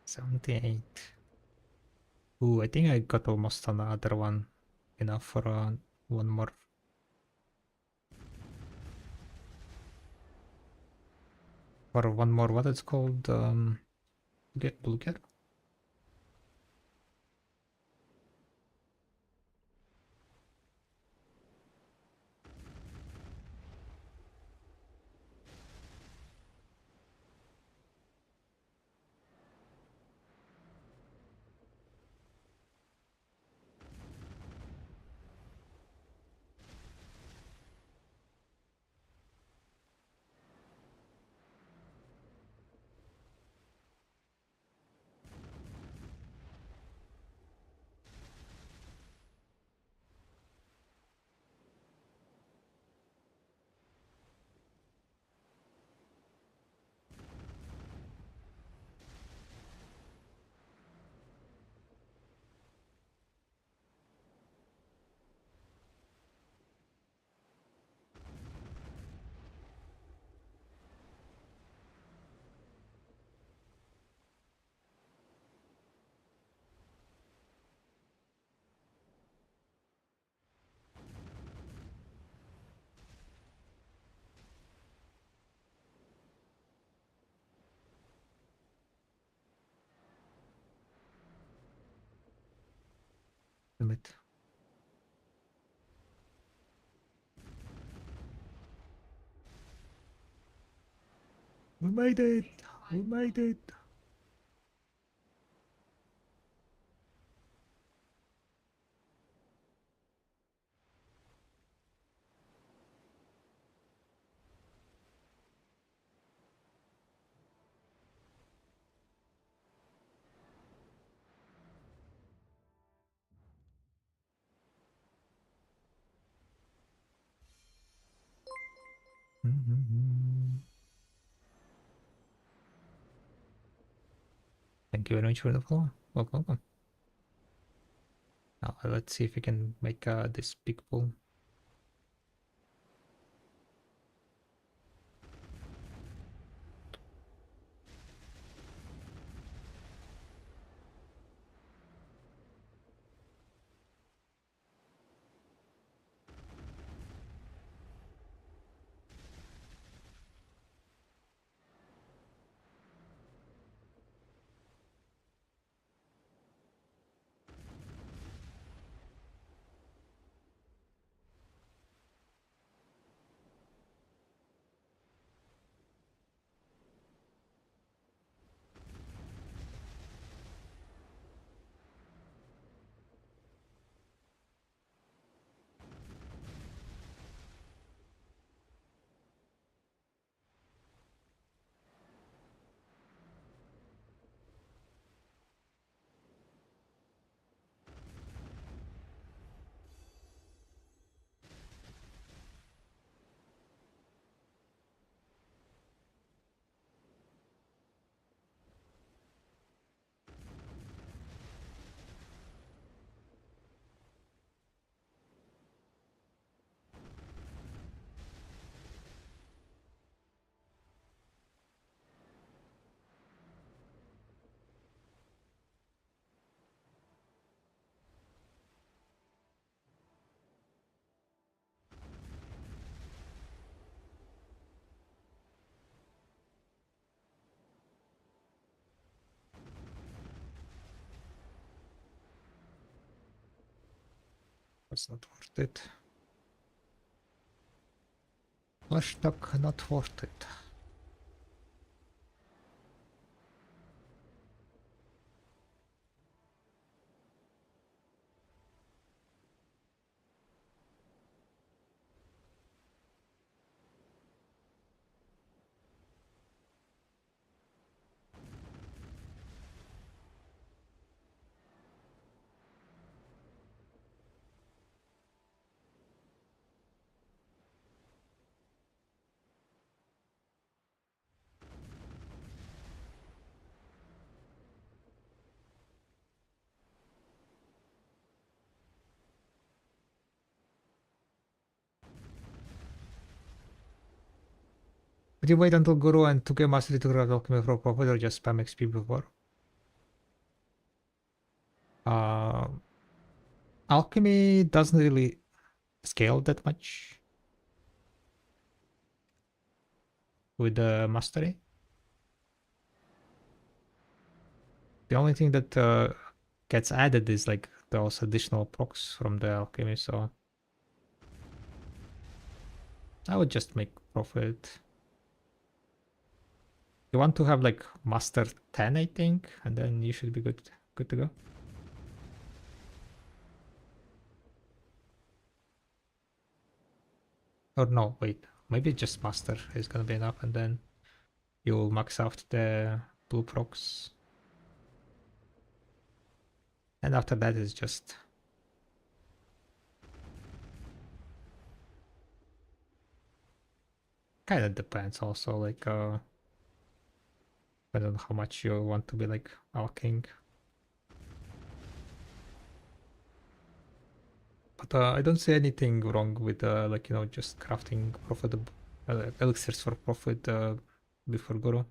$78. Ooh, I think I got almost another one. Enough for one more. For one more, what it's called? Get blue cat. limit. We made it! We made it! Thank you very much for the follow. Welcome. Now let's see if we can make this big pool. That's not worth it. Flash duck, not worth it. Would you wait until Guru and 2K Mastery to grab alchemy for profit or just spam XP before? Alchemy doesn't really scale that much with the mastery. The only thing that gets added is like those additional procs from the alchemy, so I would just make profit. You want to have like master 10, I think, and then you should be good to go. Or no, wait, maybe just master is gonna be enough, and then you'll max out the blue procs. And after that is just kind of depends also, like depends on how much you want to be like alking. But I don't see anything wrong with like, you know, just crafting profitable elixirs for profit before Guru.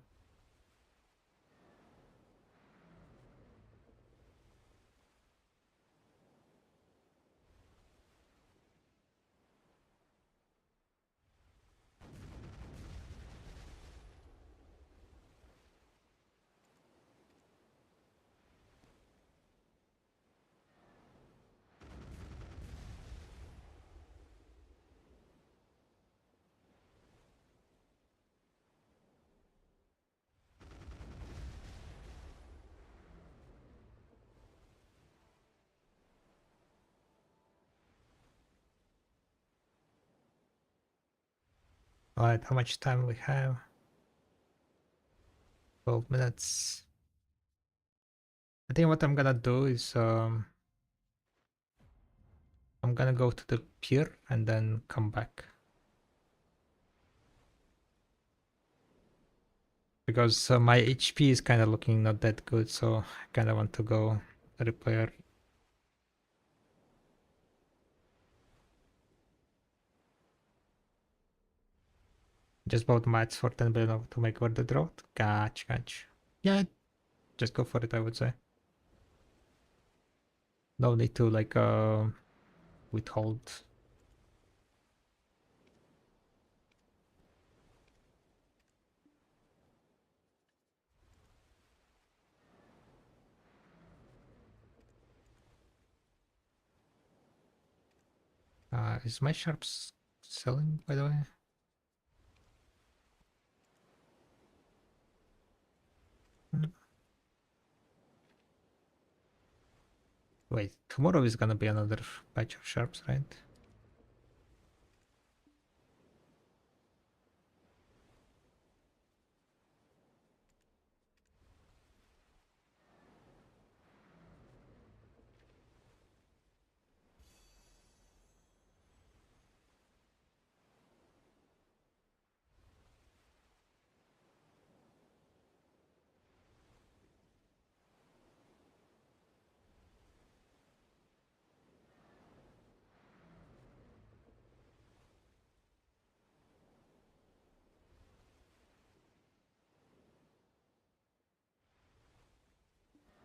Alright, how much time we have? 12 minutes. I think what I'm gonna do is I'm gonna go to the pier and then come back. Because my HP is kind of looking not that good, so I kind of want to go repair. Just bought mats for 10 billion to make order drought. Catch. Yeah, just go for it, I would say. No need to like withhold. Is my sharps selling, by the way? Wait, tomorrow is gonna be another batch of sharps, right?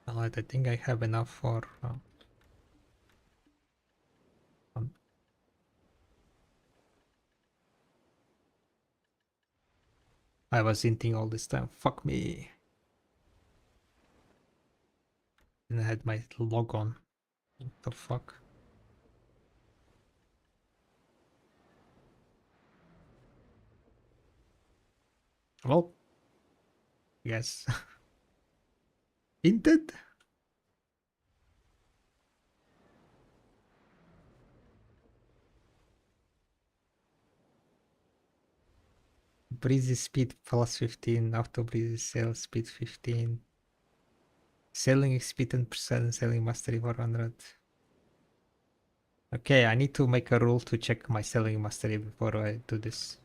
Alright, I think I have enough for I was hinting all this time. Fuck me. And I had my log on. What the fuck? Well, yes. Hinted? Breezy speed plus 15, auto breezy sail speed 15. Sailing speed 10%, sailing mastery 400. Okay, I need to make a rule to check my sailing mastery before I do this.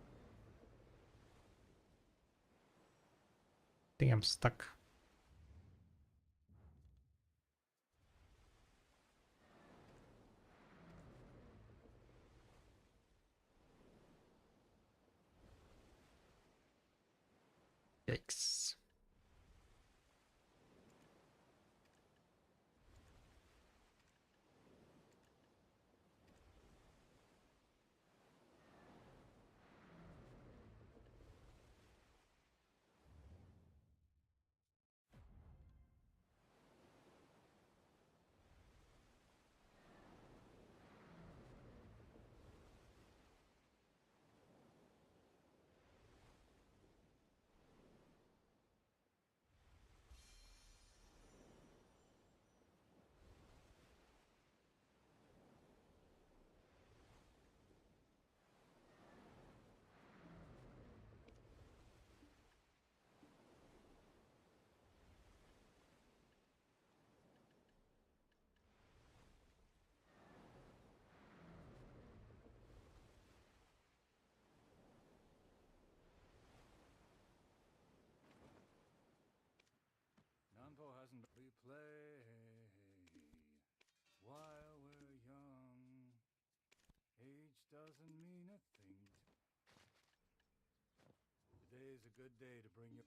I think I'm stuck. Yikes. Nampo hasn't we play while we're young. Age doesn't mean a thing. Today is a good day to bring your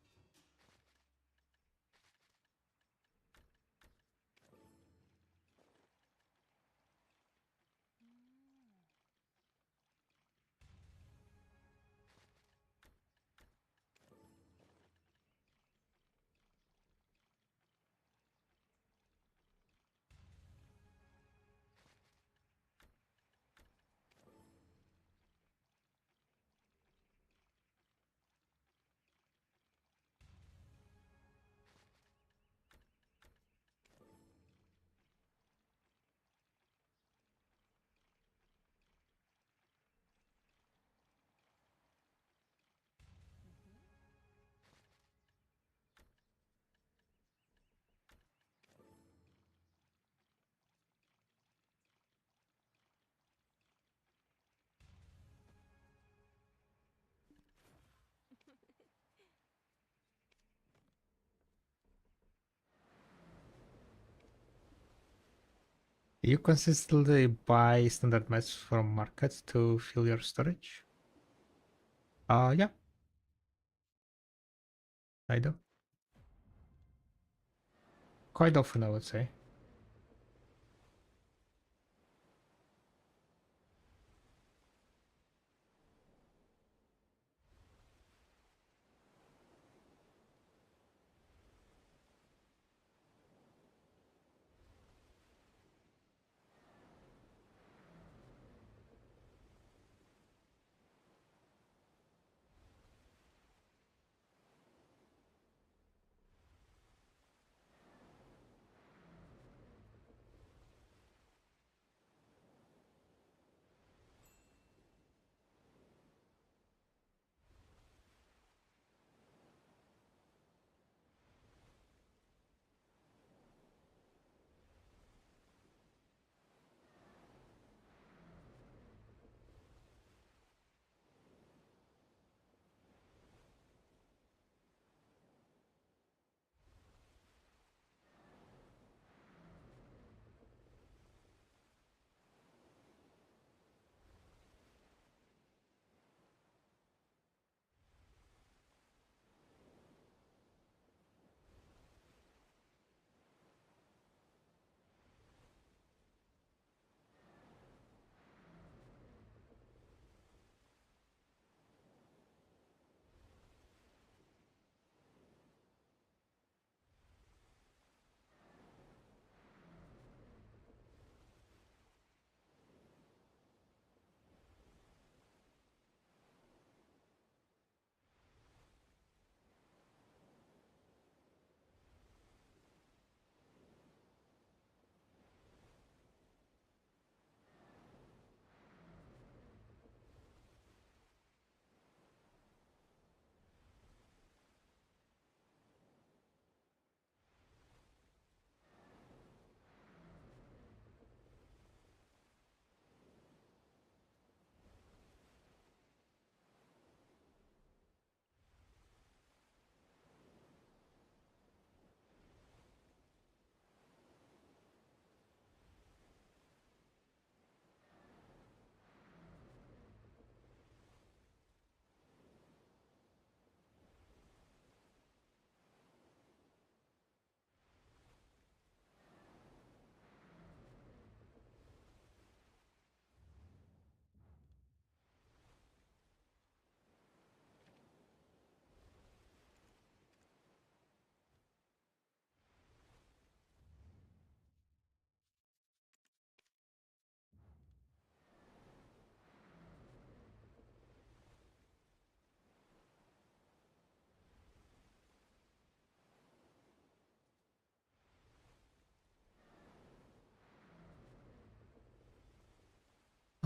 You consistently buy standard mats from markets to fill your storage? Yeah, I do. Quite often, I would say.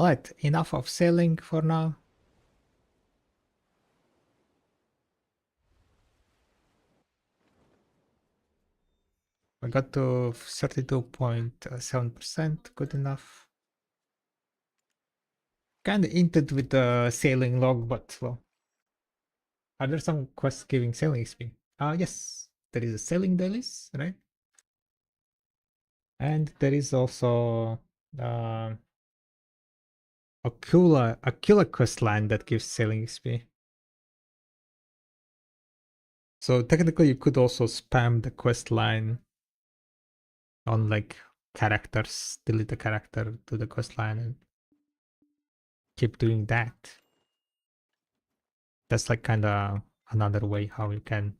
Alright, enough of sailing for now. We got to 32.7%, good enough. Kinda hinted with the sailing log, but well. Are there some quests giving sailing XP? Yes. There is a sailing dailies, right? And there is also uh, a killer quest line that gives sailing XP. So technically you could also spam the quest line on like characters, delete a character to the quest line and keep doing that. That's like kind of another way how you can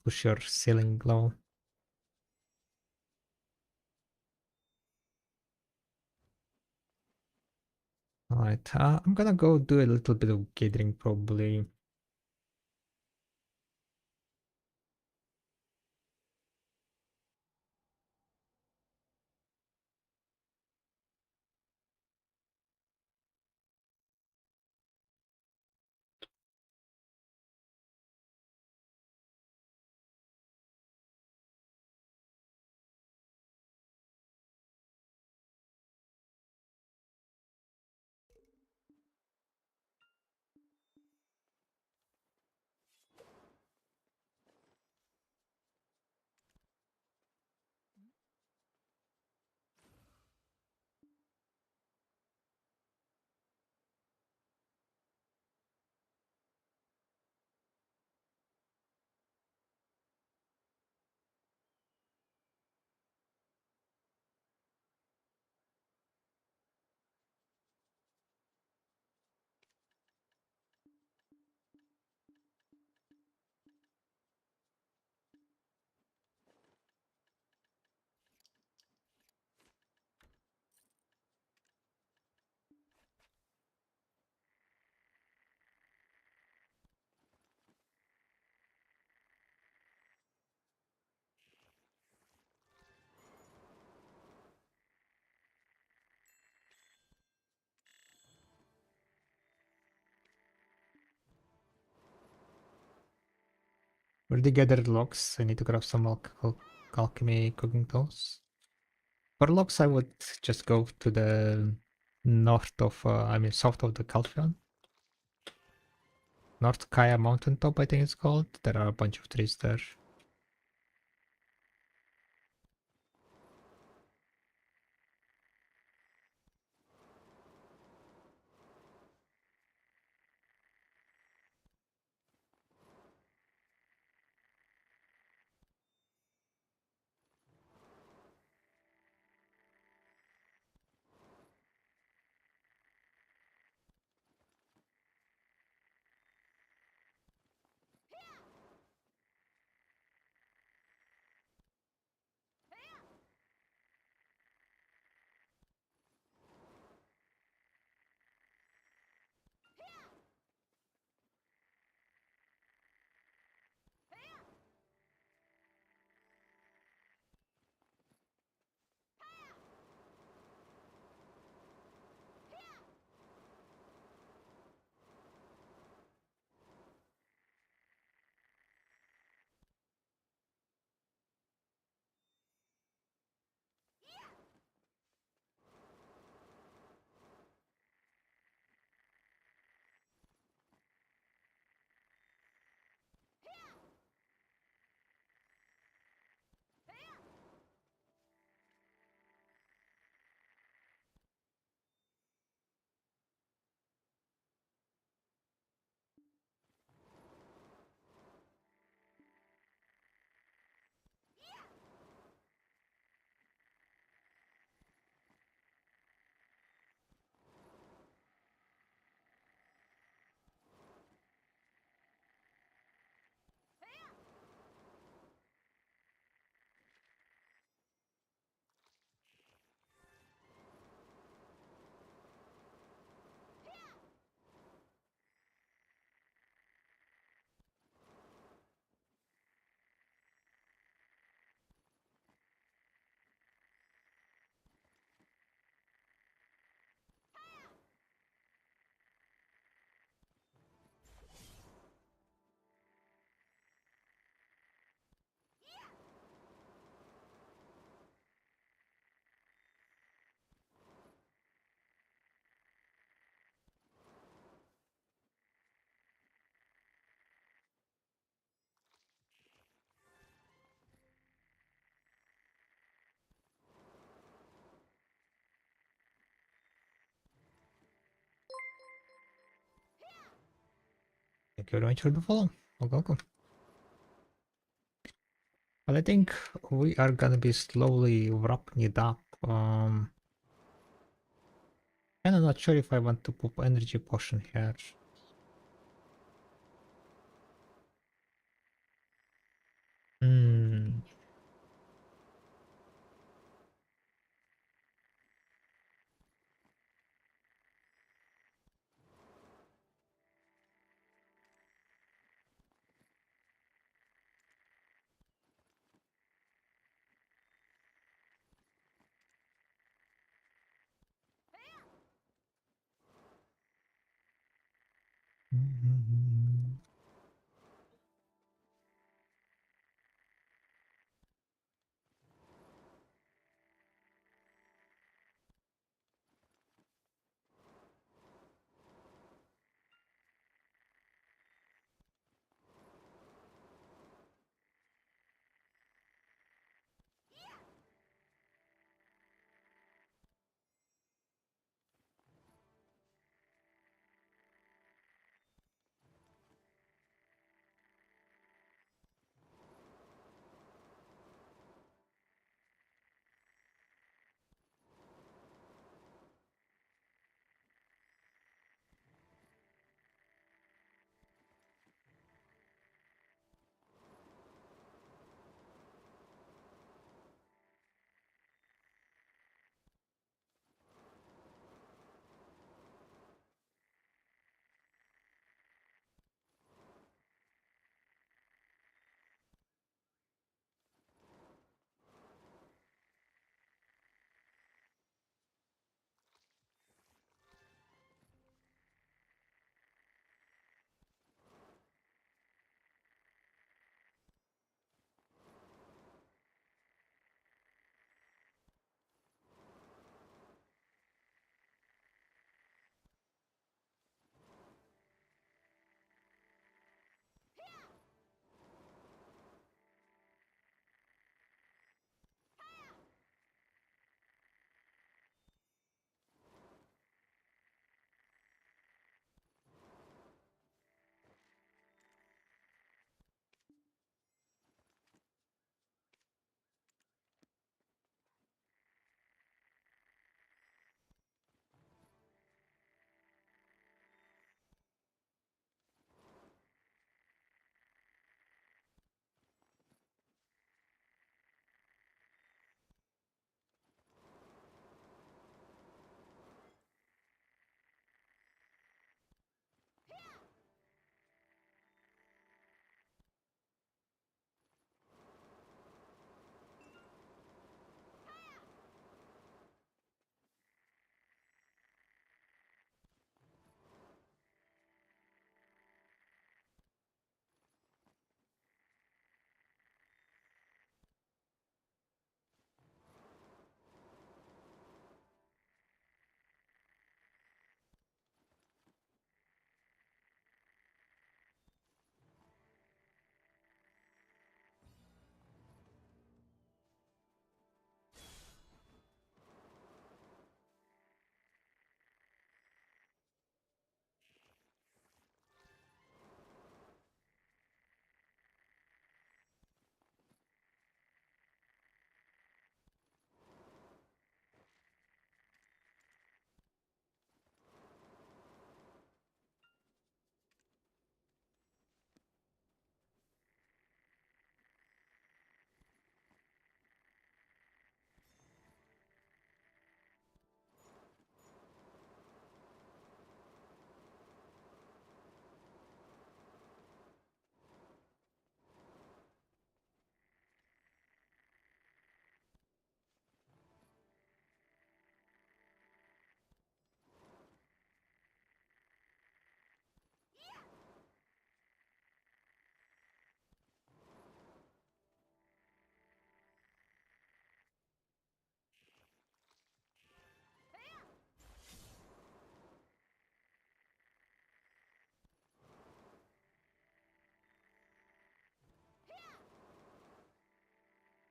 push your ceiling low. Alright, I'm gonna go do a little bit of gathering probably. Already gathered logs. I need to grab some alchemy cooking tools. For logs, I would just go to the north of, south of the Caltrion. North Kaya Mountaintop, I think it's called. There are a bunch of trees there. Thank you very much for the follow. Welcome. But I think we are gonna be slowly wrapping it up. I'm not sure if I want to put energy potion here. Hmm.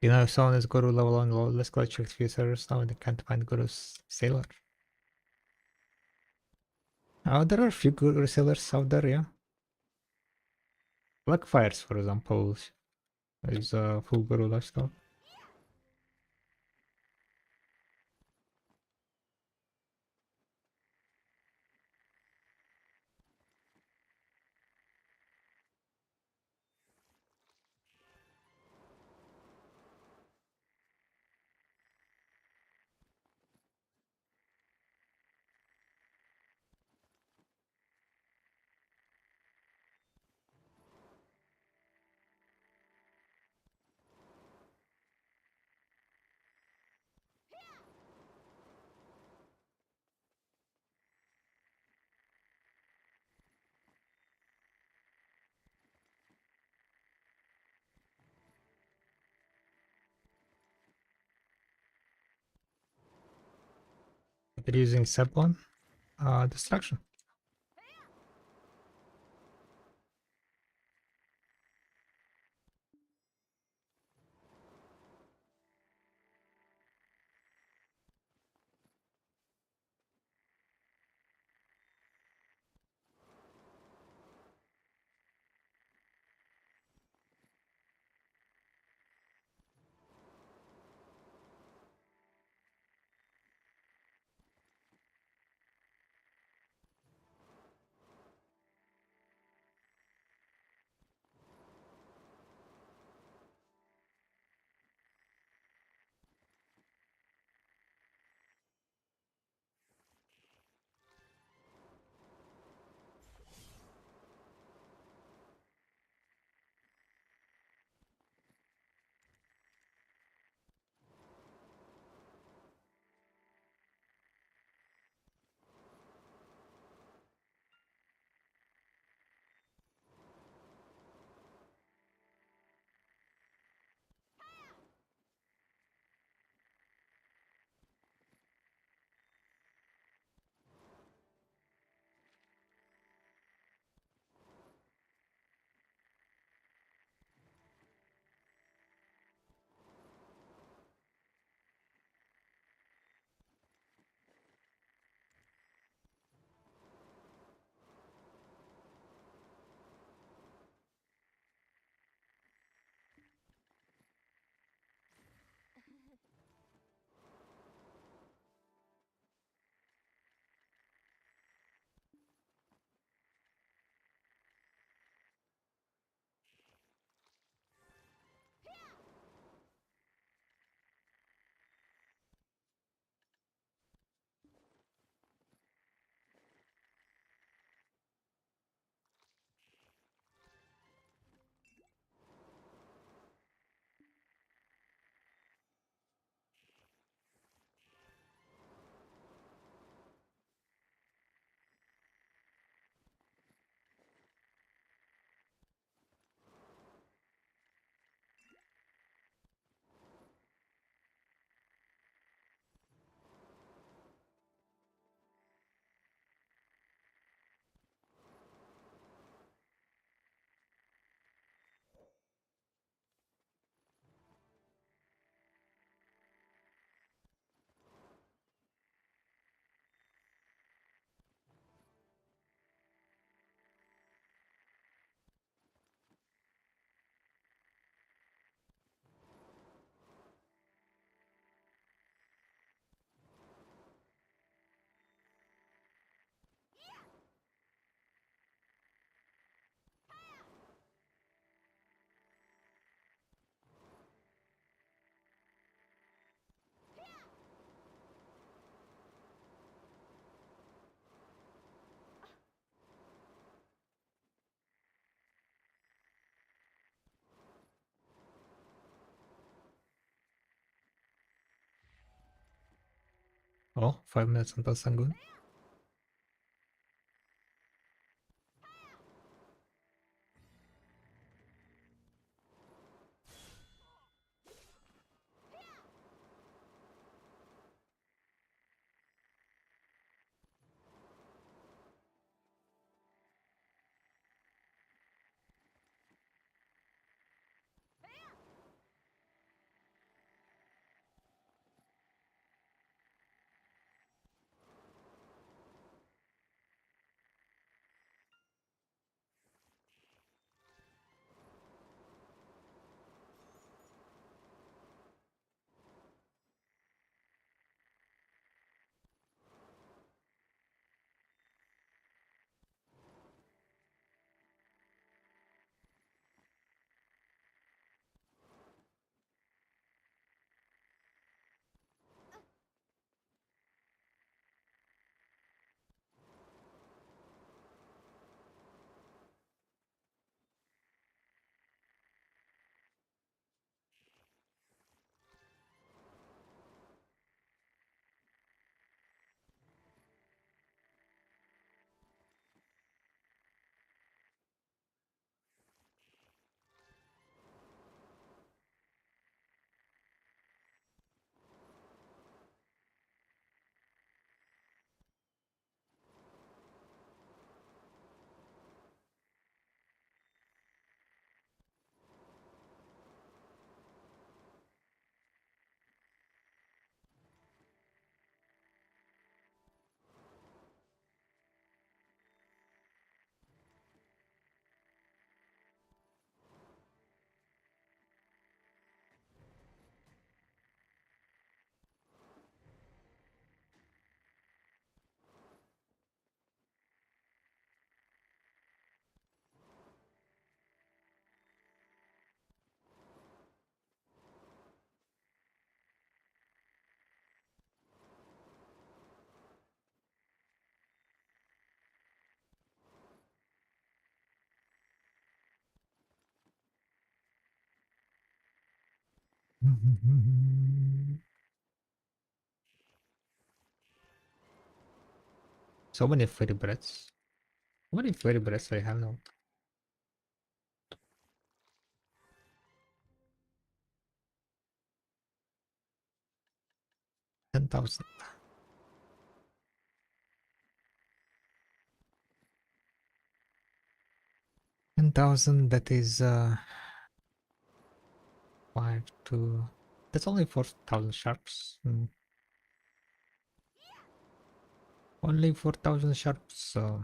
You know, if someone is Guru level on low, let's go check few servers now and they can't find Guru's sailor. Oh, there are a few Guru sailors out there, yeah. Blackfires, for example, is a full Guru lifestyle. They're using Seb1 distraction. Oh, 5 minutes until Sangun. So many fairy breaths. How many fairy breaths I have now? 10,000. 10,000, that is 5 to... That's only 4,000 sharps. Only 4,000 sharps, so...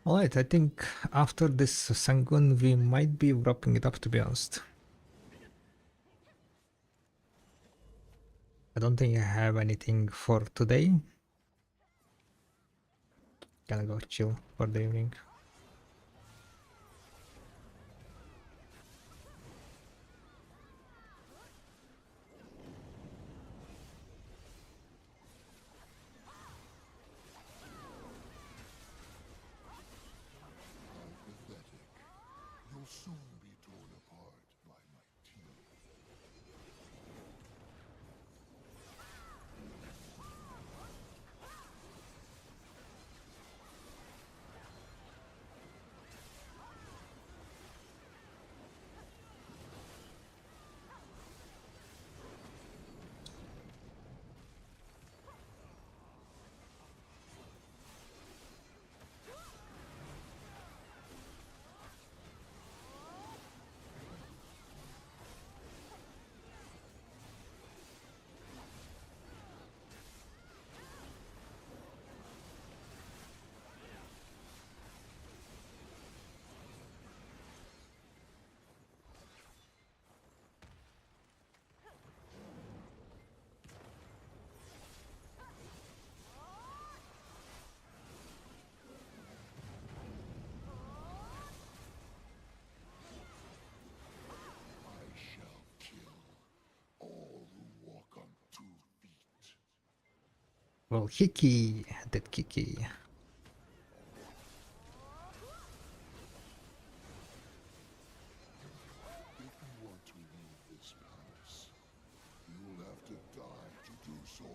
Alright, I think after this Sangun we might be wrapping it up, to be honest. I don't think I have anything for today. Gonna go chill for the evening. You'll soon be torn apart by my teeth. Well, Hiki, dead Kiki. If you want to leave this palace, you'll have to die to do so.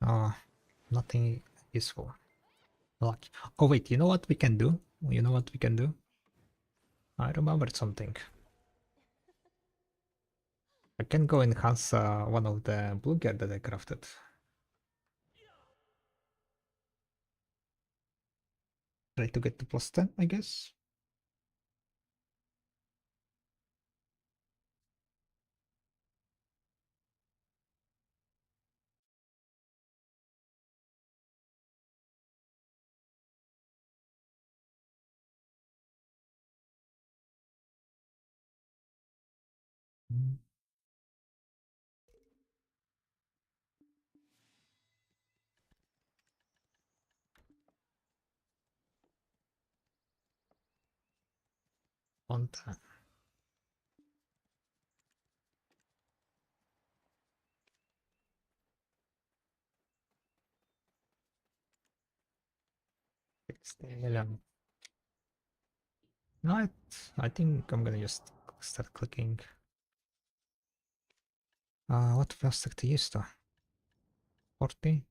Oh, nothing useful. Lucky. Oh wait, you know what we can do? You know what we can do? I remembered something. I can go enhance one of the blue gear that I crafted. Try to get to plus 10, I guess. Mm. On time. $60 million. No, I think I'm gonna just start clicking. What plastic to use though? 40?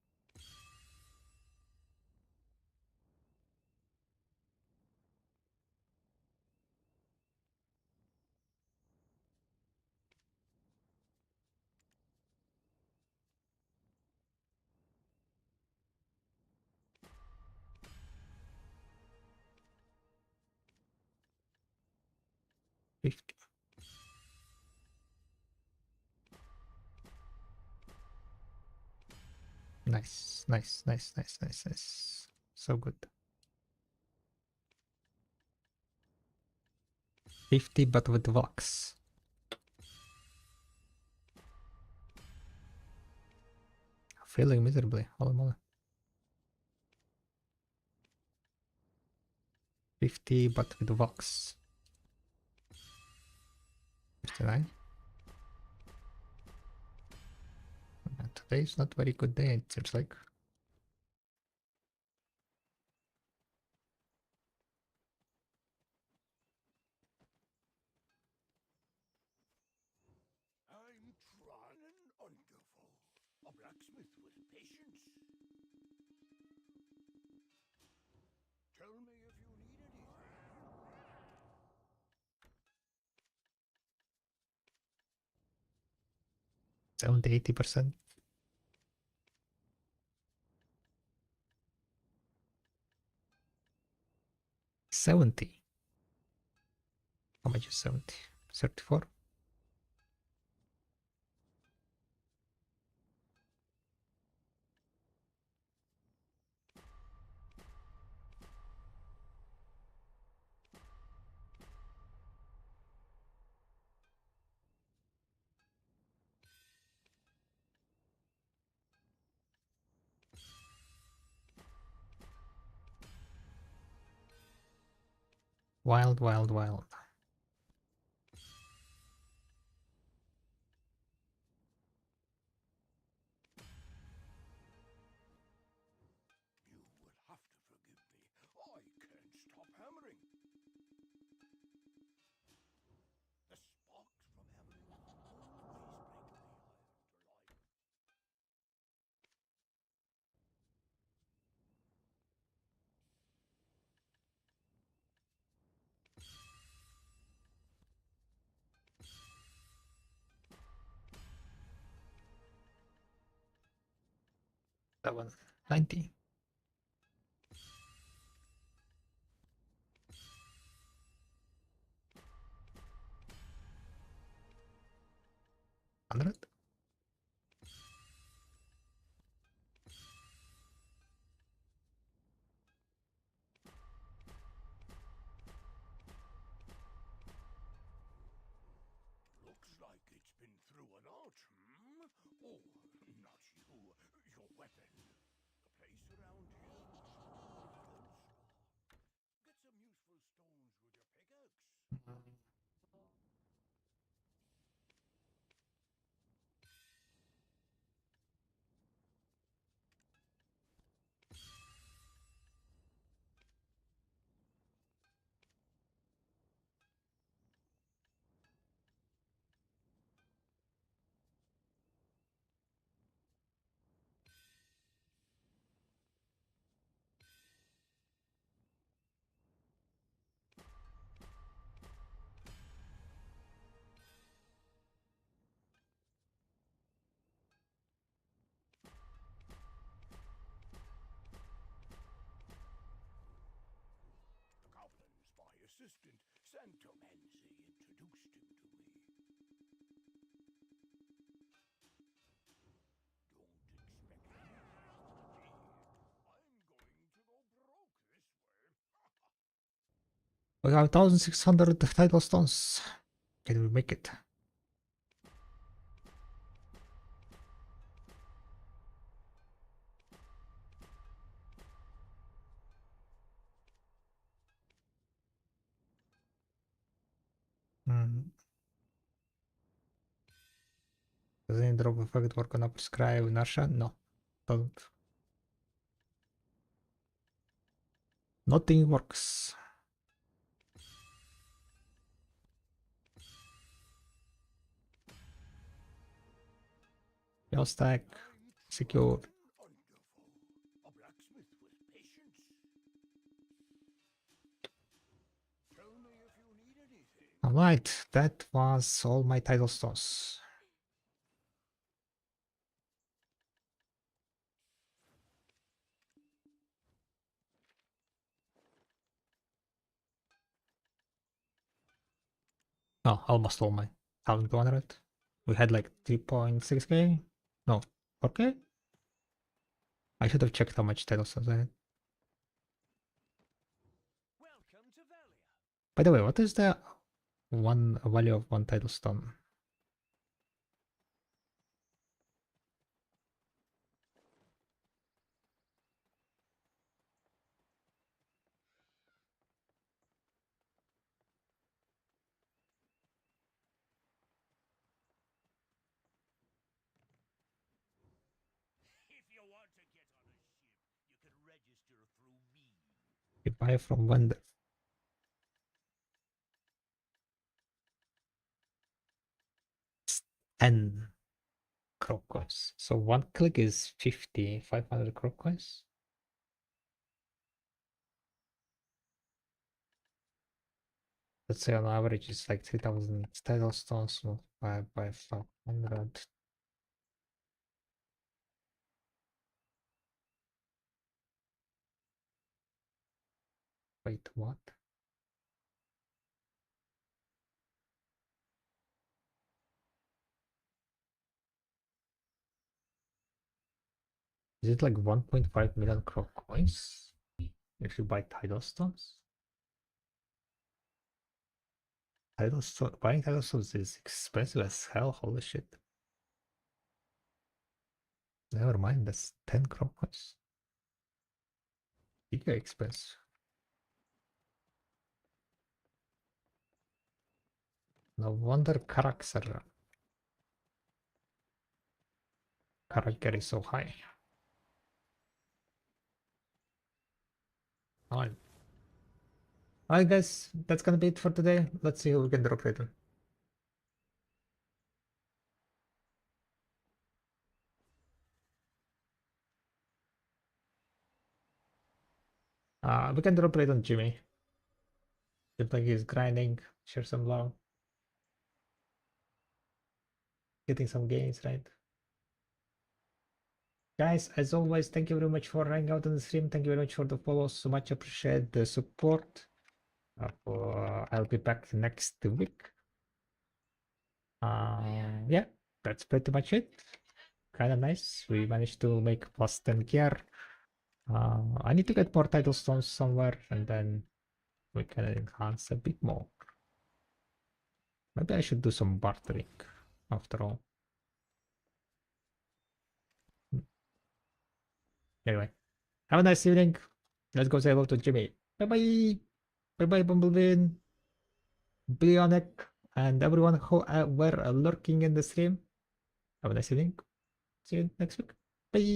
$50. Nice, nice, nice, nice, nice, nice. So good. 50 but with vox. Failing miserably. Holy moly. 50 but with vox. 59. Today's not very good day, it seems like. I'm trying wonderful. A blacksmith with patience. Tell me if you need anything. 70-80%. 70. How much is 70? 34? Wild, wild, wild. You will have to forgive me. I can't stop hammering. The sparks from hammering always bring the iron to life. 90. 100. Looks like it's been through and out, hmm? Oh, not you. Your weapon. The place around here was full of fellscar. Get some useful stones with your pickaxe. assistant, Santomenzi, introduced him to me. Don't expect anything, I'm going to go broke this way. We have 1,600 title stones. Can we make it? Does any drop effect work on a prescribed inertia? No, doesn't. Nothing works. Your stack secured. Wonderful. A blacksmith with patience. Tell me if you need anything. Alright, that was all my title stones. Oh, almost all my 1,200. We had like 3.6k? No, 4k? I should have checked how much title stones I had. Welcome to Velia. By the way, what is the one value of one title stone? If you want to get on a ship, you can register through me. You buy from vendor. It's 10 crop coins. So one click is 50, 500 crop coins. Let's say on average it's like 3,000 title stones multiplied by 500. Wait, what? Is it like 1.5 million crop coins if you buy title stones? Buying title stones is expensive as hell, holy shit. Never mind, that's 10 crop coins. Giga expensive. No wonder character is so high. Alright. Alright guys, that's gonna be it for today. Let's see who we can drop later. We can drop on Jimmy. Seems like he's grinding, share some love. Getting some gains, right? Guys, as always, thank you very much for hanging out on the stream. Thank you very much for the follows. So much appreciate the support. I'll be back next week. Yeah, that's pretty much it. Kind of nice. We managed to make plus 10 gear. I need to get more title stones somewhere and then we can enhance a bit more. Maybe I should do some bartering after all. Anyway, have a nice evening. Let's go say hello to Jimmy. Bye bye. Bye bye, Bumblebee, Bionic, and everyone who were lurking in the stream. Have a nice evening. See you next week. Bye.